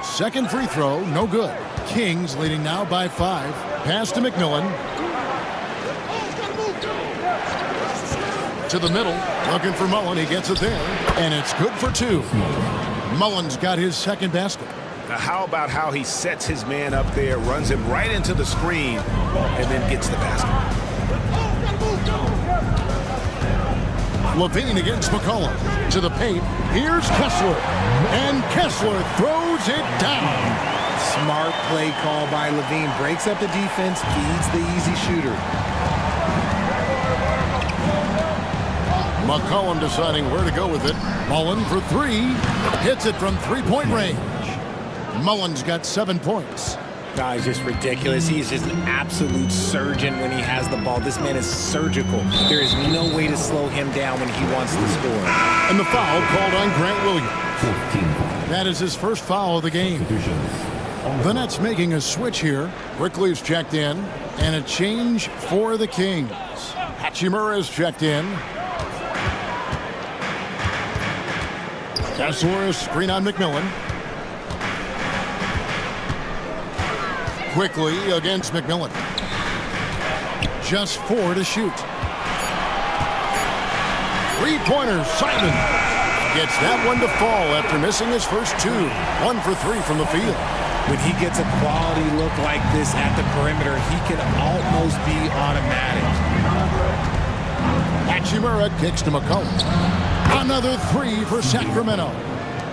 Second free throw, no good. Kings leading now by 5. Pass to McMillan. To the middle, looking for Mullen. He gets it there, and it's good for 2. Mullen's got his second basket. Now how about how he sets his man up there, runs him right into the screen, and then gets the basket. LaVine against McCollum. To the paint. Here's Kessler. And Kessler throws it down. Smart play call by LaVine. Breaks up the defense, feeds the easy shooter. McCollum deciding where to go with it. Mullen for 3. Hits it from three-point range. Mullen's got 7 points. Guy's just ridiculous. He's just an absolute surgeon when he has the ball. This man is surgical. There is no way to slow him down when he wants to score. And the foul called on Grant Williams. That is his first foul of the game. The Nets making a switch here. Quickly's checked in. And a change for the Kings. Hachimura's checked in. Kessler, screen on McMillan. Quickly against McMillan. Just 4 to shoot. Three-pointer, Simon. Gets that one to fall after missing his first 2. 1 for 3 from the field. When he gets a quality look like this at the perimeter, he can almost be automatic. Hachimura kicks to McCollum. Another 3 for Sacramento.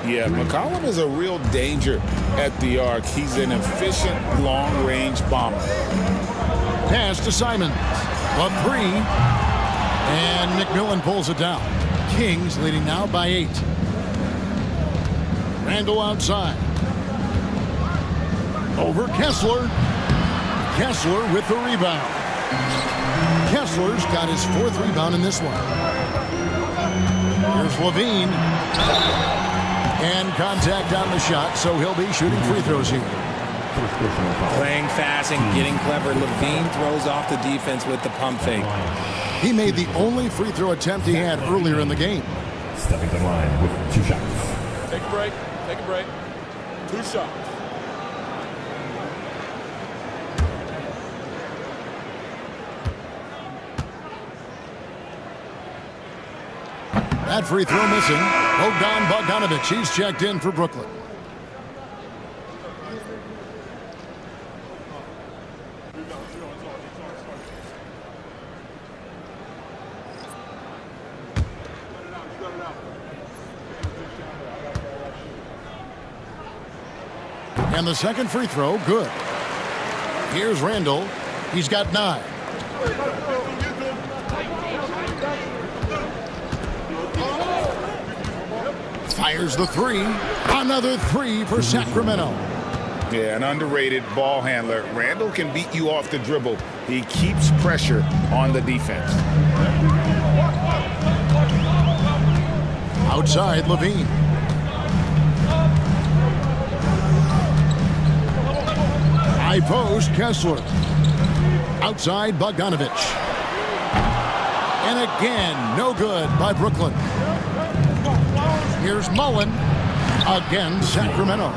Yeah, McCollum is a real danger at the arc. He's an efficient long-range bomber. Pass to Simon. A 3. And McMillan pulls it down. Kings leading now by 8. Randall outside. Over Kessler. Kessler with the rebound. Kessler's got his 4th rebound in this one. Here's LaVine. And contact on the shot, so he'll be shooting free throws here. Playing fast and getting clever. LaVine throws off the defense with the pump fake. He made the only free throw attempt he had earlier in the game. Stepping to the line with 2 shots. Take a break. Take a break. 2 shots. That free throw missing. Bogdan Bogdanovic, he's checked in for Brooklyn. And the second free throw, good. Here's Randall. He's got 9. Fires the 3. Another 3 for Sacramento. Yeah, an underrated ball handler. Randall can beat you off the dribble. He keeps pressure on the defense. Outside, Levine. High post, Kessler. Outside, Bogdanovich. And again, no good by Brooklyn. Here's Mullen. Again, Sacramento.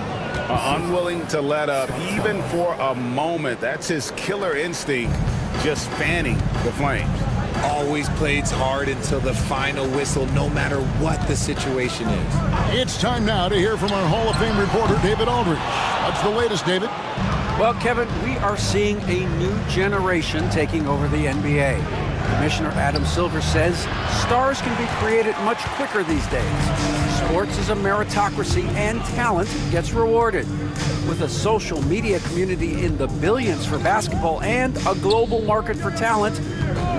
Unwilling to let up even for a moment. That's his killer instinct, just fanning the flames. Always plays hard until the final whistle, no matter what the situation is. It's time now to hear from our Hall of Fame reporter, David Aldridge. What's the latest, David? Well, Kevin, we are seeing a new generation taking over the NBA. Commissioner Adam Silver says stars can be created much quicker these days. Sports is a meritocracy and talent gets rewarded. With a social media community in the billions for basketball and a global market for talent,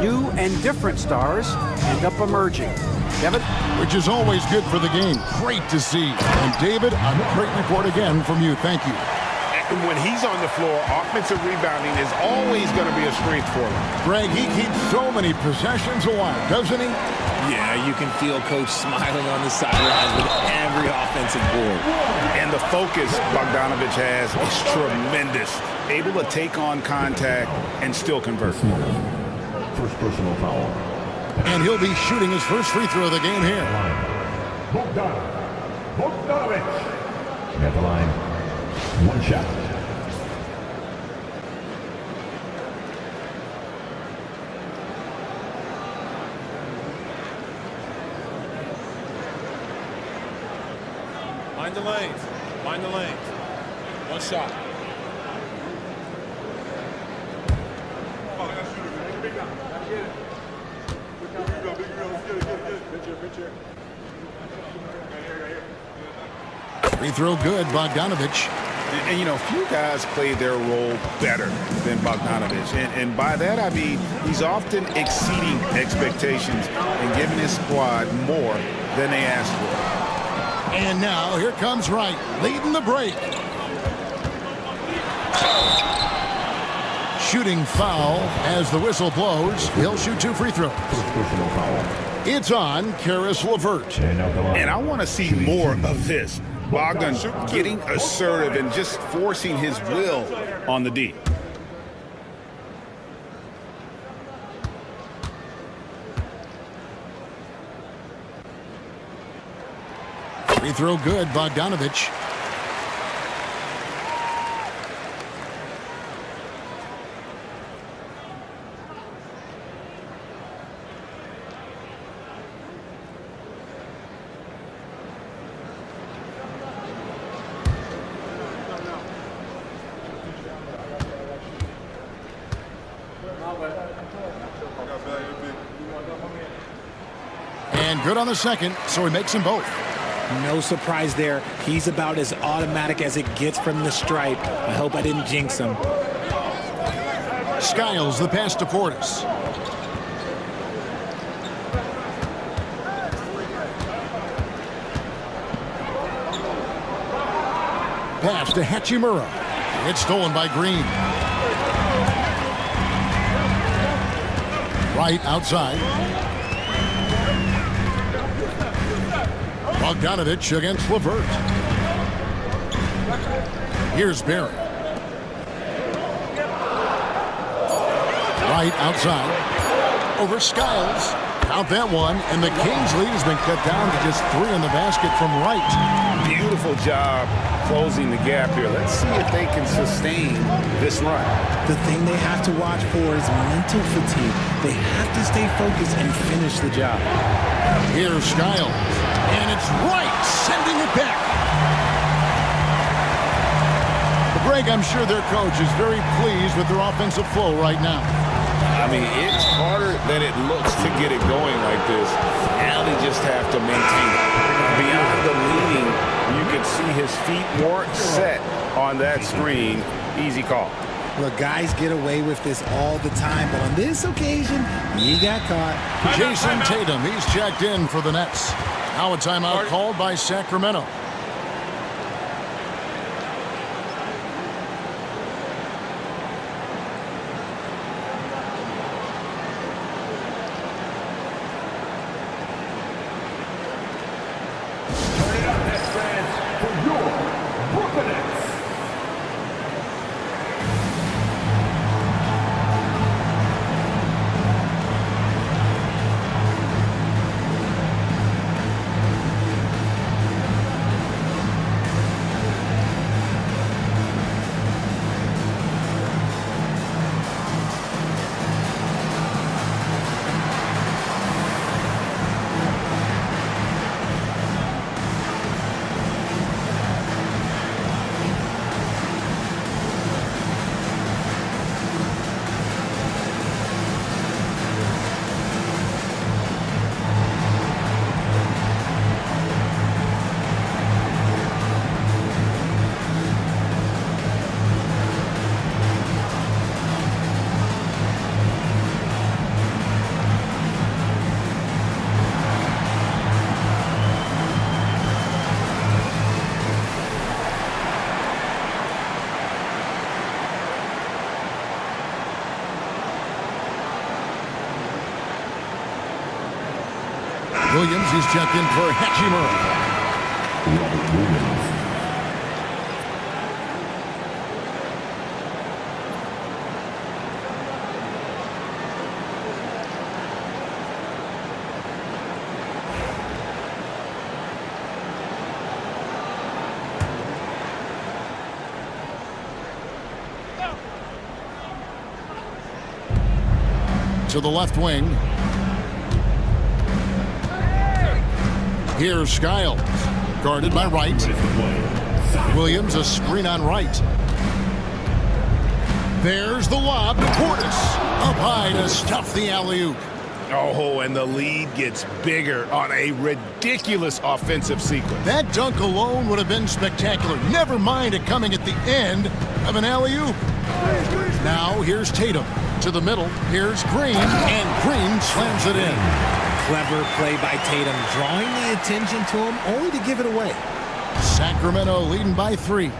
new and different stars end up emerging. Kevin? Which is always good for the game. Great to see. And David, a great report again from you. Thank you. And when he's on the floor, offensive rebounding is always going to be a strength for him. Greg, he keeps so many possessions alive, doesn't he? Yeah, you can feel Coach smiling on the sidelines with every offensive board. And the focus Bogdanovich has is tremendous. Able to take on contact and still convert. First personal foul. And he'll be shooting his first free throw of the game here. Bogdanovich. At the line. One shot. Mind the lanes. Mind the lanes. One shot. Free throw good, Bogdanovich. And, you know, few guys play their role better than Bogdanovich. And by that, I mean he's often exceeding expectations and giving his squad more than they asked for. And now, here comes Wright, leading the break. Shooting foul as the whistle blows. He'll shoot 2 free throws. It's on Karis LeVert. And I want to see more of this. Bogdan getting assertive and just forcing his will on the D. Free throw good, Bogdanovich. And good on the second, so he makes them both. No surprise there. He's about as automatic as it gets from the stripe. I hope I didn't jinx him. Skiles the pass to Portis. Pass to Hachimura. It's stolen by Green. Right outside. Bogdanovich against LeVert. Here's Barry. Right outside. Over Skiles. Count that one. And the Kings lead has been cut down to just 3 in the basket from Wright. Beautiful job closing the gap here. Let's see if they can sustain this run. The thing they have to watch for is mental fatigue. They have to stay focused and finish the job. Here's Skiles. And it's Wright sending it back. Greg, I'm sure their coach is very pleased with their offensive flow right now. I mean, it's harder than it looks to get it going like this. Now they just have to maintain it. Beyond the leading, you can could see his feet weren't set on that screen. Easy call. Look, guys get away with this all the time, but on this occasion, he got caught. Jason Tatum, he's checked in for the Nets. Now a timeout called by Sacramento. Williams, he's checked in for Hachimura. To the left wing. Here's Skiles, guarded by Wright. Williams, a screen on Wright. There's the lob to Portis. Up high to stuff the alley-oop. Oh, and the lead gets bigger on a ridiculous offensive sequence. That dunk alone would have been spectacular. Never mind it coming at the end of an alley-oop. Now here's Tatum. To the middle, here's Green, and Green slams it in. Clever play by Tatum, drawing the attention to him, only to give it away. Sacramento leading by 3.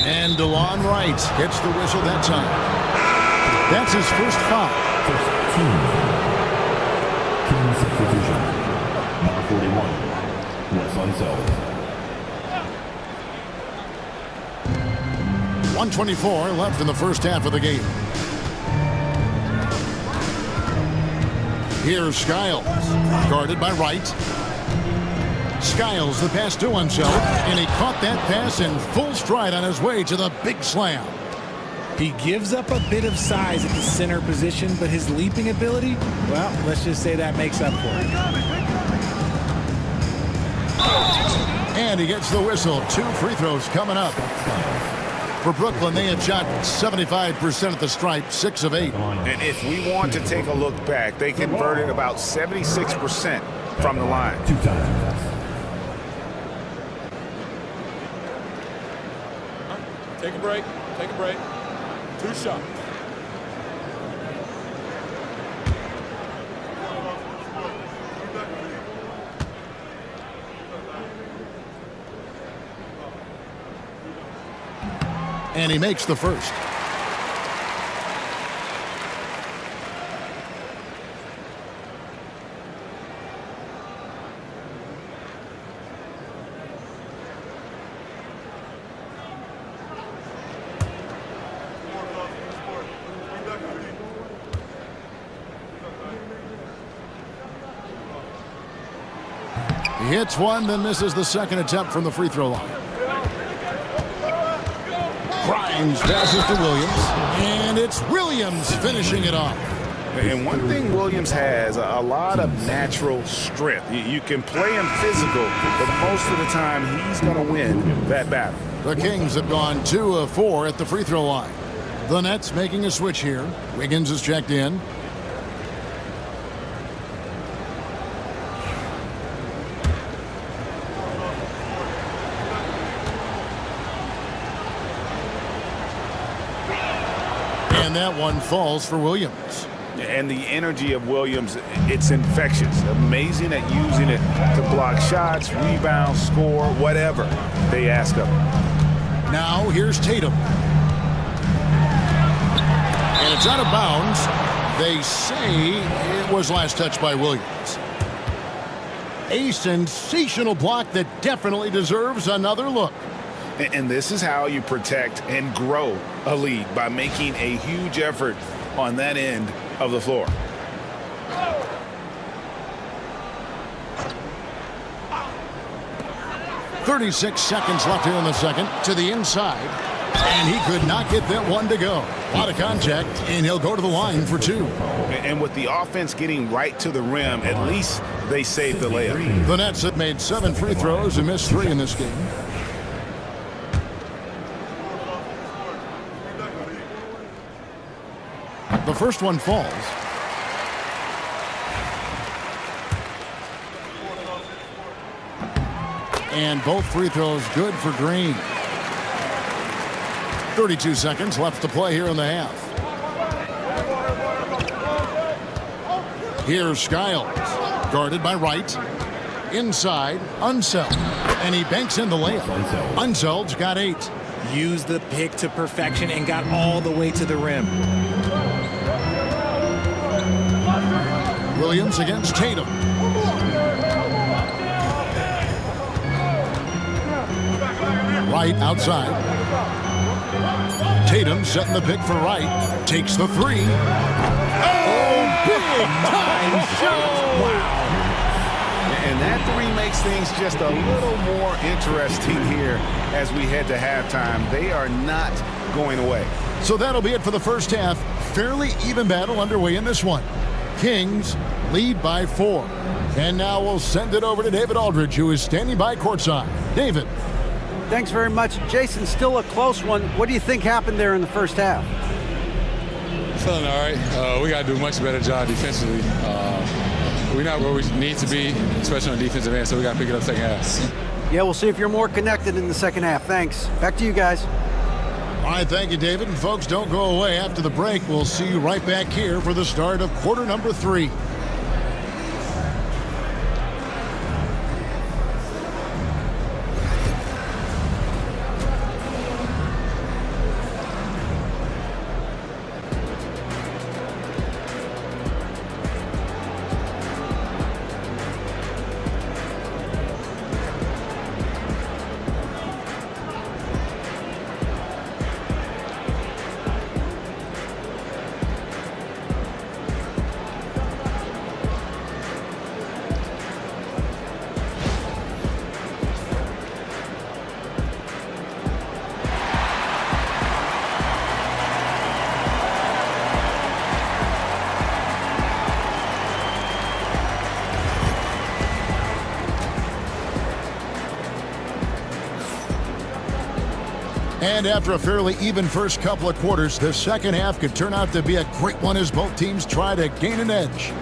And DeLon Wright gets the whistle that time. That's his first foul. First team substitution. Number 41, Wes Unseld. 1:24 left in the first half of the game. Here's Skiles, guarded by Wright. Skiles, the pass to Unseld, and he caught that pass in full stride on his way to the big slam. He gives up a bit of size at the center position, but his leaping ability, well, let's just say that makes up for it. And he gets the whistle. 2 free throws coming up. For Brooklyn, they had shot 75% at the stripe, 6 of 8. And if we want to take a look back, they converted about 76% from the line. 2 times. Take a break. Take a break. 2 shots. And he makes the first. He hits one, then misses the second attempt from the free throw line. Grimes passes to Williams, and it's Williams finishing it off. And one thing Williams has, a lot of natural strength. You can play him physical, but most of the time he's going to win that battle. The Kings have gone 2 of 4 at the free throw line. The Nets making a switch here. Wiggins is checked in. one falls for Williams. And the energy of Williams, it's infectious. Amazing at using it to block shots, rebound, score, whatever they ask of him. Now here's Tatum. And it's out of bounds. They say it was last touched by Williams. A sensational block that definitely deserves another look. And this is how you protect and grow a lead, by making a huge effort on that end of the floor. .36 seconds left here in the second. To the inside. And he could not get that one to go. A lot of contact, and he'll go to the line for two. And with the offense getting right to the rim, at least they saved the layup. The Nets have made 7 free throws and missed 3 in this game. The first one falls. And both free throws good for Green. 32 seconds left to play here in the half. Here's Skiles, guarded by Wright. Inside, Unseld. And he banks in the layup. Unseld's got 8. Used the pick to perfection and got all the way to the rim. Williams against Tatum. Wright outside. Tatum setting the pick for Wright. Takes the 3. Oh, big time shot! Wow. And that 3 makes things just a little more interesting here as we head to halftime. They are not going away. So that'll be it for the first half. Fairly even battle underway in this one. Kings lead by 4. And now we'll send it over to David Aldridge, who is standing by courtside. David. Thanks very much. Jason, still a close one. What do you think happened there in the first half? Feeling all right. We got to do a much better job defensively. We're not where we need to be, especially on the defensive end, so we got to pick it up second half. Yeah, we'll see if you're more connected in the second half. Thanks. Back to you guys. All right, thank you, David. And folks, don't go away. After the break, we'll see you right back here for the start of quarter number 3. And after a fairly even first couple of quarters, the second half could turn out to be a great one as both teams try to gain an edge.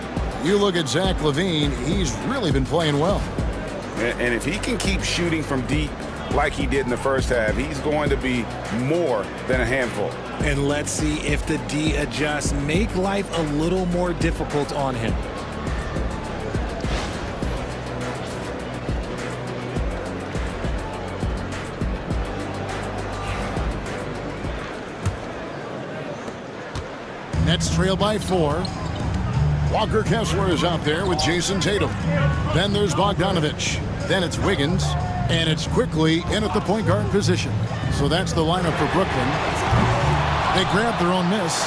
You look at Zach LaVine, he's really been playing well. And if he can keep shooting from deep like he did in the first half, he's going to be more than a handful. And let's see if the D adjusts, make life a little more difficult on him. Nets trail by 4. Walker Kessler is out there with Jason Tatum. Then there's Bogdanovich. Then it's Wiggins. And it's quickly in at the point guard position. So that's the lineup for Brooklyn. They grab their own miss.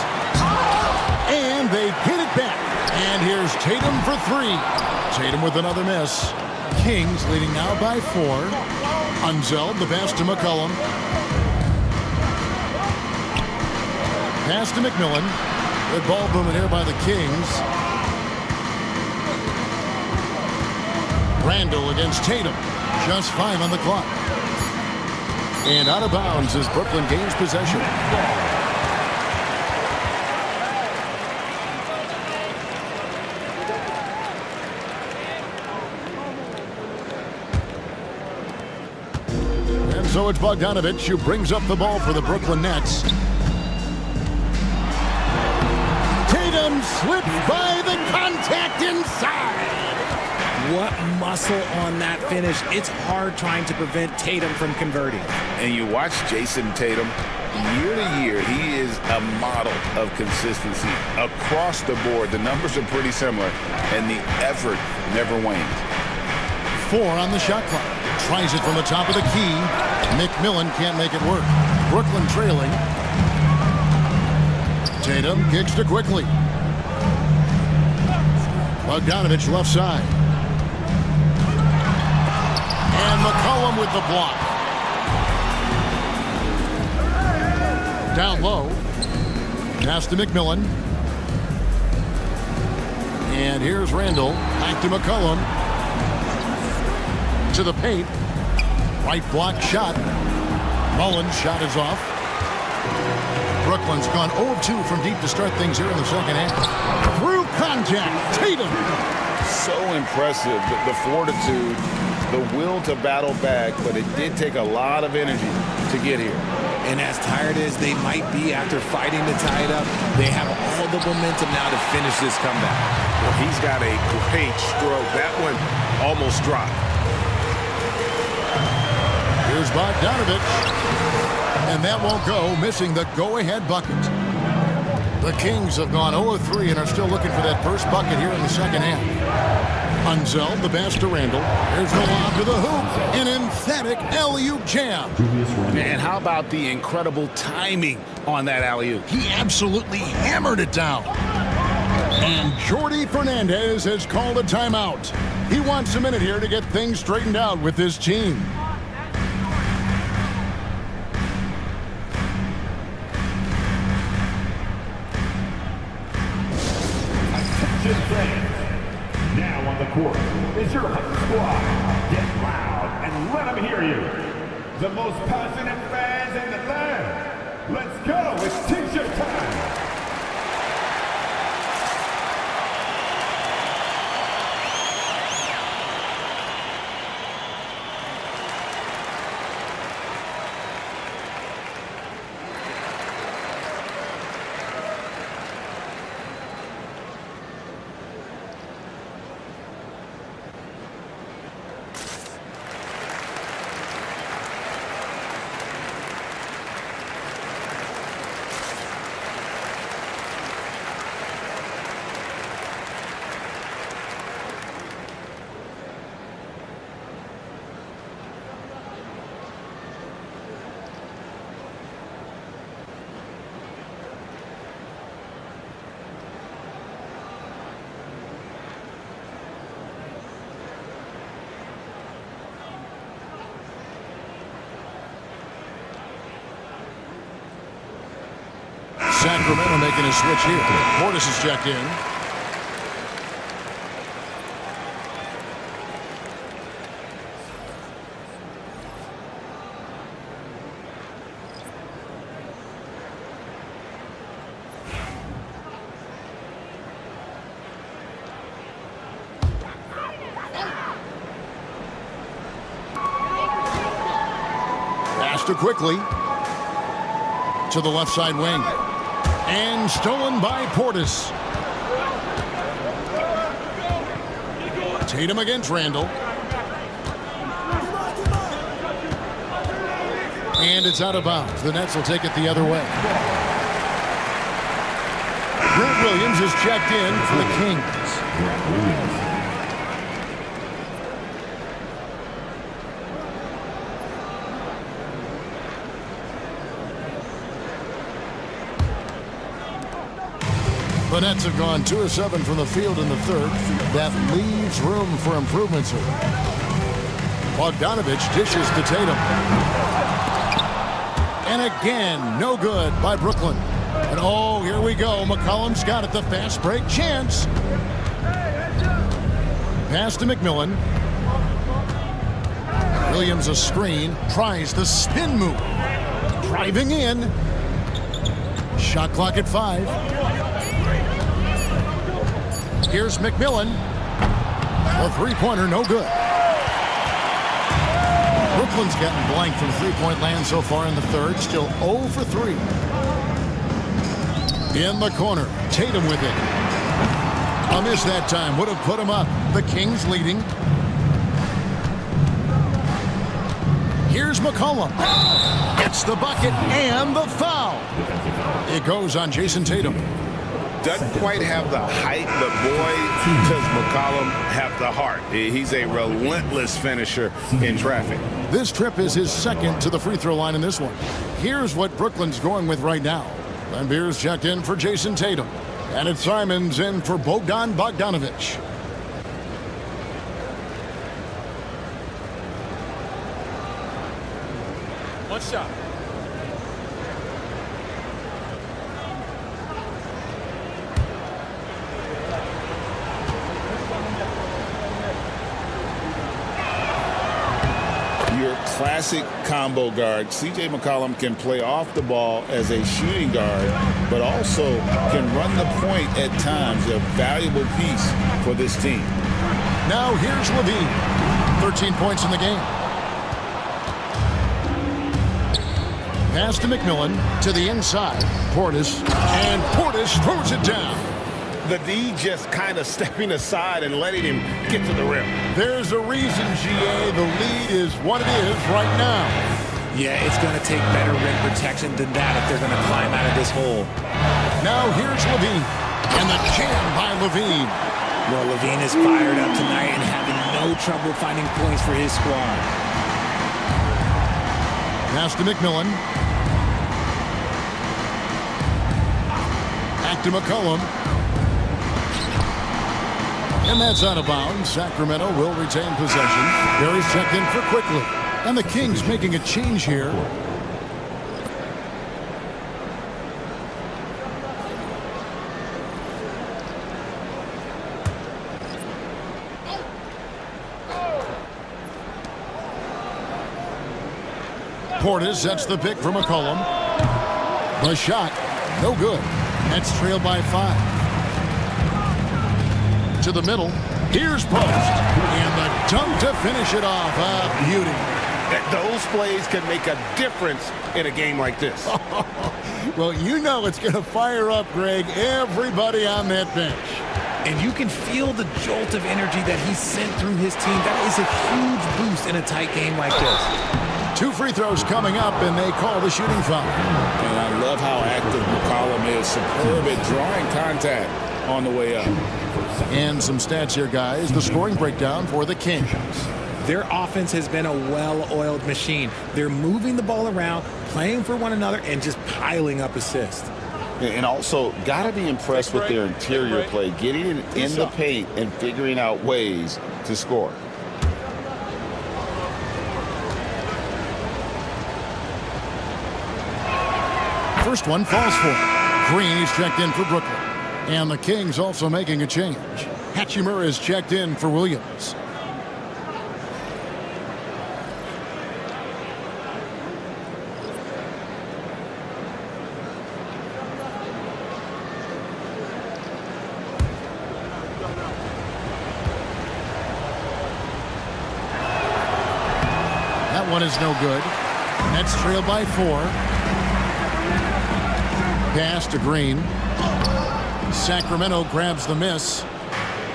And they get it back. And here's Tatum for 3. Tatum with another miss. Kings leading now by 4. Unseld, the pass to McCollum. Pass to McMillan. Good ball movement here by the Kings. Randall against Tatum. Just 5 on the clock. And out of bounds as Brooklyn gains possession. And so it's Bogdanovich who brings up the ball for the Brooklyn Nets. slips by the contact inside. What muscle on that finish. It's hard trying to prevent Tatum from converting. And you watch Jason Tatum, year to year, he is a model of consistency across the board. The numbers are pretty similar, and the effort never wanes. 4 on the shot clock. Tries it from the top of the key. McMillan can't make it work. Brooklyn trailing. Tatum kicks to quickly. Bogdanovich left side. And McCollum with the block. Down low. Pass to McMillan. And here's Randall. Back to McCollum. To the paint. Right block shot. Mullen's shot is off. Brooklyn's gone 0-2 from deep to start things here in the second half. Through contact, Tatum. So impressive, the fortitude, the will to battle back, but it did take a lot of energy to get here. And as tired as they might be after fighting to tie it up, they have all the momentum now to finish this comeback. Well, he's got a great stroke. That one almost dropped. Here's Bogdanovich. And that won't go, missing the go-ahead bucket. The Kings have gone 0-3 and are still looking for that first bucket here in the second half. Unzel, the pass to Randall. There's the lob to the hoop. An emphatic alley-oop jam. And how about the incredible timing on that alley-oop? He absolutely hammered it down. And Jordi Fernandez has called a timeout. He wants a minute here to get things straightened out with his team. Now on the court is your home squad. Get loud and let them hear you. The most passionate fans in the land. Let's go. It's T-shirt time. Sacramento making a switch here. Portis is checked in. Pass to quickly. To the left side wing. And stolen by Portis. Tatum against Randall. And it's out of bounds. The Nets will take it the other way. Grant Williams is checked in for the Kings. The Nets have gone 2 of 7 from the field in the third. That leaves room for improvements here. Bogdanovich dishes to Tatum. And again, no good by Brooklyn. And oh, here we go. McCollum's got it. The fast break chance. Pass to McMillan. Williams a screen. Tries the spin move. Driving in. Shot clock at 5. Here's McMillan. A three-pointer, no good. Brooklyn's gotten blank from three-point land so far in the third. Still 0 for 3. In the corner, Tatum with it. A miss that time would have put him up. The Kings leading. Here's McCollum. Gets the bucket and the foul. It goes on Jason Tatum. Doesn't quite have the height, but boy, does McCollum have the heart. He's a relentless finisher in traffic. This trip is his second to the free throw line in this one. Here's what Brooklyn's going with right now. Van Beers checked in for Jason Tatum. And it's Simons in for Bogdan Bogdanovic. One shot. Your classic combo guard. C.J. McCollum can play off the ball as a shooting guard, but also can run the point at times, a valuable piece for this team. Now here's Levine. 13 points in the game. Pass to McMillan to the inside. Portis, and Portis throws it down. The D just kind of stepping aside and letting him get to the rim. There's a reason, GA. The lead is what it is right now. Yeah, it's going to take better rim protection than that if they're going to climb out of this hole. Now here's Levine. And the jam by Levine. Well, Levine is fired up tonight and having no trouble finding points for his squad. Pass to McMillan. Back to McCollum. And that's out of bounds. Sacramento will retain possession. Barry's checked in for quickly. And the Kings making a change here. Portis sets the pick for McCollum. The shot, no good. That's trailed by 5. To the middle. Here's Post. And the dunk to finish it off. A beauty. Those plays can make a difference in a game like this. Well, you know it's going to fire up, Greg, everybody on that bench. And you can feel the jolt of energy that he sent through his team. That is a huge boost in a tight game like this. 2 free throws coming up, and they call the shooting foul. And I love how active McCollum is. Superb at drawing contact on the way up. And some stats here, guys. The scoring breakdown for the Kings. Their offense has been a well-oiled machine. They're moving the ball around, playing for one another, and just piling up assists. And also, got to be impressed with their interior play, getting it in the paint and figuring out ways to score. First one falls for Green. He's checked in for Brooklyn. And the Kings also making a change. Hachimura is checked in for Williams. That one is no good. Nets trailed by 4. Pass to Green. Sacramento grabs the miss.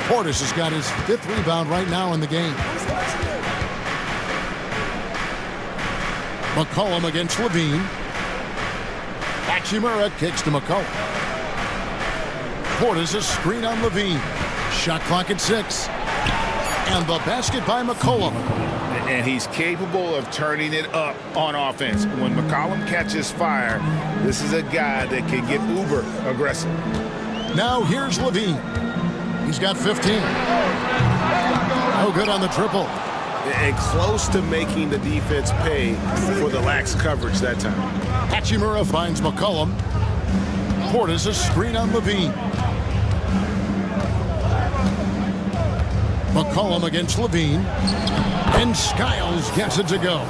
Portis has got his 5th rebound right now in the game. McCollum against Levine. Hachimura kicks to McCollum. Portis a screen on Levine. Shot clock at 6. And the basket by McCollum. And he's capable of turning it up on offense. When McCollum catches fire, this is a guy that can get uber aggressive. Now here's Levine. He's got 15. No good on the triple. And close to making the defense pay for the lax coverage that time. Hachimura finds McCollum. Portis a screen on Levine. McCollum against Levine. And Skiles gets it to go.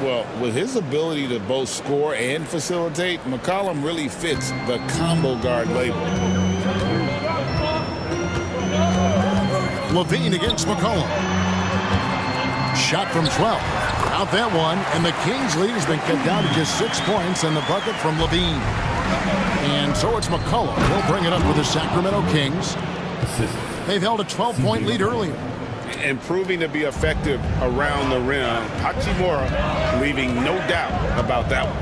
Well, with his ability to both score and facilitate, McCollum really fits the combo guard label. Levine against McCollum. Shot from 12. Out that one, and the Kings lead has been cut down to just 6 points, and the bucket from Levine. And so it's McCullough. We'll bring it up with the Sacramento Kings. They've held a 12-point lead earlier. And proving to be effective around the rim. Hachimura leaving no doubt about that one.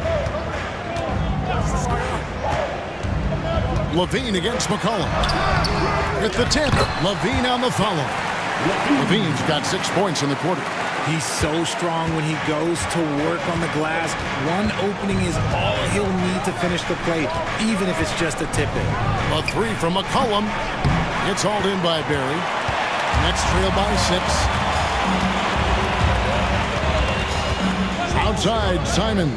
Levine against McCollum. At the tip, Levine on the follow. Levine's got 6 points in the quarter. He's so strong when he goes to work on the glass. One opening is all he'll need to finish the play, even if it's just a tip-in. A three from McCollum. It's hauled in by Barry. Nets trail by 6. Outside, Simon.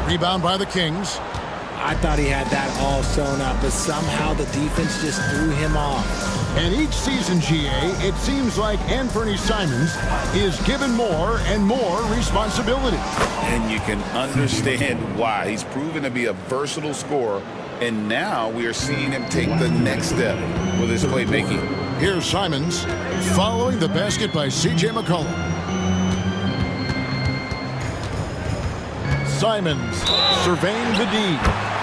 Rebound by the Kings. I thought he had that all sewn up, but somehow the defense just threw him off. And each season, GA, it seems like Anthony Simons is given more and more responsibility. And you can understand why. He's proven to be a versatile scorer, and now we are seeing him take the next step with his playmaking. Here's Simons following the basket by C.J. McCollum. Simons surveying the D.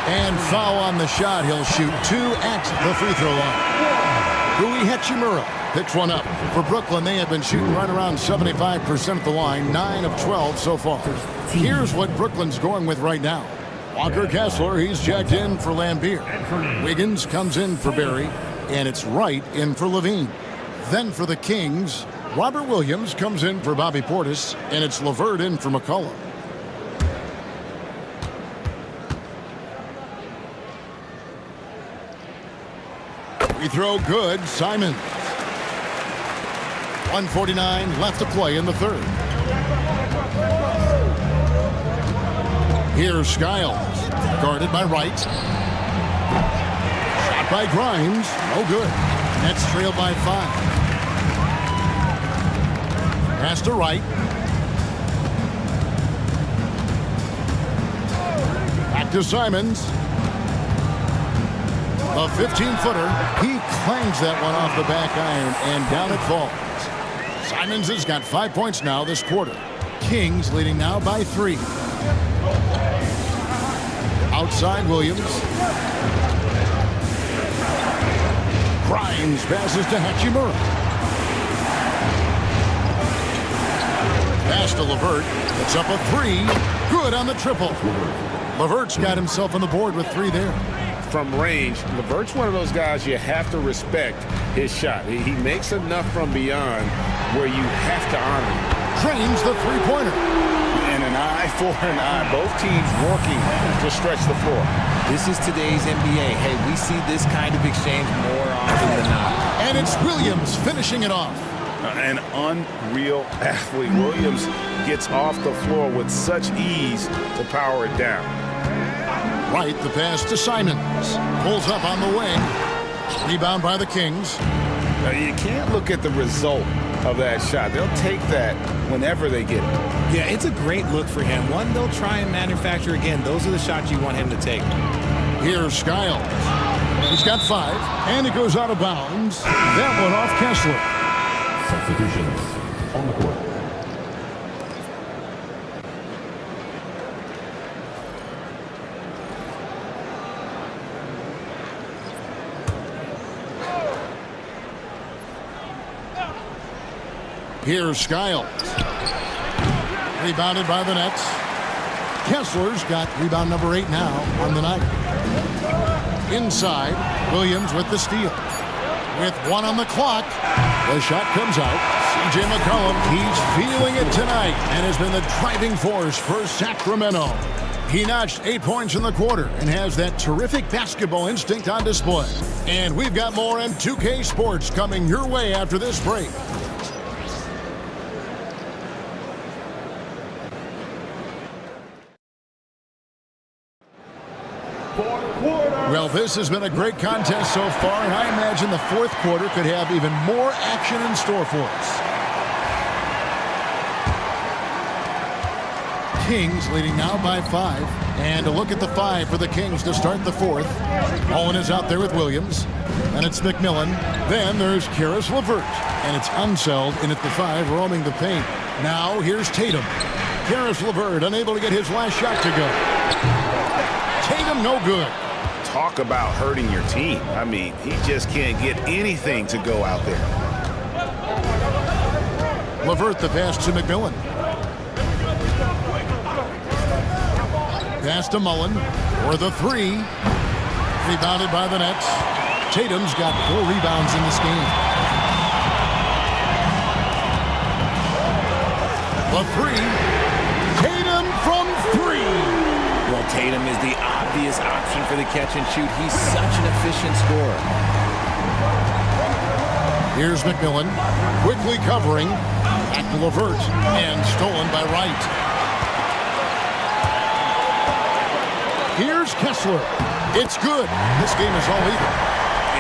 And foul on the shot. He'll shoot 2 at the free throw line. Rui Hachimura picks one up. For Brooklyn, they have been shooting right around 75% at the line, 9 of 12 so far. Here's what Brooklyn's going with right now. Walker Kessler, he's jacked in for Lambeer. Wiggins comes in for Barry, and it's Wright in for Levine. Then for the Kings, Robert Williams comes in for Bobby Portis, and it's LeVert in for McCullough. Free throw good, Simon. 1:49 left to play in the third. Here's Skiles, guarded by Wright. Shot by Grimes, no good. Nets trailed by 5. Pass to Wright. Back to Simons. A 15-footer. He clangs that one off the back iron, and down it falls. Simons has got 5 points now this quarter. Kings leading now by 3. Outside Williams. Grimes passes to Hachimura. Pass to LeVert. It's up a 3. Good on the triple. LeVert's got himself on the board with 3 there. From range, LeVert's one of those guys you have to respect his shot. He makes enough from beyond where you have to honor him. Trains the three-pointer. And an eye for an eye. Both teams working to stretch the floor. This is today's NBA. Hey, we see this kind of exchange more often than not. And it's Williams finishing it off. An unreal athlete. Williams gets off the floor with such ease to power it down. Right, the pass to Simons. Pulls up on the wing. Rebound by the Kings. Now, you can't look at the result of that shot. They'll take that whenever they get it. Yeah, it's a great look for him. One they'll try and manufacture again. Those are the shots you want him to take. Here's Skiles. He's got 5, and it goes out of bounds. That one off Kessler. Substitutions on the court. Here's Skiles. Rebounded by the Nets. Kessler's got rebound number 8 now on the night. Inside, Williams with the steal. With 1 on the clock, the shot comes out. C.J. McCollum, he's feeling it tonight and has been the driving force for Sacramento. He notched 8 points in the quarter and has that terrific basketball instinct on display. And we've got more in 2K Sports coming your way after this break. Well, this has been a great contest so far, and I imagine the fourth quarter could have even more action in store for us. Kings leading now by 5. And a look at the 5 for the Kings to start the 4th. Owen is out there with Williams. And it's McMillan. Then there's Karis LeVert. And it's Unseld in at the 5 roaming the paint. Now here's Tatum. Karis LeVert unable to get his last shot to go. Tatum no good. Talk about hurting your team. I mean, he just can't get anything to go out there. LeVert the pass to McMillan. Pass to Mullen for the 3. Rebounded by the Nets. Tatum's got 4 rebounds in this game. The 3. Tatum from 3. Well, Tatum is the obvious option for the catch and shoot. He's such an efficient scorer. Here's McMillan, quickly covering. Back to LeVert, and stolen by Wright. Here's Kessler. It's good. This game is all even.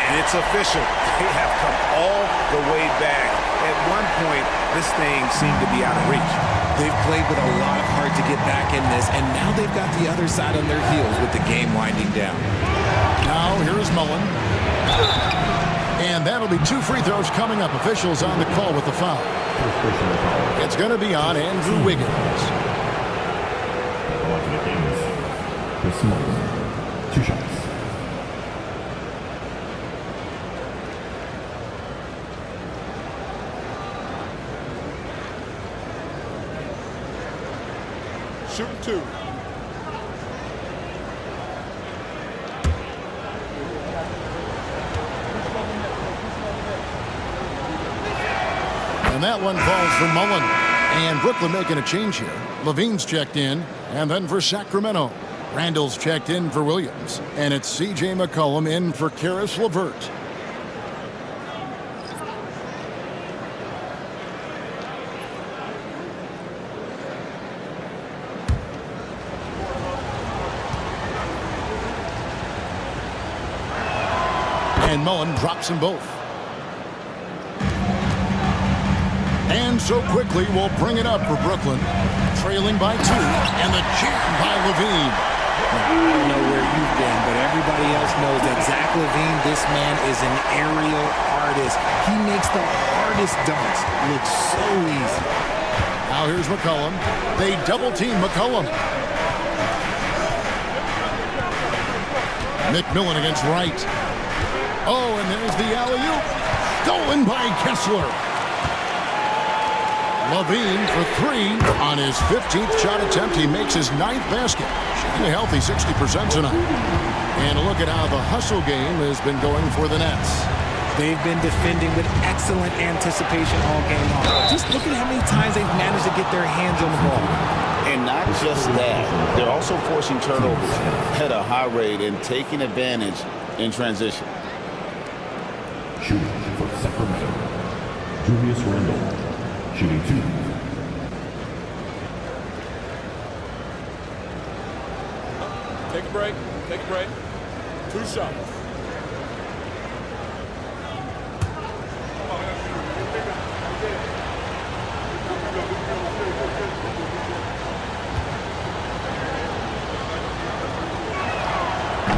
And it's official. They have come all the way back. At one point, this thing seemed to be out of reach. They've played with a lot of heart to get back in this, and now they've got the other side on their heels with the game winding down. Now here's Mullen. And that'll be 2 free throws coming up. Officials on the call with the foul. It's going to be on Andrew Wiggins. Chris Mullen, 2 shots. Shooting 2. And that one falls for Mullen. And Brooklyn making a change here. Levine's checked in. And then for Sacramento, Randall's checked in for Williams. And it's C.J. McCollum in for Karis LeVert. And Mullen drops them both. And so quickly we'll bring it up for Brooklyn. Trailing by 2. And the jam by Levine. Now, I don't know where you've been, but everybody else knows that Zach LaVine, this man is an aerial artist. He makes the hardest dunks look so easy. Now here's McCollum. They double-team McCollum. McMillan against Wright. Oh, and there's the alley-oop. Stolen by Kessler. Levine for 3 on his 15th shot attempt. He makes his 9th basket. Shooting a healthy 60% tonight. And look at how the hustle game has been going for the Nets. They've been defending with excellent anticipation all game long. Just look at how many times they've managed to get their hands on the ball. And not just that, they're also forcing turnovers at a high rate and taking advantage in transition. Shooting for Sacramento, Julius Randle, shooting 2. Take a break. Take a break. 2 shots.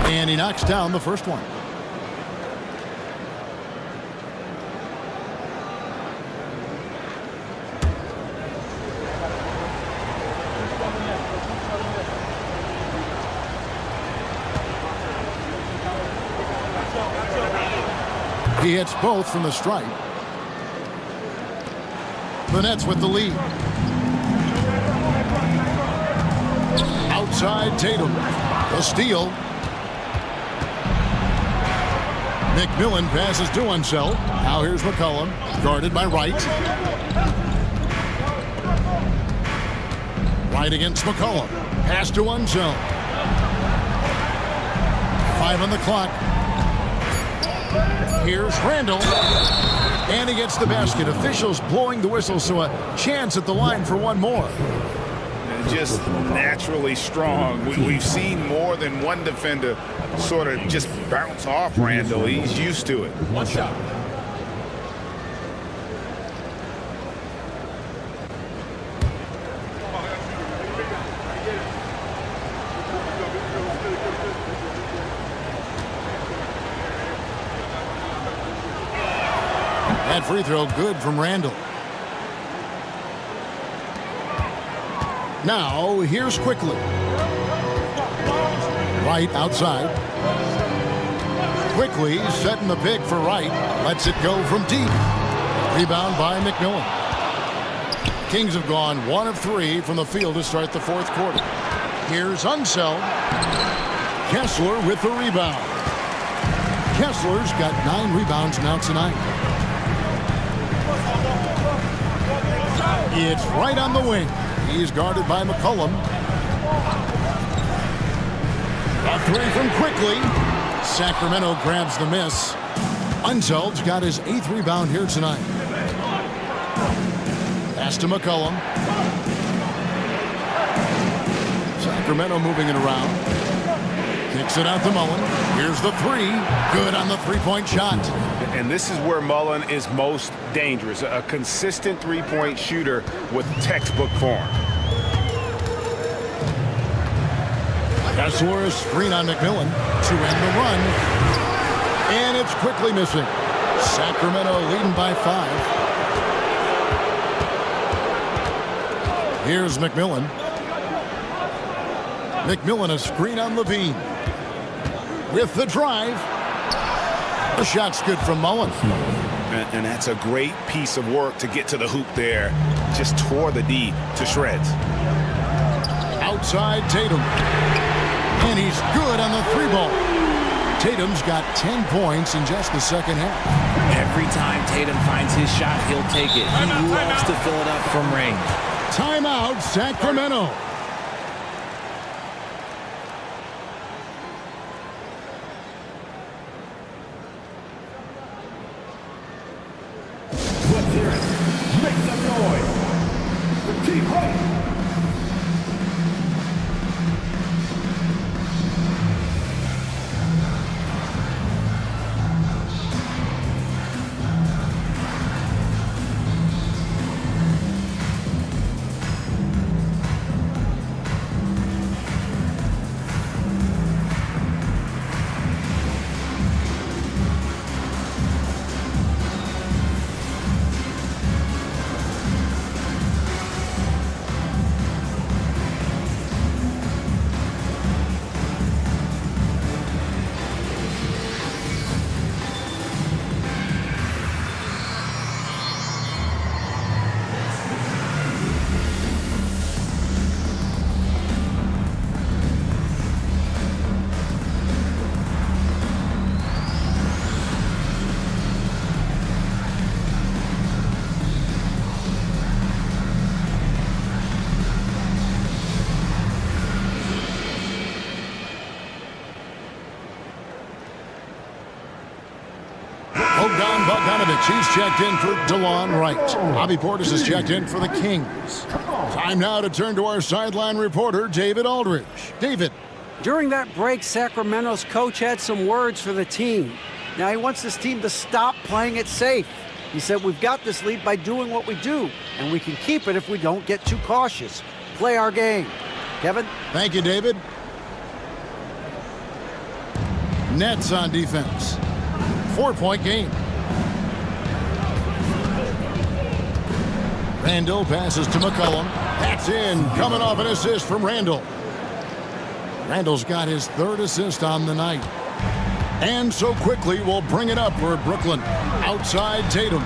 And he knocks down the first one. He hits both from the stripe. The Nets with the lead. Outside Tatum. The steal. McMillan passes to Unseld. Now here's McCollum. Guarded by Wright. Wright against McCollum. Pass to Unseld. 5 on the clock. Here's Randall. And he gets the basket. Officials blowing the whistle, so a chance at the line for one more. Just naturally strong. We've seen more than one defender sort of just bounce off Randall. He's used to it. 1 shot. That free throw good from Randall. Now, here's Quickly. Wright outside. Quickly setting the pick for Wright. Lets it go from deep. Rebound by McMillan. Kings have gone 1 of 3 from the field to start the fourth quarter. Here's Unseld. Kessler with the rebound. Kessler's got 9 rebounds now tonight. It's right on the wing. He's guarded by McCollum. A three from Quickly. Sacramento grabs the miss. Unseld's got his 8th rebound here tonight. Pass to McCollum. Sacramento moving it around. Kicks it out to Mullen. Here's the three. Good on the three-point shot. And this is where Mullen is most dangerous. A consistent three-point shooter with textbook form. Kessler, screen on McMillan to end the run. And it's Quickly missing. Sacramento leading by 5. Here's McMillan. McMillan a screen on Levine. With the drive. The shot's good from Mullen. And that's a great piece of work to get to the hoop there. Just tore the D to shreds. Outside Tatum. And he's good on the 3-ball. Tatum's got 10 points in just the second half. Every time Tatum finds his shot, he'll take it. He loves to fill it up from range. Timeout, Sacramento. Let's hear it. Make some noise. The team fight. He's checked in for DeLon Wright. Bobby Portis is checked in for the Kings. Time now to turn to our sideline reporter, David Aldridge. David. During that break, Sacramento's coach had some words for the team. Now he wants this team to stop playing it safe. He said, we've got this lead by doing what we do, and we can keep it if we don't get too cautious. Play our game. Kevin? Thank you, David. Nets on defense. 4-point game. Randall passes to McCollum. That's in. Coming off an assist from Randall. Randall's got his 3rd assist on the night. And so Quickly will bring it up for Brooklyn. Outside Tatum.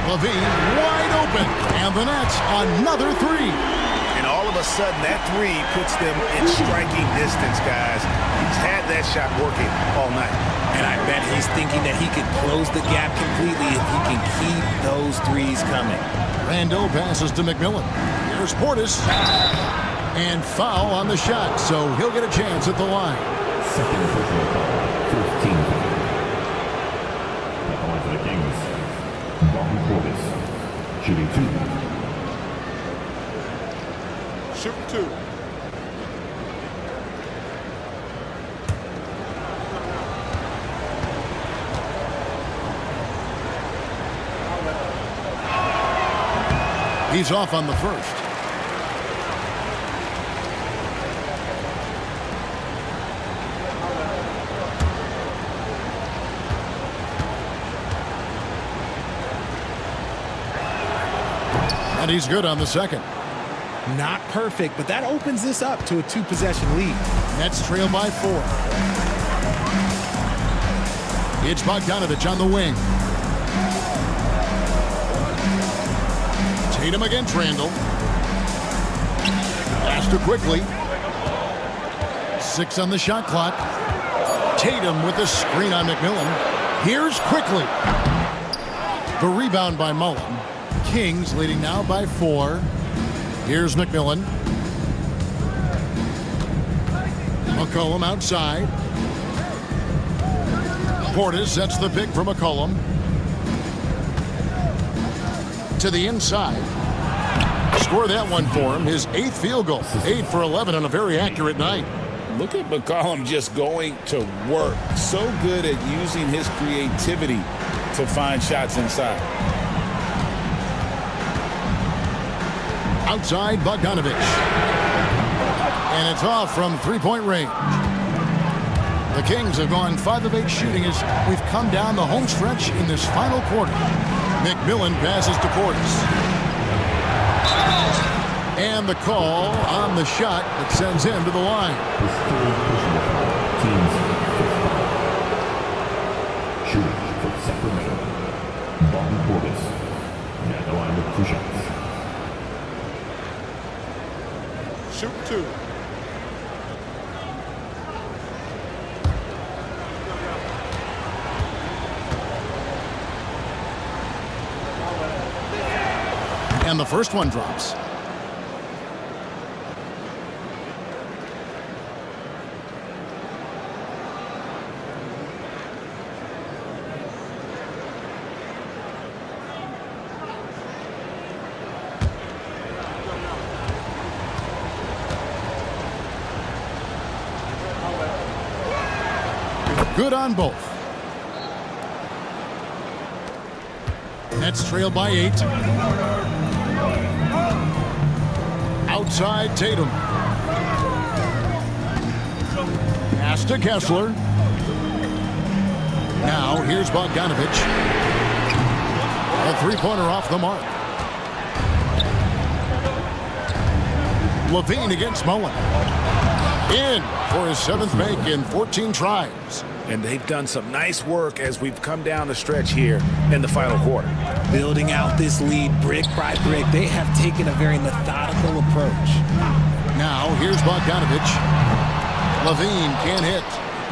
Levine wide open. And the Nets another 3. And all of a sudden, that 3 puts them in striking distance, guys. He's had that shot working all night. And I bet he's thinking that he could close the gap completely if he can keep those threes coming. Randall passes to McMillan. Here's Portis. And foul on the shot, so he'll get a chance at the line. Second personal foul, 15. At the line for the Kings, Bobby Portis, shooting 2. Shooting 2. He's off on the first. And he's good on the second. Not perfect, but that opens this up to a 2-possession lead. Nets trail by 4. It's Bogdanovich on the wing. Tatum against Randall. Faster quickly. 6 on the shot clock. Tatum with the screen on McMillan. Here's quickly. The rebound by Mullen. Kings leading now by 4. Here's McMillan. McCollum outside. Portis sets the pick for McCollum. To the inside. Score that one for him. His 8th field goal. 8 for 11 on a very accurate night. Look at McCollum just going to work. So good at using his creativity to find shots inside. Outside Bogdanovich. And it's off from 3-point range. The Kings have gone 5 of 8 shooting as we've come down the home stretch in this final quarter. McMillan passes to Portis. And the call on the shot that sends him to the line. Shooting for Sacramento. Bobby Portis. At the line with 2 shots. Shoot 2. And the first one drops. Good on both. Nets trail by 8. Outside Tatum. Pass to Kessler. Now here's Bogdanovich. A 3-pointer off the mark. Levine against Mullen. In for his 7th make in 14 tries. And they've done some nice work as we've come down the stretch here in the final quarter. Building out this lead brick by brick, they have taken a very methodical approach. Now here's Bogdanovich. Levine can't hit.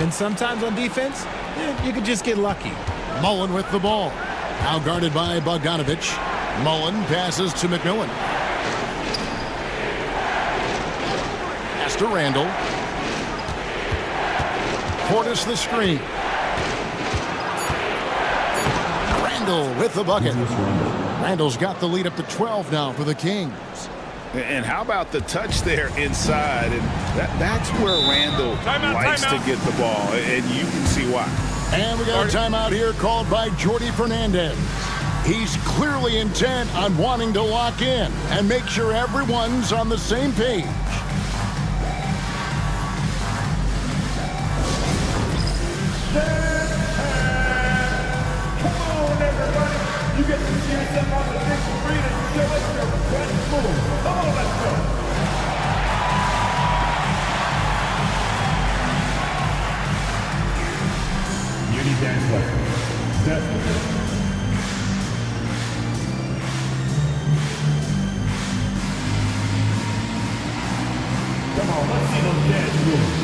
And sometimes on defense, you could just get lucky. Mullen with the ball. Now guarded by Bogdanovich. Mullen passes to McMillan. Pass to Randall. Portis the screen. Randall with the bucket. Randall's got the lead up to 12 now for the Kings. And how about the touch there inside? And that's where Randall likes to get the ball, and you can see why. And we got a timeout here called by Jordi Fernandez. He's clearly intent on wanting to lock in and make sure everyone's on the same page. You get to see yourself on the big screen and show us your best move. Come on, let's go. Uni dance lesson. Definitely. Come on, let's see those dance moves.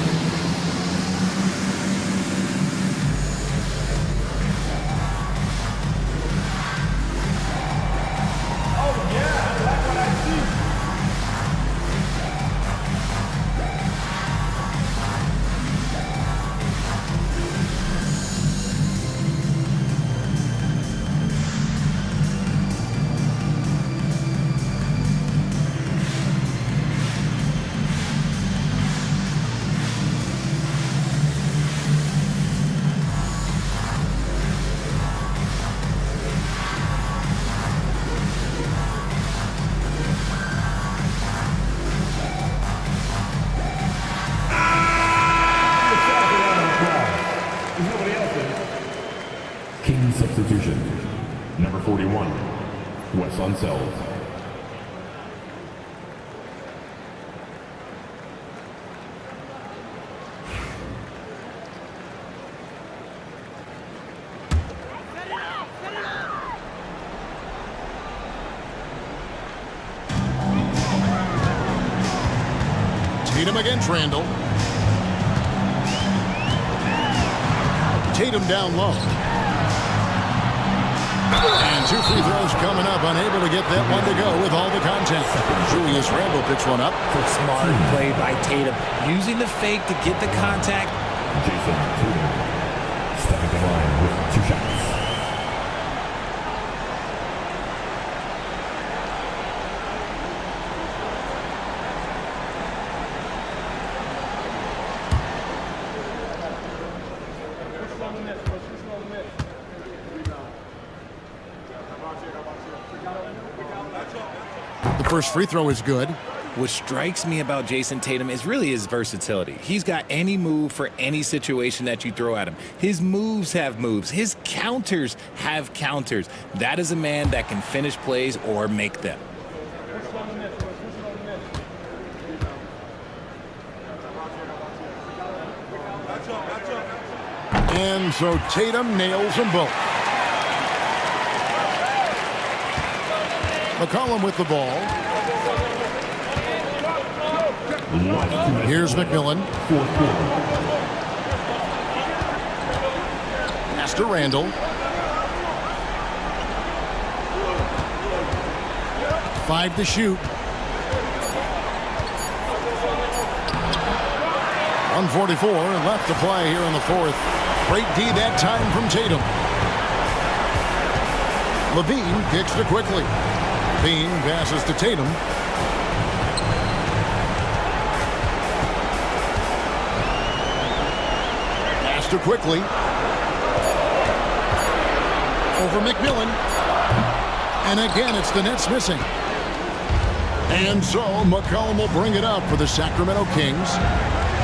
Substitution. Number 41, Wes Unseld. Tatum against Randall. Tatum down low. And 2 free throws coming up. Unable to get that one to go with all the contact. Julius Randle picks one up. Smart play by Tatum. Using the fake to get the contact. Jason Tatum stepping in line with 2 shots. The first free throw is good. What strikes me about Jason Tatum is really his versatility. He's got any move for any situation that you throw at him. His moves have moves. His counters have counters. That is a man that can finish plays or make them. And so Tatum nails them both. McCollum with the ball. Here's McMillan. Pass to Randall. 5 to shoot. 1:44 left to play here in the fourth. Great D that time from Tatum. Levine kicks to quickly. Levine passes to Tatum. Pass to quickly. Over McMillan. And again, it's the Nets missing. And so McCollum will bring it up for the Sacramento Kings.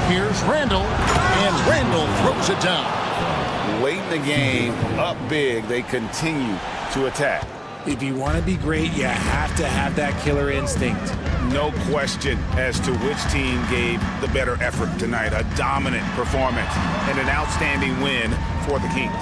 Here's Randall, and Randall throws it down. Late in the game, up big, they continue to attack. If you want to be great, you have to have that killer instinct. No question as to which team gave the better effort tonight. A dominant performance and an outstanding win for the Kings.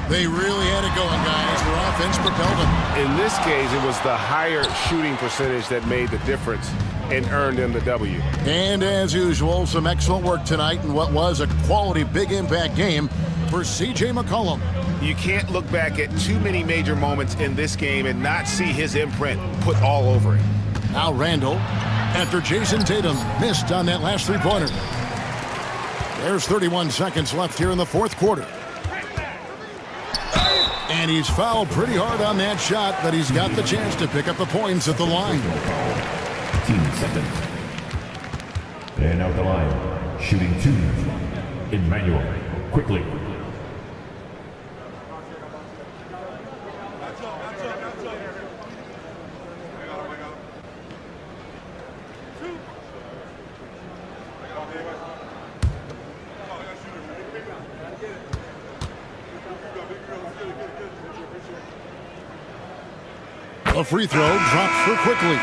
They really had it going, guys. Their offense propelled them. In this case, it was the higher shooting percentage that made the difference and earned them the W. And as usual, some excellent work tonight in what was a quality big impact game for C.J. McCollum. You can't look back at too many major moments in this game and not see his imprint put all over it. Now Randall, after Jason Tatum missed on that last three-pointer. There's 31 seconds left here in the fourth quarter. And he's fouled pretty hard on that shot, but he's got the chance to pick up the points at the line. 15 seconds. And out the line, shooting 2. Emmanuel, quickly. A free throw dropped for quickly.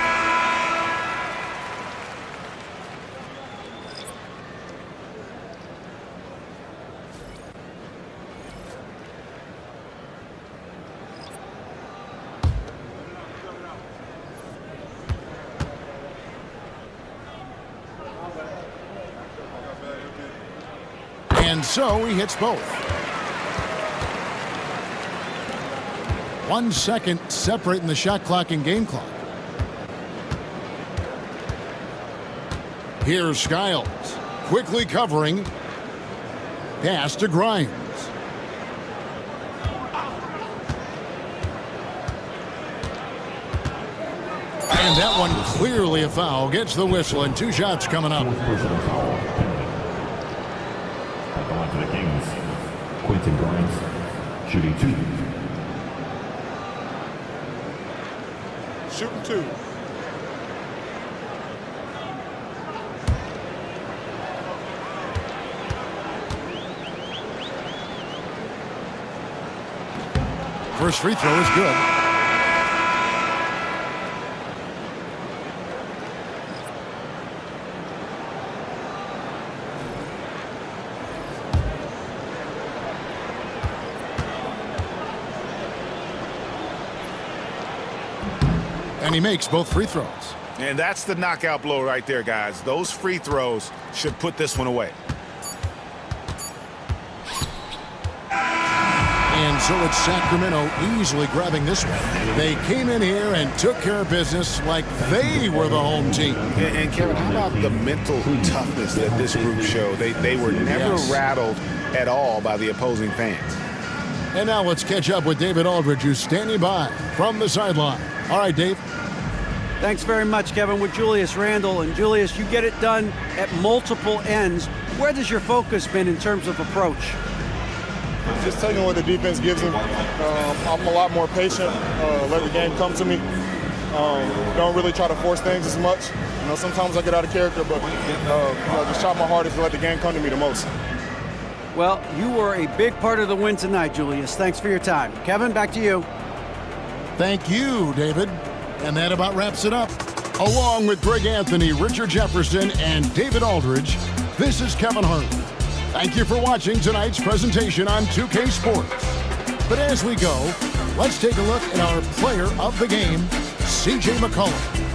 And so he hits both. 1 second separating the shot clock and game clock. Here's Skiles, quickly covering. Pass to Grimes. And that one clearly a foul. Gets the whistle and 2 shots coming up. Personal foul. At the line for the Kings, Quentin Grimes, shooting 2. Shooting 2. First free throw is good. And he makes both free throws. And that's the knockout blow right there, guys. Those free throws should put this one away. And so it's Sacramento easily grabbing this one. They came in here and took care of business like they were the home team. And Kevin, how about the mental toughness that this group showed? They were never rattled at all by the opposing fans. And now let's catch up with David Aldridge, who's standing by from the sideline. All right, Dave. Thanks very much, Kevin, with Julius Randle. And Julius, you get it done at multiple ends. Where does your focus been in terms of approach? Just taking what the defense gives him. I'm a lot more patient, let the game come to me. Don't really try to force things as much. Sometimes I get out of character, but just try my hardest to let the game come to me the most. Well, you were a big part of the win tonight, Julius. Thanks for your time. Kevin, back to you. Thank you, David. And that about wraps it up. Along with Greg Anthony, Richard Jefferson, and David Aldridge, this is Kevin Hart. Thank you for watching tonight's presentation on 2K Sports. But as we go, let's take a look at our player of the game, C.J. McCollum.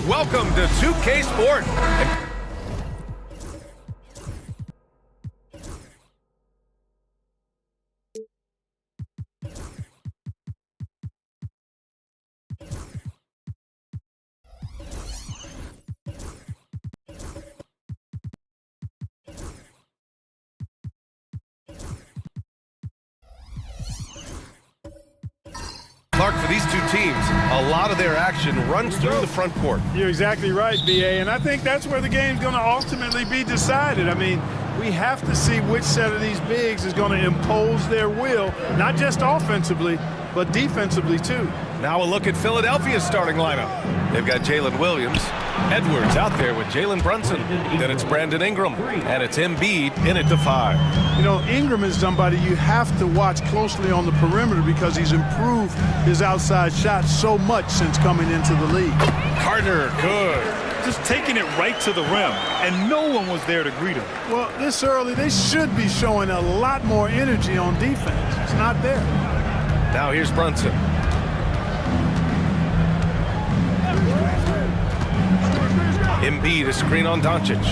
Welcome to 2K Sport. Clark, for these two teams, a lot of their action runs through the front court. You're exactly right, B.A., and I think that's where the game's going to ultimately be decided. I mean, we have to see which set of these bigs is going to impose their will, not just offensively, but defensively, too. Now a look at Philadelphia's starting lineup. They've got Jalen Williams, Edwards out there with Jalen Brunson. Then it's Brandon Ingram, and it's Embiid in at the 5. You know, Ingram is somebody you have to watch closely on the perimeter because he's improved his outside shot so much since coming into the league. Carter, good. Just taking it right to the rim, and no one was there to greet him. Well, this early, they should be showing a lot more energy on defense. It's not there. Now here's Brunson. Embiid, a screen on Doncic.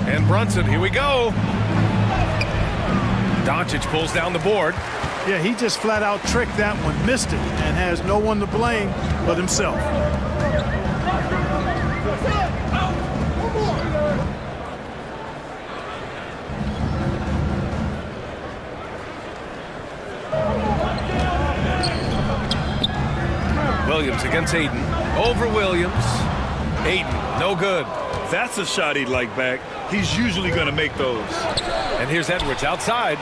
And Brunson, here we go. Doncic pulls down the board. Yeah, he just flat out tricked that one, missed it, and has no one to blame but himself. Williams against Aiden. Over Williams. Aiden, no good. That's a shot he'd like back. He's usually going to make those. And here's Edwards outside.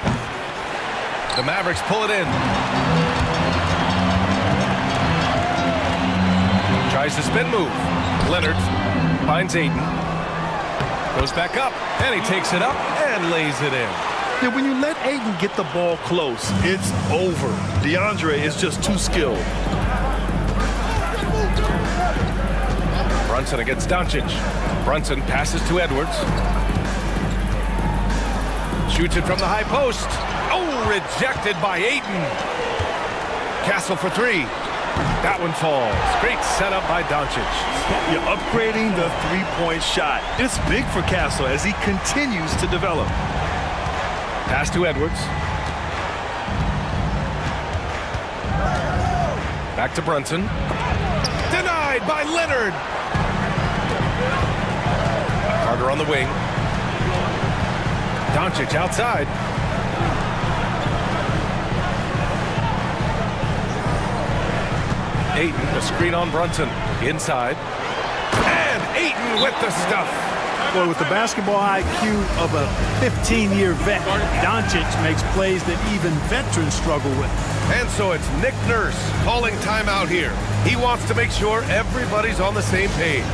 The Mavericks pull it in. Tries the spin move. Leonard finds Aiden. Goes back up, and he takes it up and lays it in. Yeah, when you let Aiden get the ball close, it's over. DeAndre is just too skilled. Brunson against Doncic. Brunson passes to Edwards. Shoots it from the high post. Oh, rejected by Ayton. Castle for 3. That one falls. Great setup by Doncic. You're upgrading the three-point shot. It's big for Castle as he continues to develop. Pass to Edwards. Back to Brunson. Denied by Leonard. Carter on the wing. Doncic outside. Ayton, a screen on Brunson. Inside. And Ayton with the stuff. Boy, with the basketball IQ of a 15-year vet, Doncic makes plays that even veterans struggle with. And so it's Nick Nurse calling timeout here. He wants to make sure everybody's on the same page.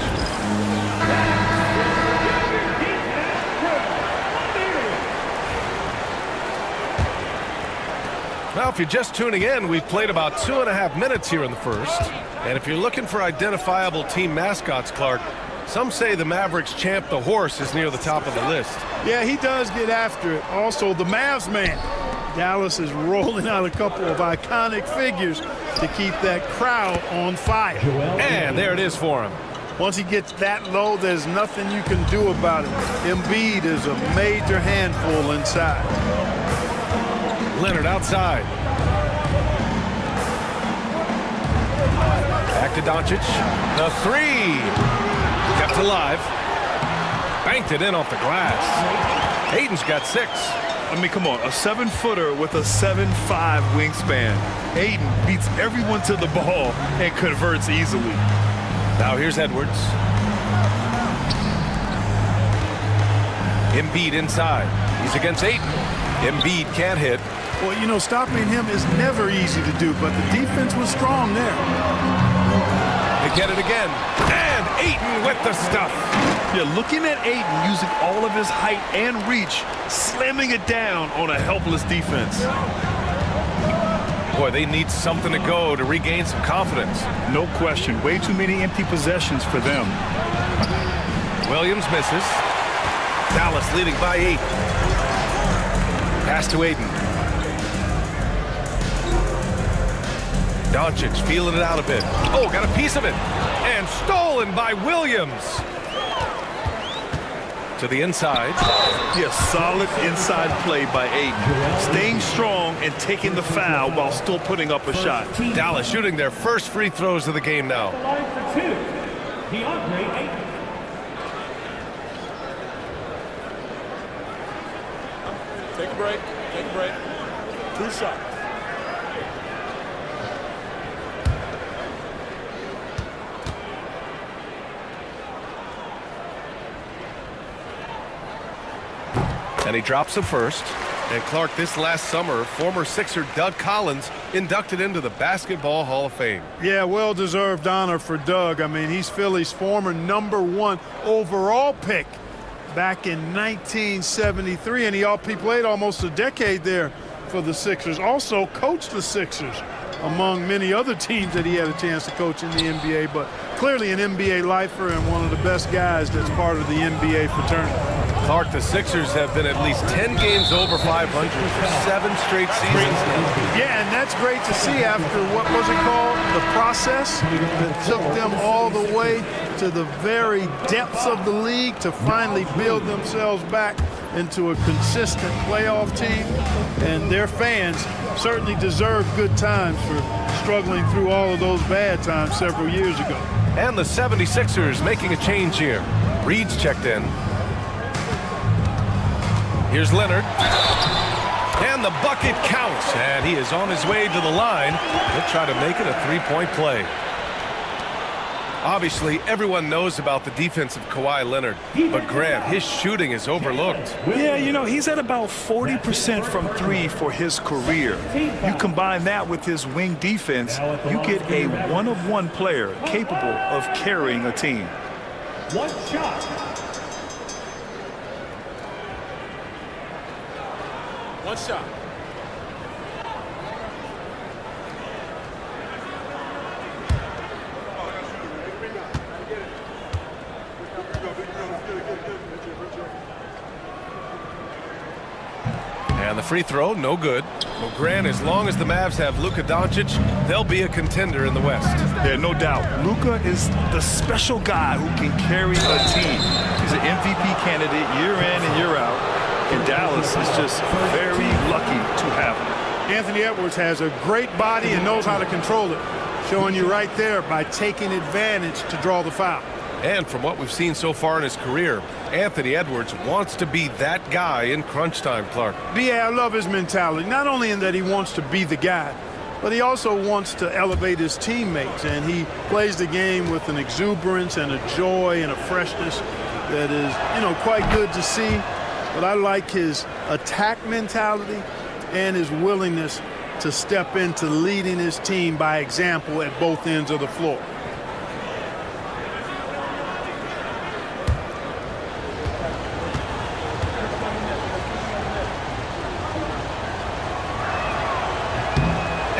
Now, if you're just tuning in, we've played about 2.5 minutes here in the first. And if you're looking for identifiable team mascots, Clark, some say the Mavericks champ, the horse, is near the top of the list. Yeah, he does get after it. Also, the Mavs man. Dallas is rolling out a couple of iconic figures to keep that crowd on fire. And there it is for him. Once he gets that low, there's nothing you can do about it. Embiid is a major handful inside. Leonard outside. Back to Doncic. The 3. Kept alive. Banked it in off the glass. Aiden's got 6. I mean, come on. A 7-footer with a 7'5" wingspan. Aiden beats everyone to the ball and converts easily. Now here's Edwards. Embiid inside. He's against Ayton. Embiid can't hit. Well, you know, stopping him is never easy to do, but the defense was strong there. They get it again. And Ayton with the stuff. Yeah, looking at Ayton using all of his height and reach, slamming it down on a helpless defense. Boy, they need something to go to regain some confidence. No question. Way too many empty possessions for them. Williams misses. Dallas leading by 8. Pass to Ayton. Doncic feeling it out a bit. Oh, got a piece of it. And stolen by Williams. To the inside. Yeah, solid inside play by Ayton. Staying strong and taking the foul while still putting up a shot. Dallas shooting their first free throws of the game now. Line for 2. DeAndre Ayton. Take a break. Take a break. 2 shots. And he drops the first. And Clark, this last summer, former Sixer Doug Collins inducted into the Basketball Hall of Fame. Yeah, well-deserved honor for Doug. I mean, he's Philly's former #1 overall pick back in 1973, and he played almost a decade there for the Sixers. Also coached the Sixers, among many other teams that he had a chance to coach in the NBA, but clearly an NBA lifer and one of the best guys that's part of the NBA fraternity. Clark, the Sixers have been at least 10 games over 500 for 7 straight seasons. Yeah, and that's great to see after, what was it called? The process that took them all the way to the very depths of the league to finally build themselves back into a consistent playoff team. And their fans certainly deserve good times for struggling through all of those bad times several years ago. And the 76ers making a change here. Reed's checked in. Here's Leonard. And the bucket counts. And he is on his way to the line. He'll try to make it a 3-point play. Obviously, everyone knows about the defense of Kawhi Leonard. But Grant, his shooting is overlooked. Yeah, you know, he's at about 40% from 3 for his career. You combine that with his wing defense, you get a one-of-one player capable of carrying a team. 1 shot. 1 shot. And the free throw, no good. Well, Grant, as long as the Mavs have Luka Doncic, they'll be a contender in the West. Yeah, no doubt. Luka is the special guy who can carry a team. He's an MVP candidate year in and year out. And Dallas is just very lucky to have him. Anthony Edwards has a great body and knows how to control it, showing you right there by taking advantage to draw the foul. And from what we've seen so far in his career, Anthony Edwards wants to be that guy in crunch time, Clark. Yeah, I love his mentality. Not only in that he wants to be the guy, but he also wants to elevate his teammates. And he plays the game with an exuberance and a joy and a freshness that is, quite good to see. But I like his attack mentality and his willingness to step into leading his team by example at both ends of the floor.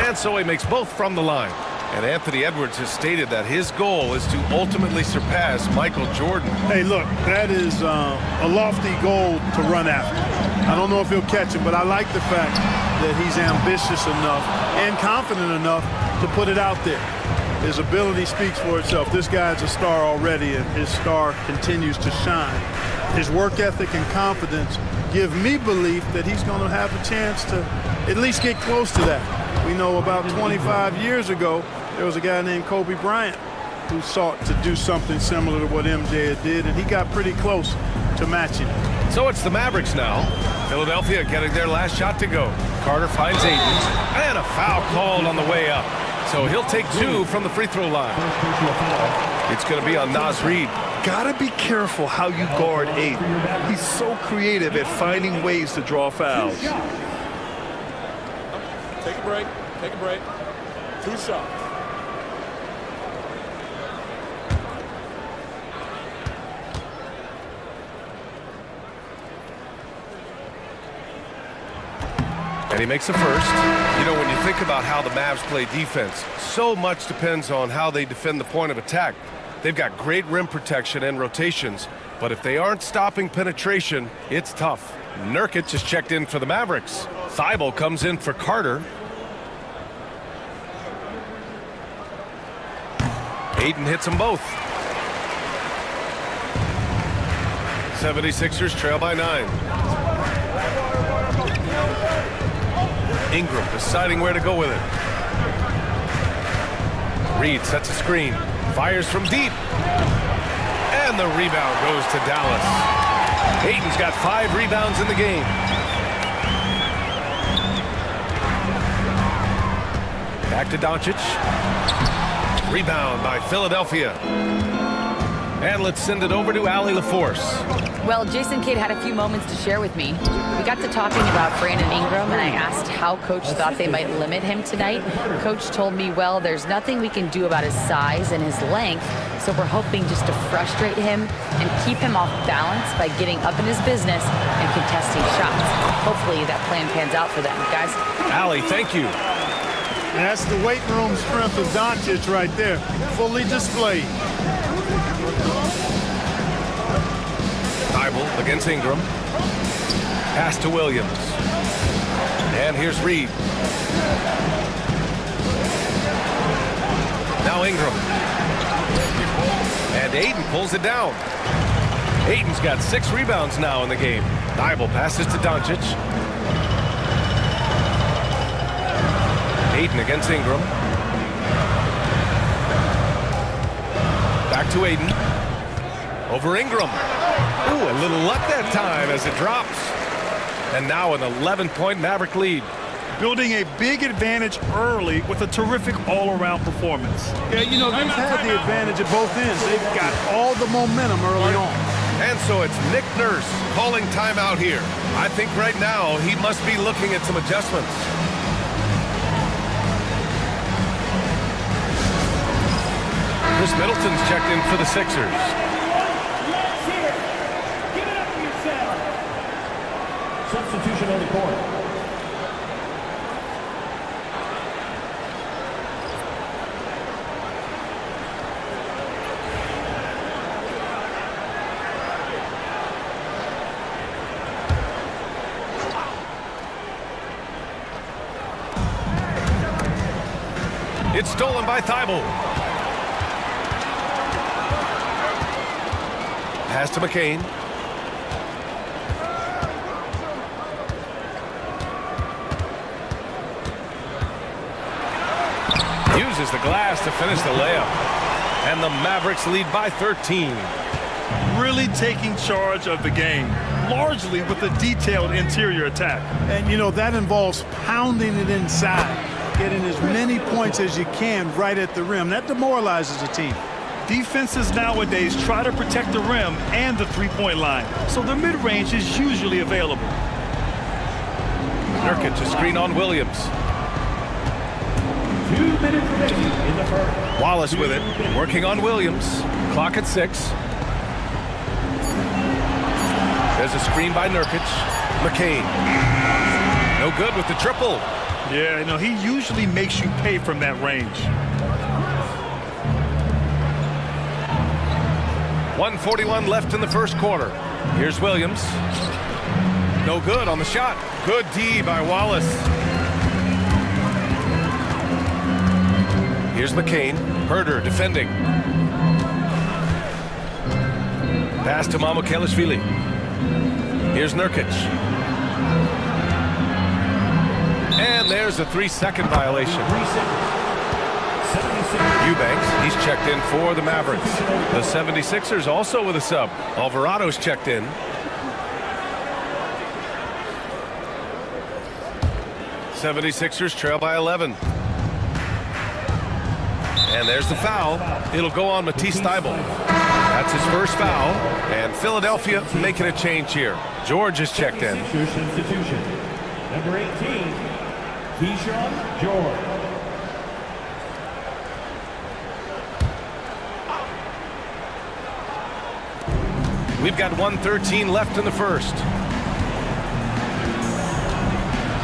And so he makes both from the line. And Anthony Edwards has stated that his goal is to ultimately surpass Michael Jordan. Hey, look, that is a lofty goal to run after. I don't know if he'll catch it, but I like the fact that he's ambitious enough and confident enough to put it out there. His ability speaks for itself. This guy's a star already, and his star continues to shine. His work ethic and confidence give me belief that he's going to have a chance to at least get close to that. We know about 25 years ago, there was a guy named Kobe Bryant who sought to do something similar to what MJ did, and he got pretty close to matching it. So it's the Mavericks now. Philadelphia getting their last shot to go. Carter finds Ayton, and a foul called on the way up. So he'll take 2 from the free throw line. It's going to be on Naz Reid. Gotta be careful how you guard Ayton. He's so creative at finding ways to draw fouls. Take a break. Take a break. 2 shots. And he makes the first. You know, when you think about how the Mavs play defense, so much depends on how they defend the point of attack. They've got great rim protection and rotations, but if they aren't stopping penetration, it's tough. Nurkic is checked in for the Mavericks. Thibault comes in for Carter. Ayton hits them both. 76ers trail by 9. Ingram deciding where to go with it. Reed sets a screen. Fires from deep. And the rebound goes to Dallas. Ayton's got 5 rebounds in the game. Back to Doncic. Rebound by Philadelphia. And let's send it over to Allie LaForce. Well, Jason Kidd had a few moments to share with me. We got to talking about Brandon Ingram, and I asked how Coach thought they might limit him tonight. Coach told me, well, there's nothing we can do about his size and his length, so we're hoping just to frustrate him and keep him off balance by getting up in his business and contesting shots. Hopefully that plan pans out for them, guys. Allie, thank you. And that's the weight room strength of Doncic right there, fully displayed. Thibault against Ingram. Pass to Williams. And here's Reed. Now Ingram. And Ayton pulls it down. Ayton's got 6 rebounds now in the game. Thibault passes to Doncic. Ayton against Ingram. Back to Ayton. Over Ingram. Ooh, a little luck that time as it drops. And now an 11-point Maverick lead. Building a big advantage early with a terrific all-around performance. Yeah, you know, they've had the advantage at both ends. They've got all the momentum early on. And so it's Nick Nurse calling timeout here. I think right now he must be looking at some adjustments. Chris Middleton's checked in for the Sixers. Substitution on the court. It's stolen by Thibault. Pass to McCain. Uses the glass to finish the layup. And the Mavericks lead by 13. Really taking charge of the game, largely with a detailed interior attack. And, you know, that involves pounding it inside, getting as many points as you can right at the rim. That demoralizes a team. Defenses nowadays try to protect the rim and the three-point line, so the mid-range is usually available. Nurkic, a screen on Williams. 2 minutes remaining in the first. Wallace with it, working on Williams. Clock at 6. There's a screen by Nurkic. McCain. No good with the triple. Yeah, you know, he usually makes you pay from that range. 1:41 left in the first quarter. Here's Williams. No good on the shot. Good D by Wallace. Here's McCain. Herder defending. Pass to Mamukelashvili. Here's Nurkic. And there's a 3-second violation. Eubanks, he's checked in for the Mavericks. The 76ers also with a sub. Alvarado's checked in. '76ers trail by 11. And there's the foul. It'll go on Matisse Thybulle. That's his first foul. And Philadelphia making a change here. George is checked in. Substitution. Number 18, Keyshawn George. We've got 1:13 left in the first.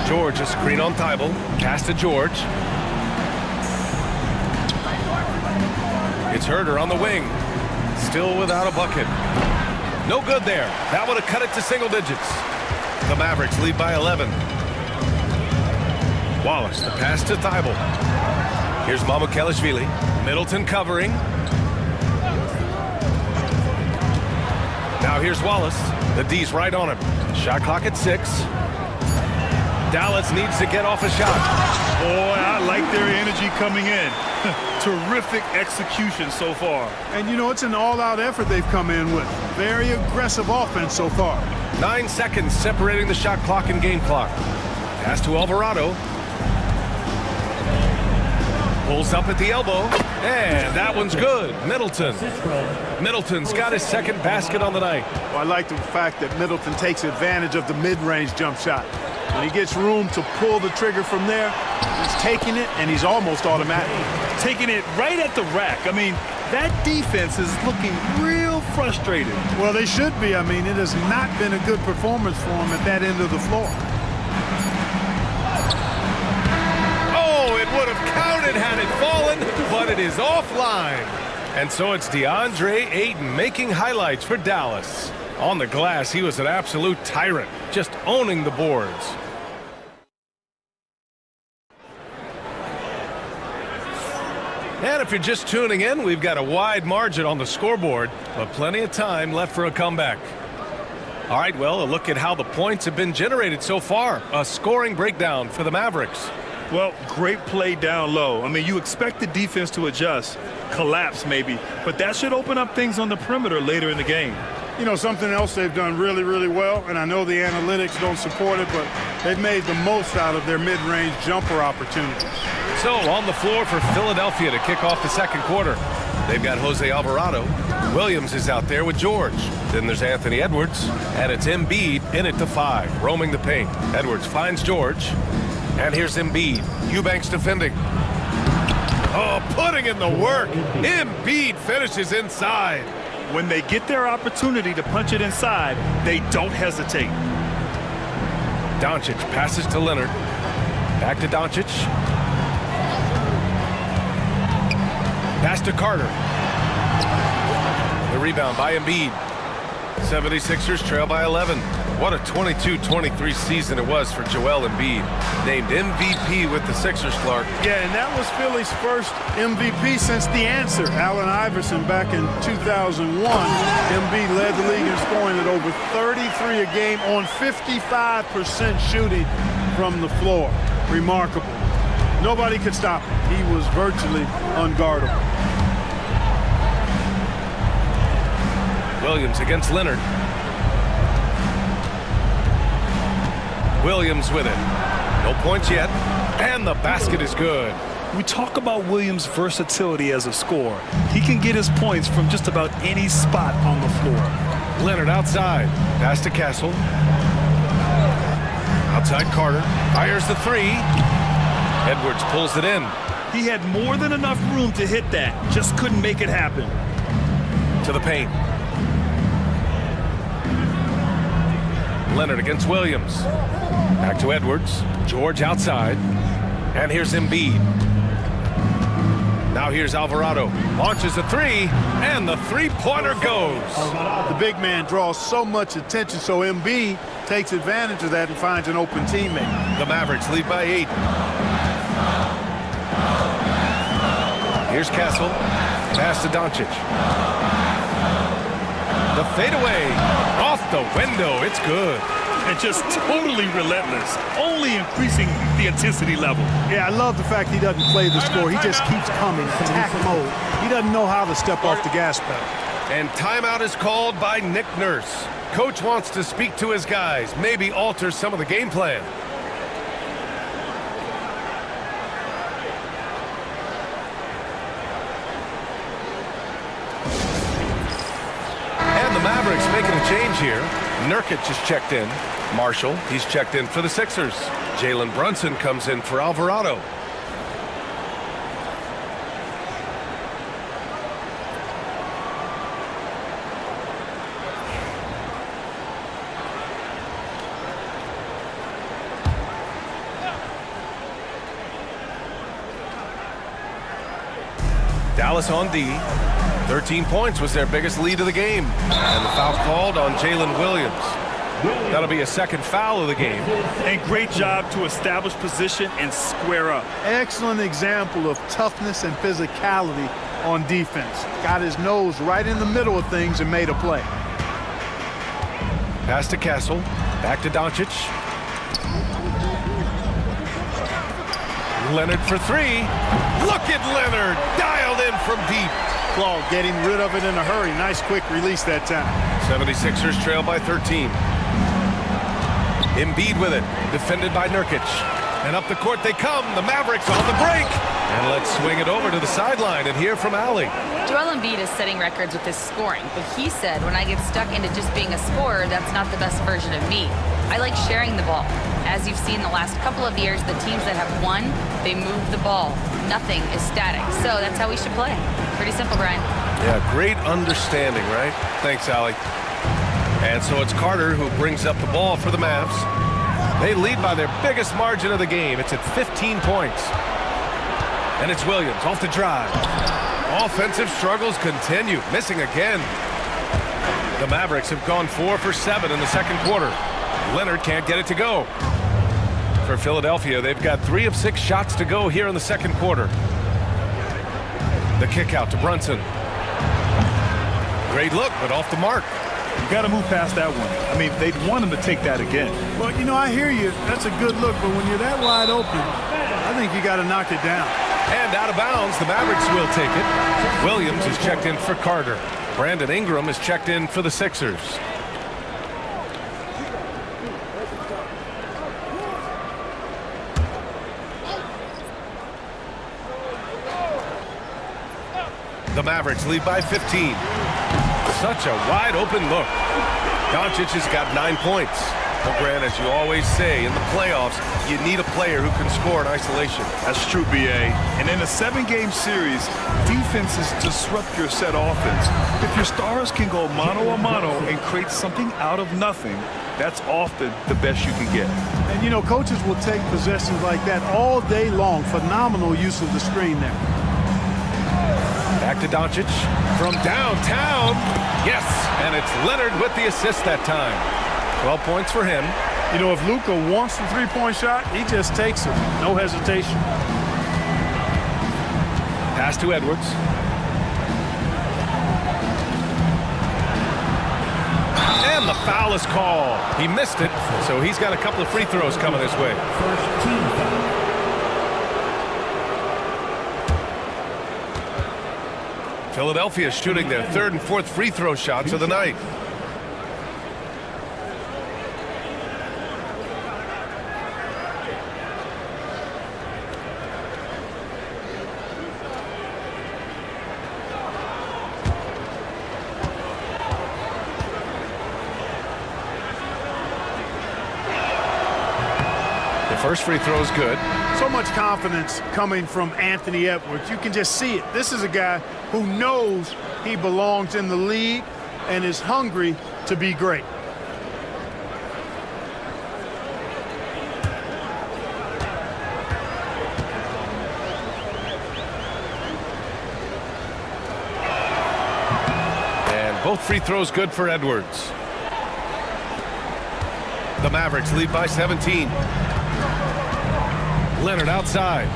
George, a screen on Thibault. Pass to George. It's Herder on the wing. Still without a bucket. No good there. That would have cut it to single digits. The Mavericks lead by 11. Wallace, the pass to Thibault. Here's Mamukelashvili. Middleton covering. Now here's Wallace. The D's right on him. Shot clock at 6. Dallas needs to get off a shot. Boy, I like their energy coming in. Terrific execution so far. And, you know, it's an all-out effort they've come in with. Very aggressive offense so far. 9 seconds separating the shot clock and game clock. Pass to Alvarado. Pulls up at the elbow. And that one's good. Middleton. Middleton's got his second basket on the night. Well, I like the fact that Middleton takes advantage of the mid-range jump shot. When he gets room to pull the trigger from there, he's taking it, and he's almost automatic. Taking it right at the rack. I mean, that defense is looking real frustrated. Well, they should be. I mean, it has not been a good performance for him at that end of the floor. Oh, it would have counted had it fallen, but it is offline. And so it's DeAndre Ayton making highlights for Dallas. On the glass, he was an absolute tyrant, just owning the boards. And if you're just tuning in, we've got a wide margin on the scoreboard, but plenty of time left for a comeback. All right, well, a look at how the points have been generated so far. A scoring breakdown for the Mavericks. Well, great play down low. I mean, you expect the defense to adjust, collapse maybe, but that should open up things on the perimeter later in the game. You know, something else they've done really, really well, and I know the analytics don't support it, but they've made the most out of their mid-range jumper opportunities. So on the floor for Philadelphia to kick off the second quarter. They've got Jose Alvarado. Williams is out there with George. Then there's Anthony Edwards, and it's Embiid in at the 5, roaming the paint. Edwards finds George, and here's Embiid. Eubanks defending. Oh, putting in the work. Embiid finishes inside. When they get their opportunity to punch it inside, they don't hesitate. Doncic passes to Leonard. Back to Doncic. Pass to Carter. The rebound by Embiid. 76ers trail by 11. What a 22-23 season it was for Joel Embiid. Named MVP with the Sixers, Clark. Yeah, and that was Philly's first MVP since the answer. Allen Iverson back in 2001. Embiid led the league in scoring at over 33 a game on 55% shooting from the floor. Remarkable. Nobody could stop him. He was virtually unguardable. Williams against Leonard. Williams with it. No points yet. And the basket is good. We talk about Williams' versatility as a scorer. He can get his points from just about any spot on the floor. Leonard outside. Pass to Castle. Outside Carter. Fires the 3. Edwards pulls it in. He had more than enough room to hit that. Just couldn't make it happen. To the paint. Leonard against Williams. Back to Edwards. George outside. And here's Embiid. Now here's Alvarado. Launches a 3, and the three-pointer goes. The big man draws so much attention, so Embiid takes advantage of that and finds an open teammate. The Mavericks lead by 8. Here's Castle. Pass to Doncic. The fadeaway. Off the window. It's good. And just totally relentless, only increasing the intensity level. Yeah, I love the fact he doesn't play the score. He just keeps coming, attack mode. He doesn't know how to step off the gas pedal. And timeout is called by Nick Nurse. Coach wants to speak to his guys, maybe alter some of the game plan. And the Mavericks making a change here. Nurkic is checked in. Marshall, he's checked in for the Sixers. Jalen Brunson comes in for Alvarado. Dallas on D. 13 points was their biggest lead of the game. And the foul called on Jalen Williams. That'll be a second foul of the game. And great job to establish position and square up. Excellent example of toughness and physicality on defense. Got his nose right in the middle of things and made a play. Pass to Castle. Back to Doncic. Leonard for three. Look at Leonard. Dialed in from deep. Claude getting rid of it in a hurry. Nice quick release that time. 76ers trail by 13. Embiid with it. Defended by Nurkic. And up the court they come. The Mavericks on the break. And let's swing it over to the sideline and hear from Allie. Joel Embiid is setting records with his scoring, but he said, when I get stuck into just being a scorer, that's not the best version of me. I like sharing the ball. As you've seen the last couple of years, the teams that have won, they move the ball. Nothing is static. So that's how we should play. Pretty simple, Brian. Yeah, great understanding, right? Thanks, Allie. And so it's Carter who brings up the ball for the Mavs. They lead by their biggest margin of the game. It's at 15 points. And it's Williams off the drive. Offensive struggles continue. Missing again. The Mavericks have gone 4 for 7 in the second quarter. Leonard can't get it to go. For Philadelphia, they've got 3 of 6 shots to go here in the second quarter. The kick out to Brunson. Great look, but off the mark. You got to move past that one. I mean, they'd want him to take that again. Well, you know, I hear you. That's a good look, but when you're that wide open, I think you got to knock it down. And out of bounds, the Mavericks will take it. Williams is checked in for Carter. Brandon Ingram is checked in for the Sixers. The Mavericks lead by 15. Such a wide open look. Doncic has got 9 points. Well, Grant, as you always say, in the playoffs, you need a player who can score in isolation. That's true, B.A. And in a 7-game series, defenses disrupt your set offense. If your stars can go mano-a-mano and create something out of nothing, that's often the best you can get. And, you know, coaches will take possessions like that all day long. Phenomenal use of the screen there. Back to Doncic from downtown. Yes, and it's Leonard with the assist that time. 12 points for him. You know, if Luka wants the three-point shot, he just takes it. No hesitation. Pass to Edwards. And the foul is called. He missed it, so he's got a couple of free throws coming his way. First team foul. Philadelphia shooting their 3rd and 4th free throw shots of the night. The first free throw is good. So much confidence coming from Anthony Edwards. You can just see it. This is a guy who knows he belongs in the league and is hungry to be great. And both free throws good for Edwards. The Mavericks lead by 17. Leonard outside.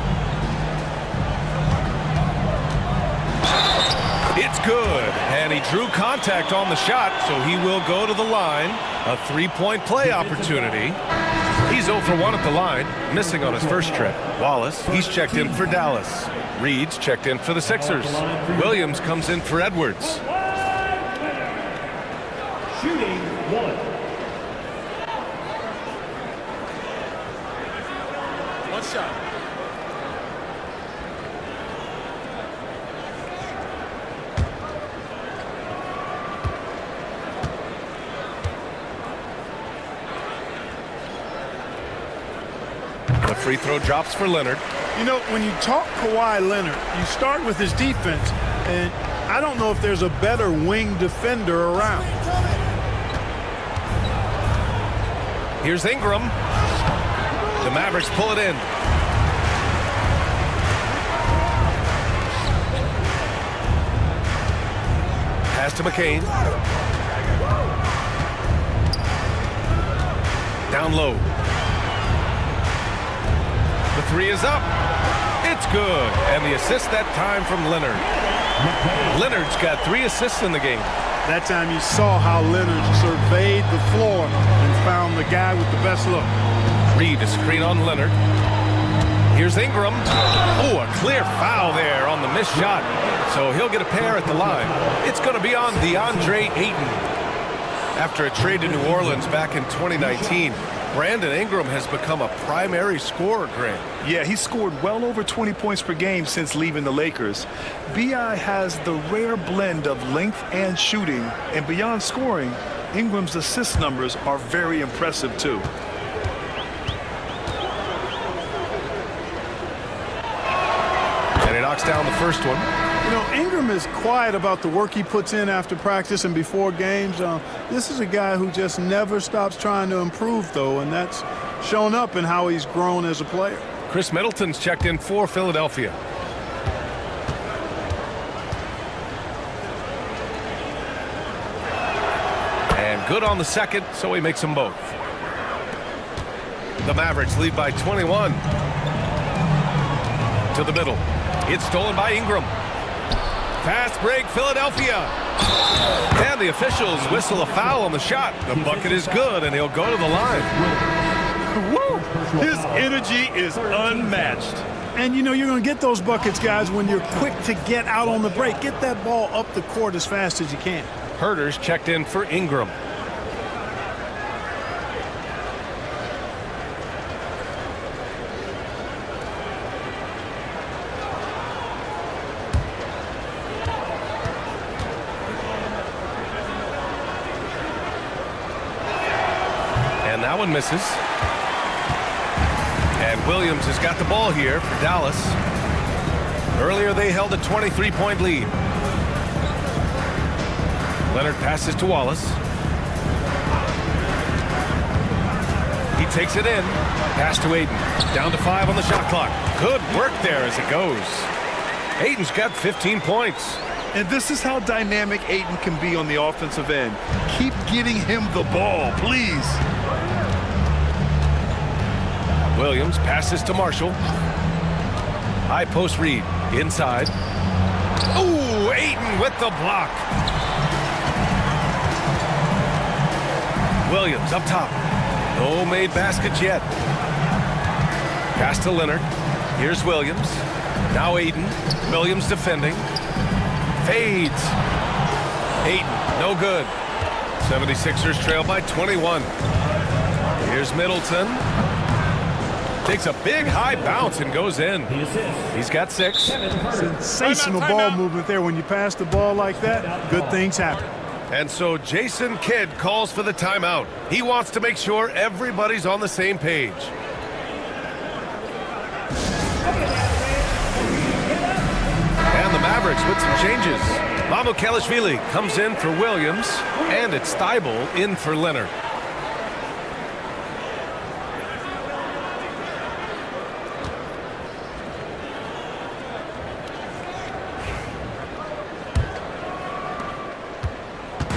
It's good, and he drew contact on the shot, so he will go to the line. A 3-point play opportunity. He's 0 for 1 at the line, missing on his first trip. Wallace, he's checked in for Dallas. Reed's checked in for the Sixers. Williams comes in for Edwards. Shooting 1. One shot. The free throw drops for Leonard. You know, when you talk Kawhi Leonard, you start with his defense, and I don't know if there's a better wing defender around. Here's Ingram. The Mavericks pull it in. to McCain. Down low. The three is up. It's good. And the assist that time from Leonard. Leonard's got 3 assists in the game. That time you saw how Leonard surveyed the floor and found the guy with the best look. Reed, a screen on Leonard. Here's Ingram. Oh, a clear foul there on the missed shot. So he'll get a pair at the line. It's going to be on DeAndre Ayton. After a trade to New Orleans back in 2019, Brandon Ingram has become a primary scorer, Grant. Yeah, he scored well over 20 points per game since leaving the Lakers. B.I. has the rare blend of length and shooting, and beyond scoring, Ingram's assist numbers are very impressive too. And he knocks down the first one. You know, Ingram is quiet about the work he puts in after practice and before games. This is a guy who just never stops trying to improve, though, and that's shown up in how he's grown as a player. Chris Middleton's checked in for Philadelphia. And good on the second, so he makes them both. The Mavericks lead by 21. To the middle. It's stolen by Ingram. Fast break, Philadelphia. And the officials whistle a foul on the shot. The bucket is good, and he'll go to the line. Woo! His energy is unmatched. And, you know, you're going to get those buckets, guys, when you're quick to get out on the break. Get that ball up the court as fast as you can. Herter's checked in for Ingram. That one misses. And Williams has got the ball here for Dallas. Earlier they held a 23-point lead. Leonard passes to Wallace. He takes it in. Pass to Ayton. Down to 5 on the shot clock. Good work there as it goes. Ayton's got 15 points. And this is how dynamic Ayton can be on the offensive end. Keep getting him the ball, please. Williams passes to Marshall. High post Reed. Inside. Ooh, Ayton with the block. Williams up top. No made baskets yet. Pass to Leonard. Here's Williams. Now Ayton. Williams defending. Fades. Ayton, no good. 76ers trail by 21. Here's Middleton. Takes a big high bounce and goes in. He's got 6. Sensational ball movement there. When you pass the ball like that, good things happen. And so Jason Kidd calls for the timeout. He wants to make sure everybody's on the same page. And the Mavericks with some changes. Mamukelashvili comes in for Williams, and it's Thibault in for Leonard.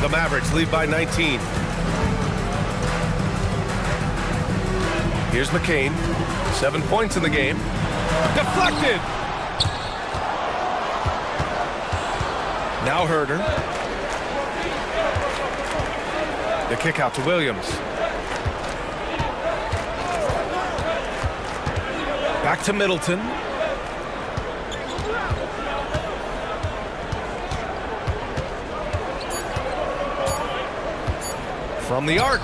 The Mavericks lead by 19. Here's McCain. 7 points in the game. Deflected. Now Herter. The kick out to Williams. Back to Middleton. From the arc.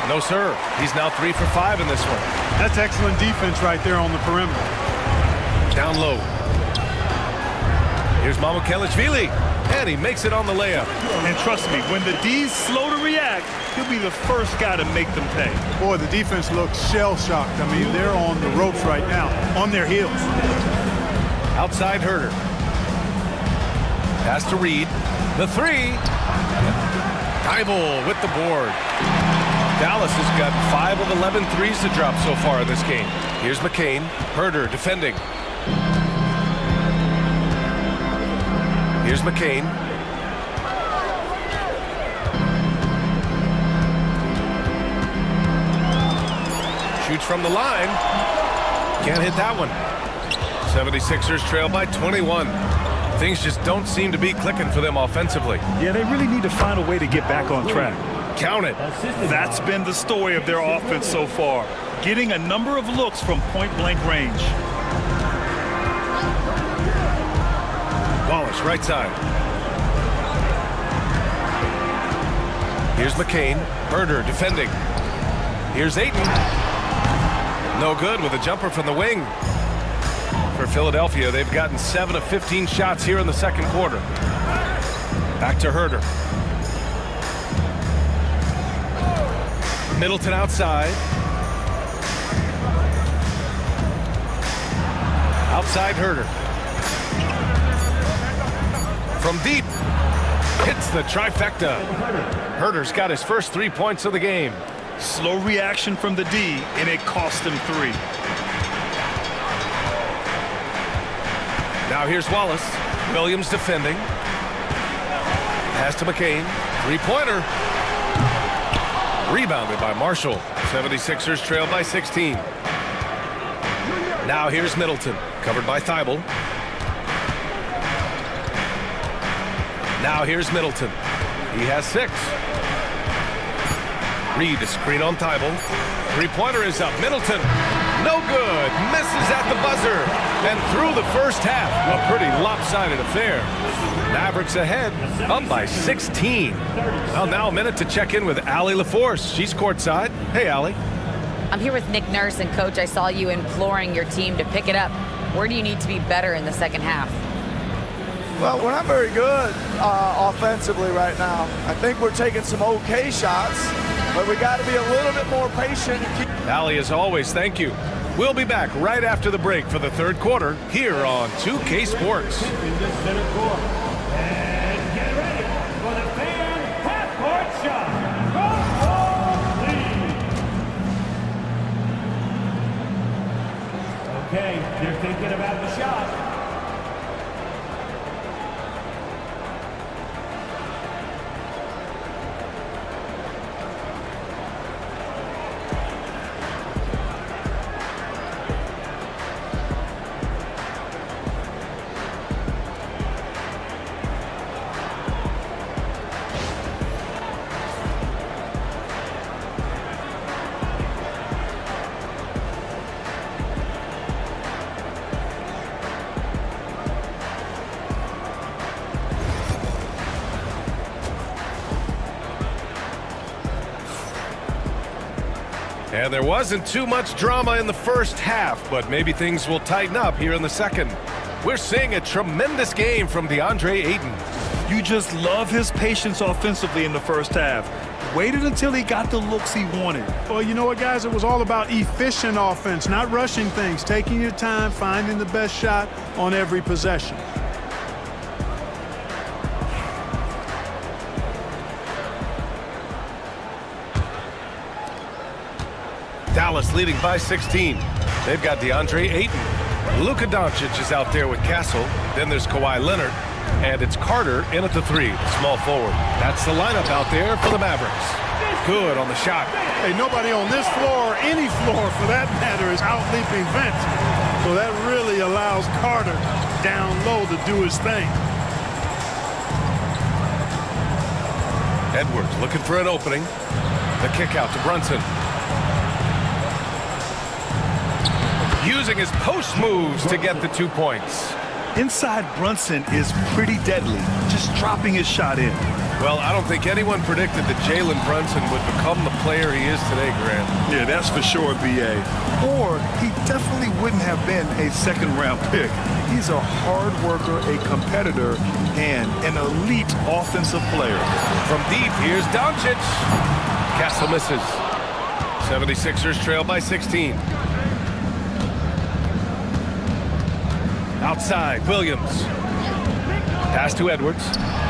No, sir. He's now 3 for 5 in this one. That's excellent defense right there on the perimeter. Down low. Here's Mamukelashvili, and he makes it on the layup. And trust me, when the D's slow to react, he'll be the first guy to make them pay. Boy, the defense looks shell-shocked. I mean, they're on the ropes right now, on their heels. Outside Herter. Pass to Reed. The 3. Thibault with the board. Dallas has got 5 of 11 threes to drop so far in this game. Here's McCain. Herter defending. Here's McCain. Shoots from the line. Can't hit that one. 76ers trail by 21. Things just don't seem to be clicking for them offensively. Yeah, they really need to find a way to get back on track. Count it. That's been the story of their offense so far. Getting a number of looks from point-blank range. Wallace, right side. Here's McCain. Herder defending. Here's Ayton. No good with a jumper from the wing. For Philadelphia, they've gotten 7 of 15 shots here in the second quarter. Back to Herder. Middleton outside. Outside Herder. From deep. Hits the trifecta. Herder's got his first 3 points of the game. Slow reaction from the D, and it cost him 3. Now here's Wallace. Williams defending. Pass to McCain. Three-pointer. Rebounded by Marshall. 76ers trail by 16. Now here's Middleton. Covered by Thibault. Now here's Middleton. He has 6. Reed a screen on Thibault. Three-pointer is up. Middleton. No good. Misses at the buzzer. And through the first half, a pretty lopsided affair. Mavericks ahead, up by 16. Well, now a minute to check in with Allie LaForce. She's courtside. Hey, Allie. I'm here with Nick Nurse, and Coach, I saw you imploring your team to pick it up. Where do you need to be better in the second half? Well, we're not very good offensively right now. I think we're taking some okay shots, but we got to be a little bit more patient. Allie, as always, thank you. We'll be back right after the break for the third quarter here on 2K Sports. In the center court. And get ready for the fan half-court shot. Okay, they're thinking about the shot. And there wasn't too much drama in the first half, but maybe things will tighten up here in the second. We're seeing a tremendous game from DeAndre Ayton. You just love his patience offensively in the first half. Waited until he got the looks he wanted. Well, you know what, guys? It was all about efficient offense, not rushing things, taking your time, finding the best shot on every possession. Dallas leading by 16. They've got DeAndre Ayton. Luka Doncic is out there with Castle. Then there's Kawhi Leonard. And it's Carter in at the 3, small forward. That's the lineup out there for the Mavericks. Good on the shot. Hey, nobody on this floor, or any floor for that matter, is out-leaping Vince. So that really allows Carter down low to do his thing. Edwards looking for an opening. The kick out to Brunson. Using his post moves to get the 2 points. Inside Brunson is pretty deadly, just dropping his shot in. Well, I don't think anyone predicted that Jalen Brunson would become the player he is today, Grant. Yeah, that's for sure, B.A. Or he definitely wouldn't have been a second-round pick. He's a hard worker, a competitor, and an elite offensive player. From deep, here's Doncic. Castle misses. 76ers trail by 16. Outside, Williams. Pass to Edwards.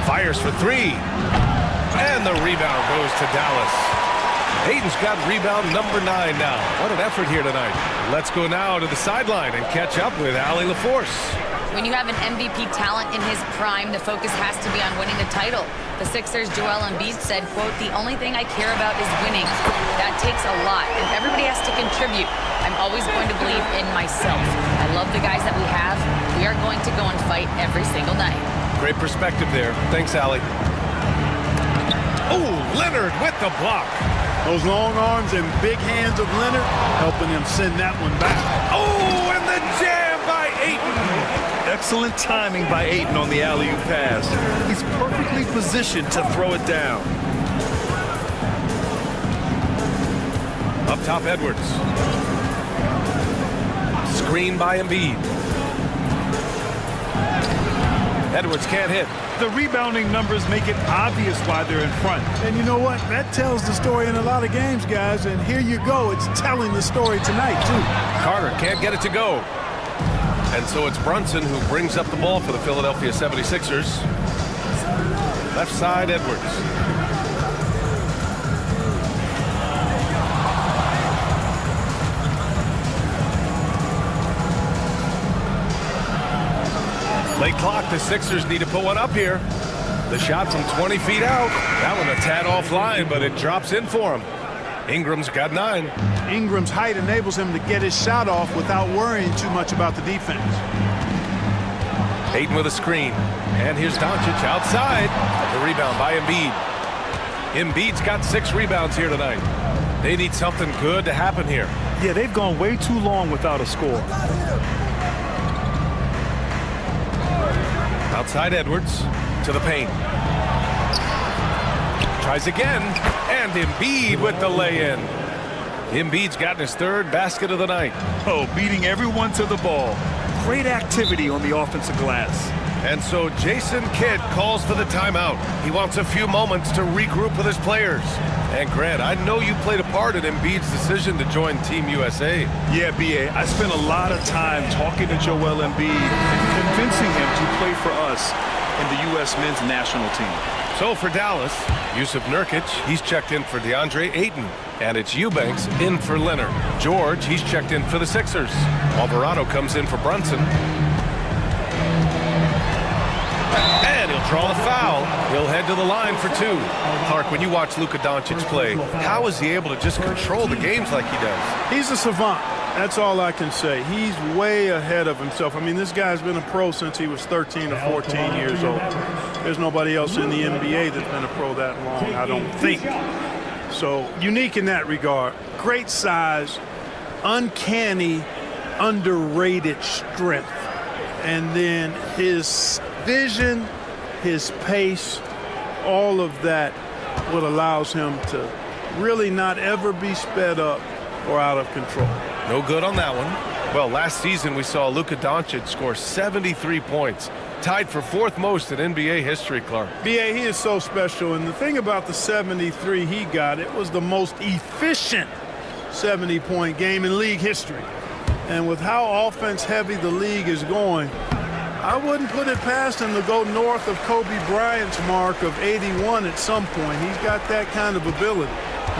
Fires for 3. And the rebound goes to Dallas. Ayton's got rebound number 9 now. What an effort here tonight. Let's go now to the sideline and catch up with Allie LaForce. When you have an MVP talent in his prime, the focus has to be on winning the title. The Sixers' Joel Embiid said, quote, "The only thing I care about is winning. That takes a lot, and everybody has to contribute. I'm always going to believe in myself. I love the guys that we have. We are going to go and fight every single night." Great perspective there. Thanks, Allie. Oh, Leonard with the block. Those long arms and big hands of Leonard helping him send that one back. Oh, and the jam by Ayton. Excellent timing by Ayton on the alley-oop pass. He's perfectly positioned to throw it down. Up top, Edwards. Screen by Embiid. Edwards can't hit. The rebounding numbers make it obvious why they're in front. And you know what? That tells the story in a lot of games, guys. And here you go. It's telling the story tonight, too. Carter can't get it to go. And so it's Brunson who brings up the ball for the Philadelphia 76ers. Left side, Edwards. Late clock, the Sixers need to put one up here. The shot from 20 feet out. That one a tad offline, but it drops in for him. Ingram's got 9. Ingram's height enables him to get his shot off without worrying too much about the defense. Ayton with a screen. And here's Doncic outside. The rebound by Embiid. Embiid's got 6 rebounds here tonight. They need something good to happen here. Yeah, they've gone way too long without a score. Outside Edwards to the paint. Tries again, and Embiid with the lay-in. Embiid's gotten his 3rd basket of the night. Oh, beating everyone to the ball. Great activity on the offensive glass. And so Jason Kidd calls for the timeout. He wants a few moments to regroup with his players. And Grant, I know you played a part in Embiid's decision to join Team USA. Yeah, B.A., I spent a lot of time talking to Joel Embiid and convincing him to play for us in the U.S. men's national team. So for Dallas, Yusuf Nurkic, he's checked in for DeAndre Ayton. And it's Eubanks in for Leonard. George, he's checked in for the Sixers. Alvarado comes in for Brunson. And he'll draw the foul. He'll head to the line for 2. Clark, when you watch Luka Doncic play, how is he able to just control the games like he does? He's a savant. That's all I can say. He's way ahead of himself. I mean, this guy's been a pro since he was 13 or 14 years old. There's nobody else in the NBA that's been a pro that long, I don't think. So unique in that regard. Great size, uncanny, underrated strength. And then his vision, his pace, all of that what allows him to really not ever be sped up or out of control. No good on that one. Well, last season we saw Luka Doncic score 73 points. Tied for 4th most in NBA history, Clark. B.A., he is so special. And the thing about the 73 he got, it was the most efficient 70-point game in league history. And with how offense-heavy the league is going, I wouldn't put it past him to go north of Kobe Bryant's mark of 81 at some point. He's got that kind of ability.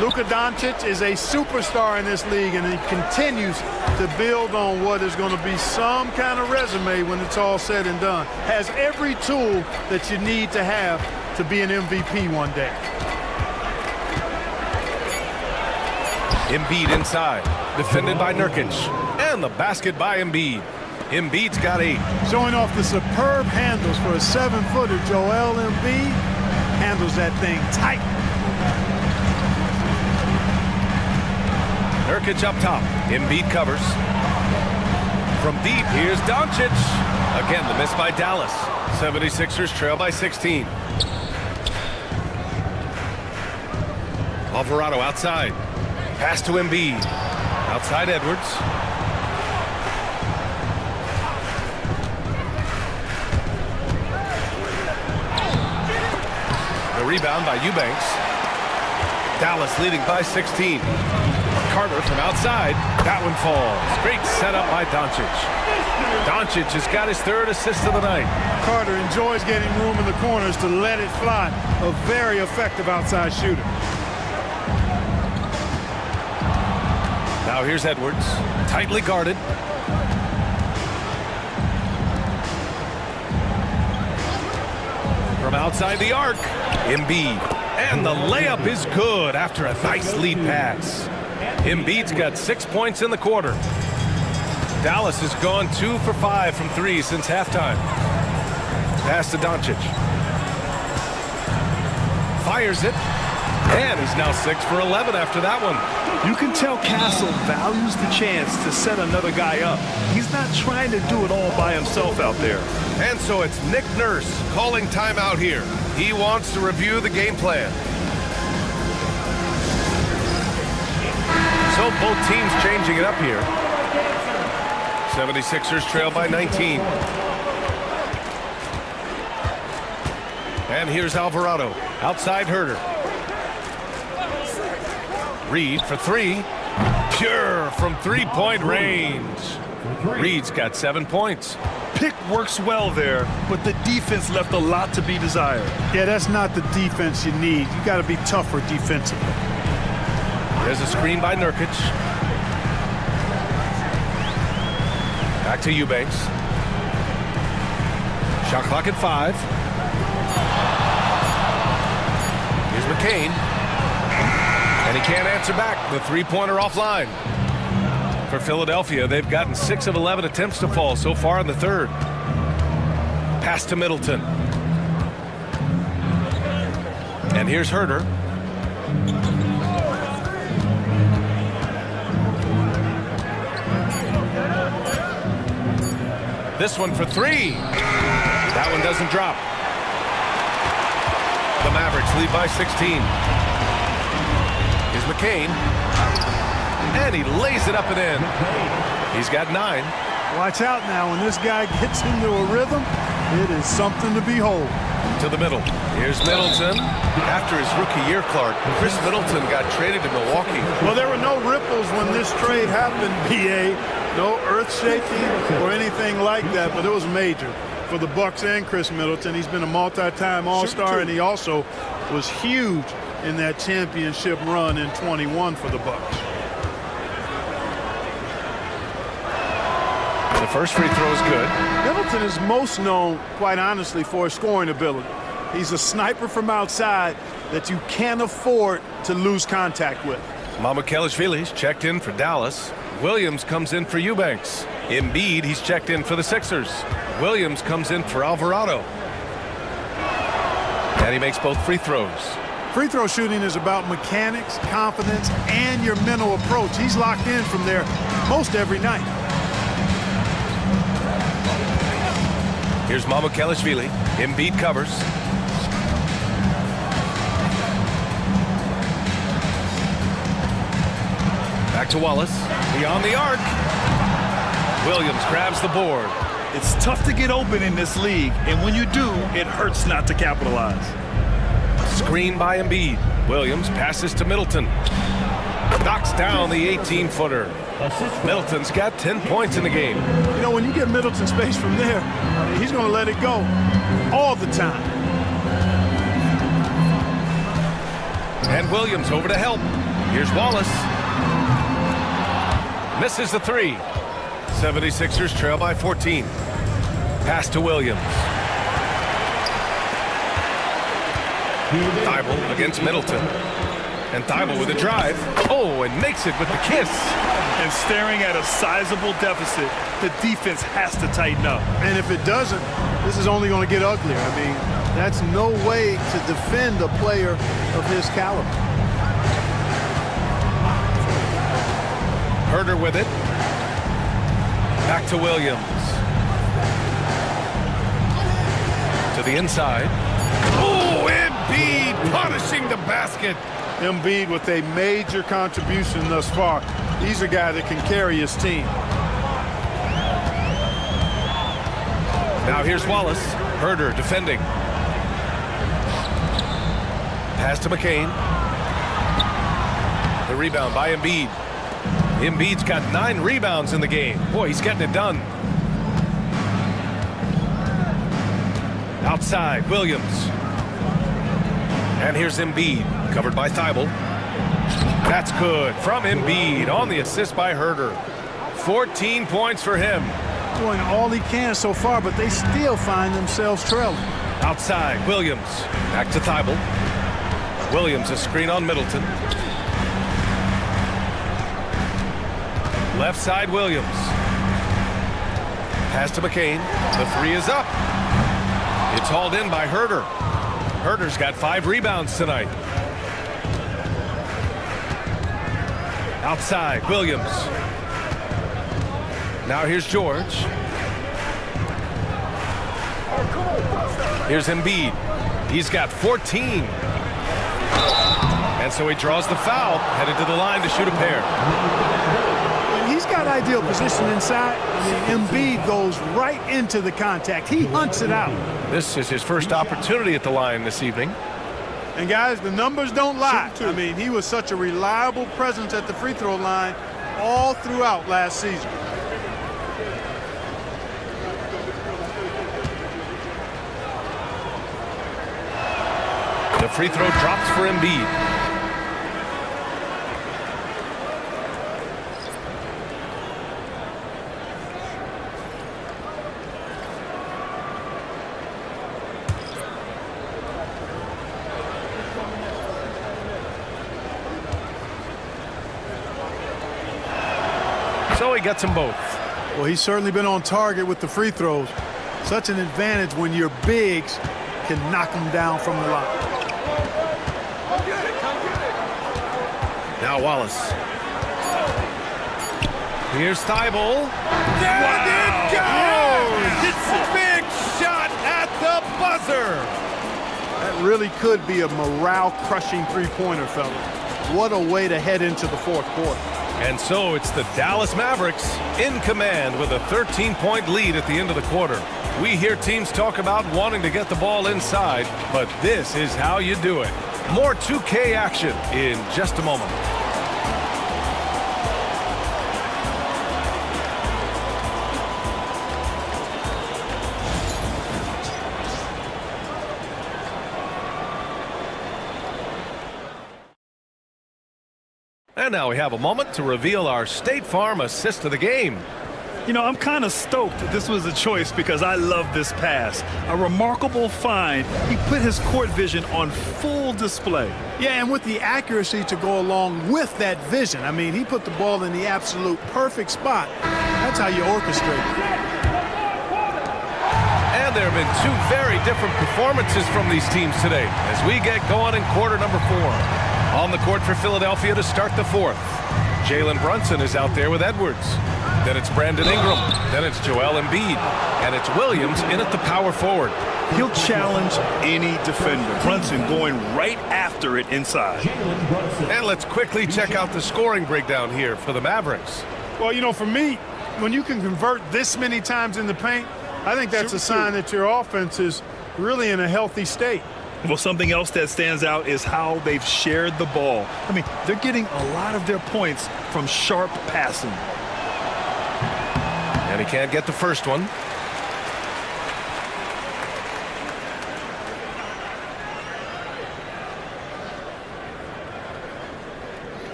Luka Doncic is a superstar in this league, and he continues to build on what is going to be some kind of resume when it's all said and done. Has every tool that you need to have to be an MVP one day. Embiid inside, defended by Nurkic, and the basket by Embiid. Embiid's got 8. Showing off the superb handles for a 7-footer, Joel Embiid handles that thing tight. Nurkic up top. Embiid covers. From deep, here's Doncic. Again, the miss by Dallas. 76ers trail by 16. Alvarado outside. Pass to Embiid. Outside Edwards. The rebound by Eubanks. Dallas leading by 16. Carter from outside. That one falls. Great setup by Doncic. Doncic has got his 3rd assist of the night. Carter enjoys getting room in the corners to let it fly. A very effective outside shooter. Now here's Edwards. Tightly guarded. From outside the arc, Embiid. And the layup is good after a nice lead pass. Embiid's got 6 points in the quarter. Dallas has gone 2 for 5 from 3 since halftime. Pass to Doncic. Fires it. And he's now 6 for 11 after that one. You can tell Castle values the chance to set another guy up. He's not trying to do it all by himself out there. And so it's Nick Nurse calling timeout here. He wants to review the game plan. So both teams changing it up here. 76ers trail by 19. And here's Alvarado. Outside Herter. Reed for 3. Pure from three-point range. Reed's got 7 points. Pick works well there, but the defense left a lot to be desired. Yeah, that's not the defense you need. You got to be tougher defensively. There's a screen by Nurkic. Back to Eubanks. Shot clock at 5. Here's McCain. And he can't answer back. The three-pointer offline. For Philadelphia, they've gotten 6 of 11 attempts to fall so far in the third. Pass to Middleton. And here's Herter. This one for 3. That one doesn't drop. The Mavericks lead by 16. Here's McCain. And he lays it up and in. He's got 9. Watch out now. When this guy gets into a rhythm, it is something to behold. To the middle. Here's Middleton. After his rookie year, Clark, Chris Middleton got traded to Milwaukee. Well, there were no ripples when this trade happened, BA. No earth-shaking or anything like that, but it was major for the Bucks and Chris Middleton. He's been a multi-time All-Star, and he also was huge in that championship run in 21 for the Bucks. The first free throw is good. Middleton is most known, quite honestly, for his scoring ability. He's a sniper from outside that you can't afford to lose contact with. Mamukelashvili's checked in for Dallas. Williams comes in for Eubanks. Embiid, he's checked in for the Sixers. Williams comes in for Alvarado. And he makes both free throws. Free throw shooting is about mechanics, confidence, and your mental approach. He's locked in from there most every night. Here's Mamukelashvili. Embiid covers. Back to Wallace. Beyond the arc. Williams grabs the board. It's tough to get open in this league, and when you do, it hurts not to capitalize. Screen by Embiid. Williams passes to Middleton. Knocks down the 18-footer. Middleton's got 10 points in the game. You know, when you get Middleton space from there, he's going to let it go all the time. And Williams over to help. Here's Wallace. Misses the 3. 76ers trail by 14. Pass to Williams. Thibault against Middleton. And Thibault with a drive. Oh, and makes it with the kiss. And staring at a sizable deficit, the defense has to tighten up. And if it doesn't, this is only going to get uglier. I mean, that's no way to defend a player of his caliber. Herter with it. Back to Williams. To the inside. Oh, Embiid punishing the basket. Embiid with a major contribution thus far. He's a guy that can carry his team. Now here's Wallace. Herter defending. Pass to McCain. The rebound by Embiid. Embiid's got 9 rebounds in the game. Boy, he's getting it done. Outside, Williams. And here's Embiid, covered by Thibault. That's good from Embiid on the assist by Herter. 14 points for him. Doing all he can so far, but they still find themselves trailing. Outside, Williams. Back to Thibault. Williams, a screen on Middleton. Left side, Williams. Pass to McCain. The three is up. It's hauled in by Herder. Herder's got 5 rebounds tonight. Outside, Williams. Now here's George. Here's Embiid. He's got 14. And so he draws the foul, headed to the line to shoot a pair. And he's got ideal position inside. Embiid goes right into the contact. He hunts it out. This is his first opportunity at the line this evening. And guys, the numbers don't lie. I mean, he was such a reliable presence at the free throw line all throughout last season. The free throw drops for Embiid. So he gets them both. Well, he's certainly been on target with the free throws. Such an advantage when your bigs can knock them down from the line. Now Wallace. Here's Thibault. There it goes! It's a big shot at the buzzer. That really could be a morale-crushing three-pointer, fella. What a way to head into the fourth quarter. And so it's the Dallas Mavericks in command with a 13-point lead at the end of the quarter. We hear teams talk about wanting to get the ball inside, but this is how you do it. More 2K action in just a moment. And now we have a moment to reveal our State Farm assist of the game. You know, I'm kind of stoked that this was a choice because I love this pass. A remarkable find. He put his court vision on full display. Yeah, and with the accuracy to go along with that vision. I mean, he put the ball in the absolute perfect spot. That's how you orchestrate it. And there have been 2 very different performances from these teams today as we get going in quarter number 4. On the court for Philadelphia to start the 4th. Jalen Brunson is out there with Edwards. Then it's Brandon Ingram. Then it's Joel Embiid. And it's Williams in at the power forward. He'll challenge any defender. Brunson going right after it inside. And let's quickly check out the scoring breakdown here for the Mavericks. Well, you know, for me, when you can convert this many times in the paint, I think that's a sign that your offense is really in a healthy state. Well, something else that stands out is how they've shared the ball. I mean, they're getting a lot of their points from sharp passing. And he can't get the first one.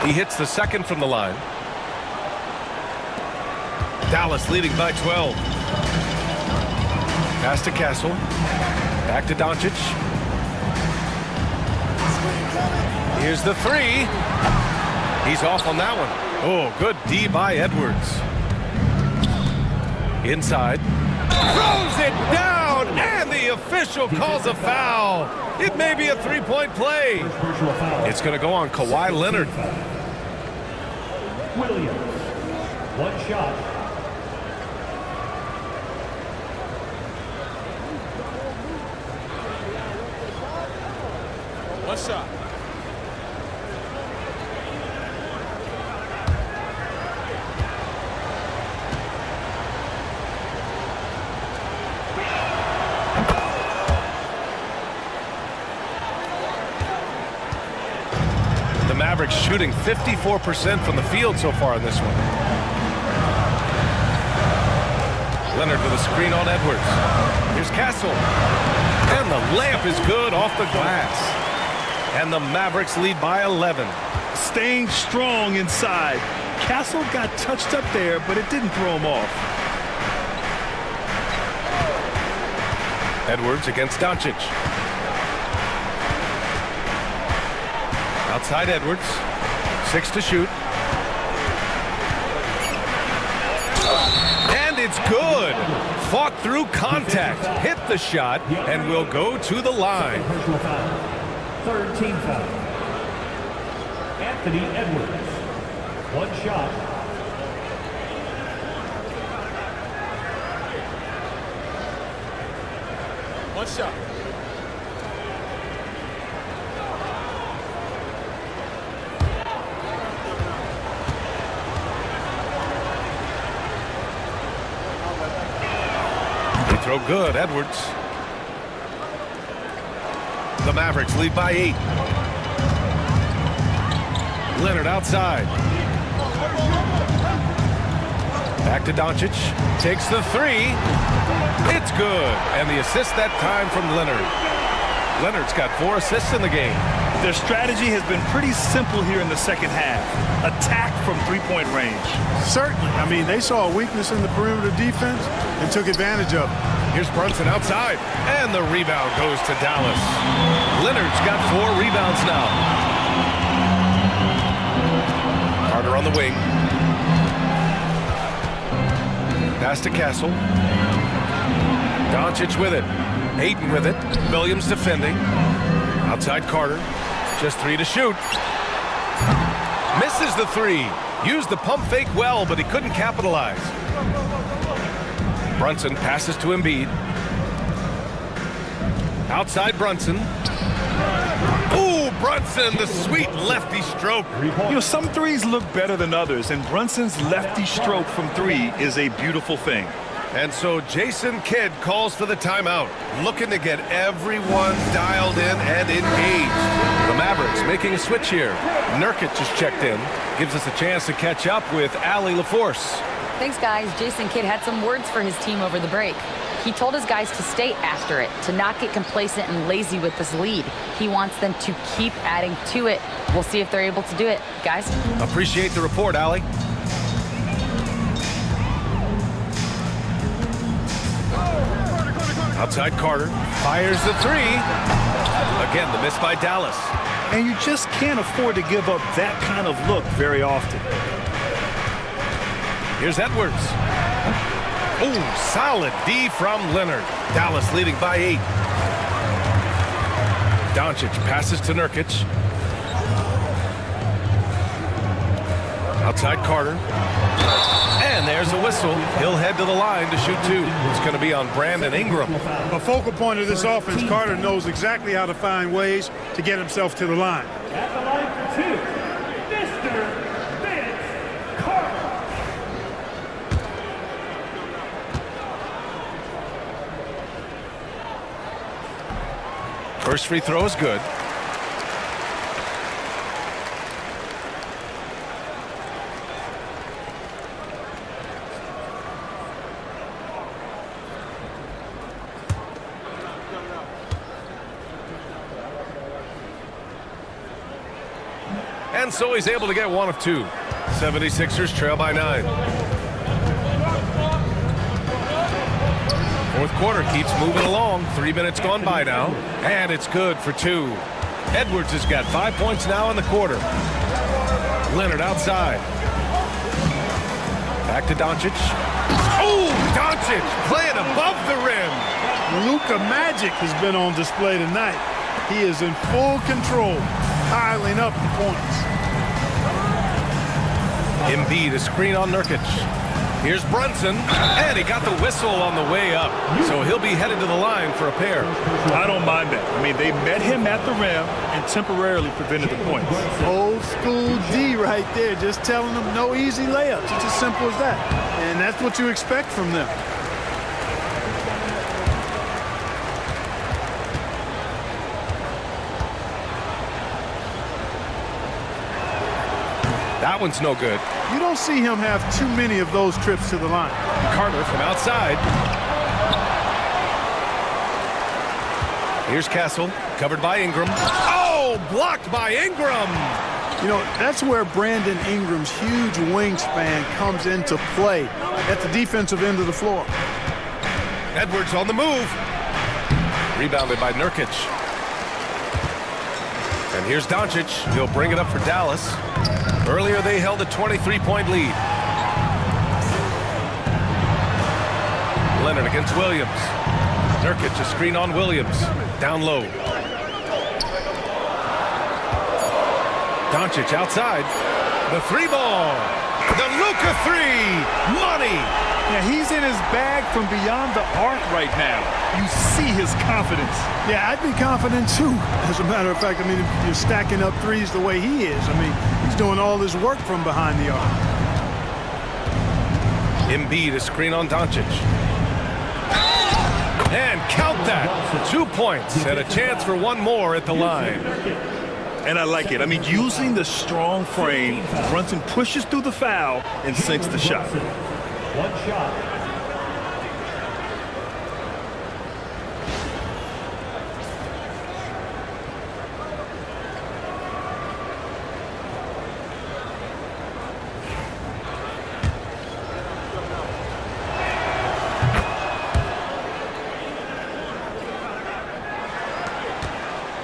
He hits the second from the line. Dallas leading by 12. Pass to Castle. Back to Doncic. Here's the 3. He's off on that one. Oh, good D by Edwards. Inside. Throws it down, and the official calls a foul. It may be a 3-point play. It's going to go on Kawhi Leonard. Williams, 1 shot. One shot. The Mavericks shooting 54% from the field so far in this one. Leonard with a screen on Edwards. Here's Castle. And the layup is good off the glass. And the Mavericks lead by 11. Staying strong inside. Castle got touched up there, but it didn't throw him off. Edwards against Doncic. Outside Edwards. 6 to shoot. And it's good. Fought through contact. Hit the shot and will go to the line. Third team foul. Anthony Edwards. One shot. One shot. They throw good, Edwards. The Mavericks lead by 8. Leonard outside. Back to Doncic. Takes the 3. It's good. And the assist that time from Leonard. Leonard's got 4 assists in the game. Their strategy has been pretty simple here in the second half. Attack from three-point range. Certainly. I mean, they saw a weakness in the perimeter defense and took advantage of it. Here's Brunson outside. And the rebound goes to Dallas. Leonard's got 4 rebounds now. Carter on the wing. Pass to Castle. Doncic with it. Ayton with it. Williams defending. Outside Carter. Just 3 to shoot. Misses the 3. Used the pump fake well, but he couldn't capitalize. Brunson passes to Embiid. Outside Brunson. Ooh, Brunson, the sweet lefty stroke. You know, some threes look better than others, and Brunson's lefty stroke from 3 is a beautiful thing. And so Jason Kidd calls for the timeout, looking to get everyone dialed in and engaged. The Mavericks making a switch here. Nurkic just checked in. Gives us a chance to catch up with Allie LaForce. Thanks, guys. Jason Kidd had some words for his team over the break. He told his guys to stay after it, to not get complacent and lazy with this lead. He wants them to keep adding to it. We'll see if they're able to do it. Guys? Appreciate the report, Allie. Outside Carter. Fires the 3. Again, the miss by Dallas. And you just can't afford to give up that kind of look very often. Here's Edwards. Oh, solid D from Leonard. Dallas leading by 8. Doncic passes to Nurkic. Outside Carter. And there's a whistle. He'll head to the line to shoot 2. It's going to be on Brandon Ingram. A focal point of this offense, Carter knows exactly how to find ways to get himself to the line. At the line for 2, Mr. Vince Carter. First free throw is good. And so he's able to get 1 of 2. 76ers trail by 9. Fourth quarter keeps moving along. 3 minutes gone by now. And it's good for 2. Edwards has got 5 points now in the quarter. Leonard outside. Back to Doncic. Oh, Doncic playing above the rim. Luka Magic has been on display tonight. He is in full control, piling up the points. Embiid, a screen on Nurkic. Here's Brunson, and he got the whistle on the way up. So he'll be headed to the line for a pair. I don't mind that. I mean, they met him at the rim and temporarily prevented the points. Old school D right there, just telling them no easy layups. It's as simple as that. And that's what you expect from them. That one's no good. You don't see him have too many of those trips to the line. Carter from outside. Here's Castle, covered by Ingram. Oh, Oh, blocked by Ingram. You know, that's where Brandon Ingram's huge wingspan comes into play at the defensive end of the floor. Edwards on the move. Rebounded by Nurkic. And here's Doncic. He'll bring it up for Dallas. Earlier they held a 23-point lead. Leonard against Williams. Nurkic, a screen on Williams. Down low. Doncic outside. The three ball. The Luka three. Money. Yeah, he's in his bag from beyond the arc right now. You see his confidence. Yeah, I'd be confident too. As a matter of fact, I mean, if you're stacking up threes the way he is, I mean, he's doing all his work from behind the arc. Embiid, a screen on Doncic. And count that. 2 points and a chance for one more at the line. And I like it. I mean, using the strong frame, Brunson pushes through the foul and sinks the shot. One shot.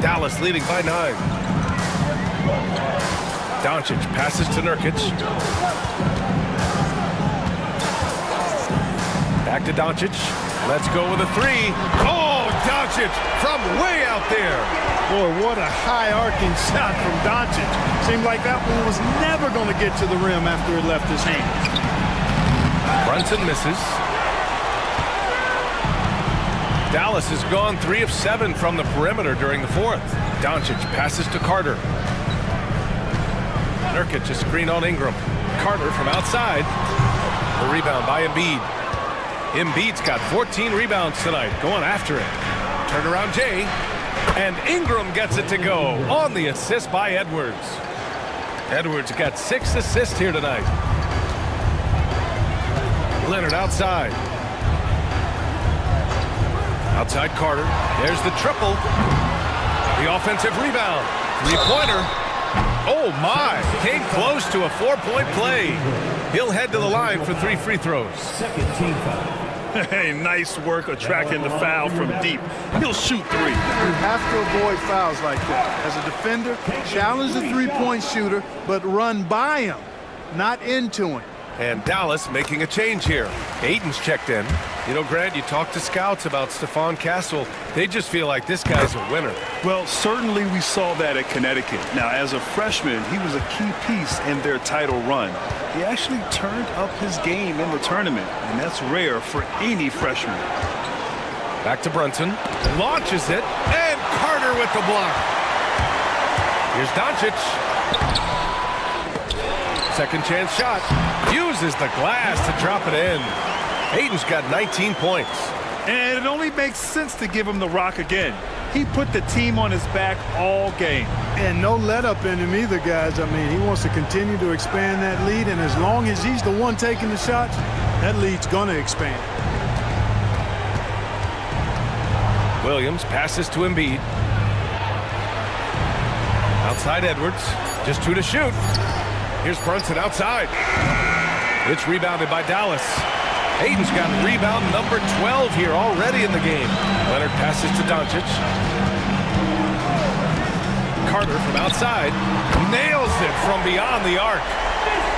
Dallas leading by 9. Doncic passes to Nurkic. Back to Doncic. Let's go with a three. Oh, Doncic from way out there. Boy, what a high-arcing shot from Doncic. Seemed like that one was never going to get to the rim after it left his hands. Brunson misses. Dallas has gone 3 of 7 from the perimeter during the fourth. Doncic passes to Carter. Nurkic, a screen on Ingram. Carter from outside. The rebound by Embiid. Embiid's got 14 rebounds tonight, going after it. Turnaround Jay. And Ingram gets it to go on the assist by Edwards. Edwards got 6 assists here tonight. Leonard outside. Outside Carter. There's the triple. The offensive rebound. Three-pointer. Oh, my. Came close to a 4-point play. He'll head to the line for 3 free throws. Second team foul. Hey, nice work attracting the foul from deep. He'll shoot 3. You have to avoid fouls like that. As a defender, challenge the three-point shooter, but run by him, not into him. And Dallas making a change here. Ayton's checked in. You know, Grant, you talk to scouts about Stephon Castle. They just feel like this guy's a winner. Well, certainly we saw that at Connecticut. Now, as a freshman, he was a key piece in their title run. He actually turned up his game in the tournament, and that's rare for any freshman. Back to Brunson. Launches it, and Carter with the block. Here's Doncic. Second chance shot. Uses the glass to drop it in. Ayton's got 19 points. And it only makes sense to give him the rock again. He put the team on his back all game. And no let-up in him either, guys. I mean, he wants to continue to expand that lead, and as long as he's the one taking the shots, that lead's going to expand. Williams passes to Embiid. Outside Edwards. Just 2 to shoot. Here's Brunson outside. It's rebounded by Dallas. Ayton's got rebound number 12 here already in the game. Leonard passes to Doncic. Carter from outside. Nails it from beyond the arc.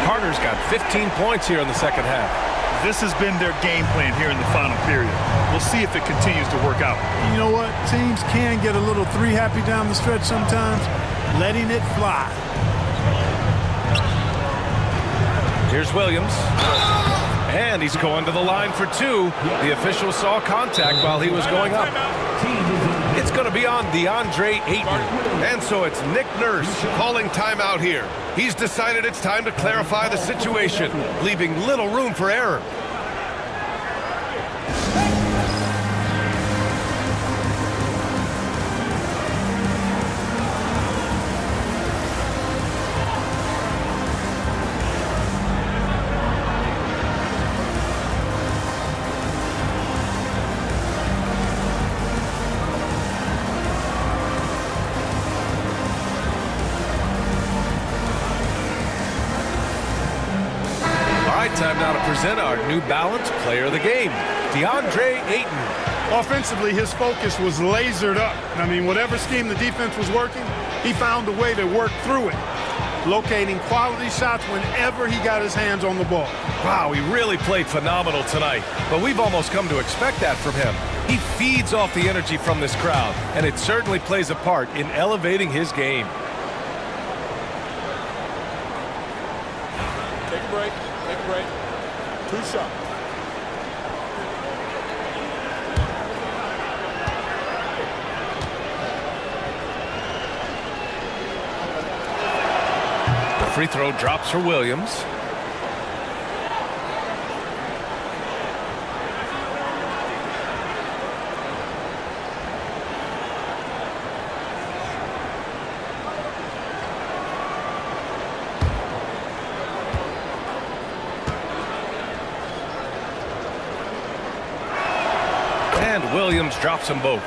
Carter's got 15 points here in the second half. This has been their game plan here in the final period. We'll see if it continues to work out. You know what? Teams can get a little three-happy down the stretch sometimes. Letting it fly. Here's Williams. And he's going to the line for 2. The official saw contact while he was going up. It's going to be on DeAndre Ayton. And so it's Nick Nurse calling timeout here. He's decided it's time to clarify the situation, leaving little room for error. time now to present our New Balance Player of the Game, DeAndre Ayton. Offensively, his focus was lasered up. I mean, whatever scheme the defense was working, he found a way to work through it, locating quality shots whenever he got his hands on the ball. Wow, he really played phenomenal tonight, but we've almost come to expect that from him. He feeds off the energy from this crowd, and it certainly plays a part in elevating his game. Take a break. Take a break. 2 shots. The free throw drops for Williams. Williams drops them both.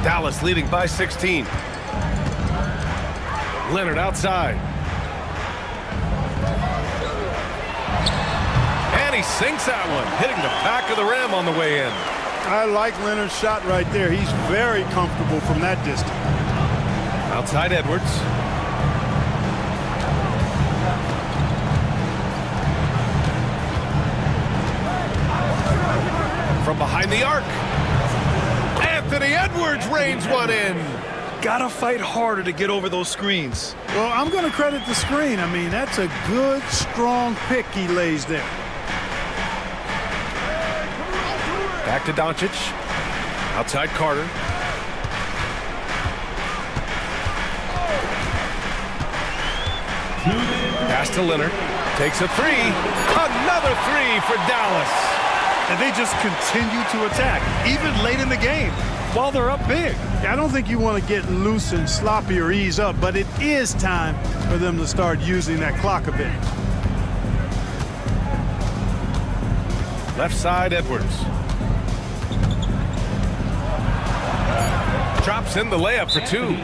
Dallas leading by 16. Leonard outside. And he sinks that one, hitting the back of the rim on the way in. I like Leonard's shot right there. He's very comfortable from that distance. Outside Edwards. From behind the arc, Anthony Edwards reins one in. Gotta fight harder to get over those screens. Well, I'm going to credit the screen. I mean, that's a good, strong pick he lays there. Back to Doncic. Outside Carter. Pass to Leonard. Takes a three. Another three for Dallas. And they just continue to attack, even late in the game, while they're up big. I don't think you want to get loose and sloppy or ease up, but it is time for them to start using that clock a bit. Left side, Edwards. Drops in the layup for 2.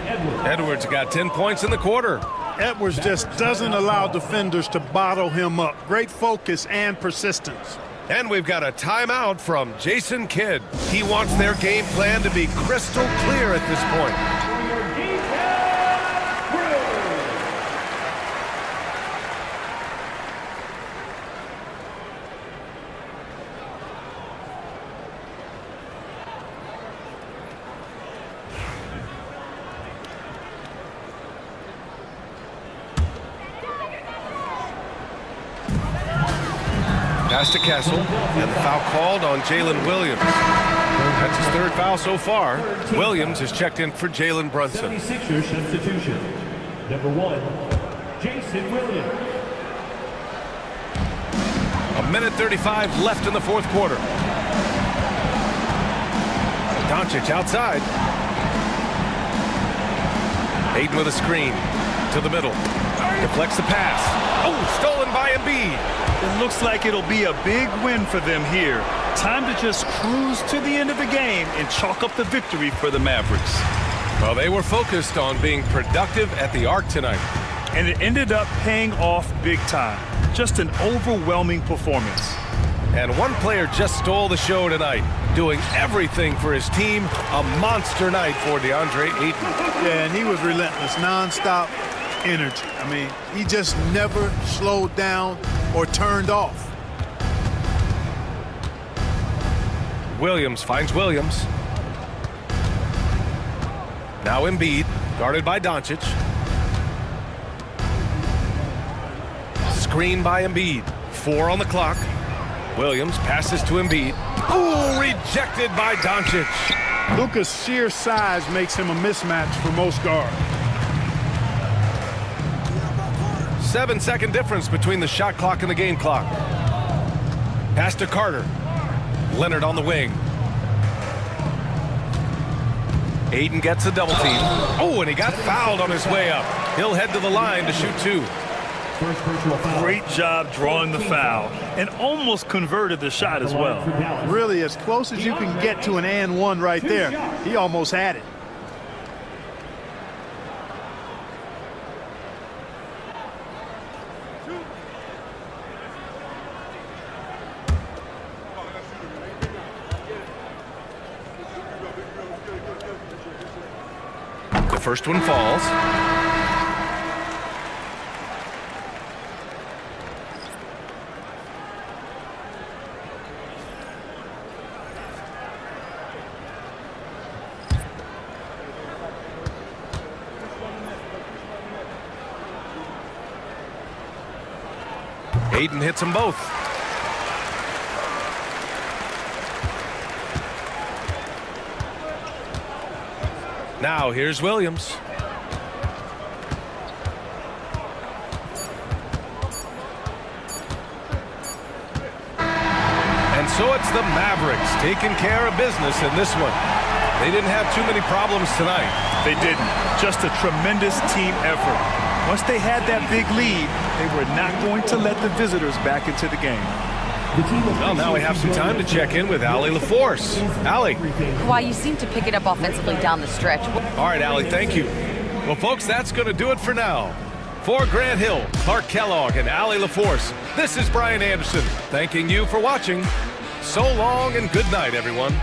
Edwards got 10 points in the quarter. Edwards just doesn't allow defenders to bottle him up. Great focus and persistence. And we've got a timeout from Jason Kidd. He wants their game plan to be crystal clear at this point. Pass to Castle, and the foul called on Jalen Williams. That's his 3rd foul so far. Williams is checked in for Jalen Brunson. 76ers substitution. Number 1, Jason Williams. 1:35 left in the 4th quarter. Doncic outside. Ayton with a screen to the middle. Deflects the pass. Oh, stolen by Embiid. It looks like it'll be a big win for them here. Time to just cruise to the end of the game and chalk up the victory for the Mavericks. Well, they were focused on being productive at the arc tonight. And it ended up paying off big time. Just an overwhelming performance. And one player just stole the show tonight, doing everything for his team. A monster night for DeAndre Ayton. Yeah, and he was relentless, nonstop energy. I mean, he just never slowed down or turned off. Williams finds Williams. Now Embiid, guarded by Doncic. Screen by Embiid. 4 on the clock. Williams passes to Embiid. Ooh, rejected by Doncic. Luka's sheer size makes him a mismatch for most guards. 7-second difference between the shot clock and the game clock. Pass to Carter. Leonard on the wing. Ayton gets a double team. Oh, and he got fouled on his way up. He'll head to the line to shoot 2. Great job drawing the foul and almost converted the shot as well. Really, as close as you can get to an and one right there. He almost had it. first one falls. Hayden hits them both. Now here's Williams. And so it's the Mavericks taking care of business in this one. They didn't have too many problems tonight. They didn't. Just a tremendous team effort. Once they had that big lead, they were not going to let the visitors back into the game. Well, now we have some time to check in with Allie LaForce. Allie. Kawhi, you seem to pick it up offensively down the stretch. All right, Allie, thank you. Well, folks, that's going to do it for now. For Grant Hill, Clark Kellogg, and Allie LaForce, this is Brian Anderson, thanking you for watching. So long and good night, everyone.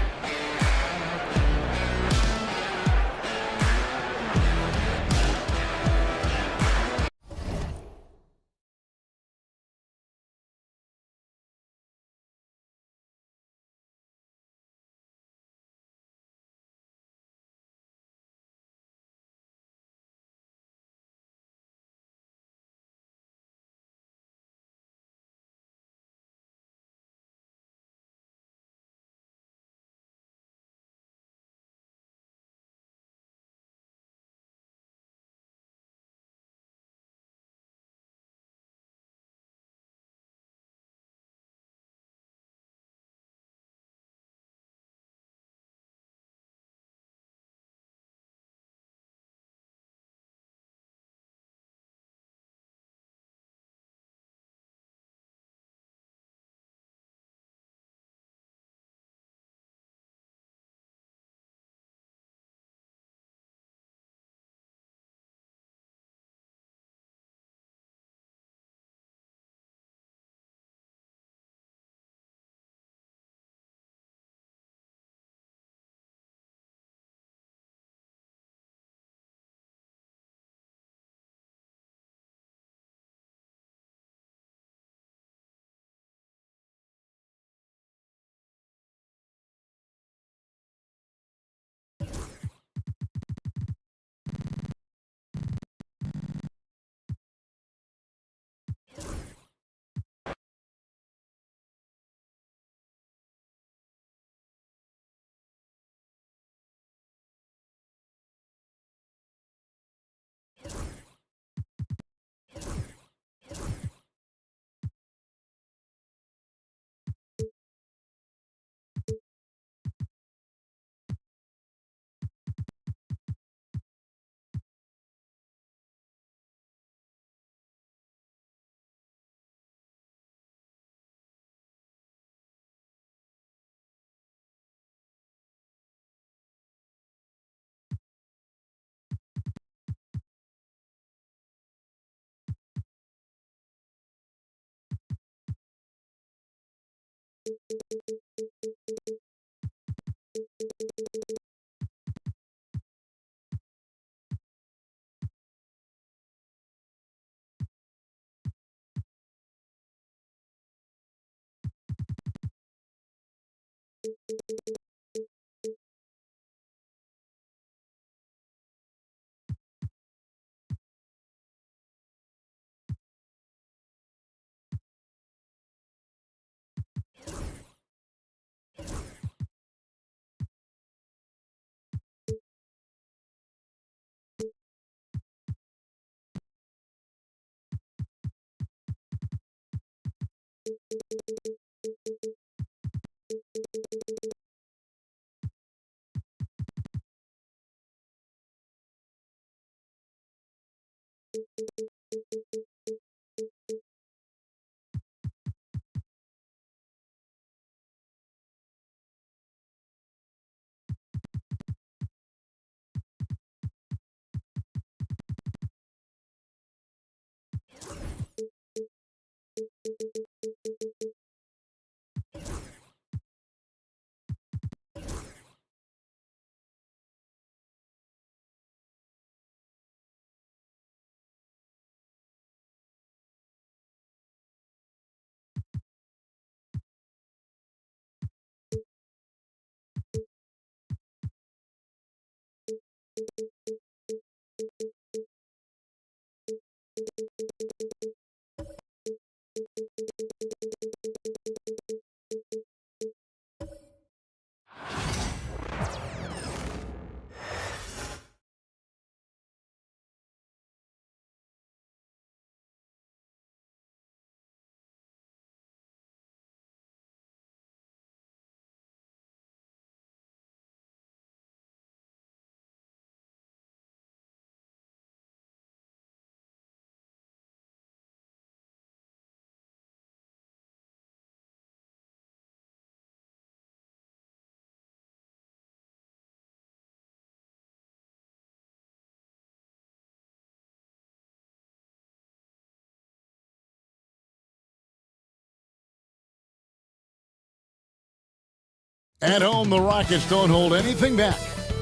At home, the Rockets don't hold anything back.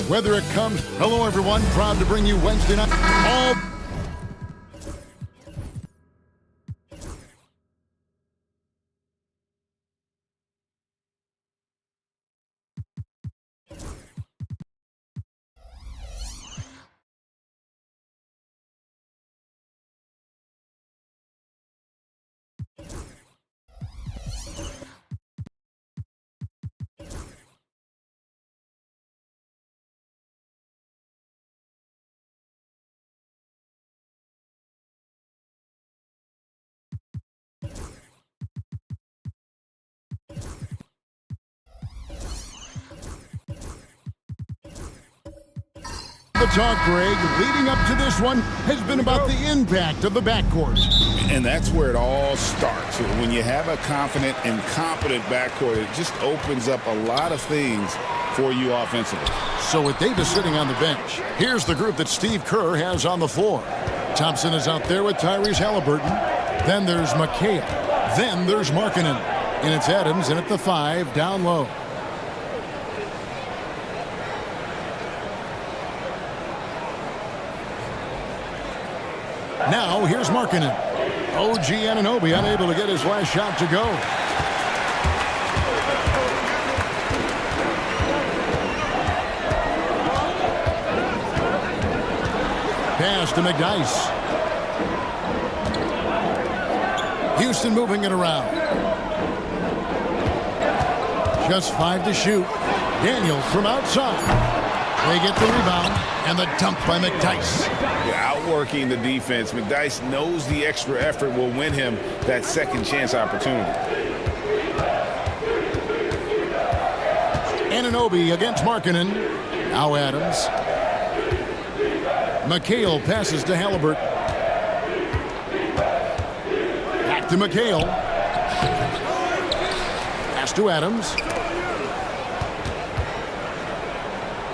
Whether it comes... Hello, everyone. Proud to bring you Wednesday night... All... The talk, Greg, leading up to this one has been about the impact of the backcourt. And that's where it all starts. When you have a confident and competent backcourt, it just opens up a lot of things for you offensively. So with Davis sitting on the bench, here's the group that Steve Kerr has on the floor. Thompson is out there with Tyrese Halliburton. Then there's McHale. Then there's Markkanen. And it's Adams in at the 5, down low. Now, here's Markkanen. OG Anunoby unable to get his last shot to go. Pass to McDyess. Houston moving it around. Just 5 to shoot. Daniels from outside. They get the rebound and the dunk by McDyess. Outworking the defense, McDyess knows the extra effort will win him that second chance opportunity. Anunoby against Markkanen. Now Adams. McHale passes to Halliburton. Back to McHale. Pass to Adams.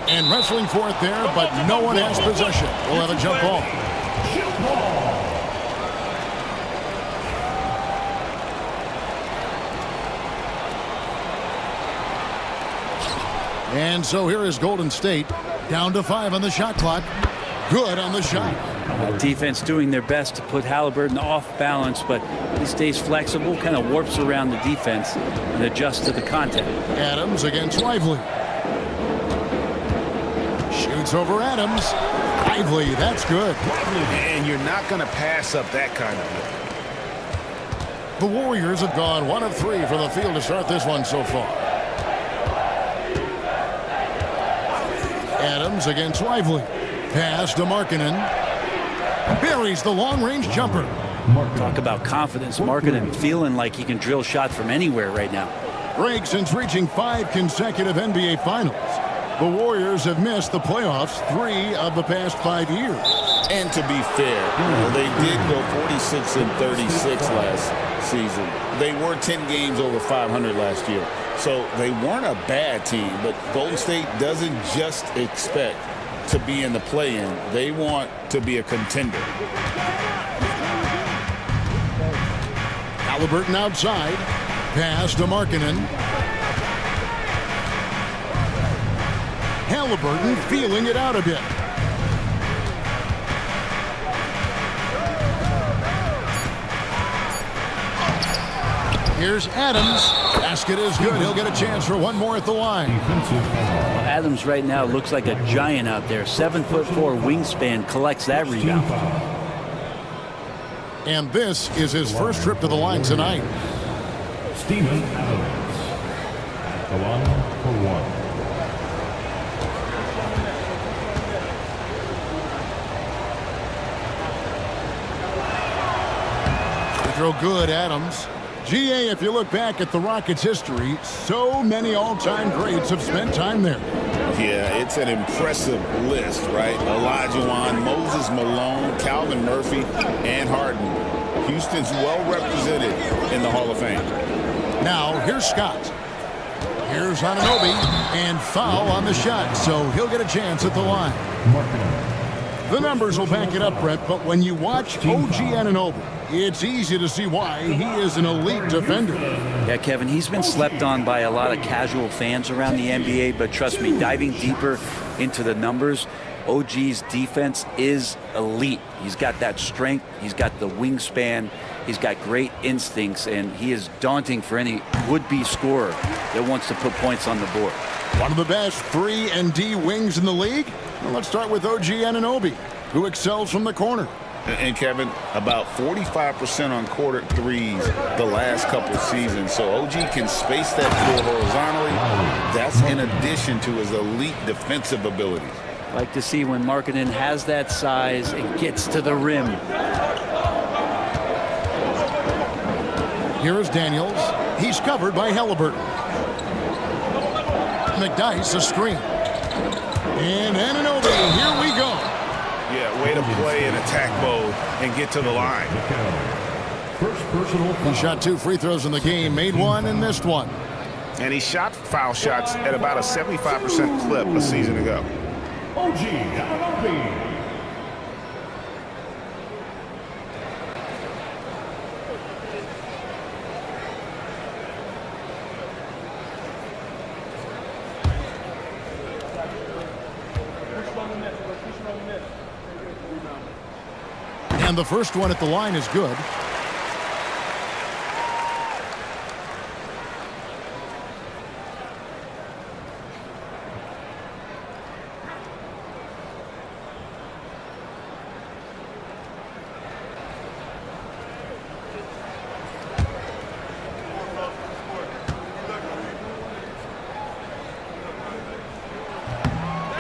And wrestling for it there, but no one has possession. We'll have a jump ball. And so here is Golden State, down to 5 on the shot clock. Good on the shot. Defense doing their best to put Halliburton off balance, but he stays flexible, kind of warps around the defense and adjusts to the contact. Adams against Lively. Shoots over Adams. Lively, that's good. And you're not going to pass up that kind of look. The Warriors have gone 1 of 3 from the field to start this one so far. Adams against Lively. Pass to Markkanen. Buries the long-range jumper. Talk about confidence. Markkanen feeling like he can drill shots from anywhere right now. Break since reaching 5 consecutive NBA Finals. The Warriors have missed the playoffs 3 of the past 5 years. And to be fair, they did go 46-36 last season. They were 10 games over 500 last year. So they weren't a bad team, but Golden State doesn't just expect to be in the play-in. They want to be a contender. Halliburton outside. Pass to Markkanen. Halliburton feeling it out a bit. Here's Adams. Basket is good. He'll get a chance for one more at the line. Adams right now looks like a giant out there. 7'4" wingspan, collects that rebound. And this is his first trip to the line tonight. Steven Adams at the line for one. Throw good, Adams. GA, if you look back at the Rockets' history, so many all-time greats have spent time there. Yeah, it's an impressive list, right? Olajuwon, Moses Malone, Calvin Murphy, and Harden. Houston's well represented in the Hall of Fame. Now, here's Scott. Here's Anunoby, and foul on the shot, so he'll get a chance at the line. The numbers will back it up, Brett, but when you watch OG Anunoby, it's easy to see why he is an elite defender. Yeah, Kevin, he's been slept on by a lot of casual fans around the NBA, but trust me, diving deeper into the numbers, OG's defense is elite. He's got that strength, he's got the wingspan, he's got great instincts, and he is daunting for any would-be scorer that wants to put points on the board. One of the best 3 and D wings in the league? Well, let's start with OG Anunoby, who excels from the corner. And Kevin, about 45% on quarter threes the last couple seasons. So OG can space that floor horizontally. That's in addition to his elite defensive abilities. Like to see when Markkanen has that size and gets to the rim. Here is Daniels. He's covered by Halliburton. McDyess a screen. And Anunoby, here we go. Yeah, way to play in attack mode and get to the line. He shot 2 free throws in the game, made 1 and missed 1. And he shot foul shots at about a 75% clip a season ago. OG Anunoby. And the first one at the line is good.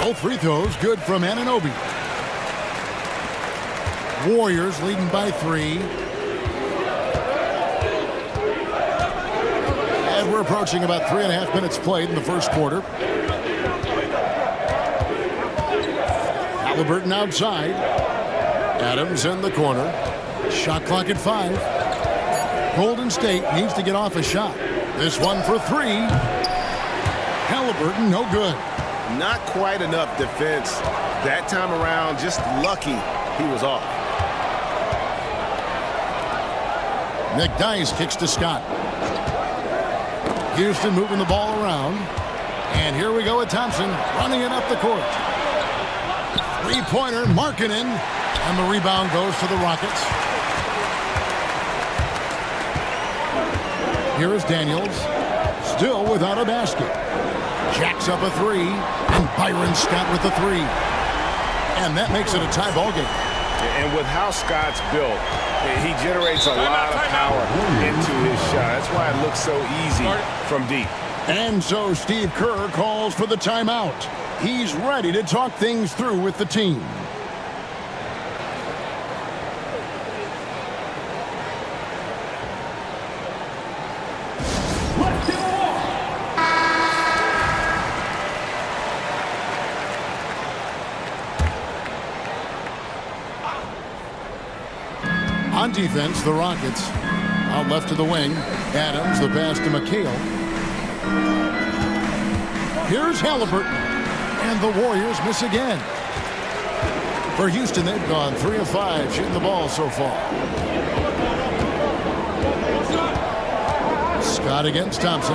Both free throws good from Anunoby. Warriors leading by 3. And we're approaching about 3.5 minutes played in the first quarter. Halliburton outside. Adams in the corner. Shot clock at 5. Golden State needs to get off a shot. This one for 3. Halliburton, no good. Not quite enough defense that time around. Just lucky he was off. McDyess kicks to Scott. Houston moving the ball around. And here we go with Thompson running it up the court. Three-pointer, Markkanen. And the rebound goes to the Rockets. Here is Daniels. Still without a basket. Jacks up a 3. And Byron Scott with the 3. And that makes it a tie ball game. And with how Scott's built, he generates a lot of power into his shot. That's why it looks so easy from deep. And so Steve Kerr calls for the timeout. He's ready to talk things through with the team. On defense, the Rockets out left to the wing. Adams, the pass to McHale. Here's Halliburton. And the Warriors miss again. For Houston, they've gone 3 of 5 shooting the ball so far. Scott against Thompson.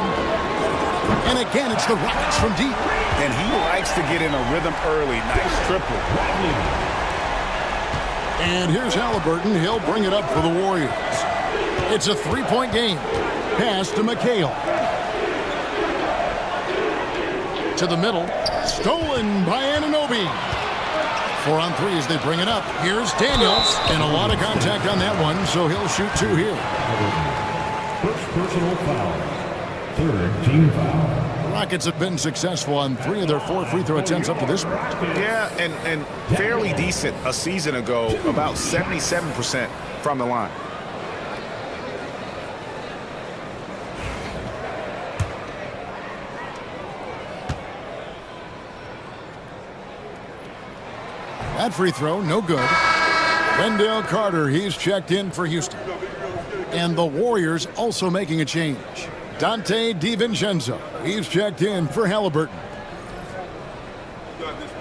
And again, it's the Rockets from deep. And he likes to get in a rhythm early. Nice triple. And here's Halliburton. He'll bring it up for the Warriors. It's a 3-point game. Pass to McHale. To the middle. Stolen by Anunoby. 4 on 3 as they bring it up. Here's Daniels. And a lot of contact on that one, so he'll shoot 2 here. First personal foul. Third team foul. The Rockets have been successful on 3 of their 4 free throw attempts up to this point. Yeah, and fairly decent a season ago, about 77% from the line. That free throw, no good. Wendell Carter, he's checked in for Houston. And the Warriors also making a change. Dante DiVincenzo, he's checked in for Halliburton. We got this.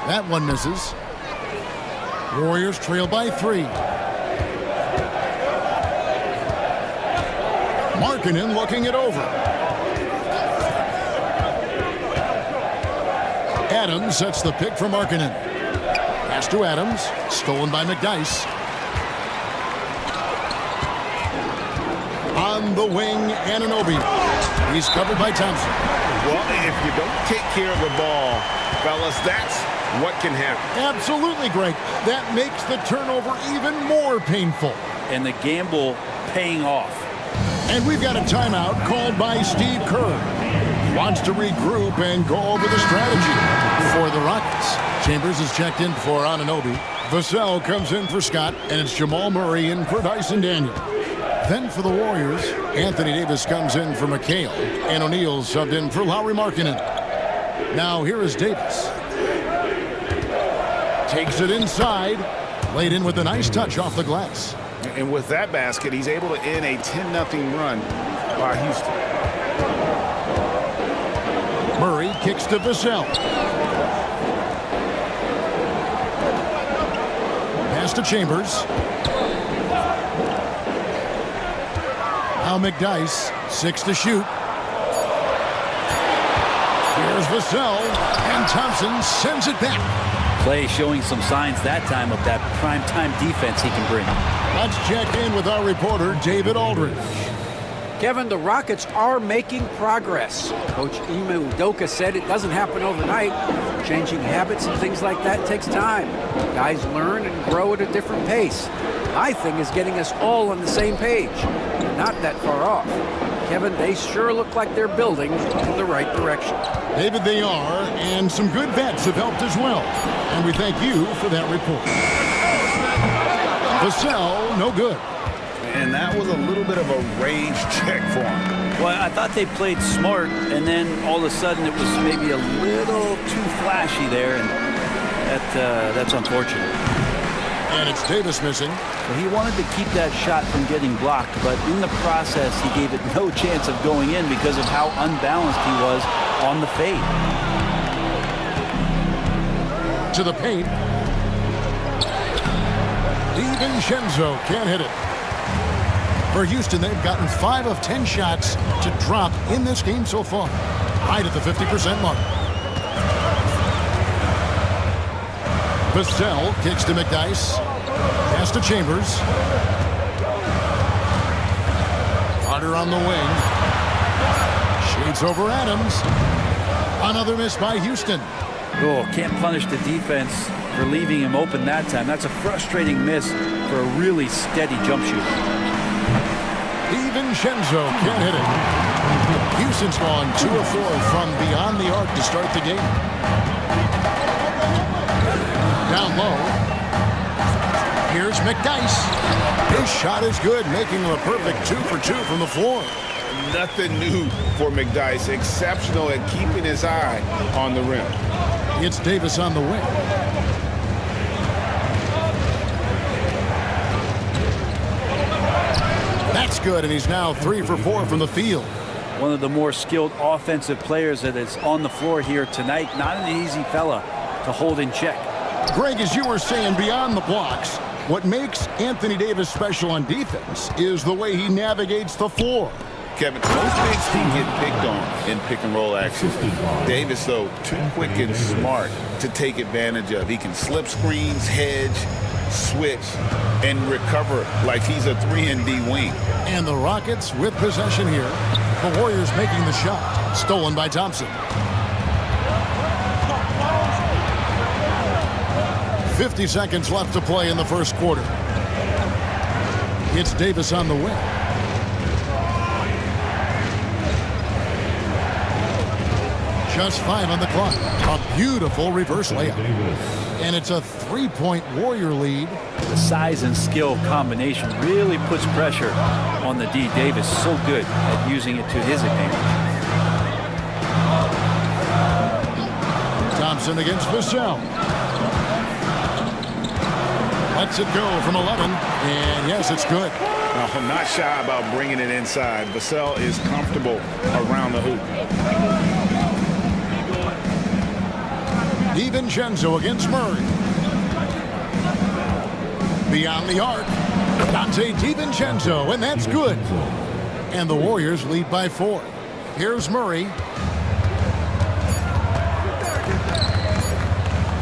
That one misses. Warriors trail by 3. Markkanen looking it over. Adams sets the pick for Markkanen. Pass to Adams. Stolen by McDyess. On the wing, Anunoby. He's covered by Thompson. Well, if you don't take care of the ball, fellas, that's what can happen. Absolutely, Greg. That makes the turnover even more painful. And the gamble paying off. And we've got a timeout called by Steve Kerr. He wants to regroup and go over the strategy for the Rockets. Chambers is checked in for Anunoby. Vassell comes in for Scott, and it's Jamal Murray in for Dyson Daniel. Then for the Warriors, Anthony Davis comes in for McHale, and O'Neal subbed in for Lauri Markkanen. Now here is Davis. Takes it inside, laid in with a nice touch off the glass. And with that basket, he's able to end a 10-0 run by Houston. Murray kicks to Vassell. Pass to Chambers. Now McDyess, 6 to shoot. Here's Vassell, and Thompson sends it back. Play showing some signs that time of that prime-time defense he can bring. Let's check in with our reporter, David Aldridge. Kevin, the Rockets are making progress. Coach Ime Udoka said it doesn't happen overnight. Changing habits and things like that takes time. Guys learn and grow at a different pace. My thing is getting us all on the same page. Not that far off. Kevin, they sure look like they're building in the right direction. David, they are, and some good vets have helped as well. And we thank you for that report. Vassell, no good. And that was a little bit of a range check for him. Well, I thought they played smart, and then all of a sudden it was maybe a little too flashy there, and that's unfortunate. And it's Davis missing. Well, he wanted to keep that shot from getting blocked, but in the process, he gave it no chance of going in because of how unbalanced he was on the fade. To the paint. DiVincenzo can't hit it. For Houston, they've gotten 5 of 10 shots to drop in this game so far. Right at the 50% mark. Vassell kicks to McDyess. Pass to Chambers. Carter on the wing. Shades over Adams. Another miss by Houston. Oh, can't punish the defense for leaving him open that time. That's a frustrating miss for a really steady jump shooter. DiVincenzo can't hit it. Houston's gone 2 of 4 from beyond the arc to start the game. Down low. Here's McDyess. His shot is good, making him a perfect 2 for 2 from the floor. Nothing new for McDyess. Exceptional at keeping his eye on the rim. It's Davis on the wing. That's good, and he's now 3 for 4 from the field. One of the more skilled offensive players that is on the floor here tonight. Not an easy fella to hold in check. Greg, as you were saying, beyond the blocks, What makes Anthony Davis special on defense is the way he navigates the floor. Kevin, most bigs can get picked on in pick and roll action. Davis, though, too quick and smart to take advantage of. He can slip screens, hedge, switch, and recover like he's a 3-and-D wing. And the Rockets with possession here. The Warriors making the shot. Stolen by Thompson. 50 seconds left to play in the first quarter. It's Davis on the wing. Just 5 on the clock. A beautiful reverse layup. And it's a 3-point Warrior lead. The size and skill combination really puts pressure on the D. Davis, so good at using it to his advantage. Thompson against Vassell. Lets it go from 11. And yes, it's good. Now, I'm not shy about bringing it inside. Vassell is comfortable around the hoop. DiVincenzo against Murray. Beyond the arc. Dante DiVincenzo, and that's good. And the Warriors lead by 4. Here's Murray.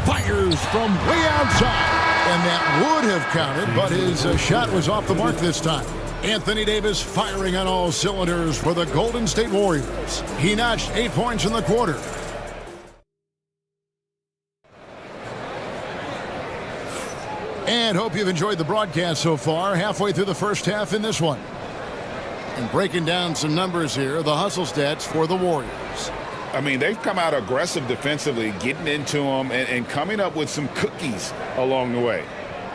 Fires from way outside. And that would have counted, but his shot was off the mark this time. Anthony Davis firing on all cylinders for the Golden State Warriors. He notched 8 points in the quarter. And hope you've enjoyed the broadcast so far. Halfway through the first half in this one. And breaking down some numbers here, the hustle stats for the Warriors. I mean, they've come out aggressive defensively, getting into them and coming up with some cookies along the way.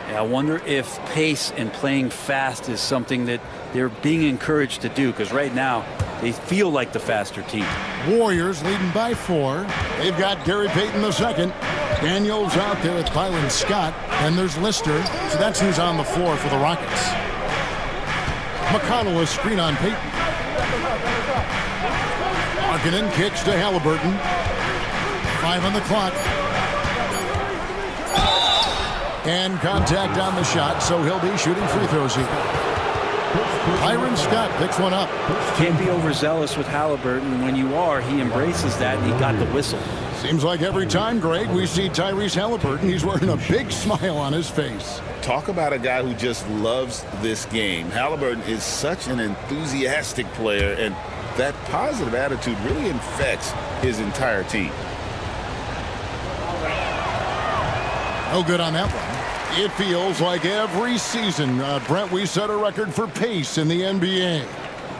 Yeah, I wonder if pace and playing fast is something that they're being encouraged to do, because right now they feel like the faster team. Warriors leading by 4. They've got Gary Payton II. Daniels out there with Byron Scott. And there's Lister. So that's who's on the floor for the Rockets. McConnell, a screen on Payton. Markkanen kicks to Halliburton. 5 on the clock. And contact on the shot, so he'll be shooting free throws here. Byron Scott picks one up. Can't be overzealous with Halliburton. When you are, he embraces that, and he got the whistle. Seems like every time, Greg, we see Tyrese Halliburton, he's wearing a big smile on his face. Talk about a guy who just loves this game. Halliburton is such an enthusiastic player, and that positive attitude really infects his entire team. No good on that one. It feels like every season, Brent, we set a record for pace in the NBA.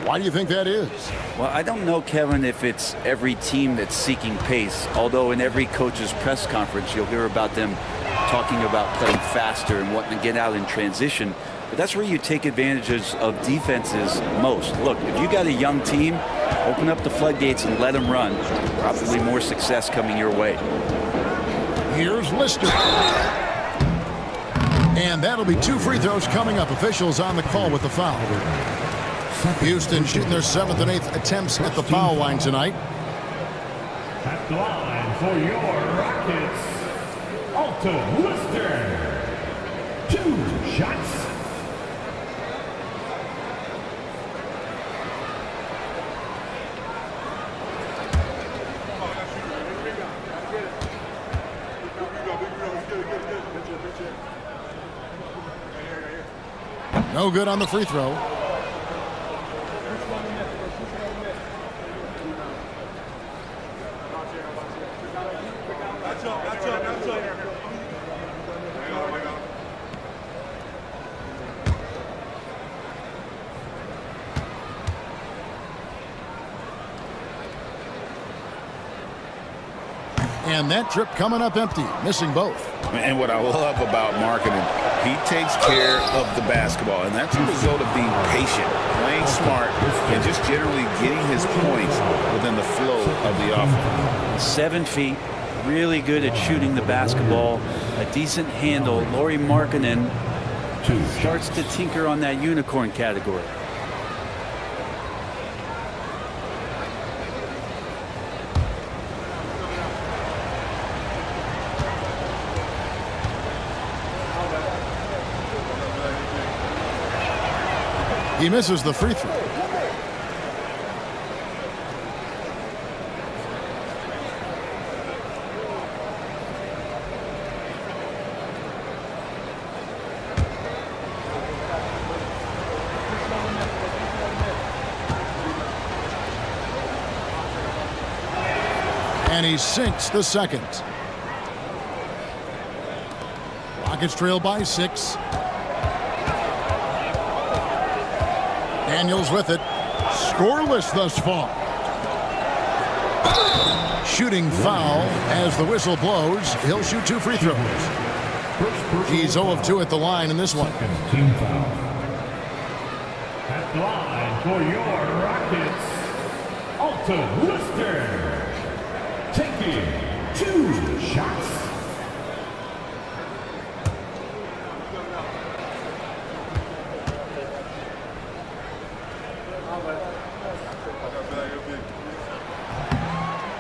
Why do you think that is? Well, I don't know, Kevin, if it's every team that's seeking pace, although in every coach's press conference you'll hear about them talking about playing faster and wanting to get out in transition. But that's where you take advantages of defenses most. Look, if you got a young team, open up the floodgates and let them run. Probably more success coming your way. Here's Lister. And that'll be 2 free throws coming up. Officials on the call with the foul. Houston shooting their 7th and 8th attempts at the foul line tonight. At the line for your Rockets, Alton Lister. 2 shots. No good on the free throw. And that trip coming up empty, missing both. And what I love about Markkanen, he takes care of the basketball, and that's a result of being patient, playing smart, and just generally getting his points within the flow of the offense. 7 feet, really good at shooting the basketball, a decent handle. Lauri Markkanen starts to tinker on that unicorn category. He misses the free throw. And he sinks the second. Rockets trail by 6. Daniels with it. Scoreless thus far. Shooting foul as the whistle blows. He'll shoot 2 free throws. He's 0 of 2 at the line in this one. Team foul. At the line for your Rockets, Alton Lister. Taking 2 shots.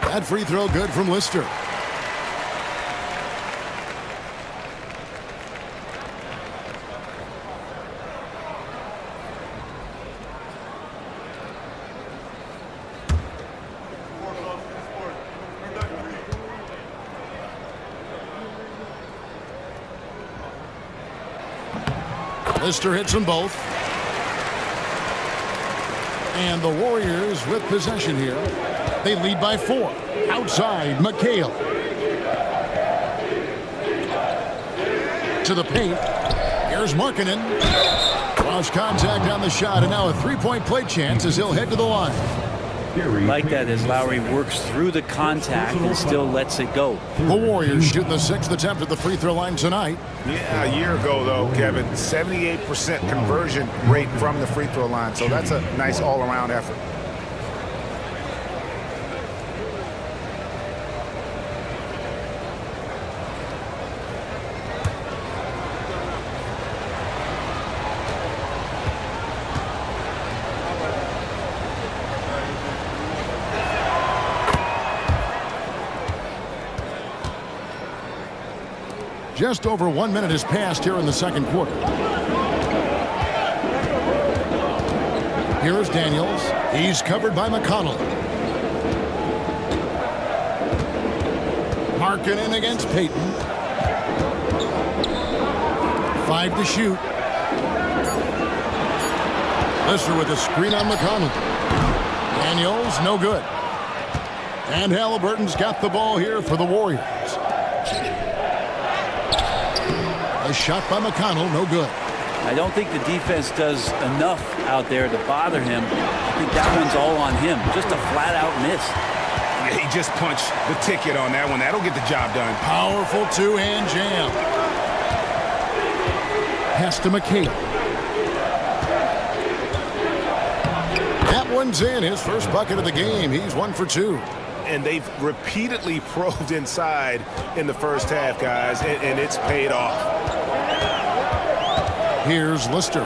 That free throw good from Lister. Lister hits them both. And the Warriors with possession here. They lead by 4. Outside, McHale. To the paint. Here's Markkanen. Lost contact on the shot, and now a three-point play chance as he'll head to the line. Like that as Lowry works through the contact and still lets it go. The Warriors shooting the 6th attempt at the free throw line tonight. Yeah, a year ago, though, Kevin, 78% conversion rate from the free throw line. So that's a nice all-around effort. Just over 1 minute has passed here in the second quarter. Here's Daniels. He's covered by McConnell. Markkanen against Payton. 5 to shoot. Lister with a screen on McConnell. Daniels, no good. And Halliburton's got the ball here for the Warriors. A shot by McConnell, no good. I don't think the defense does enough out there to bother him. I think that one's all on him. Just a flat-out miss. Yeah, he just punched the ticket on that one. That'll get the job done. Powerful two-hand jam. Pass to McHale. That one's in. His first bucket of the game. He's 1 for 2. And they've repeatedly probed inside in the first half, guys, and it's paid off. Here's Lister.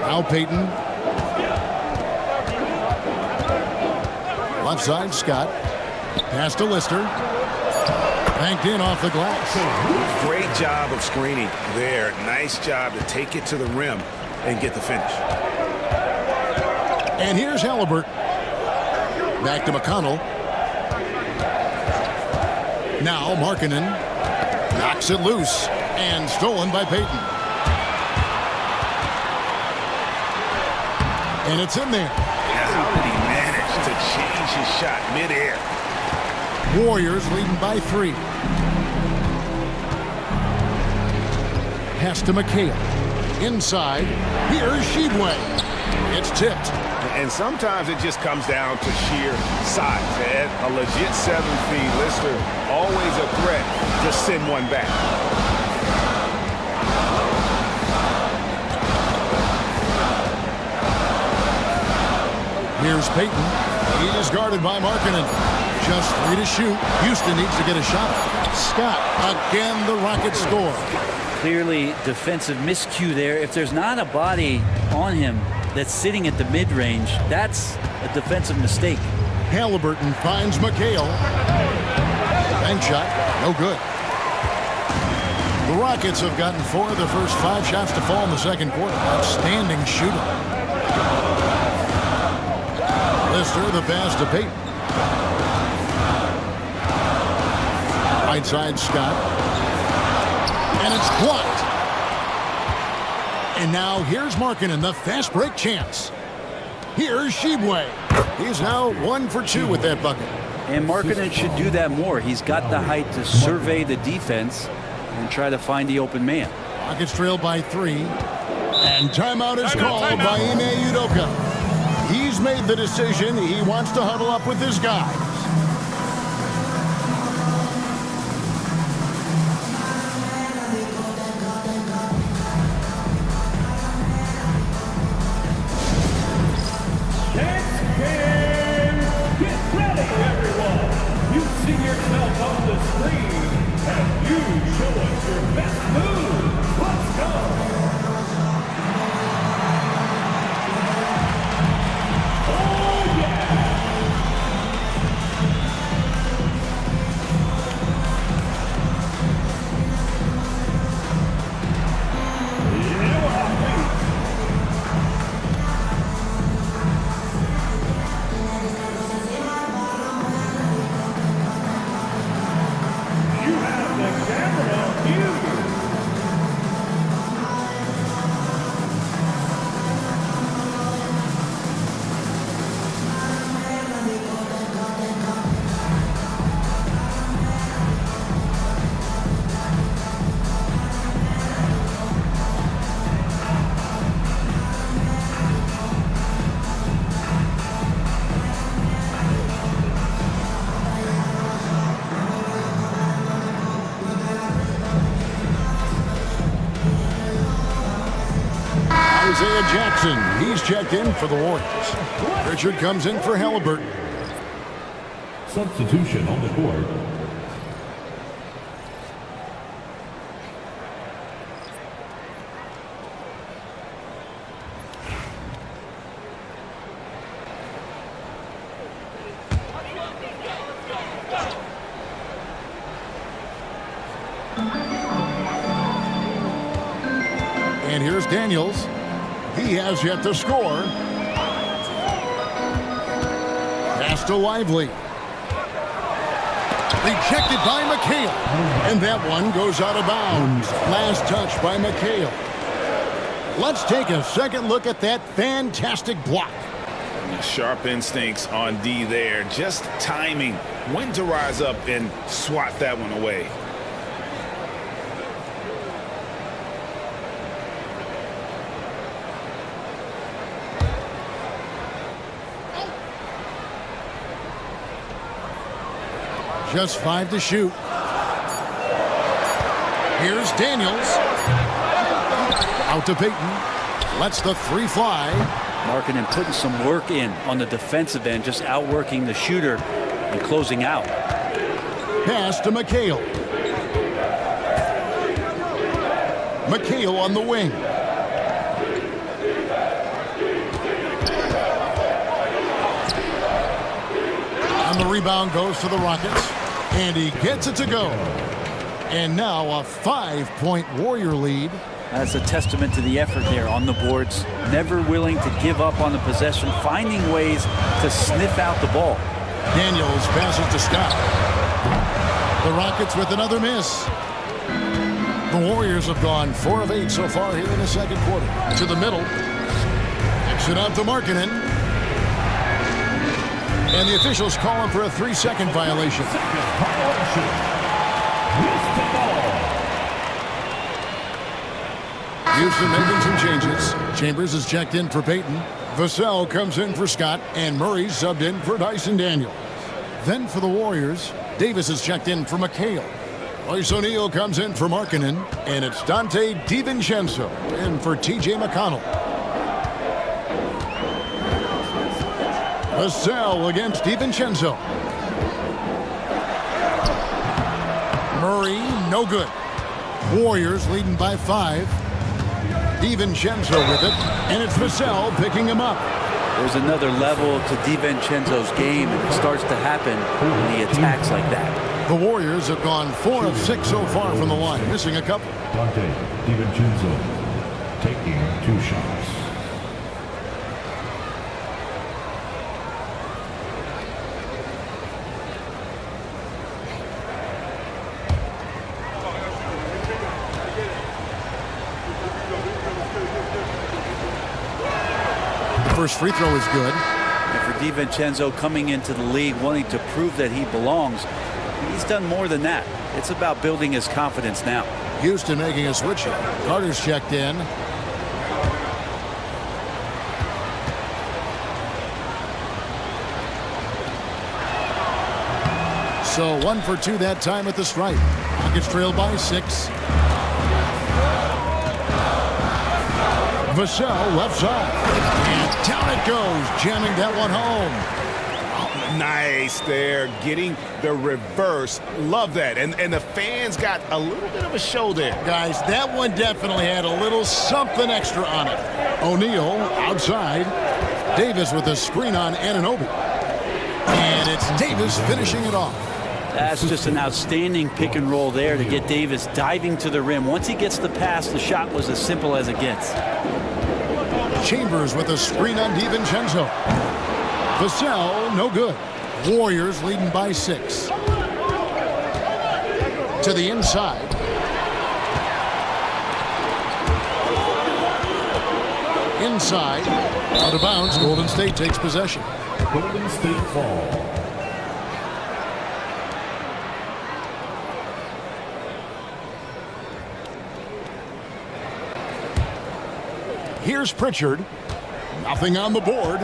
Now Payton. Left side, Scott. Pass to Lister. Banked in off the glass. Great job of screening there. Nice job to take it to the rim and get the finish. And here's Halliburton. Back to McConnell. Now Markkanen knocks it loose and stolen by Payton. And it's in there. How did he manage to change his shot midair? Warriors leading by 3. Pass to McHale. Inside. Here's Sheedway. It's tipped. And sometimes it just comes down to sheer size. And a legit 7 feet Lister, always a threat to send one back. Here's Payton. He is guarded by Markkanen. Just 3 to shoot. Houston needs to get a shot. Scott, again the Rockets score. Clearly defensive miscue there. If there's not a body on him that's sitting at the mid-range, that's a defensive mistake. Halliburton finds McHale. Bank shot, no good. The Rockets have gotten 4 of the first 5 shots to fall in the second quarter. Outstanding shooting. Lister, the pass to Payton. Right side, Scott. And it's blocked. And now here's Markkanen, the fast break chance. Here's Shibwe. He's now 1 for 2 with that bucket. And Markkanen should do that more. He's got the height to survey the defense and try to find the open man. Rockets trail by 3. And timeout is called by Ime Udoka. He's made the decision. He wants to huddle up with his guys. Isaiah Jackson, he's checked in for the Warriors. Richard comes in for Halliburton. Substitution on the court. And here's Daniels. He has yet to score. Pass to Lively. Rejected by McHale. And that one goes out of bounds. Last touch by McHale. Let's take a second look at that fantastic block. Sharp instincts on D there. Just timing. When to rise up and swat that one away. Just 5 to shoot. Here's Daniels. Out to Payton. Lets the 3 fly. Markkanen putting some work in on the defensive end, just outworking the shooter and closing out. Pass to McHale. McHale on the wing. And the rebound goes to the Rockets. And he gets it to go. And now a 5-point Warrior lead. That's a testament to the effort there on the boards. Never willing to give up on the possession, finding ways to sniff out the ball. Daniels passes to Scott. The Rockets with another miss. The Warriors have gone 4 of 8 so far here in the second quarter. To the middle. Kicks it out to Markkanen. And the officials call him for a 3-second violation. Houston making some changes. Chambers is checked in for Payton. Vassell comes in for Scott. And Murray subbed in for Dyson Daniels. Then for the Warriors, Davis is checked in for McHale. Royce O'Neal comes in for Markkanen. And it's Dante DiVincenzo in for T.J. McConnell. Vassell against DiVincenzo. Murray, no good. Warriors leading by 5. DiVincenzo with it, and it's Vassell picking him up. There's another level to DiVincenzo's game, and it starts to happen when he attacks like that. The Warriors have gone 4 of 6 so far from the line, missing a couple. Dante DiVincenzo taking 2 shots. The first free throw is good. And for DiVincenzo coming into the league wanting to prove that he belongs, he's done more than that. It's about building his confidence now. Houston making a switch. Carter's checked in. So 1 for 2 that time at the stripe. Rockets trail by 6. Vassell left side. And down it goes, jamming that one home. Nice there, getting the reverse. Love that. And the fans got a little bit of a show there. Guys, that one definitely had a little something extra on it. O'Neal outside. Davis with a screen on Anunoby. And it's Davis finishing it off. That's just an outstanding pick and roll there to get Davis diving to the rim. Once he gets the pass, the shot was as simple as it gets. Chambers with a screen on DiVincenzo. Vassell, no good. Warriors leading by 6. To the inside. Inside. Out of bounds. Golden State takes possession. Golden State ball. Here's Pritchard. Nothing on the board.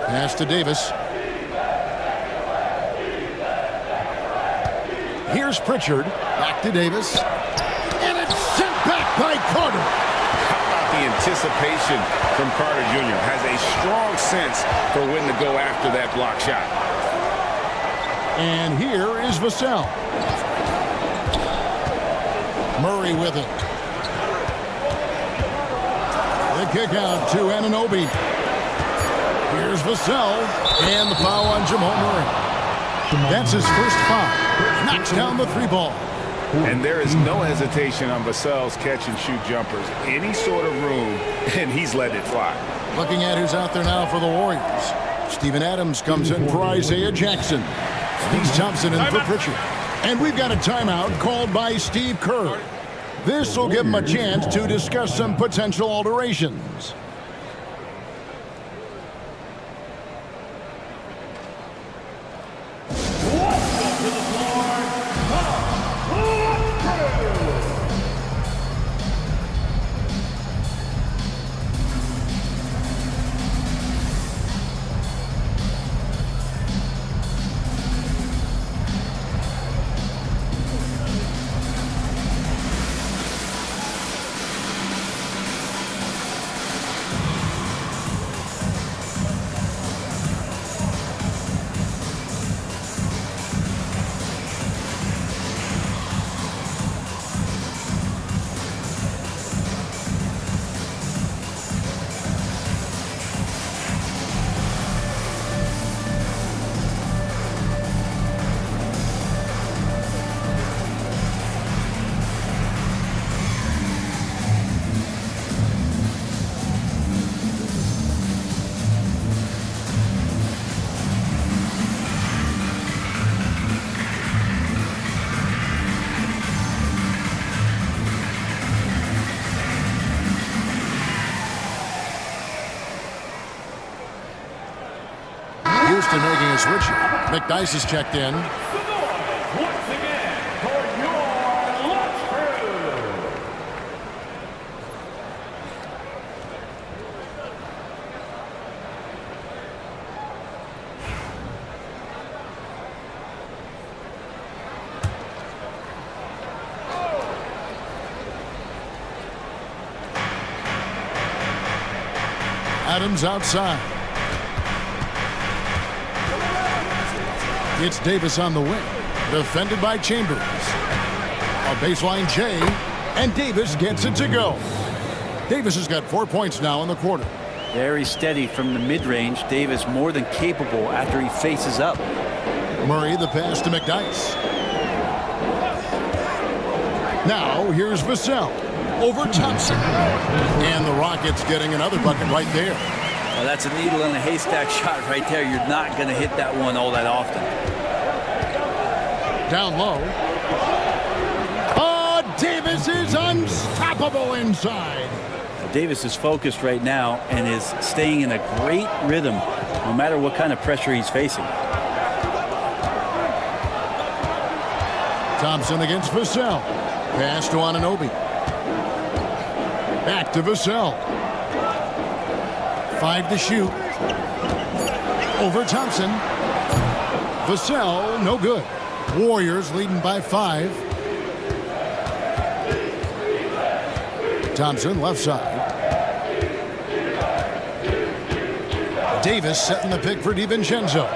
Pass to Davis. Here's Pritchard. Back to Davis. And it's sent back by Carter. How about the anticipation from Carter Jr.? Has a strong sense for when to go after that block shot. And here is Vassell. Murray with it. The kick out to Anunoby. Here's Vassell. And the foul on Jamal Murray. That's his first foul. Knocks down the 3 ball. And there is no hesitation on Vassell's catch-and-shoot jumpers. Any sort of room, and he's letting it fly. Looking at who's out there now for the Warriors. Steven Adams comes in for Isaiah Jackson. Steve Thompson in for Pritchard. And we've got a timeout called by Steve Kerr. This will give him a chance to discuss some potential alterations. Houston making a switch. McDyess is checked in. Once again, for your lunch crew. Adams outside. It's Davis on the wing. Defended by Chambers. A baseline J. And Davis gets it to go. Davis has got 4 points now in the quarter. Very steady from the mid-range. Davis more than capable after he faces up. Murray the pass to McDyess. Now here's Vassell over Thompson. And the Rockets getting another bucket right there. Well, that's a needle in a haystack shot right there. You're not going to hit that one all that often. Down low. Oh, Davis is unstoppable inside. Davis is focused right now and is staying in a great rhythm no matter what kind of pressure he's facing. Thompson against Vassell. Pass to Anunoby. Back to Vassell. 5 to shoot. Over Thompson. Vassell, no good. Warriors leading by 5. Thompson left side. Davis setting the pick for DiVincenzo.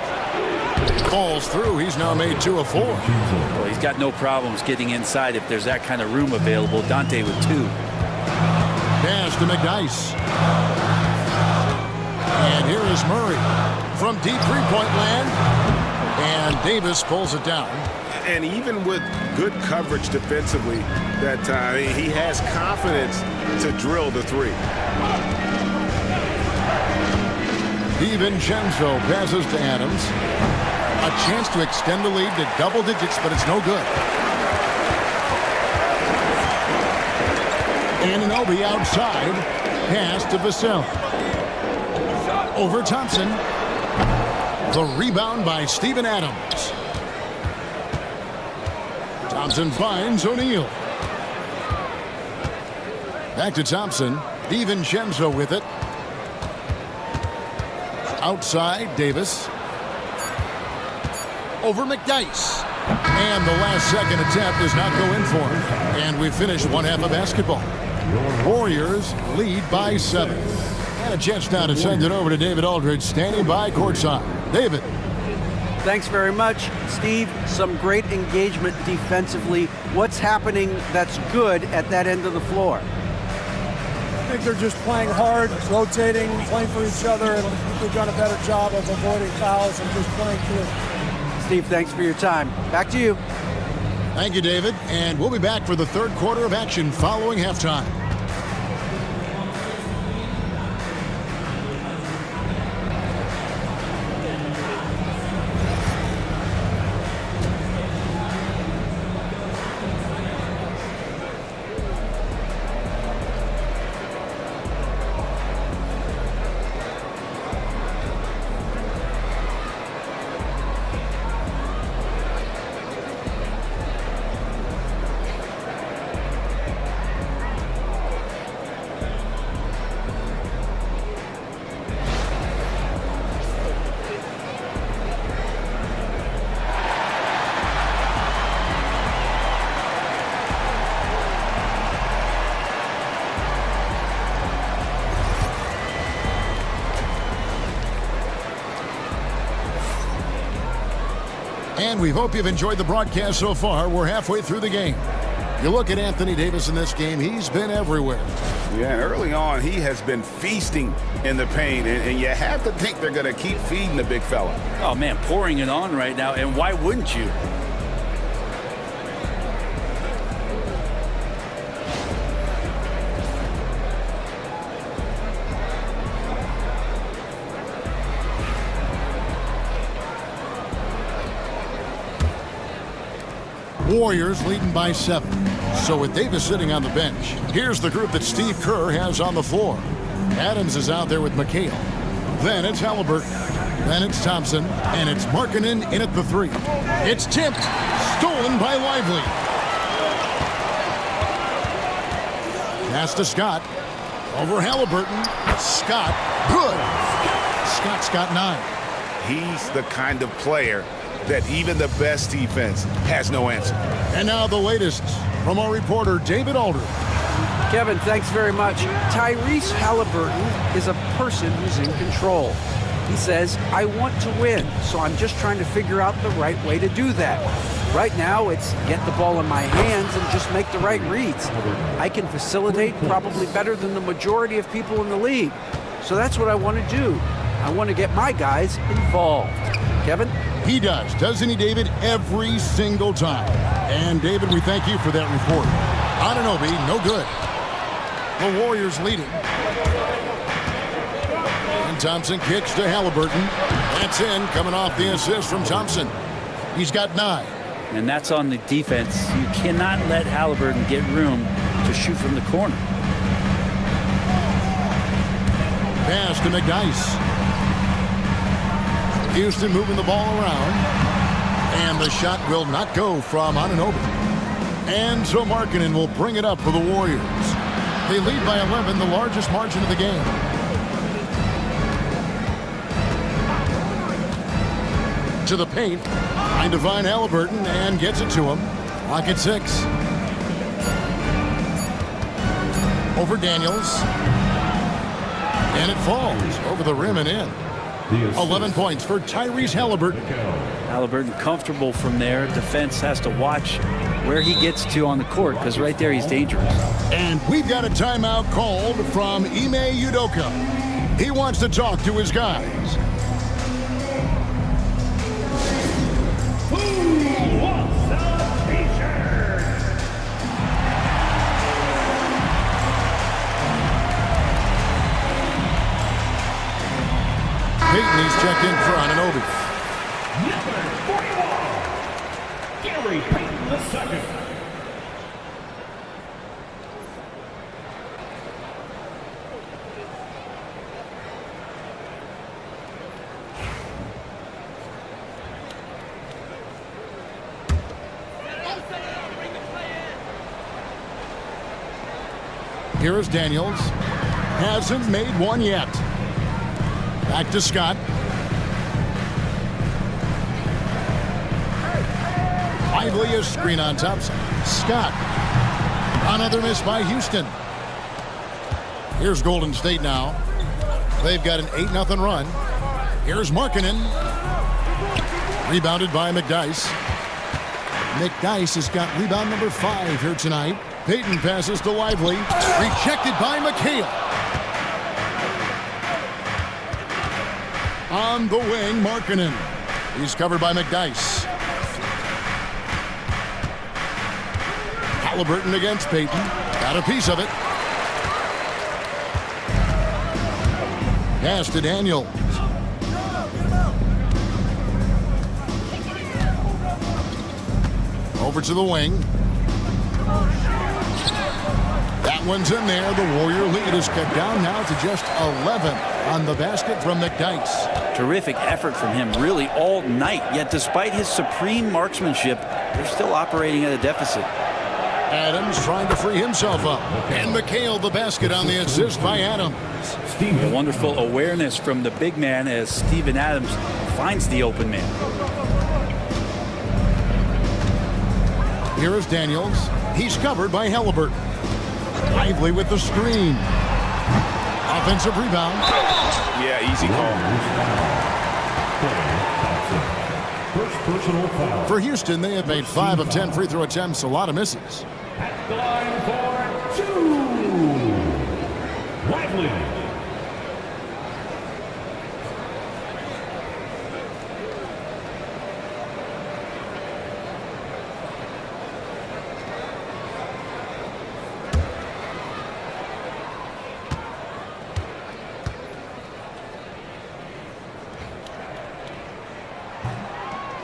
Falls through. He's now made 2 of 4. Well, he's got no problems getting inside if there's that kind of room available. Dante with 2. Pass to McDyess. And here is Murray from deep three-point land. And Davis pulls it down. And even with good coverage defensively that time, he has confidence to drill the 3. DiVincenzo passes to Adams. A chance to extend the lead to double digits, but it's no good. Anunoby outside. Pass to Vassell. Over Thompson. The rebound by Steven Adams. Thompson finds O'Neal. Back to Thompson. DiVincenzo with it. Outside, Davis. Over McDyess. And the last second attempt does not go in for him. And we finish one half of basketball. Warriors lead by 7. And a chance now to send it over to David Aldridge, standing by courtside. David. Thanks very much, Steve. Some great engagement defensively. What's happening that's good at that end of the floor? I think they're just playing hard, rotating, playing for each other, and I think they've done a better job of avoiding fouls and just playing through. Steve, thanks for your time. Back to you. Thank you, David. And we'll be back for the third quarter of action following halftime. And we hope you've enjoyed the broadcast so far. We're halfway through the game. You look at Anthony Davis in this game, he's been everywhere. Yeah, and early on, he has been feasting in the paint, and you have to think they're going to keep feeding the big fella. Oh, man, pouring it on right now, and why wouldn't you? Warriors leading by 7. So with Davis sitting on the bench, here's the group that Steve Kerr has on the floor. Adams is out there with McHale. Then it's Halliburton. Then it's Thompson. And it's Markkanen in at the 3. It's tipped. Stolen by Lively. Pass to Scott. Over Halliburton. Scott. Good. Scott's got 9. He's the kind of player that even the best defense has no answer. And now the latest from our reporter, David Aldridge. Kevin, thanks very much. Tyrese Halliburton is a person who's in control. He says, I want to win, so I'm just trying to figure out the right way to do that. Right now, it's get the ball in my hands and just make the right reads. I can facilitate probably better than the majority of people in the league. So that's what I want to do. I want to get my guys involved. Kevin? He does, doesn't he, David? Every single time. And, David, we thank you for that report. Anunoby, no good. The Warriors leading. And Thompson kicks to Halliburton. That's in, coming off the assist from Thompson. He's got 9. And that's on the defense. You cannot let Halliburton get room to shoot from the corner. Pass to McDyess. Houston moving the ball around. And the shot will not go from Anunoby. And so Markkanen will bring it up for the Warriors. They lead by 11, the largest margin of the game. To the paint. Trying to find Halliburton and gets it to him. Clock at 6. Over Daniels. And it falls over the rim and in. 11 points for Tyrese Halliburton. Halliburton comfortable from there. Defense has to watch where he gets to on the court because right there he's dangerous. And we've got a timeout called from Ime Udoka. He wants to talk to his guys. Payton, he's checked in for Anunoby. Number 41, Gary Payton II. Here is Daniels. Hasn't made one yet. Back to Scott. Lively a screen on Thompson. Scott. Another miss by Houston. Here's Golden State now. They've got an 8-0 run. Here's Markkanen. Rebounded by McDyess. McDyess has got rebound number 5 here tonight. Payton passes to Lively. Rejected by McHale. On the wing, Markkanen. He's covered by McDyess. Halliburton against Payton. Got a piece of it. Pass to Daniels. Over to the wing. That one's in there. The Warrior lead is cut down now to just 11 on the basket from McDyess. Terrific effort from him really all night. Yet despite his supreme marksmanship, they're still operating at a deficit. Adams trying to free himself up. And McHale the basket on the assist by Adams. A wonderful awareness from the big man as Steven Adams finds the open man. Here is Daniels. He's covered by Halliburton. Lively with the screen. Offensive rebound. Yeah, easy call. First personal foul. For Houston, they have made 5 of 10 free throw attempts. A lot of misses. At the line for 2. Lively.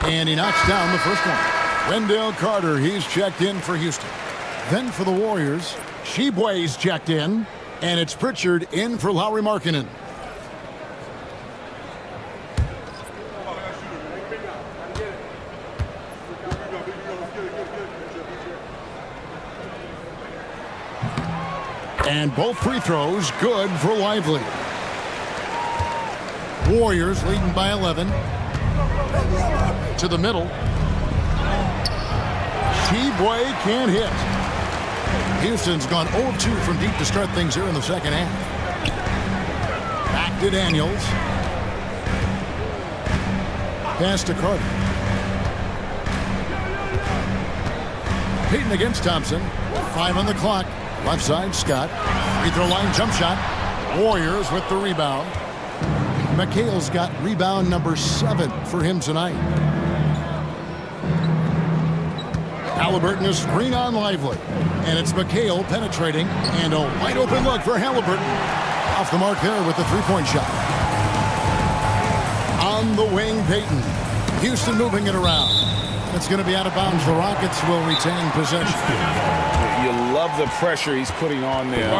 And he knocks down the first one. Wendell Carter, he's checked in for Houston. Then for the Warriors, Sheboy's checked in. And it's Pritchard in for Lauri Markkanen. And both free throws good for Lively. Warriors leading by 11. To the middle. Sheboy can't hit. Houston's gone 0-2 from deep to start things here in the second half. Back to Daniels. Pass to Carter. Payton against Thompson. 5 on the clock. Left side, Scott. Free throw line jump shot. Warriors with the rebound. McHale's got rebound number 7 for him tonight. Halliburton is screen on Lively. And it's McHale penetrating. And a wide open look for Halliburton. Off the mark there with the three-point shot. On the wing, Payton. Houston moving it around. It's going to be out of bounds. The Rockets will retain possession. You love the pressure he's putting on there.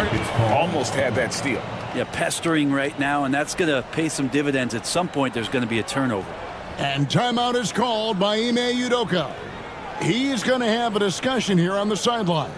Almost had that steal. Yeah, pestering right now, and that's going to pay some dividends. At some point, there's going to be a turnover. And timeout is called by Ime Udoka. He's going to have a discussion here on the sideline.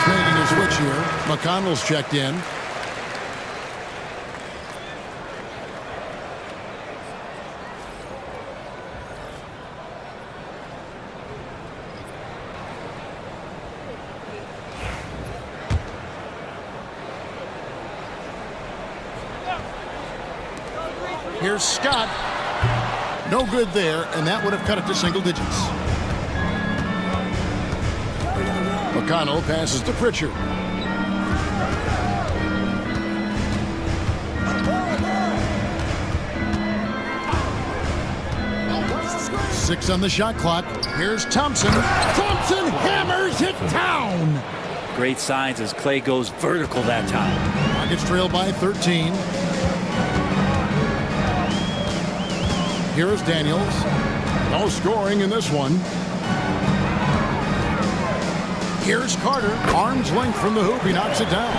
Making a switch here. McConnell's checked in. Here's Scott. No good there, and that would have cut it to single digits. McConnell passes to Pritchard. Six on the shot clock. Here's Thompson. Thompson hammers it down. Great signs as Clay goes vertical that time. Rockets trail by 13. Here's Daniels. No scoring in this one. Here's Carter. Arm's length from the hoop. He knocks it down.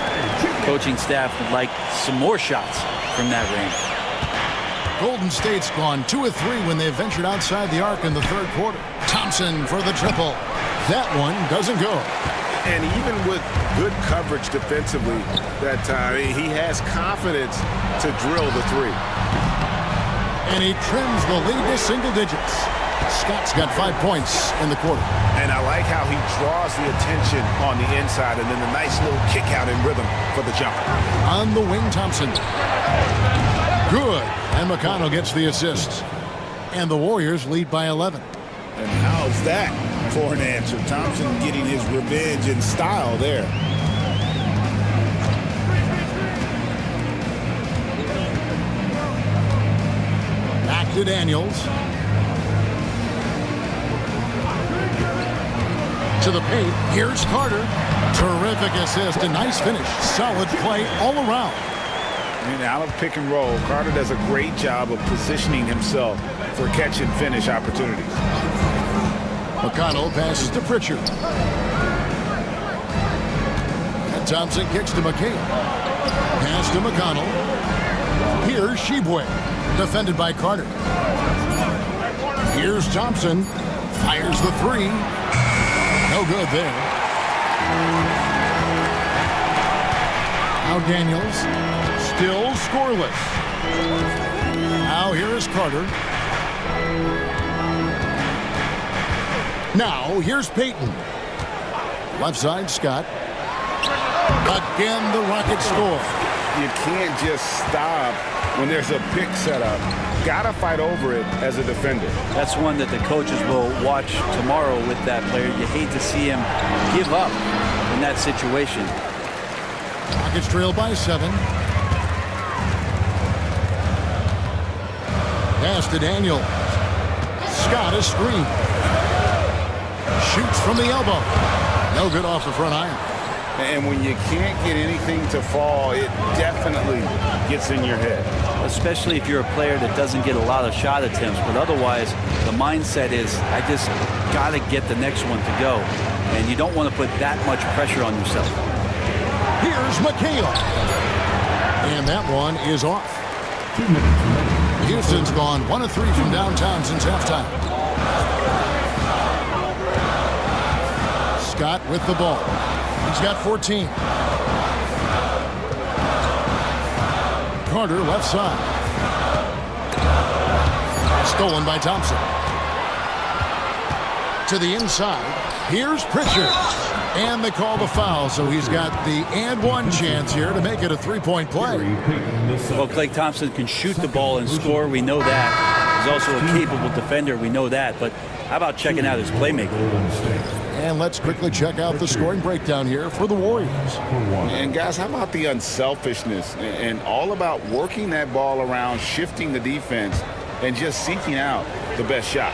Coaching staff would like some more shots from that range. Golden State's gone 2 of 3 when they ventured outside the arc in the third quarter. Thompson for the triple. That one doesn't go. And even with good coverage defensively that time, he has confidence to drill the three. And he trims the lead to single digits. Scott's got 5 points in the quarter. And I like how he draws the attention on the inside and then the nice little kick out in rhythm for the jumper. On the wing, Thompson. Good. And McConnell gets the assist. And the Warriors lead by 11. And how's that for an answer? Thompson getting his revenge in style there. Back to Daniels. To the paint. Here's Carter. Terrific assist. A nice finish. Solid play all around. And out of pick and roll, Carter does a great job of positioning himself for catch and finish opportunities. McConnell passes to Pritchard. And Thompson kicks to McHale. Pass to McConnell. Here's Shibwe. Defended by Carter. Here's Thompson. Fires the three. No good there. Now Daniels. Still scoreless. Now here is Carter. Now here's Payton. Left side, Scott. Again, the Rockets score. You can't just stop when there's a pick set up. Gotta fight over it as a defender. That's one that the coaches will watch tomorrow with that player. You hate to see him give up in that situation. Rockets trail by 7. Pass to Daniels. Scott is screened. Shoots from the elbow. No good off the front iron. And when you can't get anything to fall, it definitely gets in your head. Especially if you're a player that doesn't get a lot of shot attempts, but otherwise the mindset is, I just got to get the next one to go. And you don't want to put that much pressure on yourself. Here's McHale. And that one is off. Houston's gone 1 of 3 from downtown since halftime. Scott with the ball. He's got 14. Carter left side. Stolen by Thompson. To the inside. Here's Pritchard. And they call the foul, so he's got the and one chance here to make it a three-point play. Well, Klay Thompson can shoot the ball and score. We know that. He's also a capable defender. We know that. But how about checking out his playmaking? And let's quickly check out the scoring breakdown here for the Warriors. And guys, how about the unselfishness and all about working that ball around, shifting the defense, and just seeking out the best shot.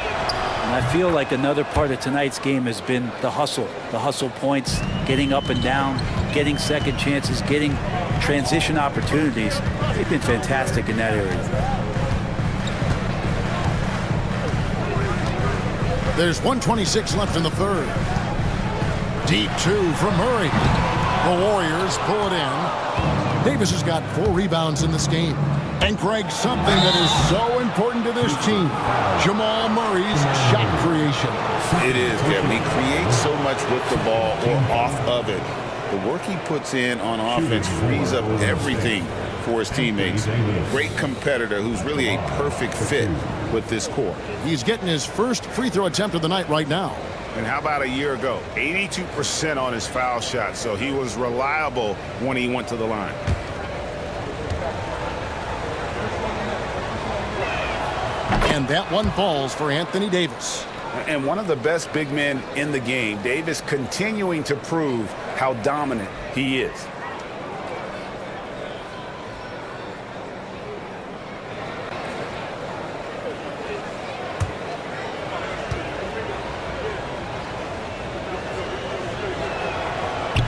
And I feel like another part of tonight's game has been the hustle points, getting up and down, getting second chances, getting transition opportunities. They've been fantastic in that area. There's 1:26 left in the third. Deep two from Murray. The Warriors pull it in. Davis has got 4 rebounds in this game. And Greg, something that is so important to this team, Jamal Murray's shot creation. It is, Kevin. He creates so much with the ball or off of it. The work he puts in on offense frees up everything for his teammates. Great competitor who's really a perfect fit with this core. He's getting his first free throw attempt of the night right now. And how about a year ago? 82% on his foul shot, so he was reliable when he went to the line. And that one falls for Anthony Davis. And one of the best big men in the game, Davis continuing to prove how dominant he is.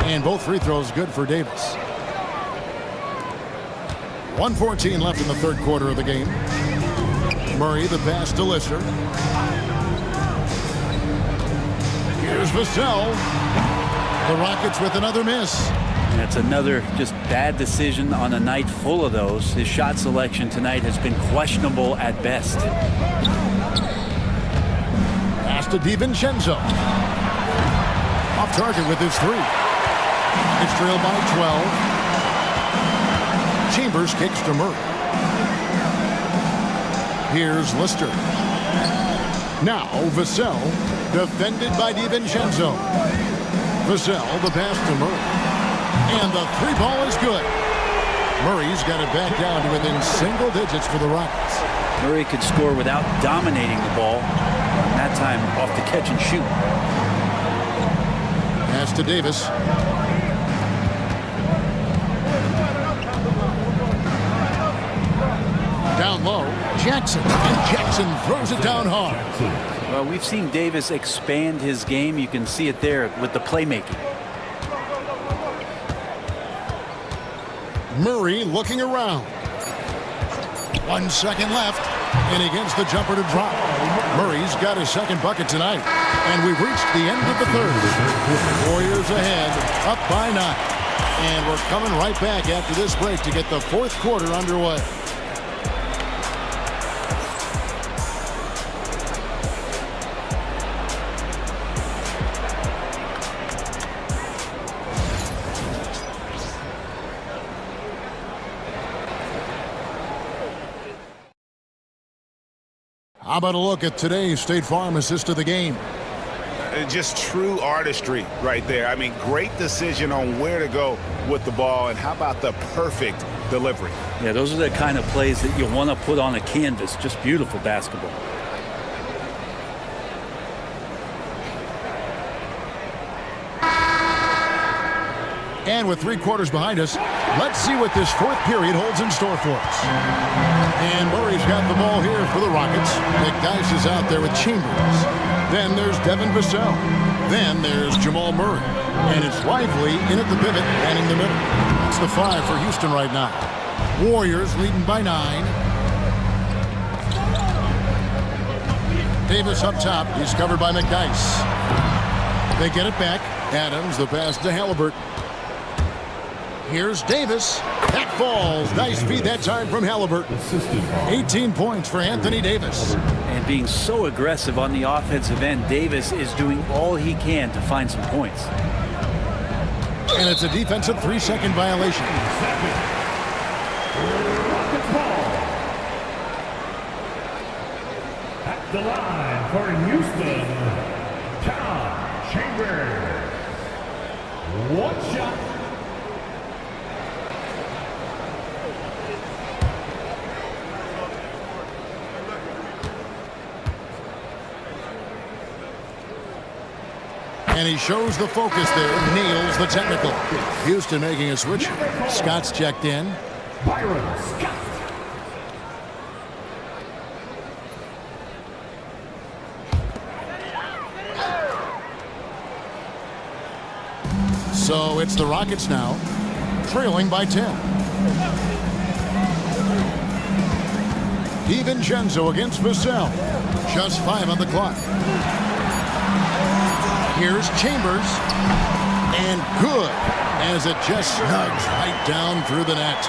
And both free throws good for Davis. 1:14 left in the third quarter of the game. Murray the pass to Lister. Here's Vassell. The Rockets with another miss. And that's another just bad decision on a night full of those. His shot selection tonight has been questionable at best. Pass to DiVincenzo. Off target with his 3. It's trailed by 12. Chambers kicks to Murray. Here's Lister. Now Vassell, defended by DiVincenzo. Vassell, the pass to Murray. And the 3-ball is good. Murray's got it back down to within single digits for the Rockets. Murray could score without dominating the ball. And that time off the catch and shoot. Pass to Davis. Down low, Jackson. And Jackson throws it down hard. Well, we've seen Davis expand his game. You can see it there with the playmaking. Murray looking around. 1 second left. And he gets the jumper to drop. Murray's got his second bucket tonight. And we've reached the end of the third. Warriors ahead, up by 9. And we're coming right back after this break to get the fourth quarter underway. How about a look at today's State Farm assist of the game? Just true artistry right there. I mean, great decision on where to go with the ball, and how about the perfect delivery? Yeah, those are the kind of plays that you want to put on a canvas. Just beautiful basketball. And with 3 quarters behind us, Let's see what this fourth period holds in store for us. And Murray's got the ball here for the Rockets. McDyess is out there with Chambers. Then there's Devin Vassell. Then there's Jamal Murray. And it's Lively in at the pivot, manning the middle. It's the 5 for Houston right now. Warriors leading by 9. Davis up top. He's covered by McDyess. They get it back. Adams, the pass to Halliburton. Here's Davis. That falls. Nice feed that time from Halliburton. 18 points for Anthony Davis. And being so aggressive on the offensive end, Davis is doing all he can to find some points. And it's a defensive 3-second violation. At the line for Houston, Tom Chambers. One shot. And he shows the focus there, nails the technical. Houston making a switch. Scott's checked in. Byron Scott. So it's the Rockets now, trailing by 10. DiVincenzo against Vassell. Just 5 on the clock. Here's Chambers, and good, as it just snugs right down through the net.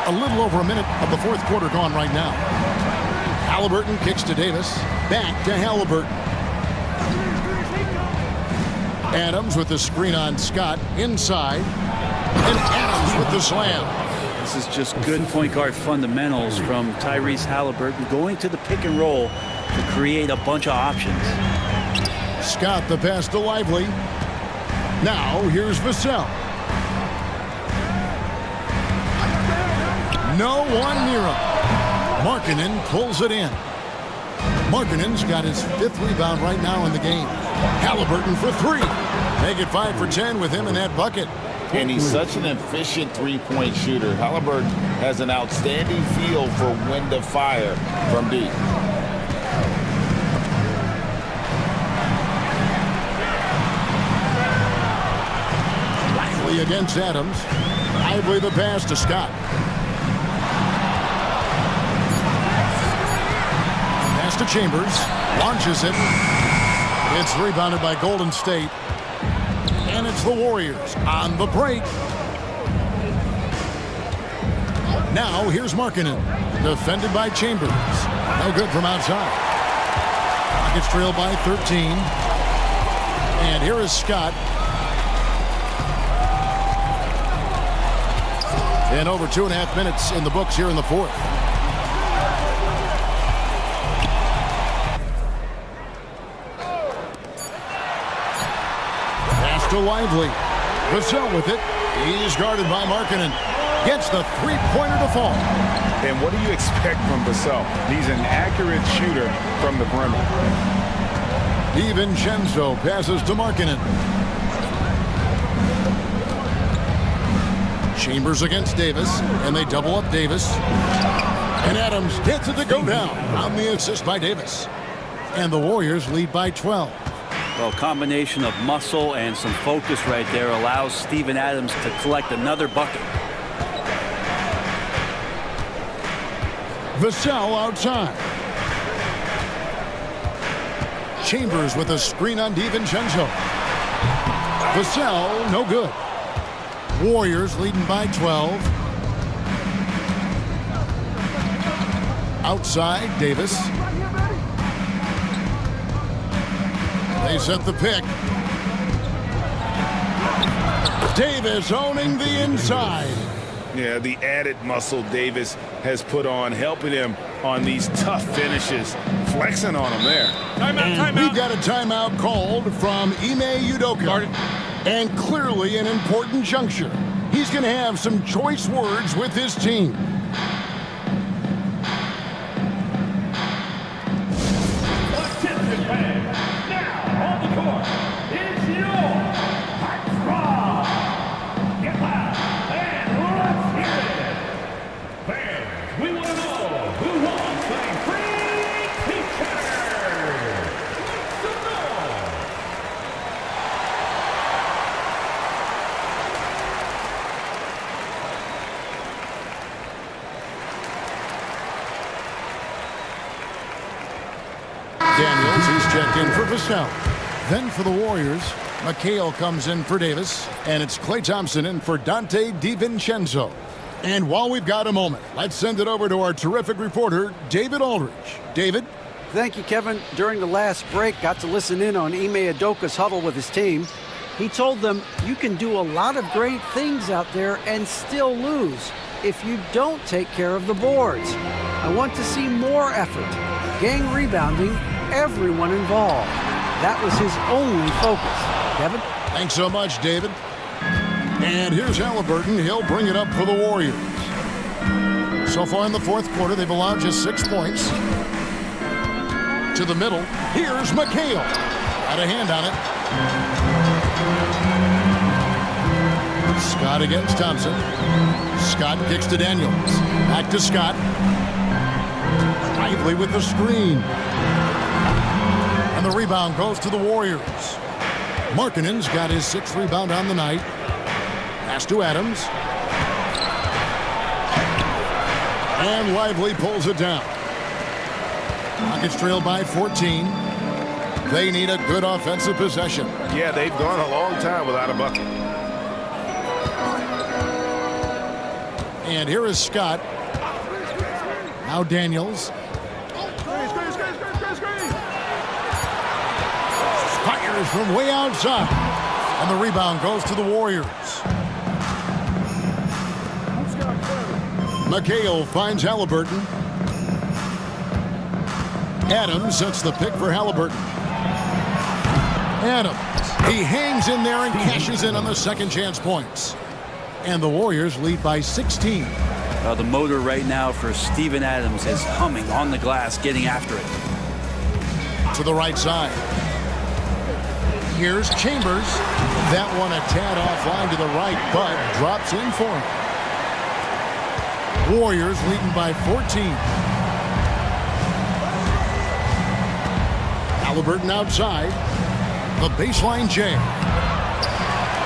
A little over a minute of the fourth quarter gone right now. Halliburton kicks to Davis, back to Halliburton. Adams with the screen on Scott, inside, and Adams with the slam. This is just good point guard fundamentals from Tyrese Halliburton, going to the pick and roll to create a bunch of options. Scott the pass to Lively. Now here's Vassell. No one near him. Markkanen pulls it in. Markkanen's got his 5th rebound right now in the game. Halliburton for 3. Make it 5 for 10 with him in that bucket. And he's such an efficient three-point shooter. Halliburton has an outstanding feel for when to fire from deep. Lively against Adams. Lively the pass to Scott. Pass to Chambers. Launches it. It's rebounded by Golden State. And it's the Warriors on the break. Now here's Markkanen. Defended by Chambers. No good from outside. Rockets trail by 13. And here is Scott. And over 2.5 minutes in the books here in the fourth. Pass to Lively. Vassell with it. He's guarded by Markkanen. Gets the three-pointer to fall. And what do you expect from Vassell? He's an accurate shooter from the perimeter. DiVincenzo passes to Markkanen. Chambers against Davis, and they double up Davis. And Adams gets it to go down on the assist by Davis. And the Warriors lead by 12. Well, combination of muscle and some focus right there allows Steven Adams to collect another bucket. Vassell outside. Chambers with a screen on DiVincenzo. Vassell, no good. Warriors leading by 12. Outside, Davis. They set the pick. Davis owning the inside. Yeah, the added muscle Davis has put on, helping him on these tough finishes. Flexing on him there. Timeout. We've got a timeout called from Ime Udoka. And clearly an important juncture. He's going to have some choice words with his team. Attention fans, now on the court, it's your Hype Squad. Get loud and let's in for Vassell. Then for the Warriors, McHale comes in for Davis, and it's Klay Thompson in for Dante DiVincenzo. And while we've got a moment, let's send it over to our terrific reporter, David Aldridge. David? Thank you, Kevin. During the last break, got to listen in on Ime Udoka's huddle with his team. He told them, you can do a lot of great things out there and still lose if you don't take care of the boards. I want to see more effort, gang rebounding, everyone involved. That was his only focus. Kevin? Thanks so much, David. And here's Halliburton. He'll bring it up for the Warriors. So far in the fourth quarter, they've allowed just 6 points. To the middle. Here's McHale. Got a hand on it. Scott against Thompson. Scott kicks to Daniels. Back to Scott. Lively with the screen. And the rebound goes to the Warriors. Markkanen's got his 6th rebound on the night. Pass to Adams. And Lively pulls it down. Rockets trail by 14. They need a good offensive possession. Yeah, they've gone a long time without a bucket. And here is Scott. Now Daniels. Fires from way outside. And the rebound goes to the Warriors. McHale finds Halliburton. Adams sets the pick for Halliburton. Adams. He hangs in there and cashes in on the second chance points. And the Warriors lead by 16. The motor right now for Steven Adams is humming on the glass, getting after it. To the right side. Here's Chambers. That one a tad offline to the right, but drops in for him. Warriors leading by 14. Halliburton outside. The baseline jam.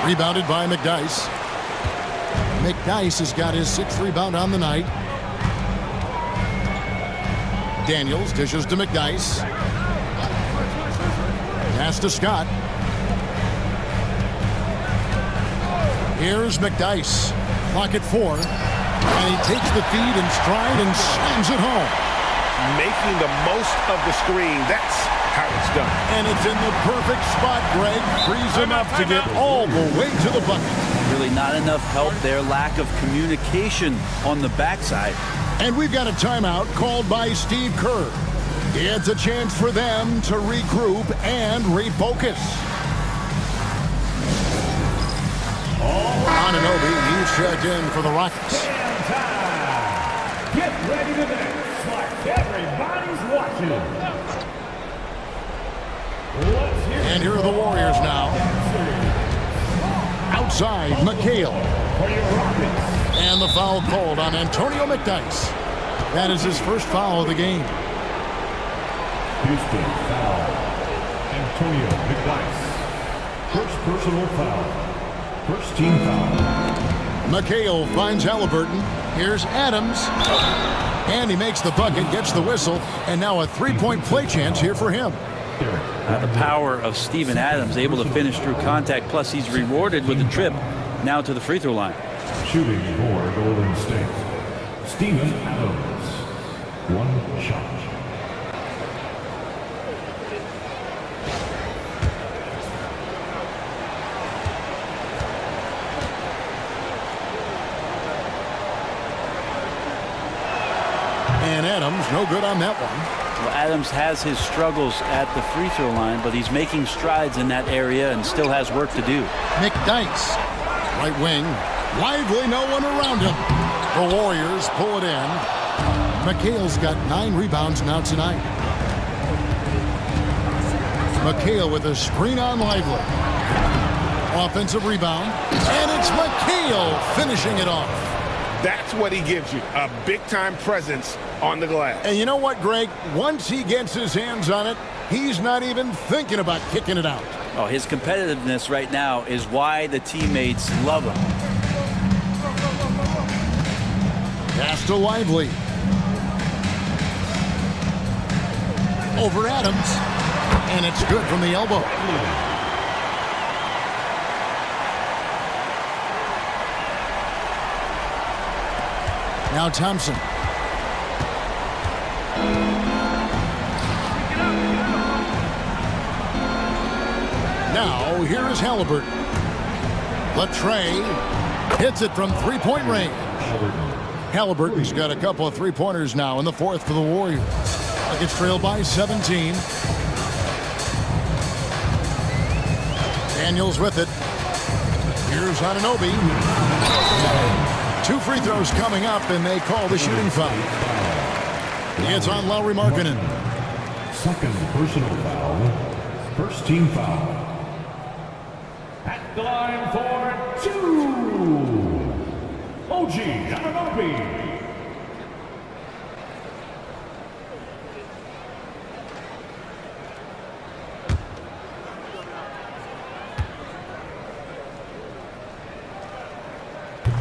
Rebounded by McDyess. McDyess has got his 6th rebound on the night. Daniels dishes to McDyess. Pass to Scott. Here's McDyess. Clock at 4. And he takes the feed in stride and slams it home. Making the most of the screen. That's how it's done. And it's in the perfect spot, Greg. Frees him up to get all the way to the bucket. Really not enough help there. Lack of communication on the backside. And we've got a timeout called by Steve Kerr. It's a chance for them to regroup and refocus. Anunoby, he's checked in for the Rockets. Get ready to dance like everybody's watching. And here are the Warriors now. Outside, McHale. And the foul called on Antonio McDyess. That is his first foul of the game. Houston foul. Antonio McDyess. First personal foul. First team foul. McHale finds Halliburton. Here's Adams. And he makes the bucket, gets the whistle, and now a 3-point play chance here for him. The power of Steven Adams, able to finish through contact, plus he's rewarded with the trip now to the free throw line. Shooting for Golden State, Steven Adams. 1 shot. And Adams, no good on that one. Well, Adams has his struggles at the free throw line, but he's making strides in that area and still has work to do. McDyess, right wing, Lively, no one around him. The Warriors pull it in. McHale's got 9 rebounds now tonight. McHale with a screen on Lively. Offensive rebound, and it's McHale finishing it off. That's what he gives you, a big-time presence on the glass. And you know what, Greg? Once he gets his hands on it, he's not even thinking about kicking it out. Oh, his competitiveness right now is why the teammates love him. Pass to Lively. Over Adams. And it's good from the elbow. Now Thompson. Now here is Halliburton. Latre hits it from three-point range. Halliburton's got a couple of three-pointers now in the fourth for the Warriors. It's trailed by 17. Daniels with it. Here's Anunoby. 2 free throws coming up, and they call the shooting foul. It's on Lauri Markkanen. Second personal foul. First team foul. At the line for 2. OG Anunoby.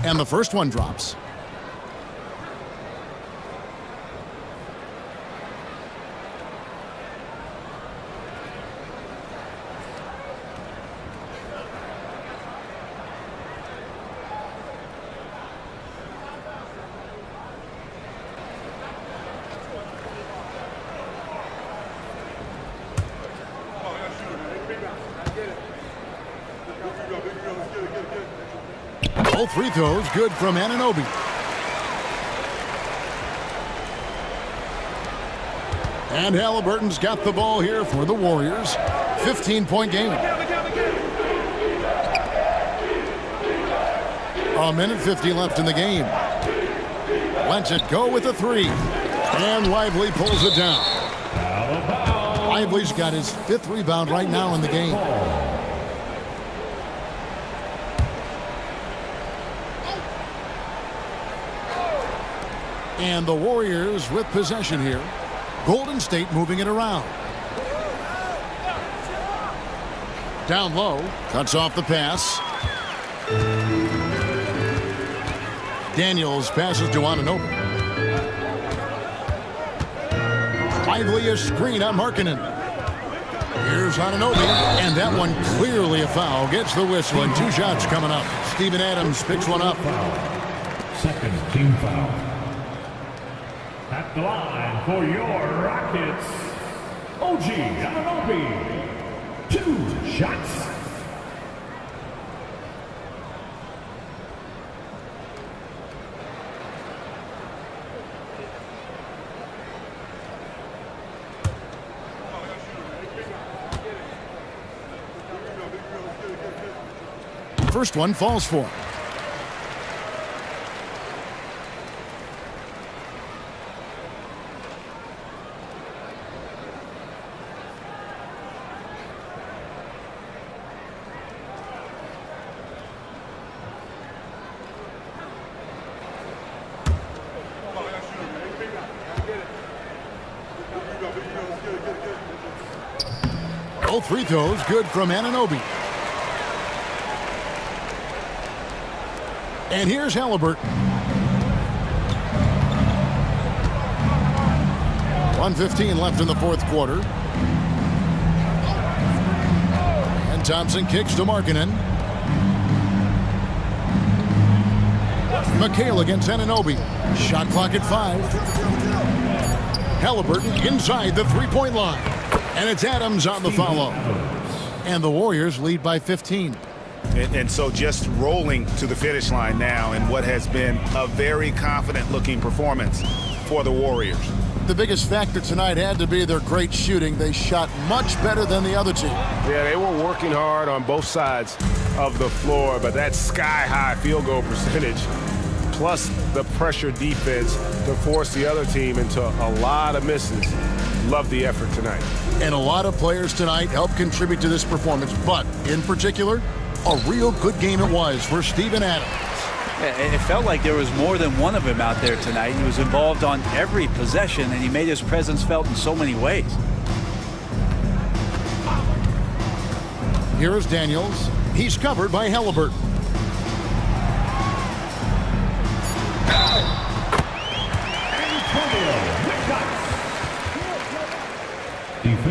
And the first one drops. Both free throws good from Anunoby. And Halliburton's got the ball here for the Warriors. 15-point game. A minute 50 left in the game. Lets it go with a 3. And Lively pulls it down. Lively's got his 5th rebound right now in the game. And the Warriors with possession here. Golden State moving it around. Down low. Cuts off the pass. Daniels passes to Anunoby. Lively a screen on Markkanen. Here's Anunoby. And that one clearly a foul. Gets the whistle and 2 shots coming up. Steven Adams picks one up. Second team foul. At the line for your Rockets, OG Anunoby. 2 shots. First one falls for him. Both free throws good from Anunoby. And here's Halliburton. 1:15 left in the fourth quarter. And Thompson kicks to Markkanen. McHale against Anunoby. Shot clock at 5. Halliburton inside the three-point line. And it's Adams on the follow. And the Warriors lead by 15. And so just rolling to the finish line now in what has been a very confident-looking performance for the Warriors. The biggest factor tonight had to be their great shooting. They shot much better than the other team. Yeah, they were working hard on both sides of the floor, but that sky-high field goal percentage plus the pressure defense to force the other team into a lot of misses. Love the effort tonight. And a lot of players tonight helped contribute to this performance, but in particular, a real good game it was for Steven Adams. It felt like there was more than one of him out there tonight. He was involved on every possession, and he made his presence felt in so many ways. Here is Daniels. He's covered by Halliburton.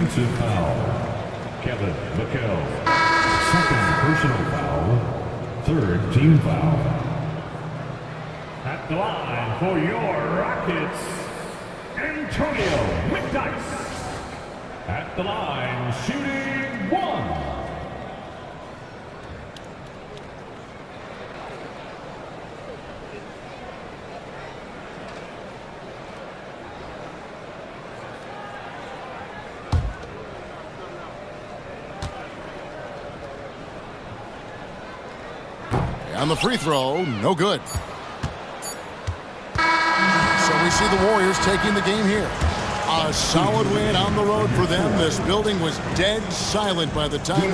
defensive foul. Kevin McHale. Second personal foul. Third team foul. At the line for your Rockets, Antonio McDyess. At the line, shooting one. On the free throw, no good. So we see the Warriors taking the game here. A solid win on the road for them. This building was dead silent by the time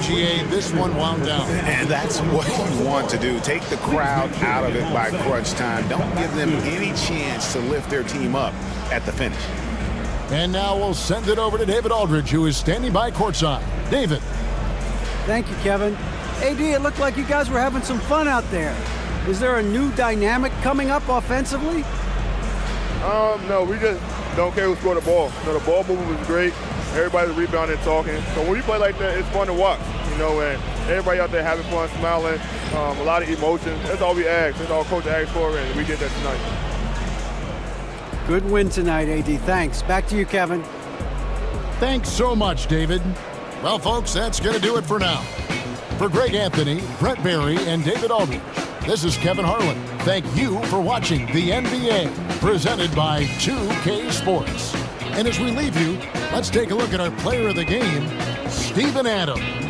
this one wound down. And that's what you want to do. Take the crowd out of it by crunch time. Don't give them any chance to lift their team up at the finish. And now we'll send it over to David Aldridge, who is standing by courtside. David. Thank you, Kevin. AD, it looked like you guys were having some fun out there. Is there a new dynamic coming up offensively? No, we just don't care who scored the ball. You know, the ball movement was great. Everybody's rebounding and talking. So when we play like that, it's fun to watch. You know, and everybody out there having fun, smiling, a lot of emotions. That's all we ask. That's all Coach asked for, and we did that tonight. Good win tonight, AD. Thanks. Back to you, Kevin. Thanks so much, David. Well, folks, that's going to do it for now. For Greg Anthony, Brett Berry, and David Aldridge, this is Kevin Harlan. Thank you for watching the NBA, presented by 2K Sports. And as we leave you, let's take a look at our player of the game, Steven Adams.